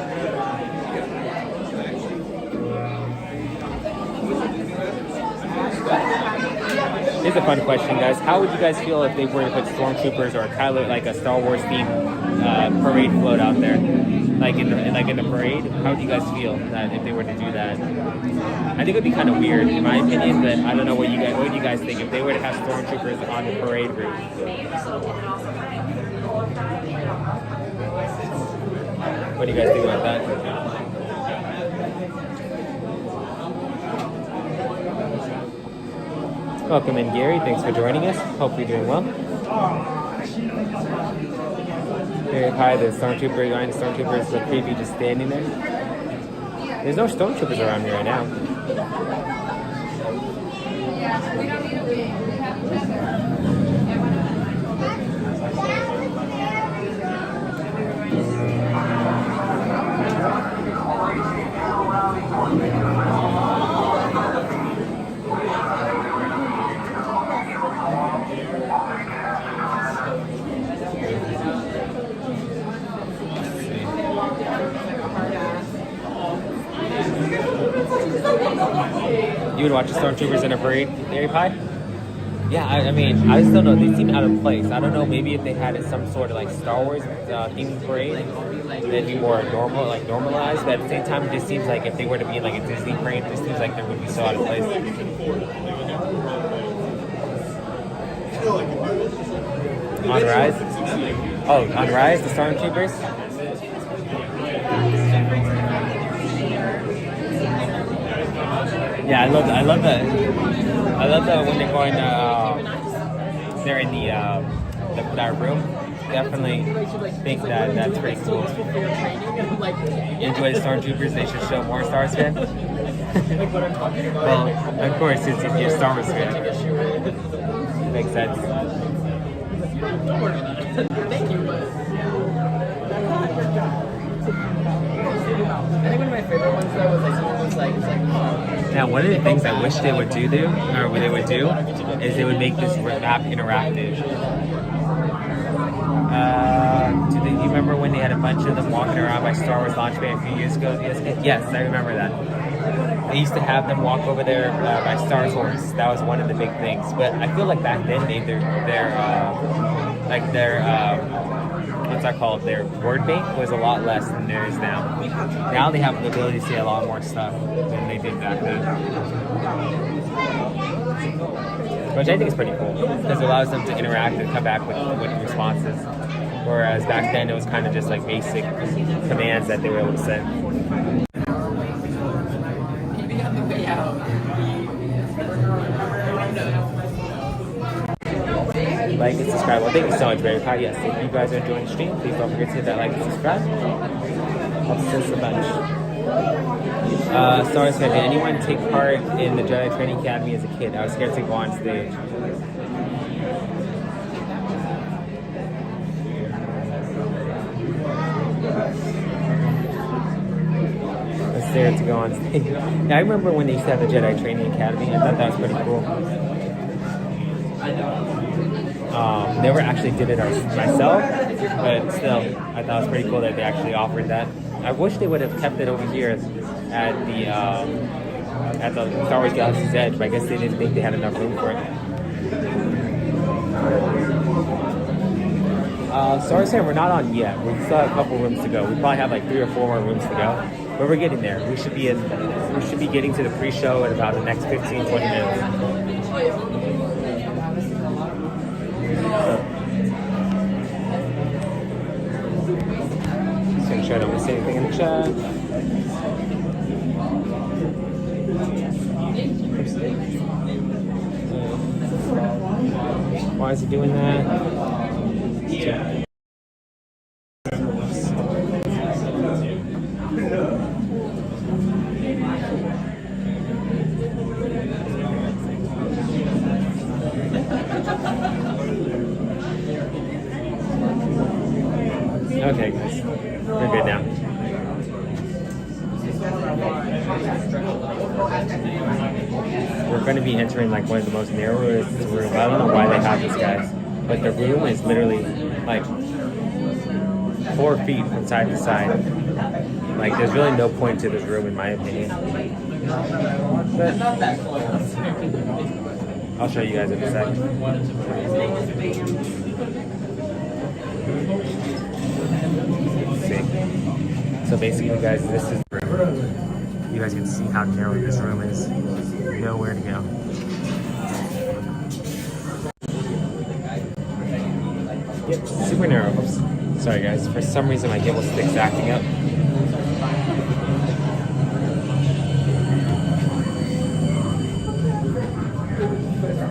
Here's a fun question, guys. How would you guys feel if they were to put stormtroopers or kind of like a Star Wars themed parade float out there, like in the parade? How would you guys feel that if they were to do that? I think it would be kind of weird, in my opinion. But I don't know what you guys think if they were to have stormtroopers on the parade route. What do you guys think about that? Welcome in, Gary. Thanks for joining us. Hope you're doing well. Very high, the stormtrooper, behind the stormtroopers, so creepy just standing there. There's no stormtroopers around me right now. You would watch the stormtroopers in a parade, Mary Pie? Yeah, I mean, I just don't know. They seem out of place. I don't know. Maybe if they had some sort of like Star Wars themed parade, they'd be more normal, like normalized. But at the same time, it just seems like if they were to be in like a Disney parade, it just seems like they would be so out of place. On Rise? Oh, on Rise, the stormtroopers? Yeah, I love that when they're going they're in that room. Definitely think that's pretty cool. Enjoy the stormtroopers. They should show more Star Wars fan. Well, of course, since you're a Star Wars fan, makes sense. Thank you, but I think one of my favorite ones though was like Now, one of the things I wish they would do, is they would make this map interactive. Do you remember when they had a bunch of them walking around by Star Wars Launch Bay a few years ago? Yes, I remember that. They used to have them walk over there by Star Wars. That was one of the big things. But I feel like back then, what's that called? Their word bank was a lot less than there is now. Now they have the ability to say a lot more stuff than they did back then. Which I think is pretty cool, because it allows them to interact and come back with responses. Whereas back then it was kind of just like basic commands that they were able to send. Like and subscribe. Well, thank you so much, Barry Pie. Yes, if you guys are enjoying the stream, please don't forget to hit that like and subscribe. Helps us a bunch. Star Wars fan, did anyone take part in the Jedi Training Academy as a kid? I was scared to go on stage. I was scared to go on stage. Yeah, I remember when they used to have the Jedi Training Academy. I thought that was pretty cool. Never actually did it myself, but still, I thought it was pretty cool that they actually offered that. I wish they would have kept it over here at the Star Wars Galaxy's Edge, but I guess they didn't think they had enough room for it. Star Wars Fair, we're not on yet. We still have a couple rooms to go. We probably have like 3 or 4 more rooms to go, but we're getting there. We should be getting to the pre-show in about the next 15-20 minutes. Just gonna try to miss anything in the chat. Why is he doing that? Okay, guys, we're good now. We're going to be entering like one of the most narrowest rooms. I don't know why they have this, guys, but the room is literally like 4 feet from side to side. Like, there's really no point to this room, in my opinion. But I'll show you guys in a second. See. So basically, guys, this is the room. You guys can see how narrow this room is. Nowhere to go. Yep, super narrow. Oops. Sorry guys, for some reason my cable stick's acting up.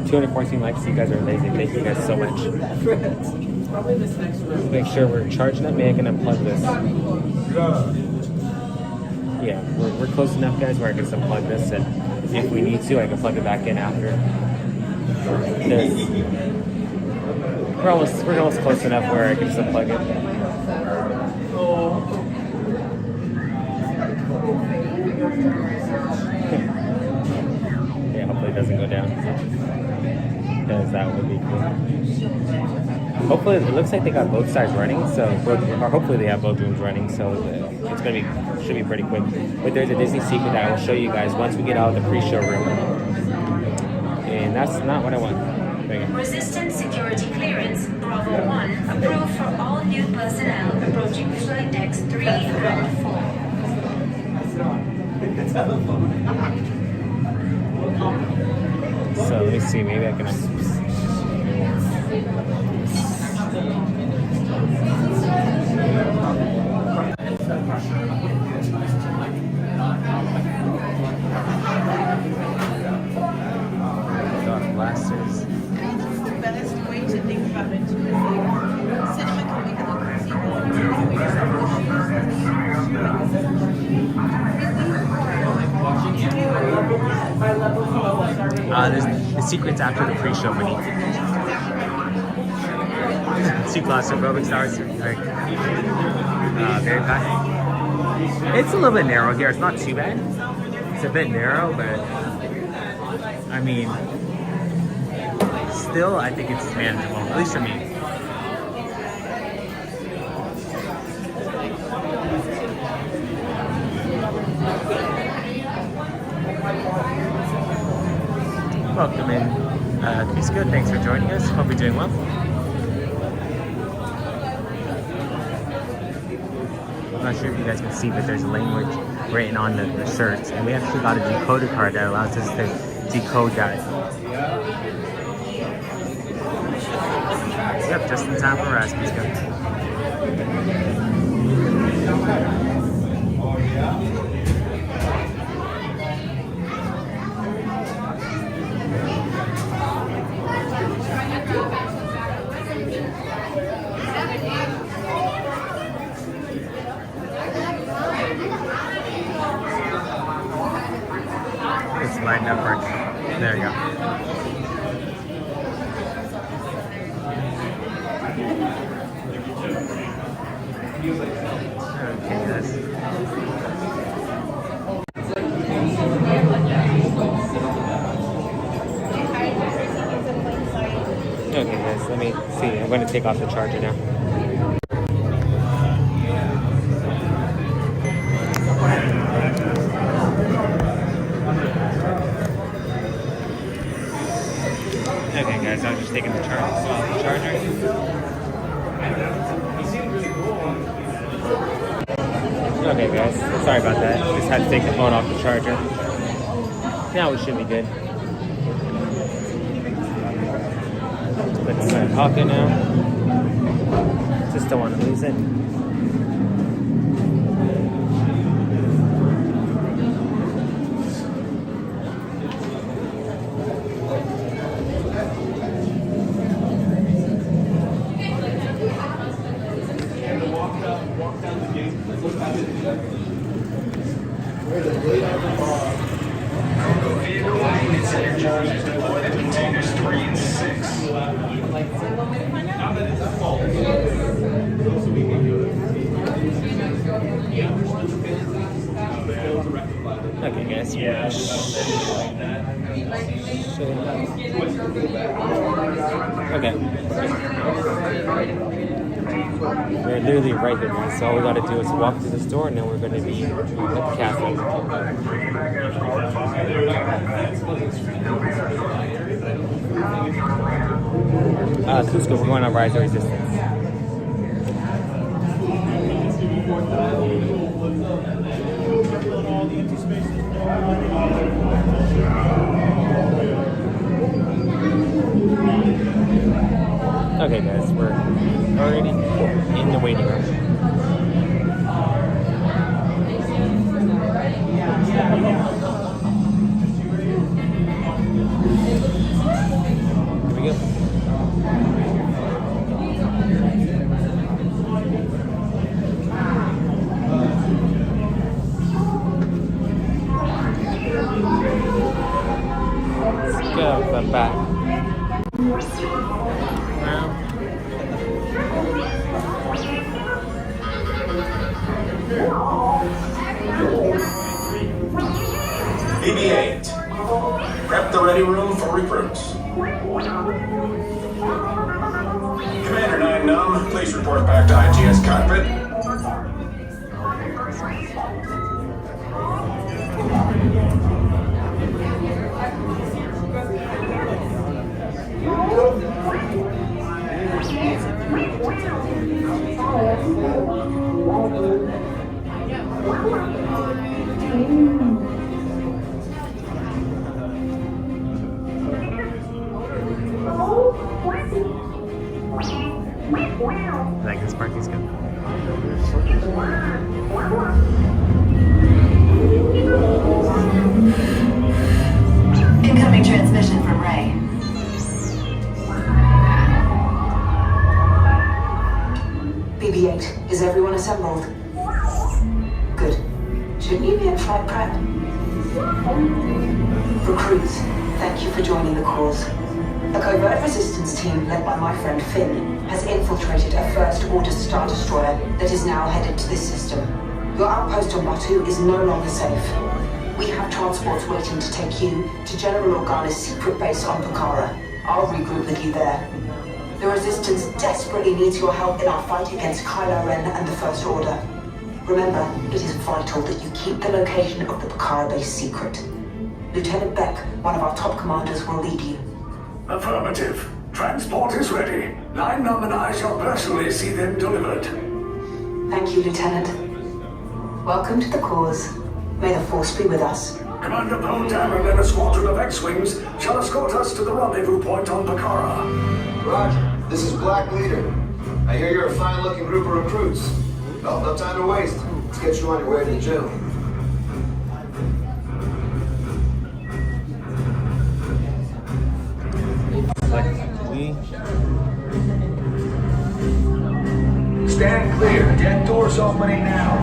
$214 likes, you guys are amazing. Thank you guys so much. Make sure we're charging up. Maybe I can unplug this. Yeah, we're close enough, guys, where I can just unplug this, and if we need to, I can plug it back in after. We're almost close enough where I can just unplug it. Yeah, hopefully it doesn't go down. Because that would be cool. Hopefully, it looks like they got both sides running, so or hopefully they have both rooms running, so it's gonna be should be pretty quick. But there's a Disney secret that I will show you guys once we get out of the pre-show room, and that's not what I want. Resistance security clearance, Bravo 1, approved for all new personnel approaching flight decks 3 and 4. So let me see, maybe I can... Blasters. The best way to think about it too is cinema can make it look there's the secrets after the pre-show beneath. Too claustrophobic stars, like very fast. It's a little bit narrow here. It's not too bad. It's a bit narrow, but I mean, still, I think it's manageable, at least for me. Welcome in, Cusco. Thanks for joining us. Hope you're doing well. I'm not sure if you guys can see, but there's language written on the shirts, and we actually got a decoder card that allows us to decode that. Yep, just in time for us, Cusco. It's lighting up right. There you go. Okay, guys. Okay, guys, let me see. I'm going to take off the charger now. Okay, guys, I'm just taking the charger. Okay, guys, sorry about that. Just had to take the phone off the charger. Now we should be good. Let's start talking now. Just don't want to lose it. Okay, guys. Yeah. Okay. We're literally right here, guys. So all we gotta do is walk through the store, and then we're gonna be at the cafe. Cusco, we're going on Rise of Resistance. Okay, guys, we're already in the waiting room. Here we go. Let's go, I'm back. BB-8. Prep the ready room for recruits. Commander 9 Num, please report back to IGS cockpit. I think this park is good. Incoming transmission from Ray. BB-8, is everyone assembled? Good. Shouldn't you be at flight prep? Recruits, thank you for joining the cause. A covert resistance team led by my friend Finn has infiltrated a First Order Star Destroyer that is now headed to this system. Your outpost on Batu is no longer safe. We have transports waiting to take you to General Organa's secret base on Pucara. I'll regroup with you there. The Resistance desperately needs your help in our fight against Kylo Ren and the First Order. Remember, it is vital that you keep the location of the Pucara base secret. Lieutenant Beck, one of our top commanders, will lead you. Affirmative. Transport is ready. 9 Num and I shall personally see them delivered. Thank you, Lieutenant. Welcome to the cause. May the Force be with us. Commander Poe Dameron and a squadron of X-Wings shall escort us to the rendezvous point on Pucara. Roger. This is Black Leader. I hear you're a fine-looking group of recruits. Well, no time to waste. Let's get you on your way to the gym. Stand clear. Deck doors opening now.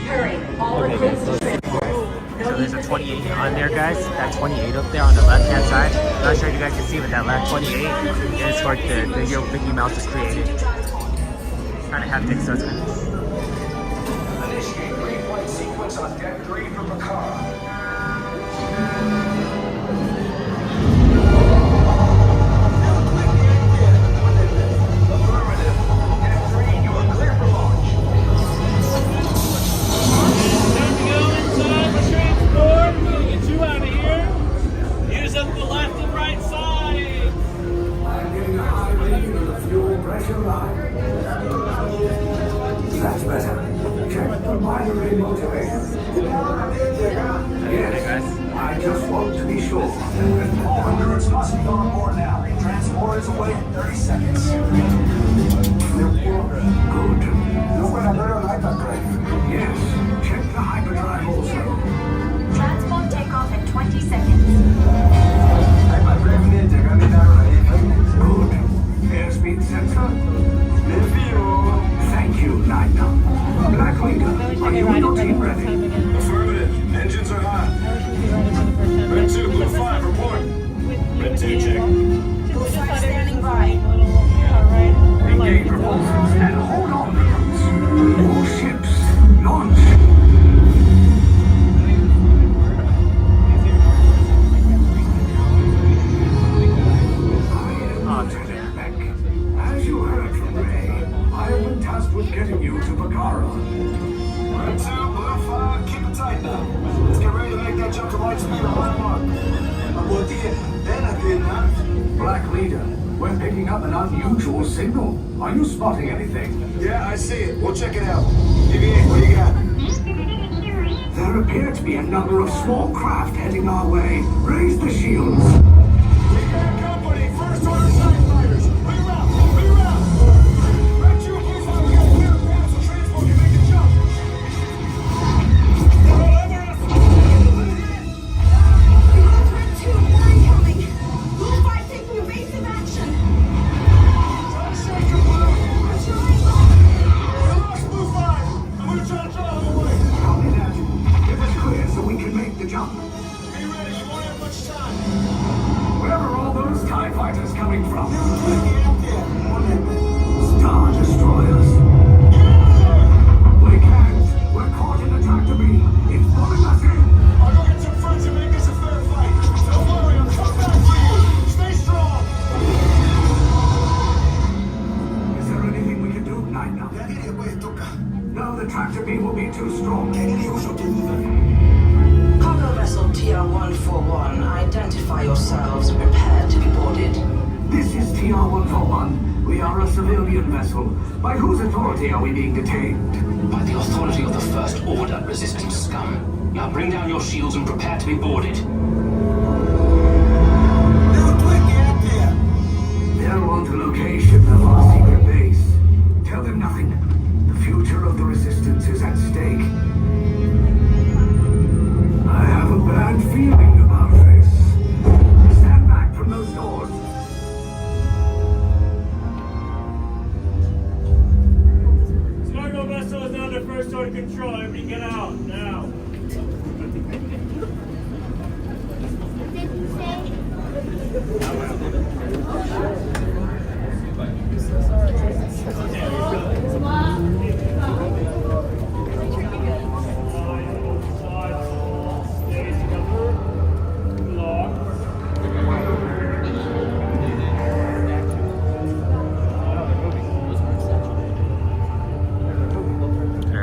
Hurry, all recruits to So there's a 28 on there, guys. That 28 up there on the left-hand side. I'm not sure if you guys can see, but that left 28 is what the Mickey Mouse is created. It's kind of hectic, so it's good. Initiate green flight sequence on deck 3 for Pucara. That's better. Check the binary motivation. Yes, I just want to be sure. All recruits must be on board now. Transport is away in 30 seconds. Good. No one ever on hyperdrive. Yes, check the hyperdrive also. Transport takeoff in 20 seconds. Good. Airspeed sensor. Thank you, 9 Num. Black Leader, are you and your team ready? Affirmative. Engines are hot. Red 2, Blue 5, report. Red 2, check. Blue 5 standing by. Engage propulsions and hold on, recruits. All ships, launch. As you Black Leader, we're picking up an unusual signal. Are you spotting anything? Yeah, I see it. We'll check it out. DB8, what do you got? There appear to be a number of small craft heading our way. Raise the shields. We got company. First order TIE fighters. Clear out. Clear out. Red 2, please have we got clear path so transport can make the jump. TIE fighters coming from? Star Destroyers. We can't. We're caught in a tractor beam. It's pulling us in. I'll go get some friends and make this a fair fight. Don't worry, I'll come back for you. Stay strong. Is there anything we can do, Nina? No, the tractor beam will be too strong. Cargo vessel TR-141, identify yourselves. Prepare to be boarded. This is TR-141. We are a civilian vessel. By whose authority are we being detained? By the authority of the First Order resistant scum. Now bring down your shields and prepare to be boarded. They'll want a location of our secret base. Tell them nothing. The future of the Resistance is at stake. I have a bad feeling about this. Stand back from those doors. Cargo vessel is under first order control. Everybody get out now.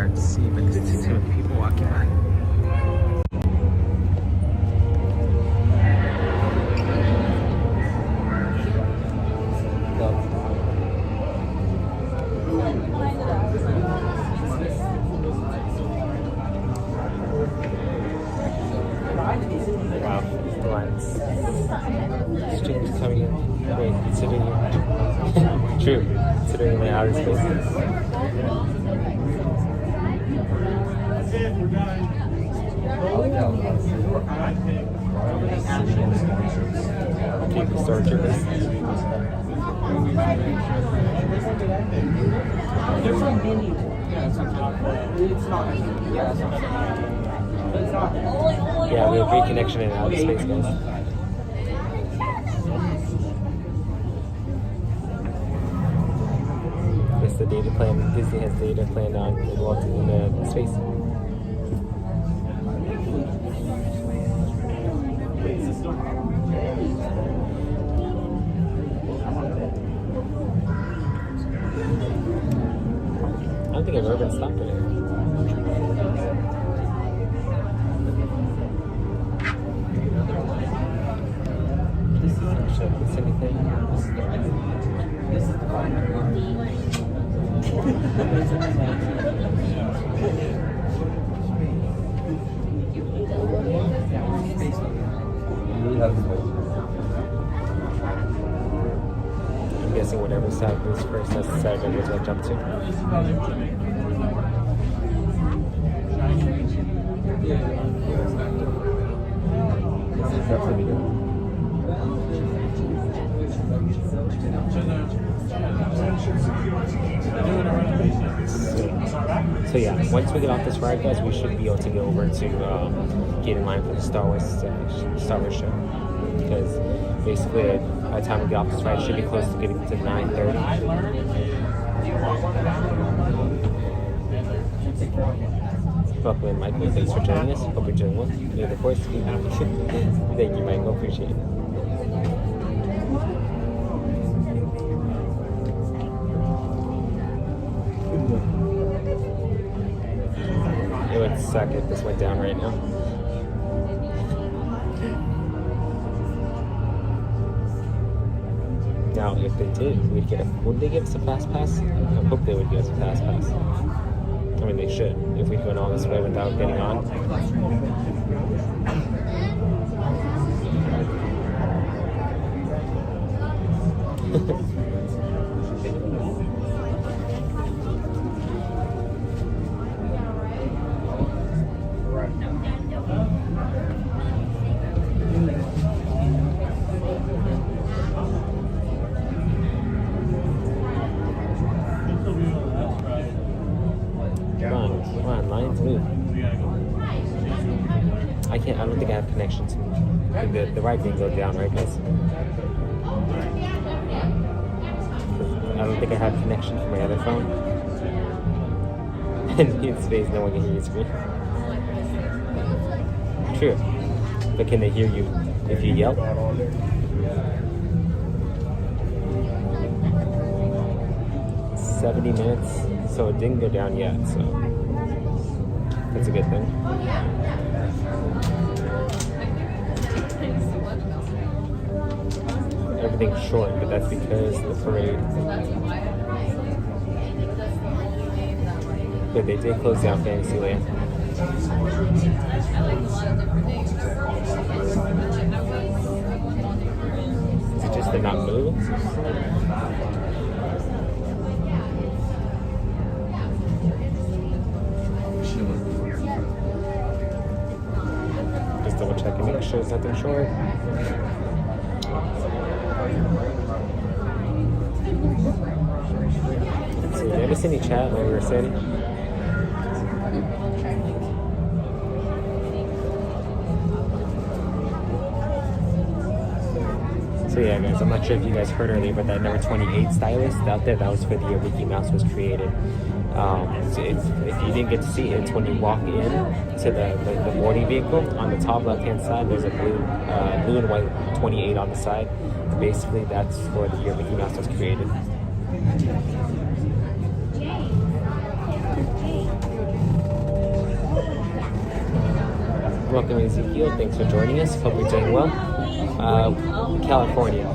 Let's see if I can see some people walking by. Wow, the lines. Strangers coming in. Wait, considering true, considering the outer space. People start tripping. They're from Mini. Yeah, we have great connection in outer space, guys. It's the data plan. Disney has data planned on in the space. I don't think I've ever been stopped in it. Should I miss anything? I'm guessing whatever side moves first, that's the side I'm going to jump to. So yeah, once we get off this ride, guys, we should be able to go over to get in line for the Star Wars show. Because basically, by the time we get off this ride, it should be close to getting to 9:30. Welcome in, Michael. Thanks for joining us. Hope you're doing well. May the force be with you. Thank you, Michael. Appreciate it. It would suck if this went down right now. Now, if they did, we'd get would they give us a fast pass? I hope they would give us a fast pass. I mean, they should. If we went all this way without getting on. Come on, Lions move. I don't think I have connection to the ride didn't go down, right guys? I don't think I have connection to my other phone. And in space, no one can hear your screen. True. But can they hear you if you yell? $70 minutes, so it didn't go down yet, so that's a good thing. Everything's short, but that's because of the parade. But they did close down Fantasyland. Is it just they're not moving? Just double checking, make sure there's nothing short. Let's see, did I miss any chat while we were sitting? So yeah guys, I'm not sure if you guys heard earlier, but that number 28 stylus out there, that was for the year Mickey Mouse was created. So if you didn't get to see it, it's when you walk in to the boarding vehicle. On the top left hand side, there's a blue and white 28 on the side. And basically, that's for the year Mickey Mouse was created. Welcome Ezekiel, thanks for joining us. Hope you're doing well. California.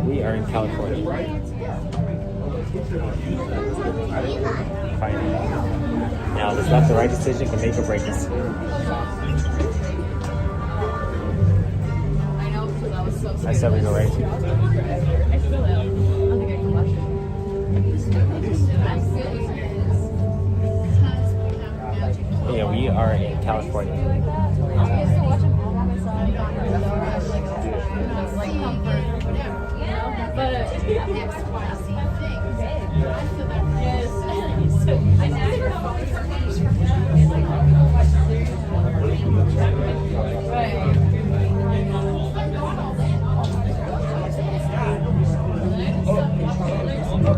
We are in California. Finally. Now, is that the right decision? Can make or break us? I said we go right. Yeah, we are in California.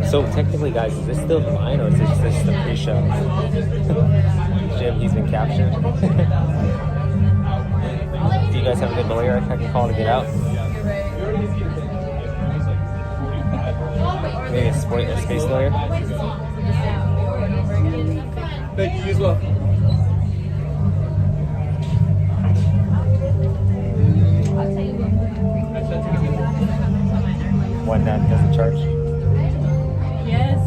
So technically, guys, is this still the line or is this the pre-show? Jim, he's been captured. Do you guys have a good lawyer I can call to get out? Maybe a space lawyer? Thank you, as well. One that doesn't charge? Yes.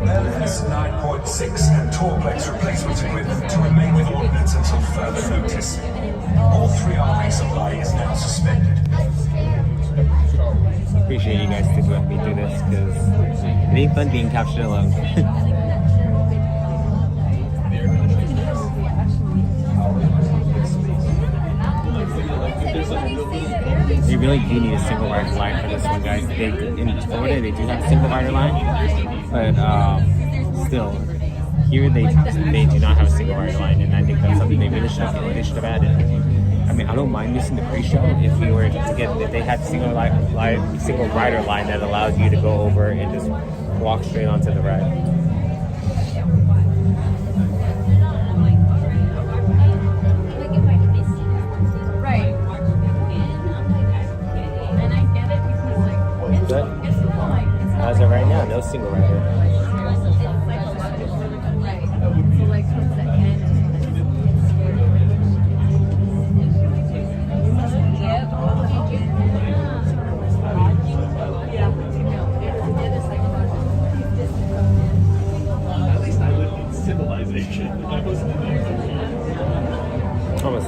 LS 9.6 and Torplex replacement equipment to remain with ordnance until further notice. All 3R supply is now suspended. Appreciate you guys sticking with me through this because it ain't fun being captured alone. They really do need a single rider line for this one, guys. In Florida, they do have a single rider line, but still, here they do not have a single rider line, and I think that's something they really should have added. I mean, I don't mind missing the pre-show if we were to get if they had single rider line that allows you to go over and just walk straight onto the ride. As of right now, no single rider.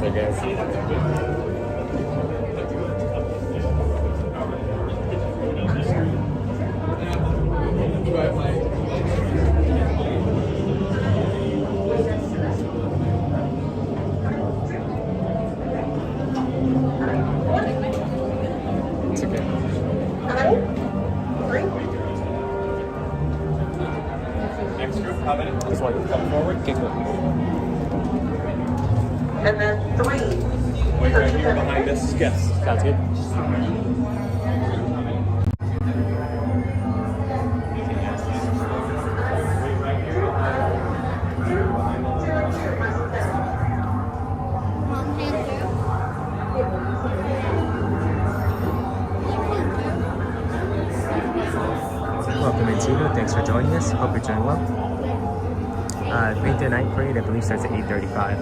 there, guys. It's okay. Next group, how many? This one, come forward, kick it. And then 3. Wait right here behind us. Yes. Sounds good. Welcome in, Tito. Thanks for joining us. Hope you're doing well. Great Day Night Parade, I believe, starts at 8:35.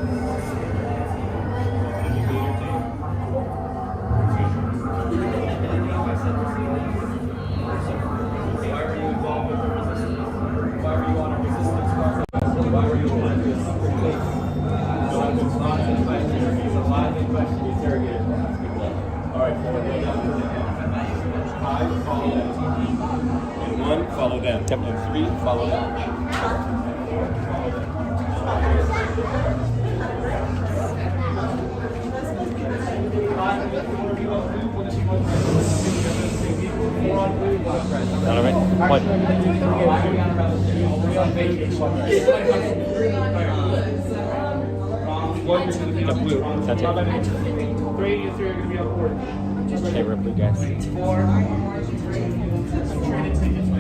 Follow them. Yep. And 3, follow them. All right. One. That's it. 3, you 3 are going to be on board. Okay, real quick, guys. 4.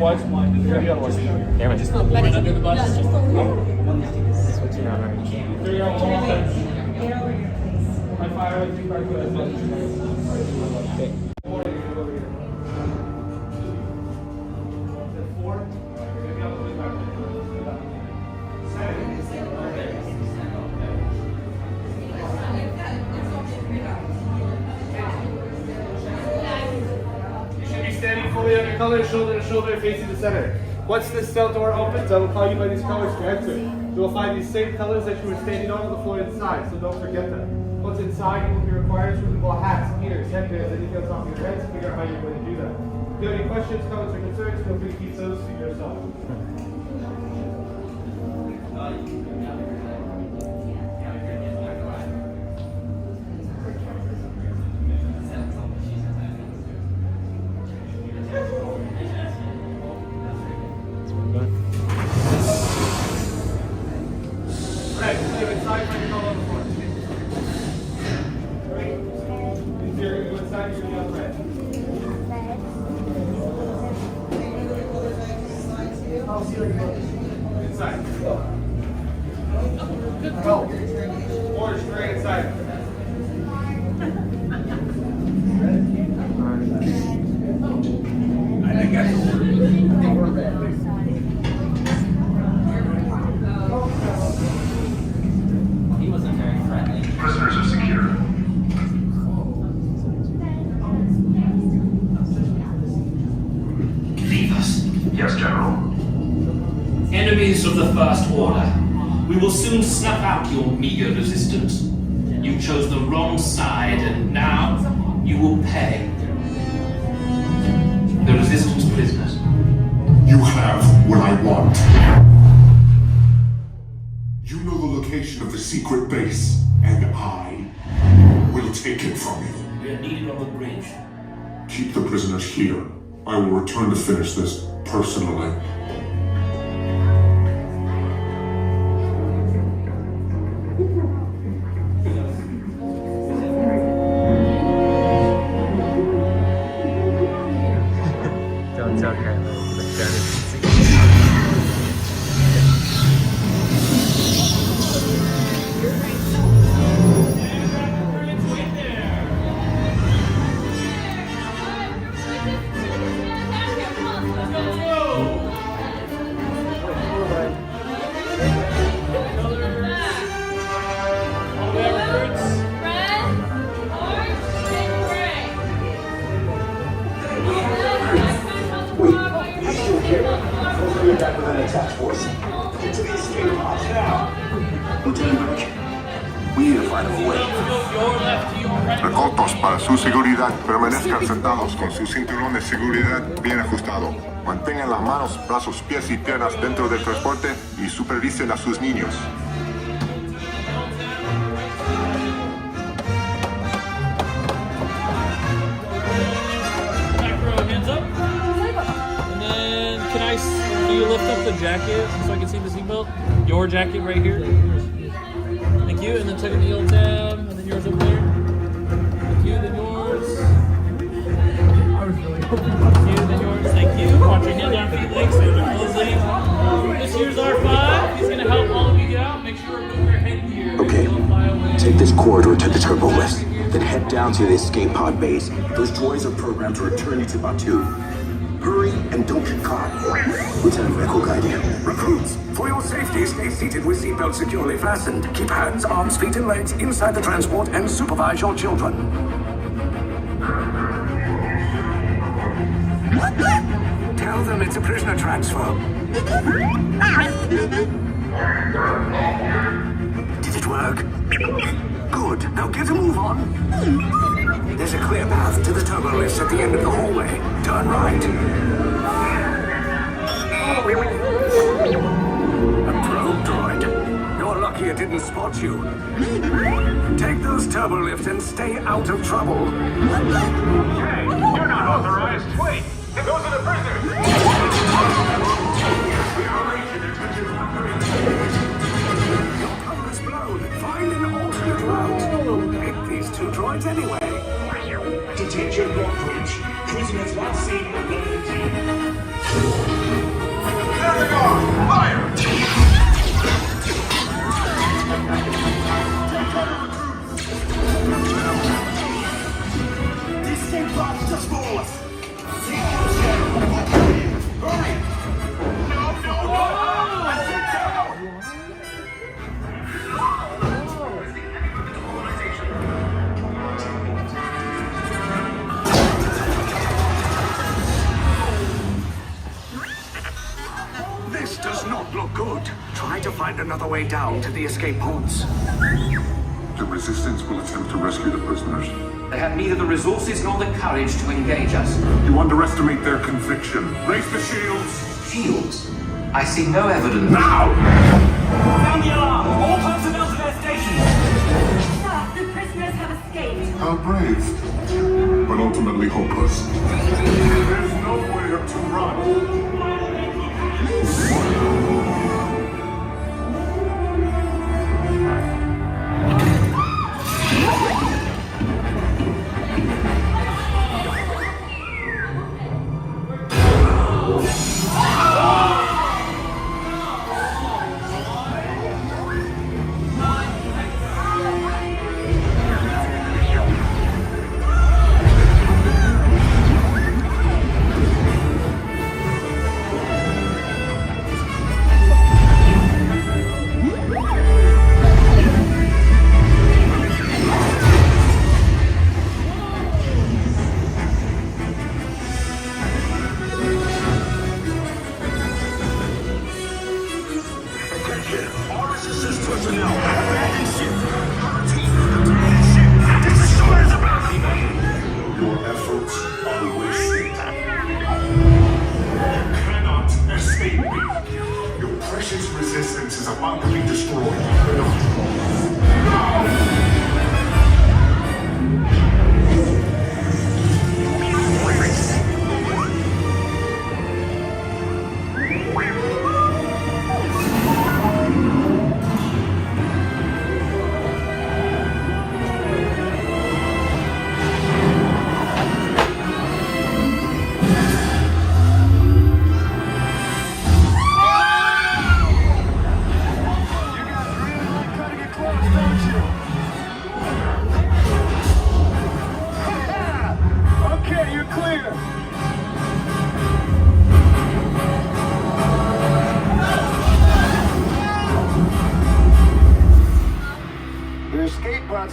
One. You're the other one. Damn it. Just under the bus. Switching on right. 3 are all offense. My fire with 2 cars. Okay. 4. You're going to be on the car. 7. Standing fully on your color, shoulder to shoulder, facing the center. Once this cell door opens, I will call you by these colors to enter. You will find these same colors that you were standing on the floor inside, so don't forget them. Once inside, you will be required to remove all hats, heaters, headbands, anything else off your heads to figure out how you're going to do that. If you have any questions, comments, or concerns, feel free to keep those to yourself. Inside. Go. More straight inside. I think that's the He wasn't very friendly. Prisoners are secure. Leave us. Yes, General. Enemies of the First Order. We will soon snuff out your meager resistance. You chose the wrong side, and now you will pay. The Resistance prisoners. You have what I want. You know the location of the secret base, and I will take it from you. We are needed on the bridge. Keep the prisoners here. I will return to finish this personally. Don't tell Carla. Like that is Back with an attack force. Get to the escape pods now. Lieutenant Burke, We need to find a way. Recortos, para su seguridad, permanezcan sentados con su cinturón de seguridad bien ajustado. Mantengan las manos, brazos, pies y piernas dentro del transporte y supervisen a sus niños. Can you lift up the jacket so I can see the seatbelt? Your jacket right here. Thank you. And then tuck in the yellow tab. And then yours over there. Thank you. Then yours. Thank you. Then yours. Thank you. Watch your hands, arm, feet, legs. Hands are closing. This here's R5. He's going to help all of you get out. Make sure to move your head here. Okay. Take this corridor to the turbo lift. Then head down to the escape pod base. Those droids are programmed to return you to Batu. Hurry and don't get caught. Lieutenant Rick will guide you. Recruits, for your safety, stay seated with seatbelts securely fastened. Keep hands, arms, feet, and legs inside the transport and supervise your children. Tell them it's a prisoner transfer. Did it work? Good. Now get a move on. There's a clear path to the turbo lifts at the end of the hallway. Turn right. A probe droid. You're lucky it didn't spot you. Take those turbo lifts and stay out of trouble. Hey, you're not authorized. Wait, those are the prisoners. Your cover is blown. Find an alternate route. Pick these two droids anyway. Detention blockage. Prisoners not seen or detained. There they are! Fire! This escape pod just for us. Hurry! This does not look good. Try to find another way down to the escape pods. The Resistance will attempt to rescue the prisoners. They have neither the resources nor the courage to engage us. You underestimate their conviction. Raise the shields! Shields? I see no evidence. Now! Sound the alarm! All personnel to their stations! Sir, the prisoners have escaped. How brave, but ultimately hopeless. There's nowhere to run.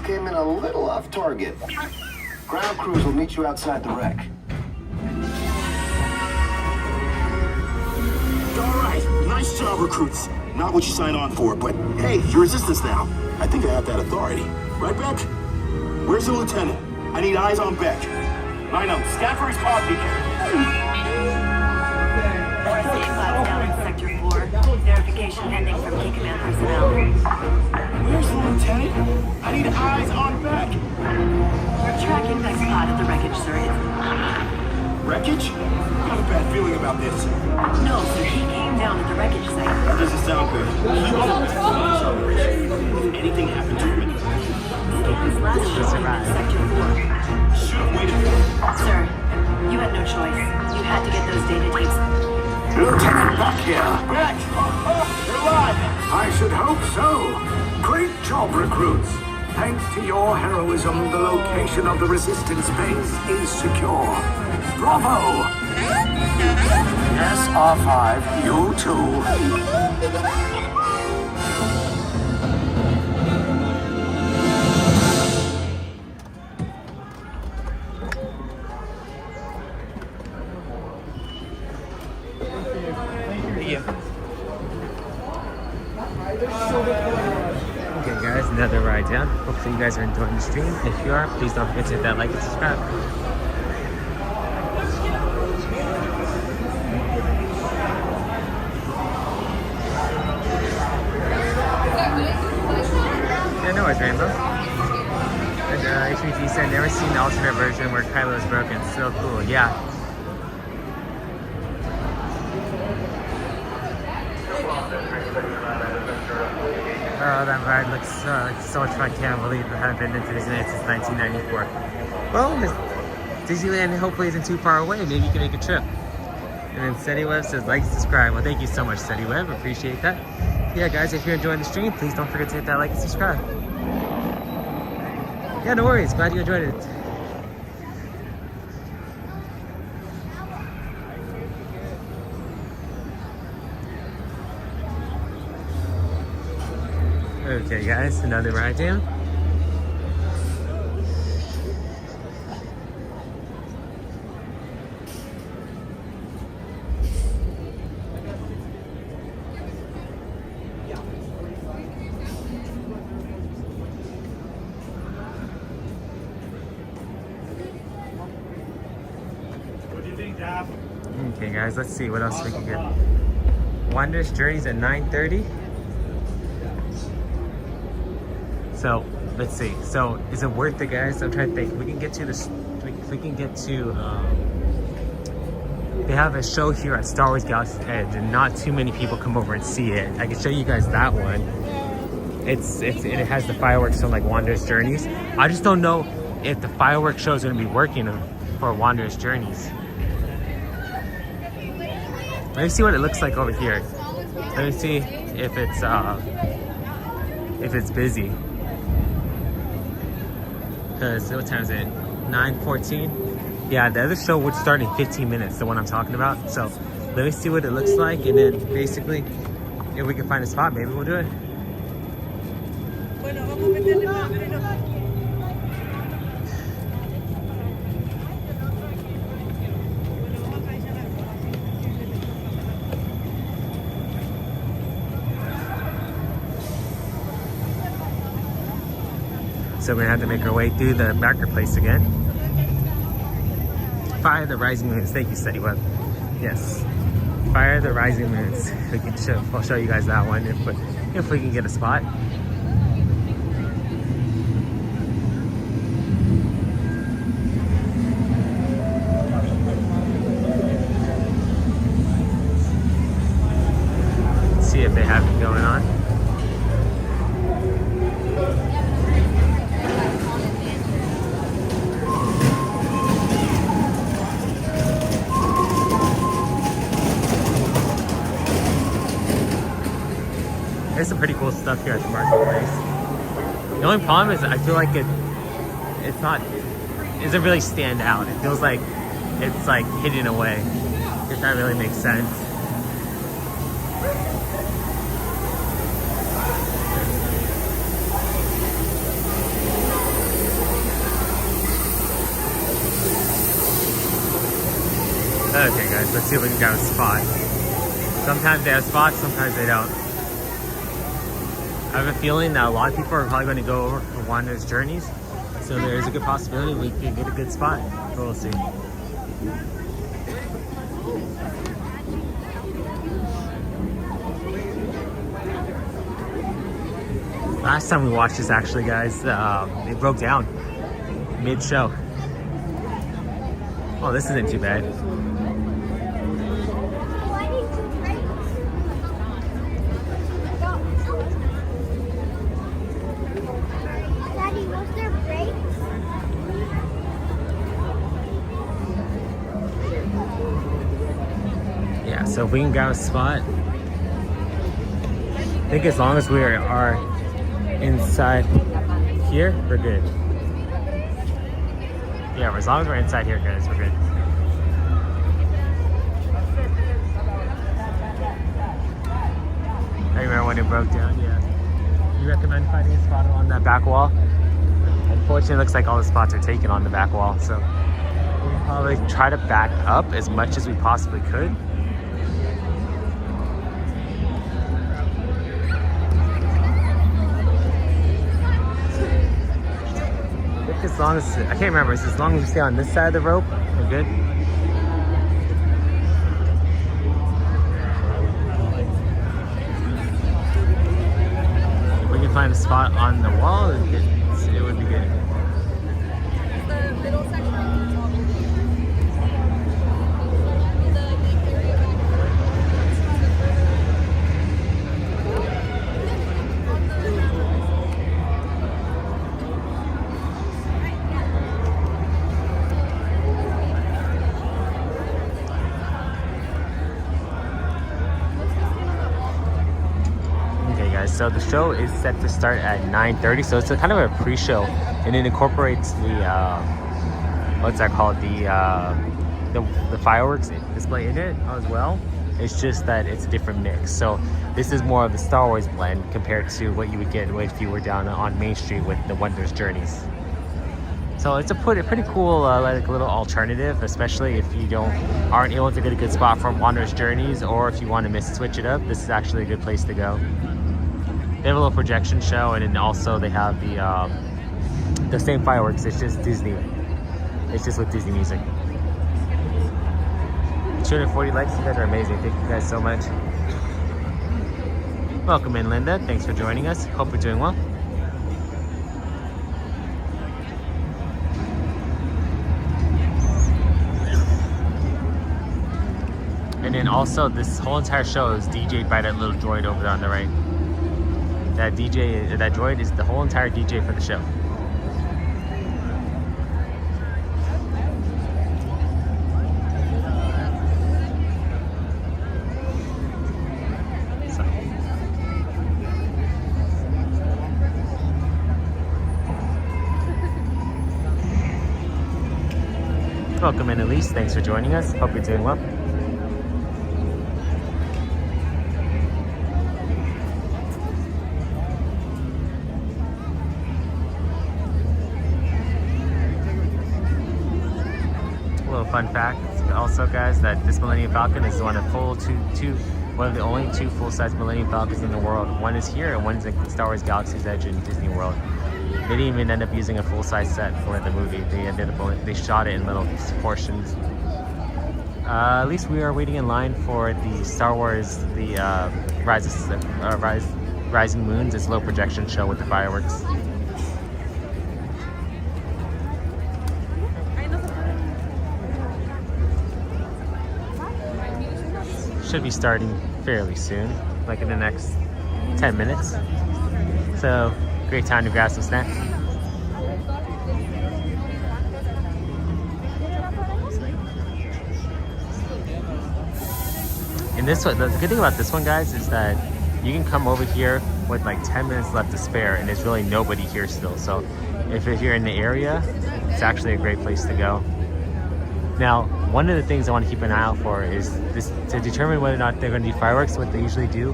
Came in a little off target. Ground crews will meet you outside the wreck. All right, nice job. recruits. Not what you signed on for, but hey, you're resistance now. I think I have that authority. Right, Beck? Where's the lieutenant? I need eyes on Beck. Line up. Scan for his pod beacon. Down in Sector 4. Verification pending from Key Command personnel. Where's the lieutenant? I need eyes on Beck. We're tracking Beck's pod at the wreckage, sir. Wreckage? I got a bad feeling about this. No, sir. He came down at the wreckage site. That doesn't sound good. If anything happened to him, His last show in Sector 4. should have waited. Sir, you had no choice. You had to get those data tapes. Lieutenant Beck here. Beck! You're alive! I should hope so. Great job, recruits. Thanks to your heroism, the location of the resistance base is secure. Bravo! Yes, R5, you too. Okay guys, another ride down. Hopefully you guys are enjoying the stream. If you are, please don't forget to hit that like and subscribe. Yeah, no worries, Rainbow. And HVT said, never seen the alternate version where Kylo is broken. So cool, yeah. Oh, that ride looks so much fun. I can't believe I haven't been into Disneyland since 1994. Well, Disneyland hopefully isn't too far away. Maybe you can make a trip. And then SteadyWeb says, like, subscribe. Well, thank you so much, SteadyWeb. Appreciate that. Yeah, guys, if you're enjoying the stream, please don't forget to hit that like and subscribe. Yeah, no worries. Glad you enjoyed it. Okay, guys, another ride down. Okay, guys, let's see what else we can get. Wondrous Journeys at 9:30. So let's see. So is it worth it, guys? I'm trying to think. We can get to this. We can get to. They have a show here at Star Wars Galaxy's Edge, and not too many people come over and see it. I can show you guys that one. It has the fireworks from like Wondrous Journeys. I just don't know if the fireworks show is going to be working for Wondrous Journeys. Let me see what it looks like over here. Let me see if it's busy. Because what time is it? 9:14. Yeah, the other show would start in 15 minutes, the one I'm talking about. So let me see what it looks like, and then basically, if we can find a spot, maybe we'll do it. So we're gonna have to make our way through the marketplace again. Fire the Rising Moons. Thank you, SteadyWeb. Yes. Fire the Rising Moons. I'll show you guys that one if we can get a spot. Let's see if they have it going on. There's some pretty cool stuff here at the marketplace. The only problem is I feel like it doesn't really stand out. It feels like it's like hidden away, if that really makes sense. Okay guys, let's see if we can get a spot. Sometimes they have spots, sometimes they don't. I have a feeling that a lot of people are probably going to go over for Wander's Journeys. So there's a good possibility we could get a good spot. But we'll see. Last time we watched this, actually, guys, it broke down mid-show. Oh, this isn't too bad. Yeah, so if we can grab a spot, I think as long as we are inside here, we're good. Yeah, as long as we're inside here, guys, we're good. I remember when it broke down, yeah. You recommend finding a spot on that back wall? Unfortunately, it looks like all the spots are taken on the back wall, so we'll probably try to back up as much as we possibly could. As long as, I can't remember, it's as long as we stay on this side of the rope, we're good. If we can find a spot on the wall, it would be good. The middle section. So the show is set to start at 9:30, so it's a kind of a pre-show, and it incorporates the what's that called, the fireworks display in it as well. It's just that it's a different mix. So this is more of the Star Wars blend compared to what you would get if you were down on Main Street with the Wander's Journeys. So it's a pretty cool like little alternative, especially if you aren't able to get a good spot from Wander's Journeys, or if you want to switch it up. This is actually a good place to go. They have a little projection show, and then also they have the same fireworks. It's just Disney. It's just with Disney music. 240 likes. You guys are amazing. Thank you guys so much. Welcome in, Linda. Thanks for joining us. Hope you're doing well. And then also, this whole entire show is DJ'd by that little droid over there on the right. That droid is the whole entire DJ for the show. Welcome in, Elise. Thanks for joining us. Hope you're doing well. Fun fact also, guys, that this Millennium Falcon is one of the only two full-size Millennium Falcons in the world. One is here and one's in Star Wars Galaxy's Edge in Disney World. They didn't even end up using a full-size set for the movie. They shot it in little portions. At least we are waiting in line for the Star Wars, the Rising Moons. It's a little projection show with the fireworks. Should be starting fairly soon, like in the next 10 minutes. So, great time to grab some snacks. And this one, the good thing about this one, guys, is that you can come over here with like 10 minutes left to spare, and there's really nobody here still. So, if you're in the area, it's actually a great place to go. Now, one of the things I want to keep an eye out for is this, to determine whether or not they're going to do fireworks. What they usually do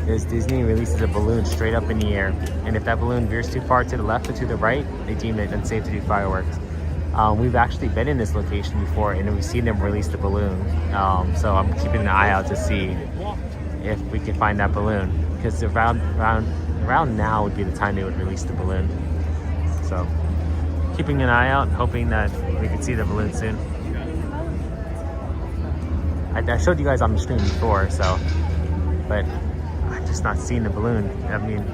is Disney releases a balloon straight up in the air, and if that balloon veers too far to the left or to the right, they deem it unsafe to do fireworks. We've actually been in this location before, and we've seen them release the balloon, so I'm keeping an eye out to see if we can find that balloon, because around now would be the time they would release the balloon. So keeping an eye out, hoping that we can see the balloon soon. I showed you guys on the stream before, so, but I'm just not seeing the balloon. I mean,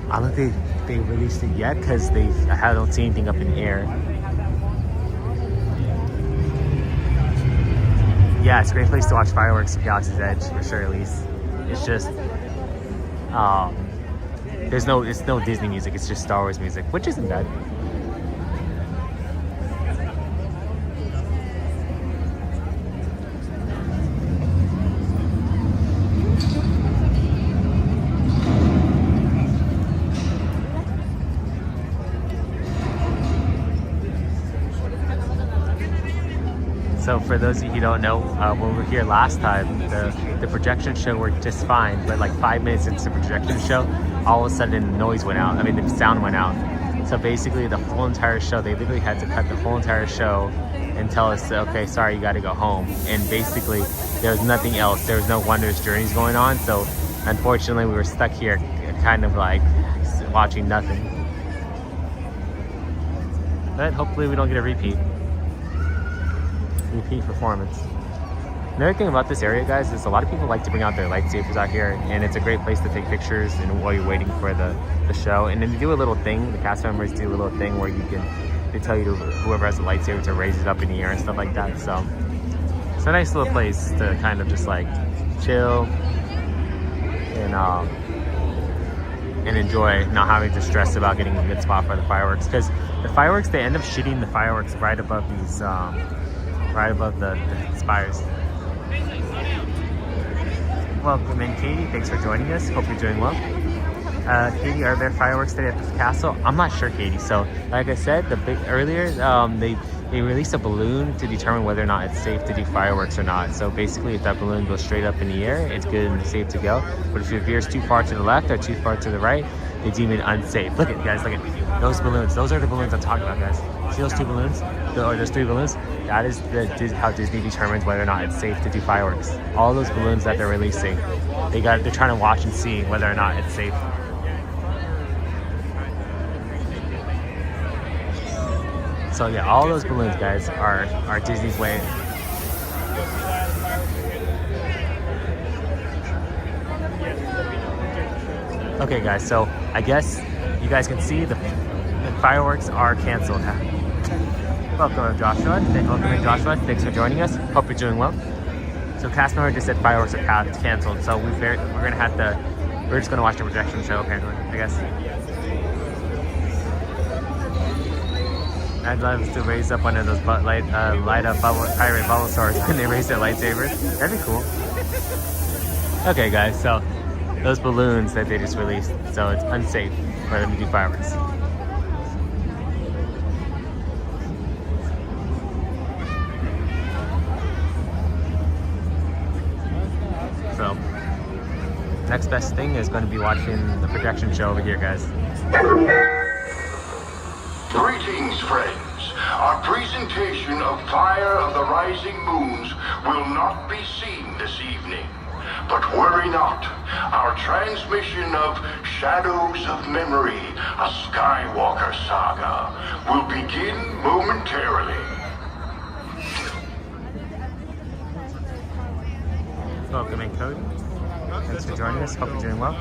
I don't think they released it yet, because I don't see anything up in the air. Yeah, it's a great place to watch fireworks from Galaxy's Edge, for sure, at least. It's just, it's no Disney music, it's just Star Wars music, which isn't bad. So for those of you who don't know, when we were here last time, the projection show worked just fine, but like 5 minutes into the projection show, all of a sudden the noise went out. I mean, the sound went out. So basically the whole entire show, they literally had to cut the whole entire show and tell us, okay, sorry, you got to go home. And basically there was nothing else. There was no Wondrous Journeys going on. So unfortunately we were stuck here kind of like watching nothing. But hopefully we don't get a repeat performance. Another thing about this area, guys, is a lot of people like to bring out their lightsabers out here, and it's a great place to take pictures and while you're waiting for the show. And then they do a little thing, the cast members do a little thing where they tell you to, whoever has a lightsaber, to raise it up in the air and stuff like that. So it's a nice little place to kind of just like chill and enjoy, not having to stress about getting a good spot for the fireworks, because the fireworks, they end up shooting the fireworks right above these right above the spires. Welcome in, Katie. Thanks for joining us. Hope you're doing well. Katie, are there fireworks today at the castle? I'm not sure, Katie. So, like I said, earlier, they released a balloon to determine whether or not it's safe to do fireworks or not. So basically, if that balloon goes straight up in the air, it's good and safe to go. But if it veers too far to the left or too far to the right, they deem it unsafe. Look at, guys, look at those balloons. Those are the balloons I'm talking about, guys. See those two balloons? Or those three balloons? That is how Disney determines whether or not it's safe to do fireworks. All those balloons that they're releasing, they're trying to watch and see whether or not it's safe. So yeah, all those balloons, guys, are Disney's way. Okay, guys, so I guess you guys can see the fireworks are canceled now. Welcome, Joshua. Welcome in, Joshua. Thanks for joining us. Hope you're doing well. So cast member just said fireworks are canceled, so we're just gonna watch the projection show apparently, I guess. I'd love to raise up one of those light up pirate bubble swords when they raise their lightsabers. That'd be cool. Okay, guys, so those balloons that they just released, so it's unsafe for them to do fireworks. So next best thing is going to be watching the projection show over here, guys. Greetings, friends. Our presentation of Fire of the Rising Moons will not be seen this evening. But worry not. Our transmission of Shadows of Memory, a Skywalker saga, will begin momentarily. Welcome in, Cody. Thanks for joining us. Hope you're doing well.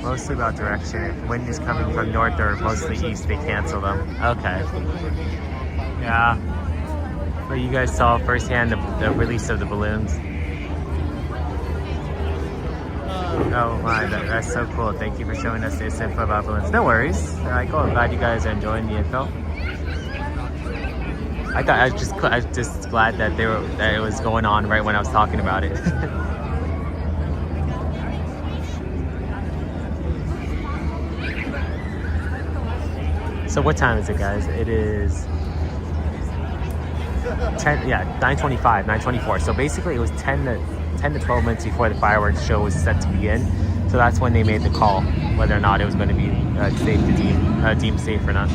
Mostly about direction. If wind is coming from north or mostly east, they cancel them. Okay. Yeah. But you guys saw firsthand the release of the balloons. Oh my, that's so cool. Thank you for showing us this info about balloons. No worries. I'm glad you guys are enjoying the info. I was just glad that it was going on right when I was talking about it. So what time is it, guys? It is 9:25, 9:24. So basically it was 10 to 12 minutes before the fireworks show was set to begin. So that's when they made the call, whether or not it was going to be safe to deemed safe or not.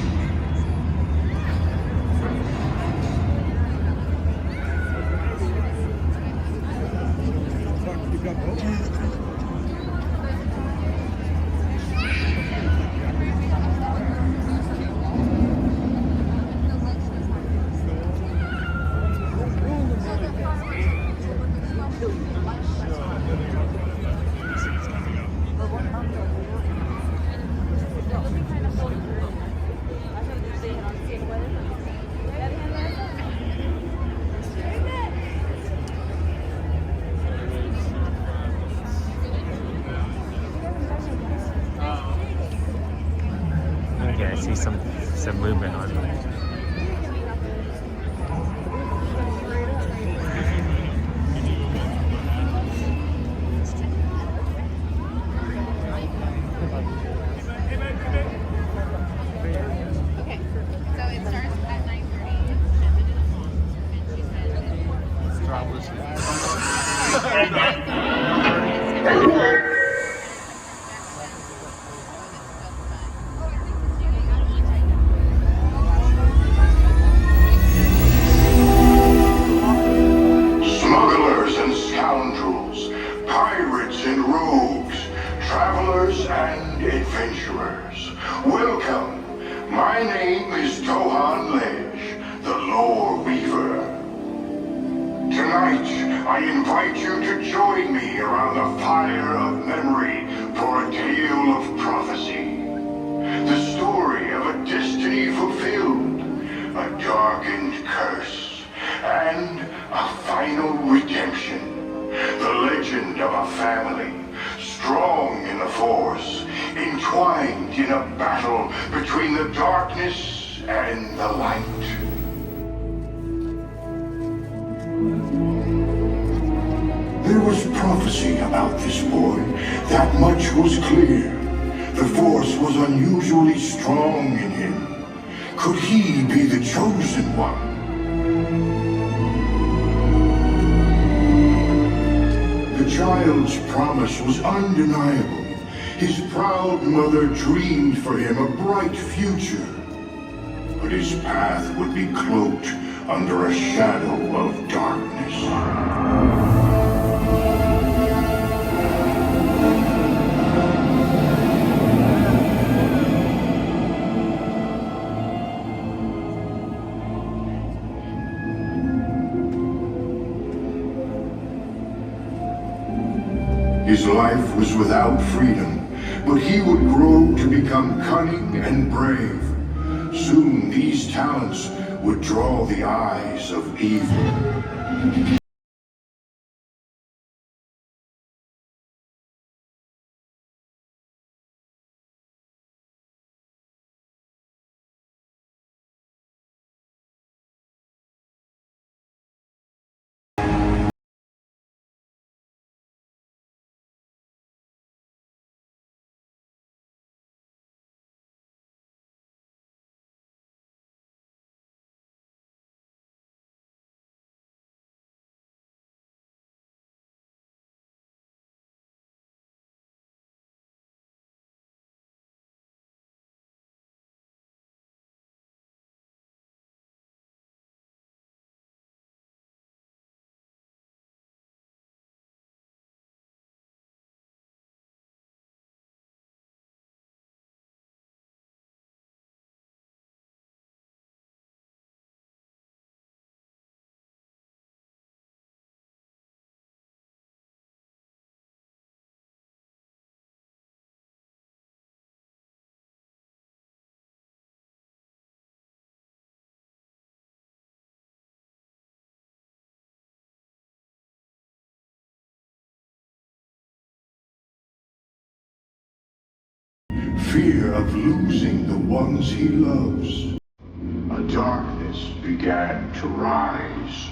see some movement on it. Smugglers and scoundrels, pirates and rogues, travelers and adventurers, welcome. My name is Tohan Lej, the Lore Weaver. Tonight, I invite you to join me around the fire of memory for a tale of prophecy. The story of a destiny fulfilled, a darkened curse, and a final redemption. The legend of a family, strong in the Force, entwined in a battle between the darkness and the light. There was prophecy about this boy. That much was clear. The Force was unusually strong in him. Could he be the chosen one? The child's promise was undeniable. His proud mother dreamed for him a bright future. But his path would be cloaked under a shadow of darkness. His life was without freedom, but he would grow to become cunning and brave. Soon these talents would draw the eyes of evil. Fear of losing the ones he loves. A darkness began to rise.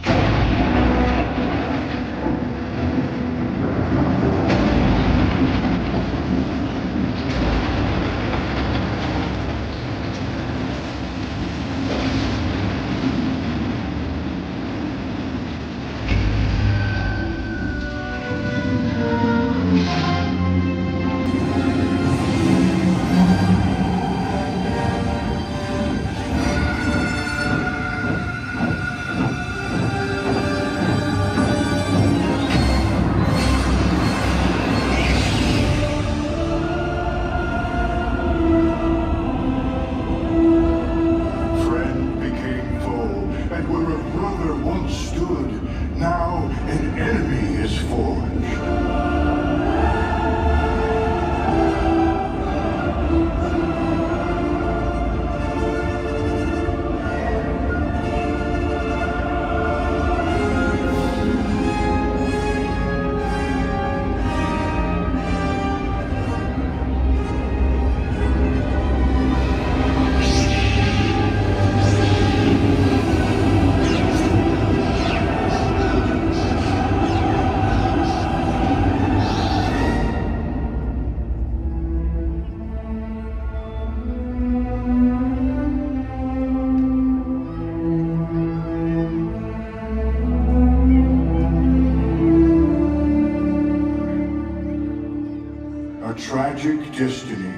tragic destiny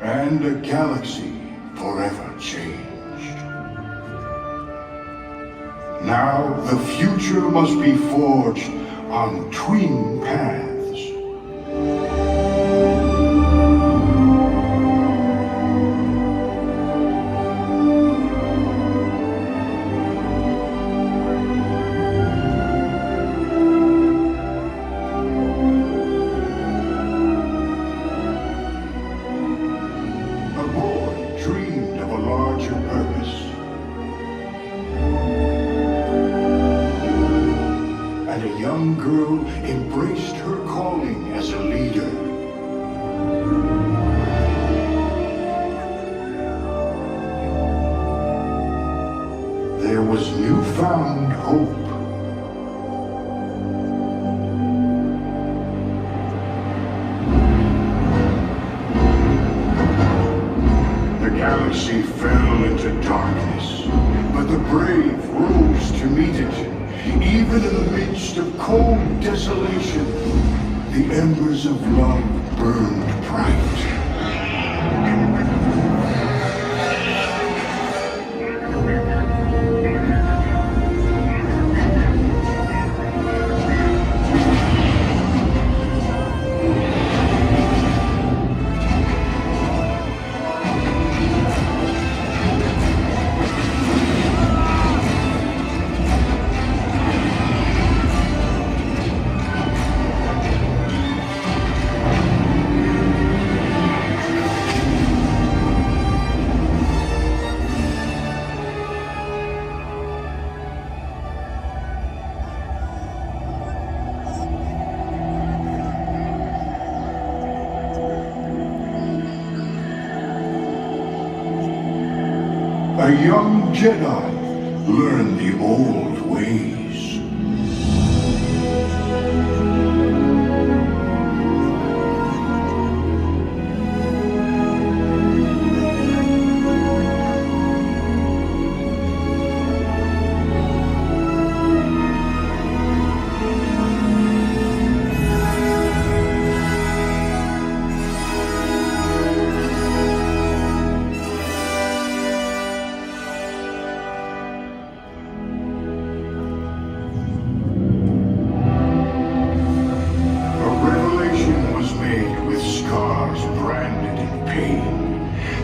and a galaxy forever changed. Now the future must be forged on twin paths. There was newfound hope. The galaxy fell into darkness, but the brave rose to meet it. Even in the midst of cold desolation, the embers of love burned bright. A young Jedi learned the old ways.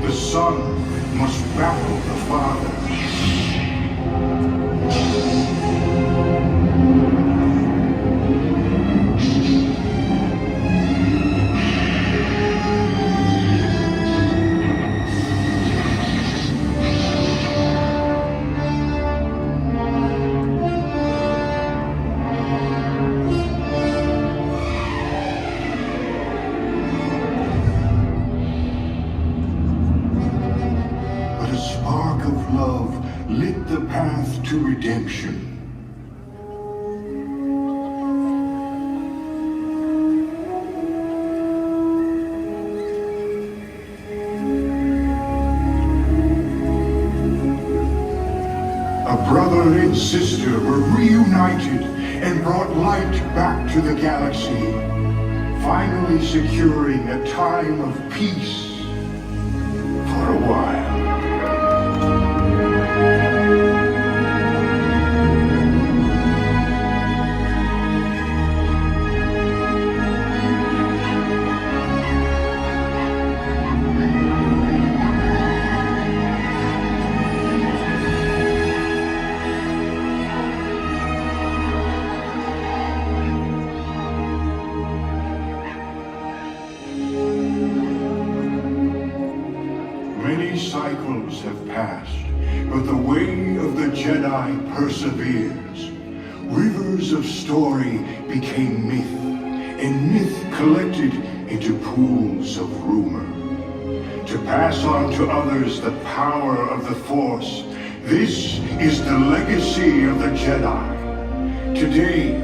The son must battle the father. Love lit the path to redemption. A brother and sister were reunited and brought light back to the galaxy, finally securing a time of peace for a while. Many cycles have passed, but the way of the Jedi perseveres. Rivers of story became myth, and myth collected into pools of rumor. To pass on to others the power of the Force, this is the legacy of the Jedi. Today,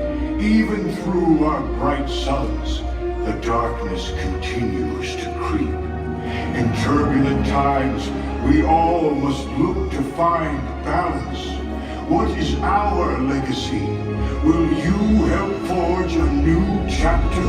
even through our bright suns, the darkness continues to creep. In turbulent times, we all must look to find balance. What is our legacy? Will you help forge a new chapter?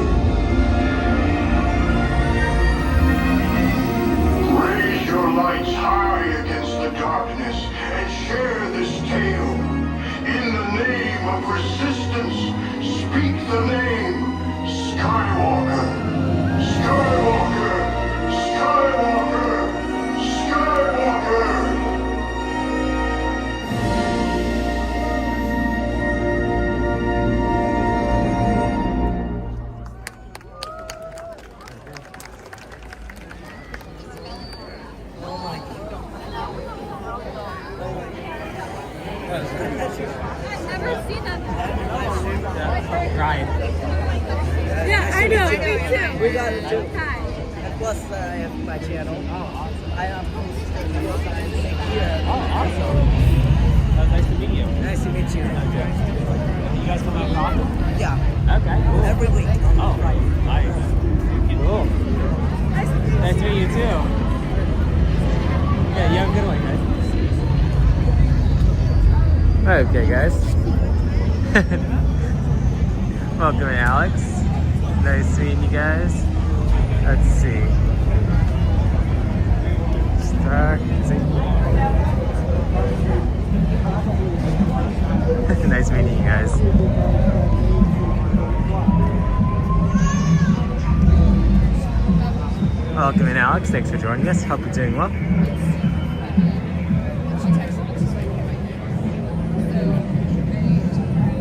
too. We got it too. Hi. And plus, I have my channel. Oh, awesome. I am here. Oh, awesome. Nice to meet you. Nice to meet you. Okay. You guys come out often? Yeah. Okay, cool. Every week. Oh, nice. Cool. Nice to meet you too. Yeah, you have a good one, guys. Okay, guys. Welcome, Alex. Nice meeting you guys. Let's see. Start. Nice meeting you guys. Welcome in, Alex. Thanks for joining us. Hope you're doing well.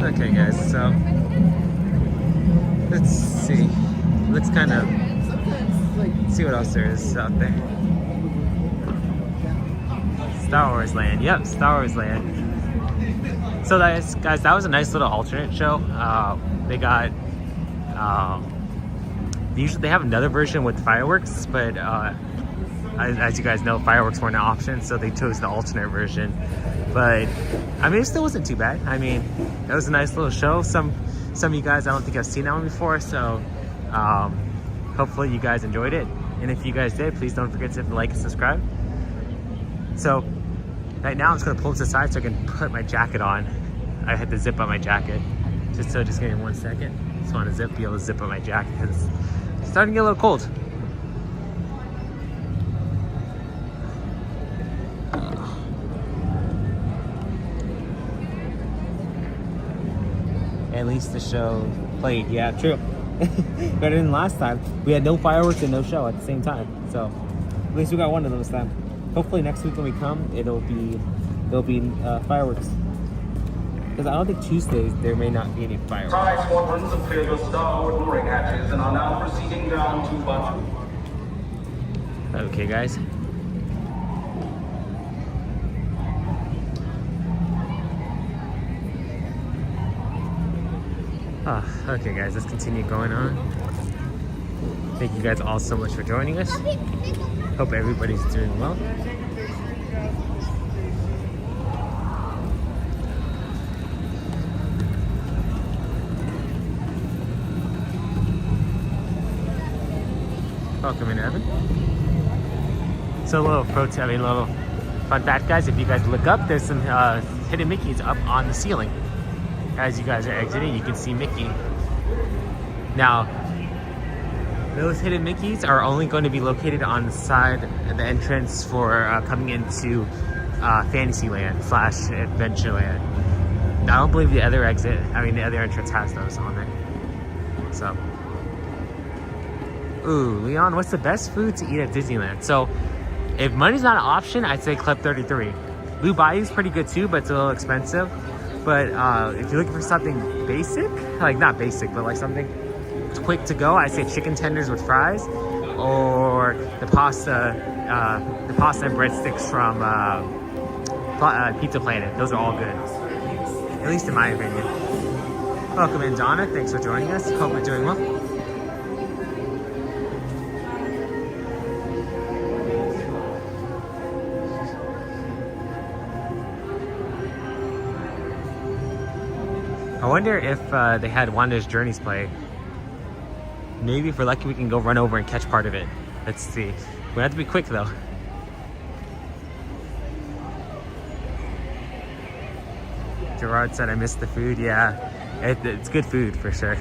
Okay, guys, so let's see. Let's kind of see what else there is out there. Star Wars Land. Yep, Star Wars Land. So guys, that was a nice little alternate show. They got usually they have another version with fireworks, but as you guys know, fireworks weren't an option, so they chose the alternate version. But I mean, it still wasn't too bad. I mean, it was a nice little show. Some of you guys, I don't think I've seen that one before, so hopefully you guys enjoyed it. And if you guys did, please don't forget to like and subscribe. So right now I'm just gonna pull this aside so I can put my jacket on. I had to zip up my jacket. Just give me 1 second. Just want to be able to zip up my jacket because it's starting to get a little cold. At least the show played. Yeah, true. Better than last time. We had no fireworks and no show at the same time. So at least we got one of those time. Hopefully next week when we come, there'll be fireworks. Because I don't think Tuesdays there may not be any fireworks. TIE squadrons have cleared your starboard mooring hatches and are now proceeding down to Batuu. Okay, guys. Okay, guys, let's continue going on. Thank you guys all so much for joining us. Hope everybody's doing well. Welcome in, Evan. So a little little fun fact, guys. If you guys look up, there's some hidden Mickeys up on the ceiling. As you guys are exiting, you can see Mickey. Now, those hidden Mickeys are only going to be located on the side of the entrance for coming into Fantasyland / Adventureland. I don't believe the other the other entrance has those on it. So, ooh, Leon, what's the best food to eat at Disneyland? So, if money's not an option, I'd say Club 33. Blue Bayou's pretty good too, but it's a little expensive. But if you're looking for something basic, like not basic, but like something quick to go, I say chicken tenders with fries, or the pasta and breadsticks from Pizza Planet. Those are all good, at least in my opinion. Welcome in, Donna. Thanks for joining us. Hope you're doing well. I wonder if they had Wanda's Journeys play. Maybe if we're lucky we can go run over and catch part of it. Let's see. We have to be quick though. Gerard said I missed the food. Yeah, it's good food for sure.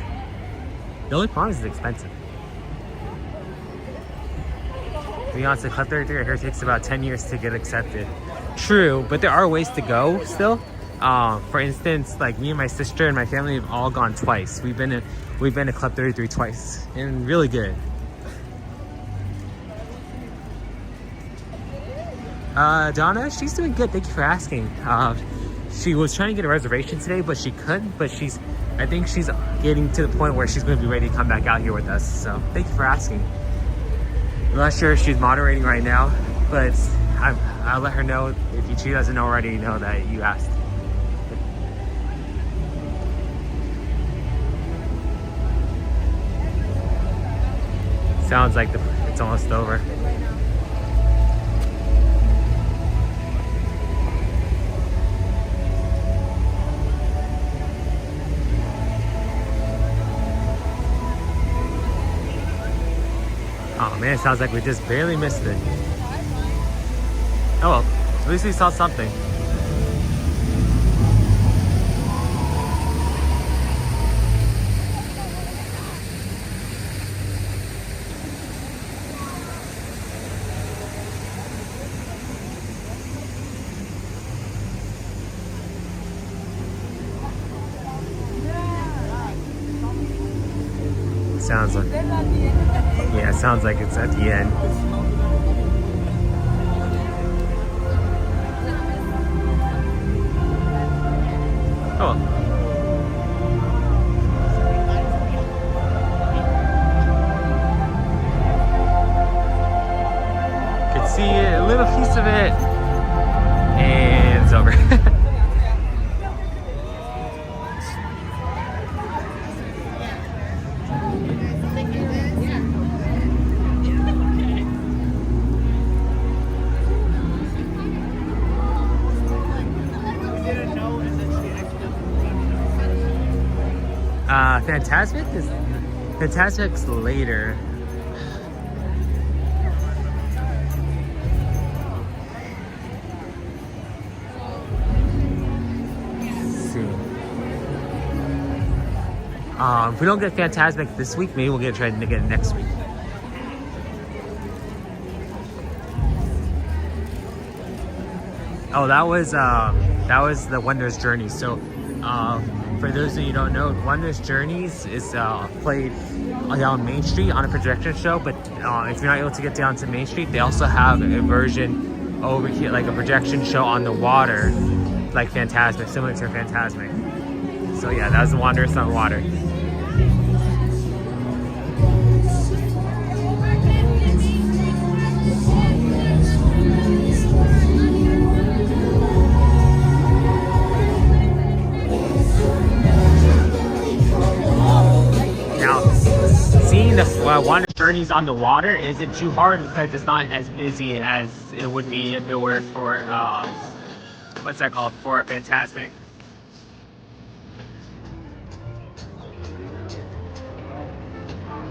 The only problem is it's expensive. To be honest, the Club 33 here takes about 10 years to get accepted. True, but there are ways to go still. For instance, like me and my sister and my family have all gone twice. We've been to Club 33 twice, and really good. Donna, she's doing good. Thank you for asking. She was trying to get a reservation today, but she couldn't. But I think she's getting to the point where she's going to be ready to come back out here with us. So thank you for asking. I'm not sure if she's moderating right now, but I'll let her know if she doesn't already know that you asked. Sounds like it's almost over. Oh man, it sounds like we just barely missed it. Oh well, at least we saw something. Sounds like, yeah, it sounds like it's at the end. Oh. Could see a little piece of it, and it's over. Fantasmic's later. Let's see. If we don't get Fantasmic this week, maybe we'll try to get it next week. Oh, that was the Wondrous Journey. So, for those of you who don't know, Wondrous Journeys is played down Main Street on a projection show. But if you're not able to get down to Main Street, they also have a version over here, like a projection show on the water, like Fantasmic, similar to Fantasmic. So yeah, that was the Wondrous on the water. The Wondrous Journeys on the water isn't too hard because it's not as busy as it would be if it were for what's that called, for Fantasmic.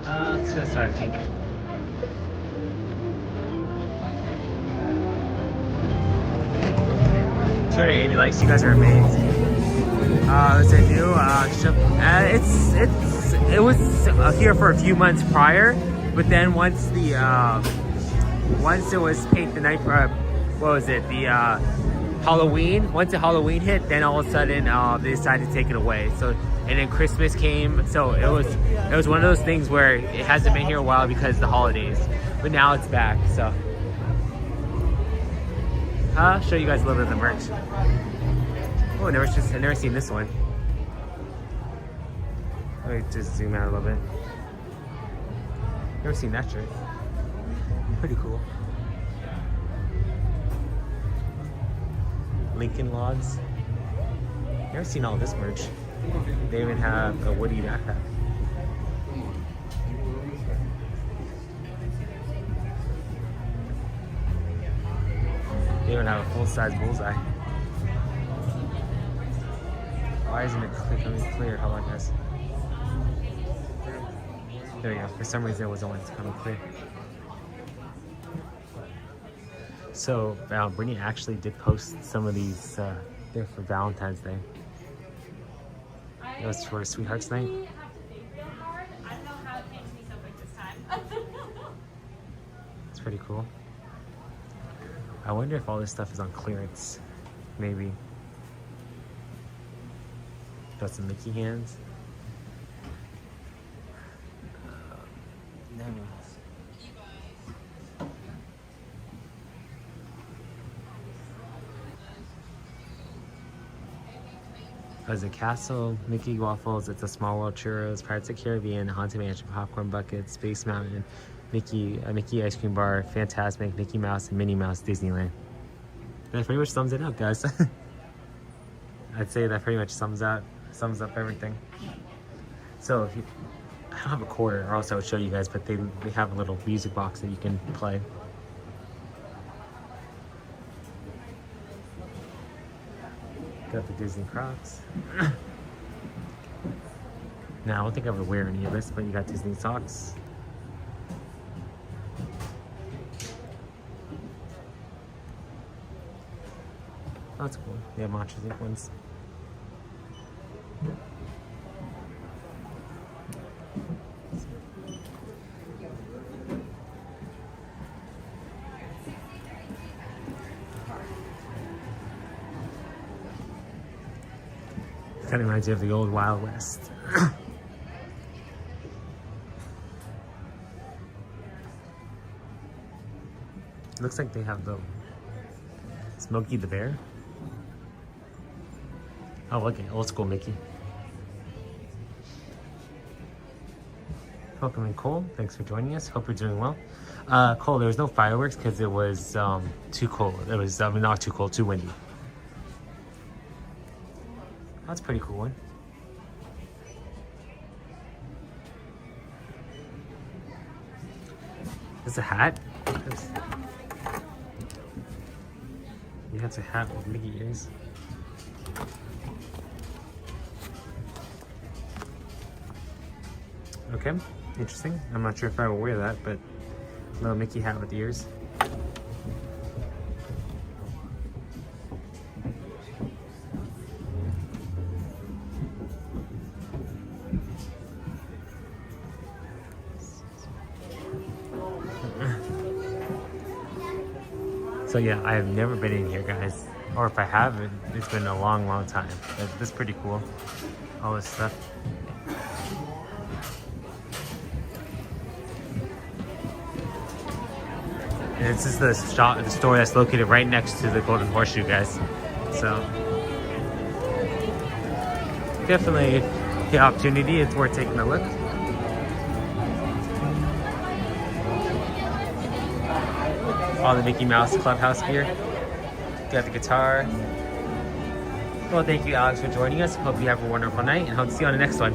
Let's go start thinking. Sorry, 80 likes. You guys are amazing. It's a new show. It was here for a few months prior, but then once it was paid the night for Halloween. Once the Halloween hit, then all of a sudden they decided to take it away. So and then Christmas came, so it was one of those things where it hasn't been here a while because of the holidays, but now it's back. So I'll show you guys a little bit of the merch. Oh, I've never seen this one. Let me just zoom out a little bit. Never seen that shirt. Pretty cool. Lincoln Logs. Never seen all this merch. They even have a Woody backpack. They even have a full-size bullseye. Why isn't it clear? Hold on, guys. There we go. For some reason, it wasn't wanting to come clear. So, Brittany actually did post some of these there for Valentine's Day. It was for Sweethearts Night. It's pretty cool. I wonder if all this stuff is on clearance. Maybe. Got some Mickey hands. There's a Castle, Mickey Waffles, It's a Small World Churros, Pirates of the Caribbean, Haunted Mansion, Popcorn Bucket, Space Mountain, Mickey Ice Cream Bar, Fantasmic, Mickey Mouse, and Minnie Mouse, Disneyland. That pretty much sums it up, guys. I'd say that pretty much sums up everything. So I don't have a quarter, or else I would show you guys, but they have a little music box that you can play. Got the Disney Crocs. Now, I don't think I would wear any of this, but you got Disney socks. Oh, that's cool. Yeah, Matcha Zinc ones. Kind of reminds you of the old Wild West. Looks like they have the Smokey the Bear. Oh, okay, old school Mickey. Welcome in, Cole. Thanks for joining us. Hope you're doing well. Cole, there was no fireworks because it was too cold. It was not too cold, too windy. That's a pretty cool one. Is a hat? Yeah, it's a hat with Mickey ears. Okay, interesting. I'm not sure if I will wear that, but little Mickey hat with ears. So yeah, I have never been in here, guys. Or if I have, it's been a long, long time. But this is pretty cool. All this stuff. And this is the store that's located right next to the Golden Horseshoe, guys. So definitely the opportunity. It's worth taking a look. All the Mickey Mouse Clubhouse gear. Got the guitar. Well, thank you, Alex, for joining us. Hope you have a wonderful night, and hope to see you on the next one.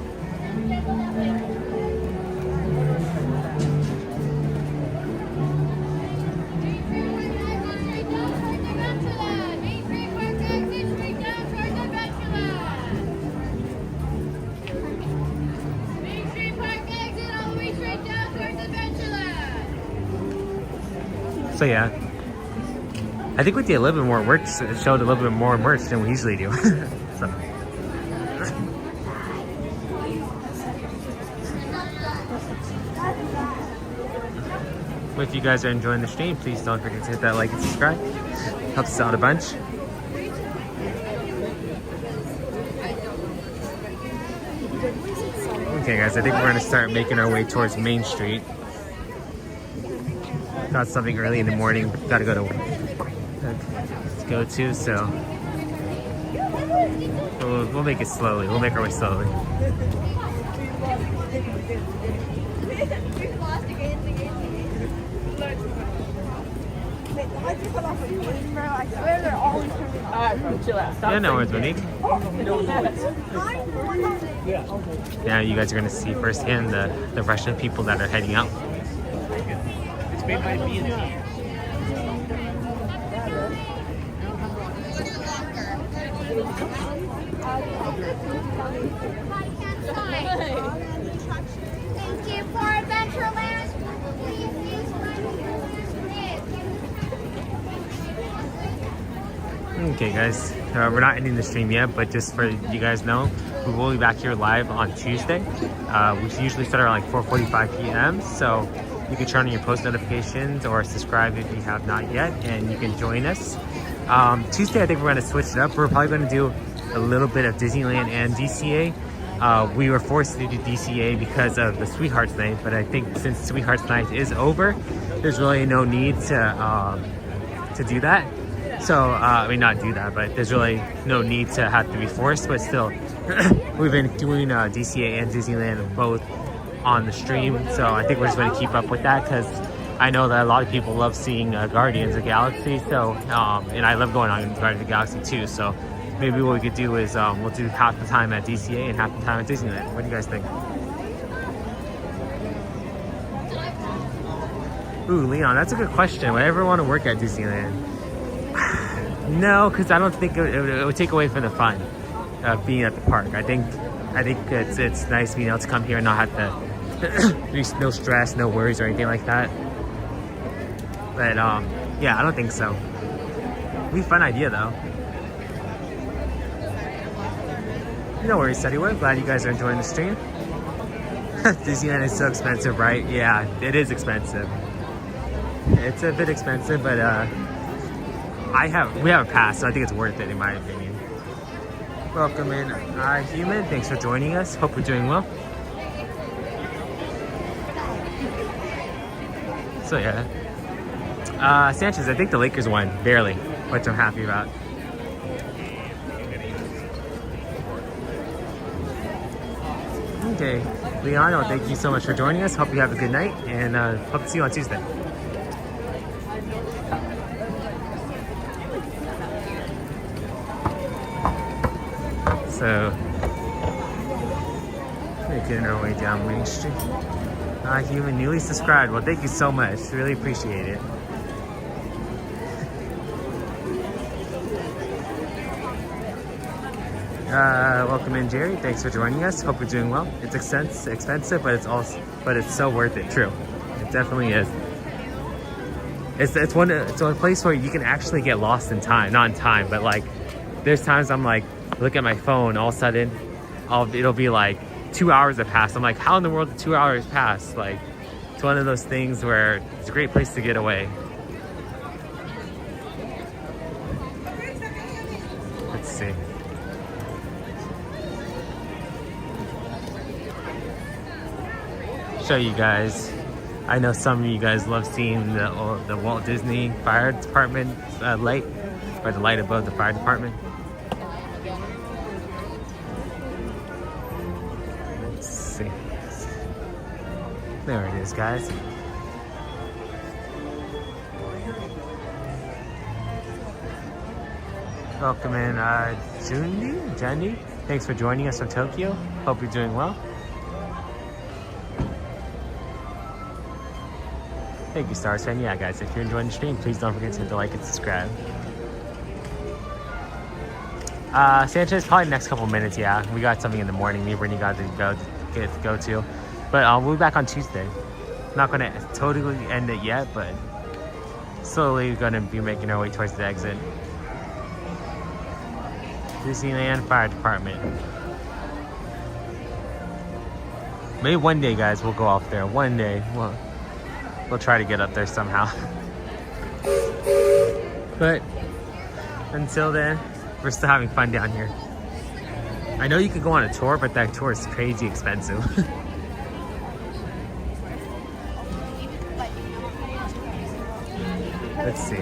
So yeah, I think we did a little bit more work, it showed a little bit more merch than we usually do. So. If you guys are enjoying the stream, please don't forget to hit that like and subscribe. Helps us out a bunch. Okay guys, I think we're gonna start making our way towards Main Street. Got something early in the morning, gotta go to so we'll make it slowly. We'll make our way slowly. Yeah, no worries, Monique. Yeah, you guys are gonna see firsthand the Russian people that are heading out. It's made by B&T. Thank you for Adventureland. Okay guys, we're not ending the stream yet, but just for you guys know, we will be back here live on Tuesday. We usually start around like 4:45 p.m. So you can turn on your post notifications or subscribe if you have not yet, and you can join us. Tuesday, I think we're going to switch it up. We're probably going to do a little bit of Disneyland and DCA. We were forced to do DCA because of the Sweethearts Night, but I think since Sweethearts Night is over, there's really no need to do that. So, I mean, not do that, but there's really no need to have to be forced, but still, we've been doing DCA and Disneyland both on the stream, so I think we're just going to keep up with that, because I know that a lot of people love seeing Guardians of the Galaxy, so, and I love going on Guardians of the Galaxy too, so maybe what we could do is we'll do half the time at DCA and half the time at Disneyland. What do you guys think? Ooh, Leon, that's a good question. Would I ever want to work at Disneyland? No, because I don't think it would take away from the fun of being at the park. I think it's nice being able to come here and not have to no stress, no worries or anything like that. But yeah, I don't think so. It'd be a fun idea though. No worries, Steady. We're glad you guys are enjoying the stream. Disneyland is so expensive, right? Yeah, it is expensive. It's a bit expensive, but we have a pass, so I think it's worth it in my opinion. Welcome in, Human. Thanks for joining us. Hope you're doing well. So yeah, Sanchez. I think the Lakers won barely, which I'm happy about. Okay, Leon, thank you so much for joining us. Hope you have a good night, and hope to see you on Tuesday. So, making our way down Main Street. Human, newly subscribed. Well, thank you so much. Really appreciate it. Welcome in, Jerry. Thanks for joining us. Hope you're doing well. It's expensive, but it's so worth it. True, it definitely is. It's one place where you can actually get lost in time, not in time, but like there's times I'm like look at my phone, all of a sudden it'll be like 2 hours have passed. I'm like, how in the world did 2 hours pass? Like, it's one of those things where it's a great place to get away. Let's see. Show you guys. I know some of you guys love seeing the Walt Disney Fire Department light, or the light above the fire department. Let's see. There it is, guys. Welcome in, Jundi. Thanks for joining us from Tokyo. Hope you're doing well. Thank you, Stars Fan. Yeah, guys, if you're enjoying the stream, please don't forget to hit the like and subscribe. Sanchez, probably the next couple minutes, yeah. We got something in the morning. Me and Brittany got to go to. But we'll be back on Tuesday. Not going to totally end it yet, but slowly going to be making our way towards the exit. Disneyland Fire Department. Maybe one day, guys, we'll go off there. One day. We'll try to get up there somehow. But until then, we're still having fun down here. I know you could go on a tour, but that tour is crazy expensive. Let's see.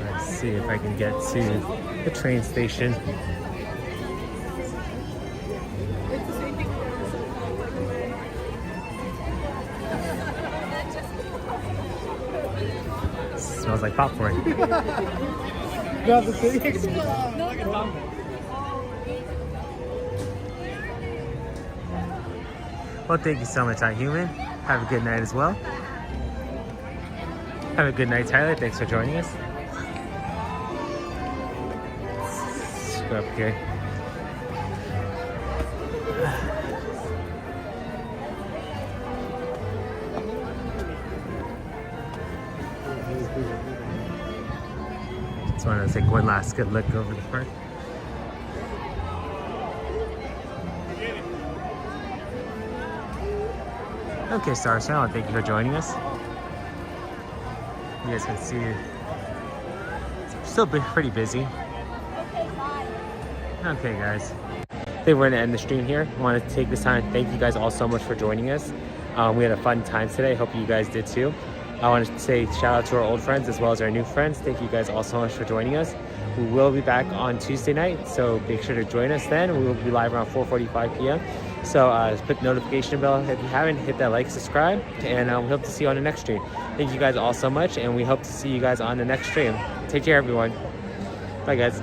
Let's see if I can get to the train station. Smells like popcorn. Not the thing. Well, thank you so much, iHuman. Have a good night as well. Have a good night, Tyler. Thanks for joining us. Let's go up here. Just wanted to take one last good look over the park. Okay, Star Channel, thank you for joining us. You guys can see it's still pretty busy. Okay, guys. I think we're going to end the stream here. I want to take this time and thank you guys all so much for joining us. We had a fun time today. Hope you guys did too. I want to say shout out to our old friends as well as our new friends. Thank you guys all so much for joining us. We will be back on Tuesday night, so make sure to join us then. We will be live around 4:45 p.m. So click the notification bell if you haven't. Hit that like, subscribe, and we hope to see you on the next stream. Thank you guys all so much, and we hope to see you guys on the next stream. Take care, everyone. Bye, guys.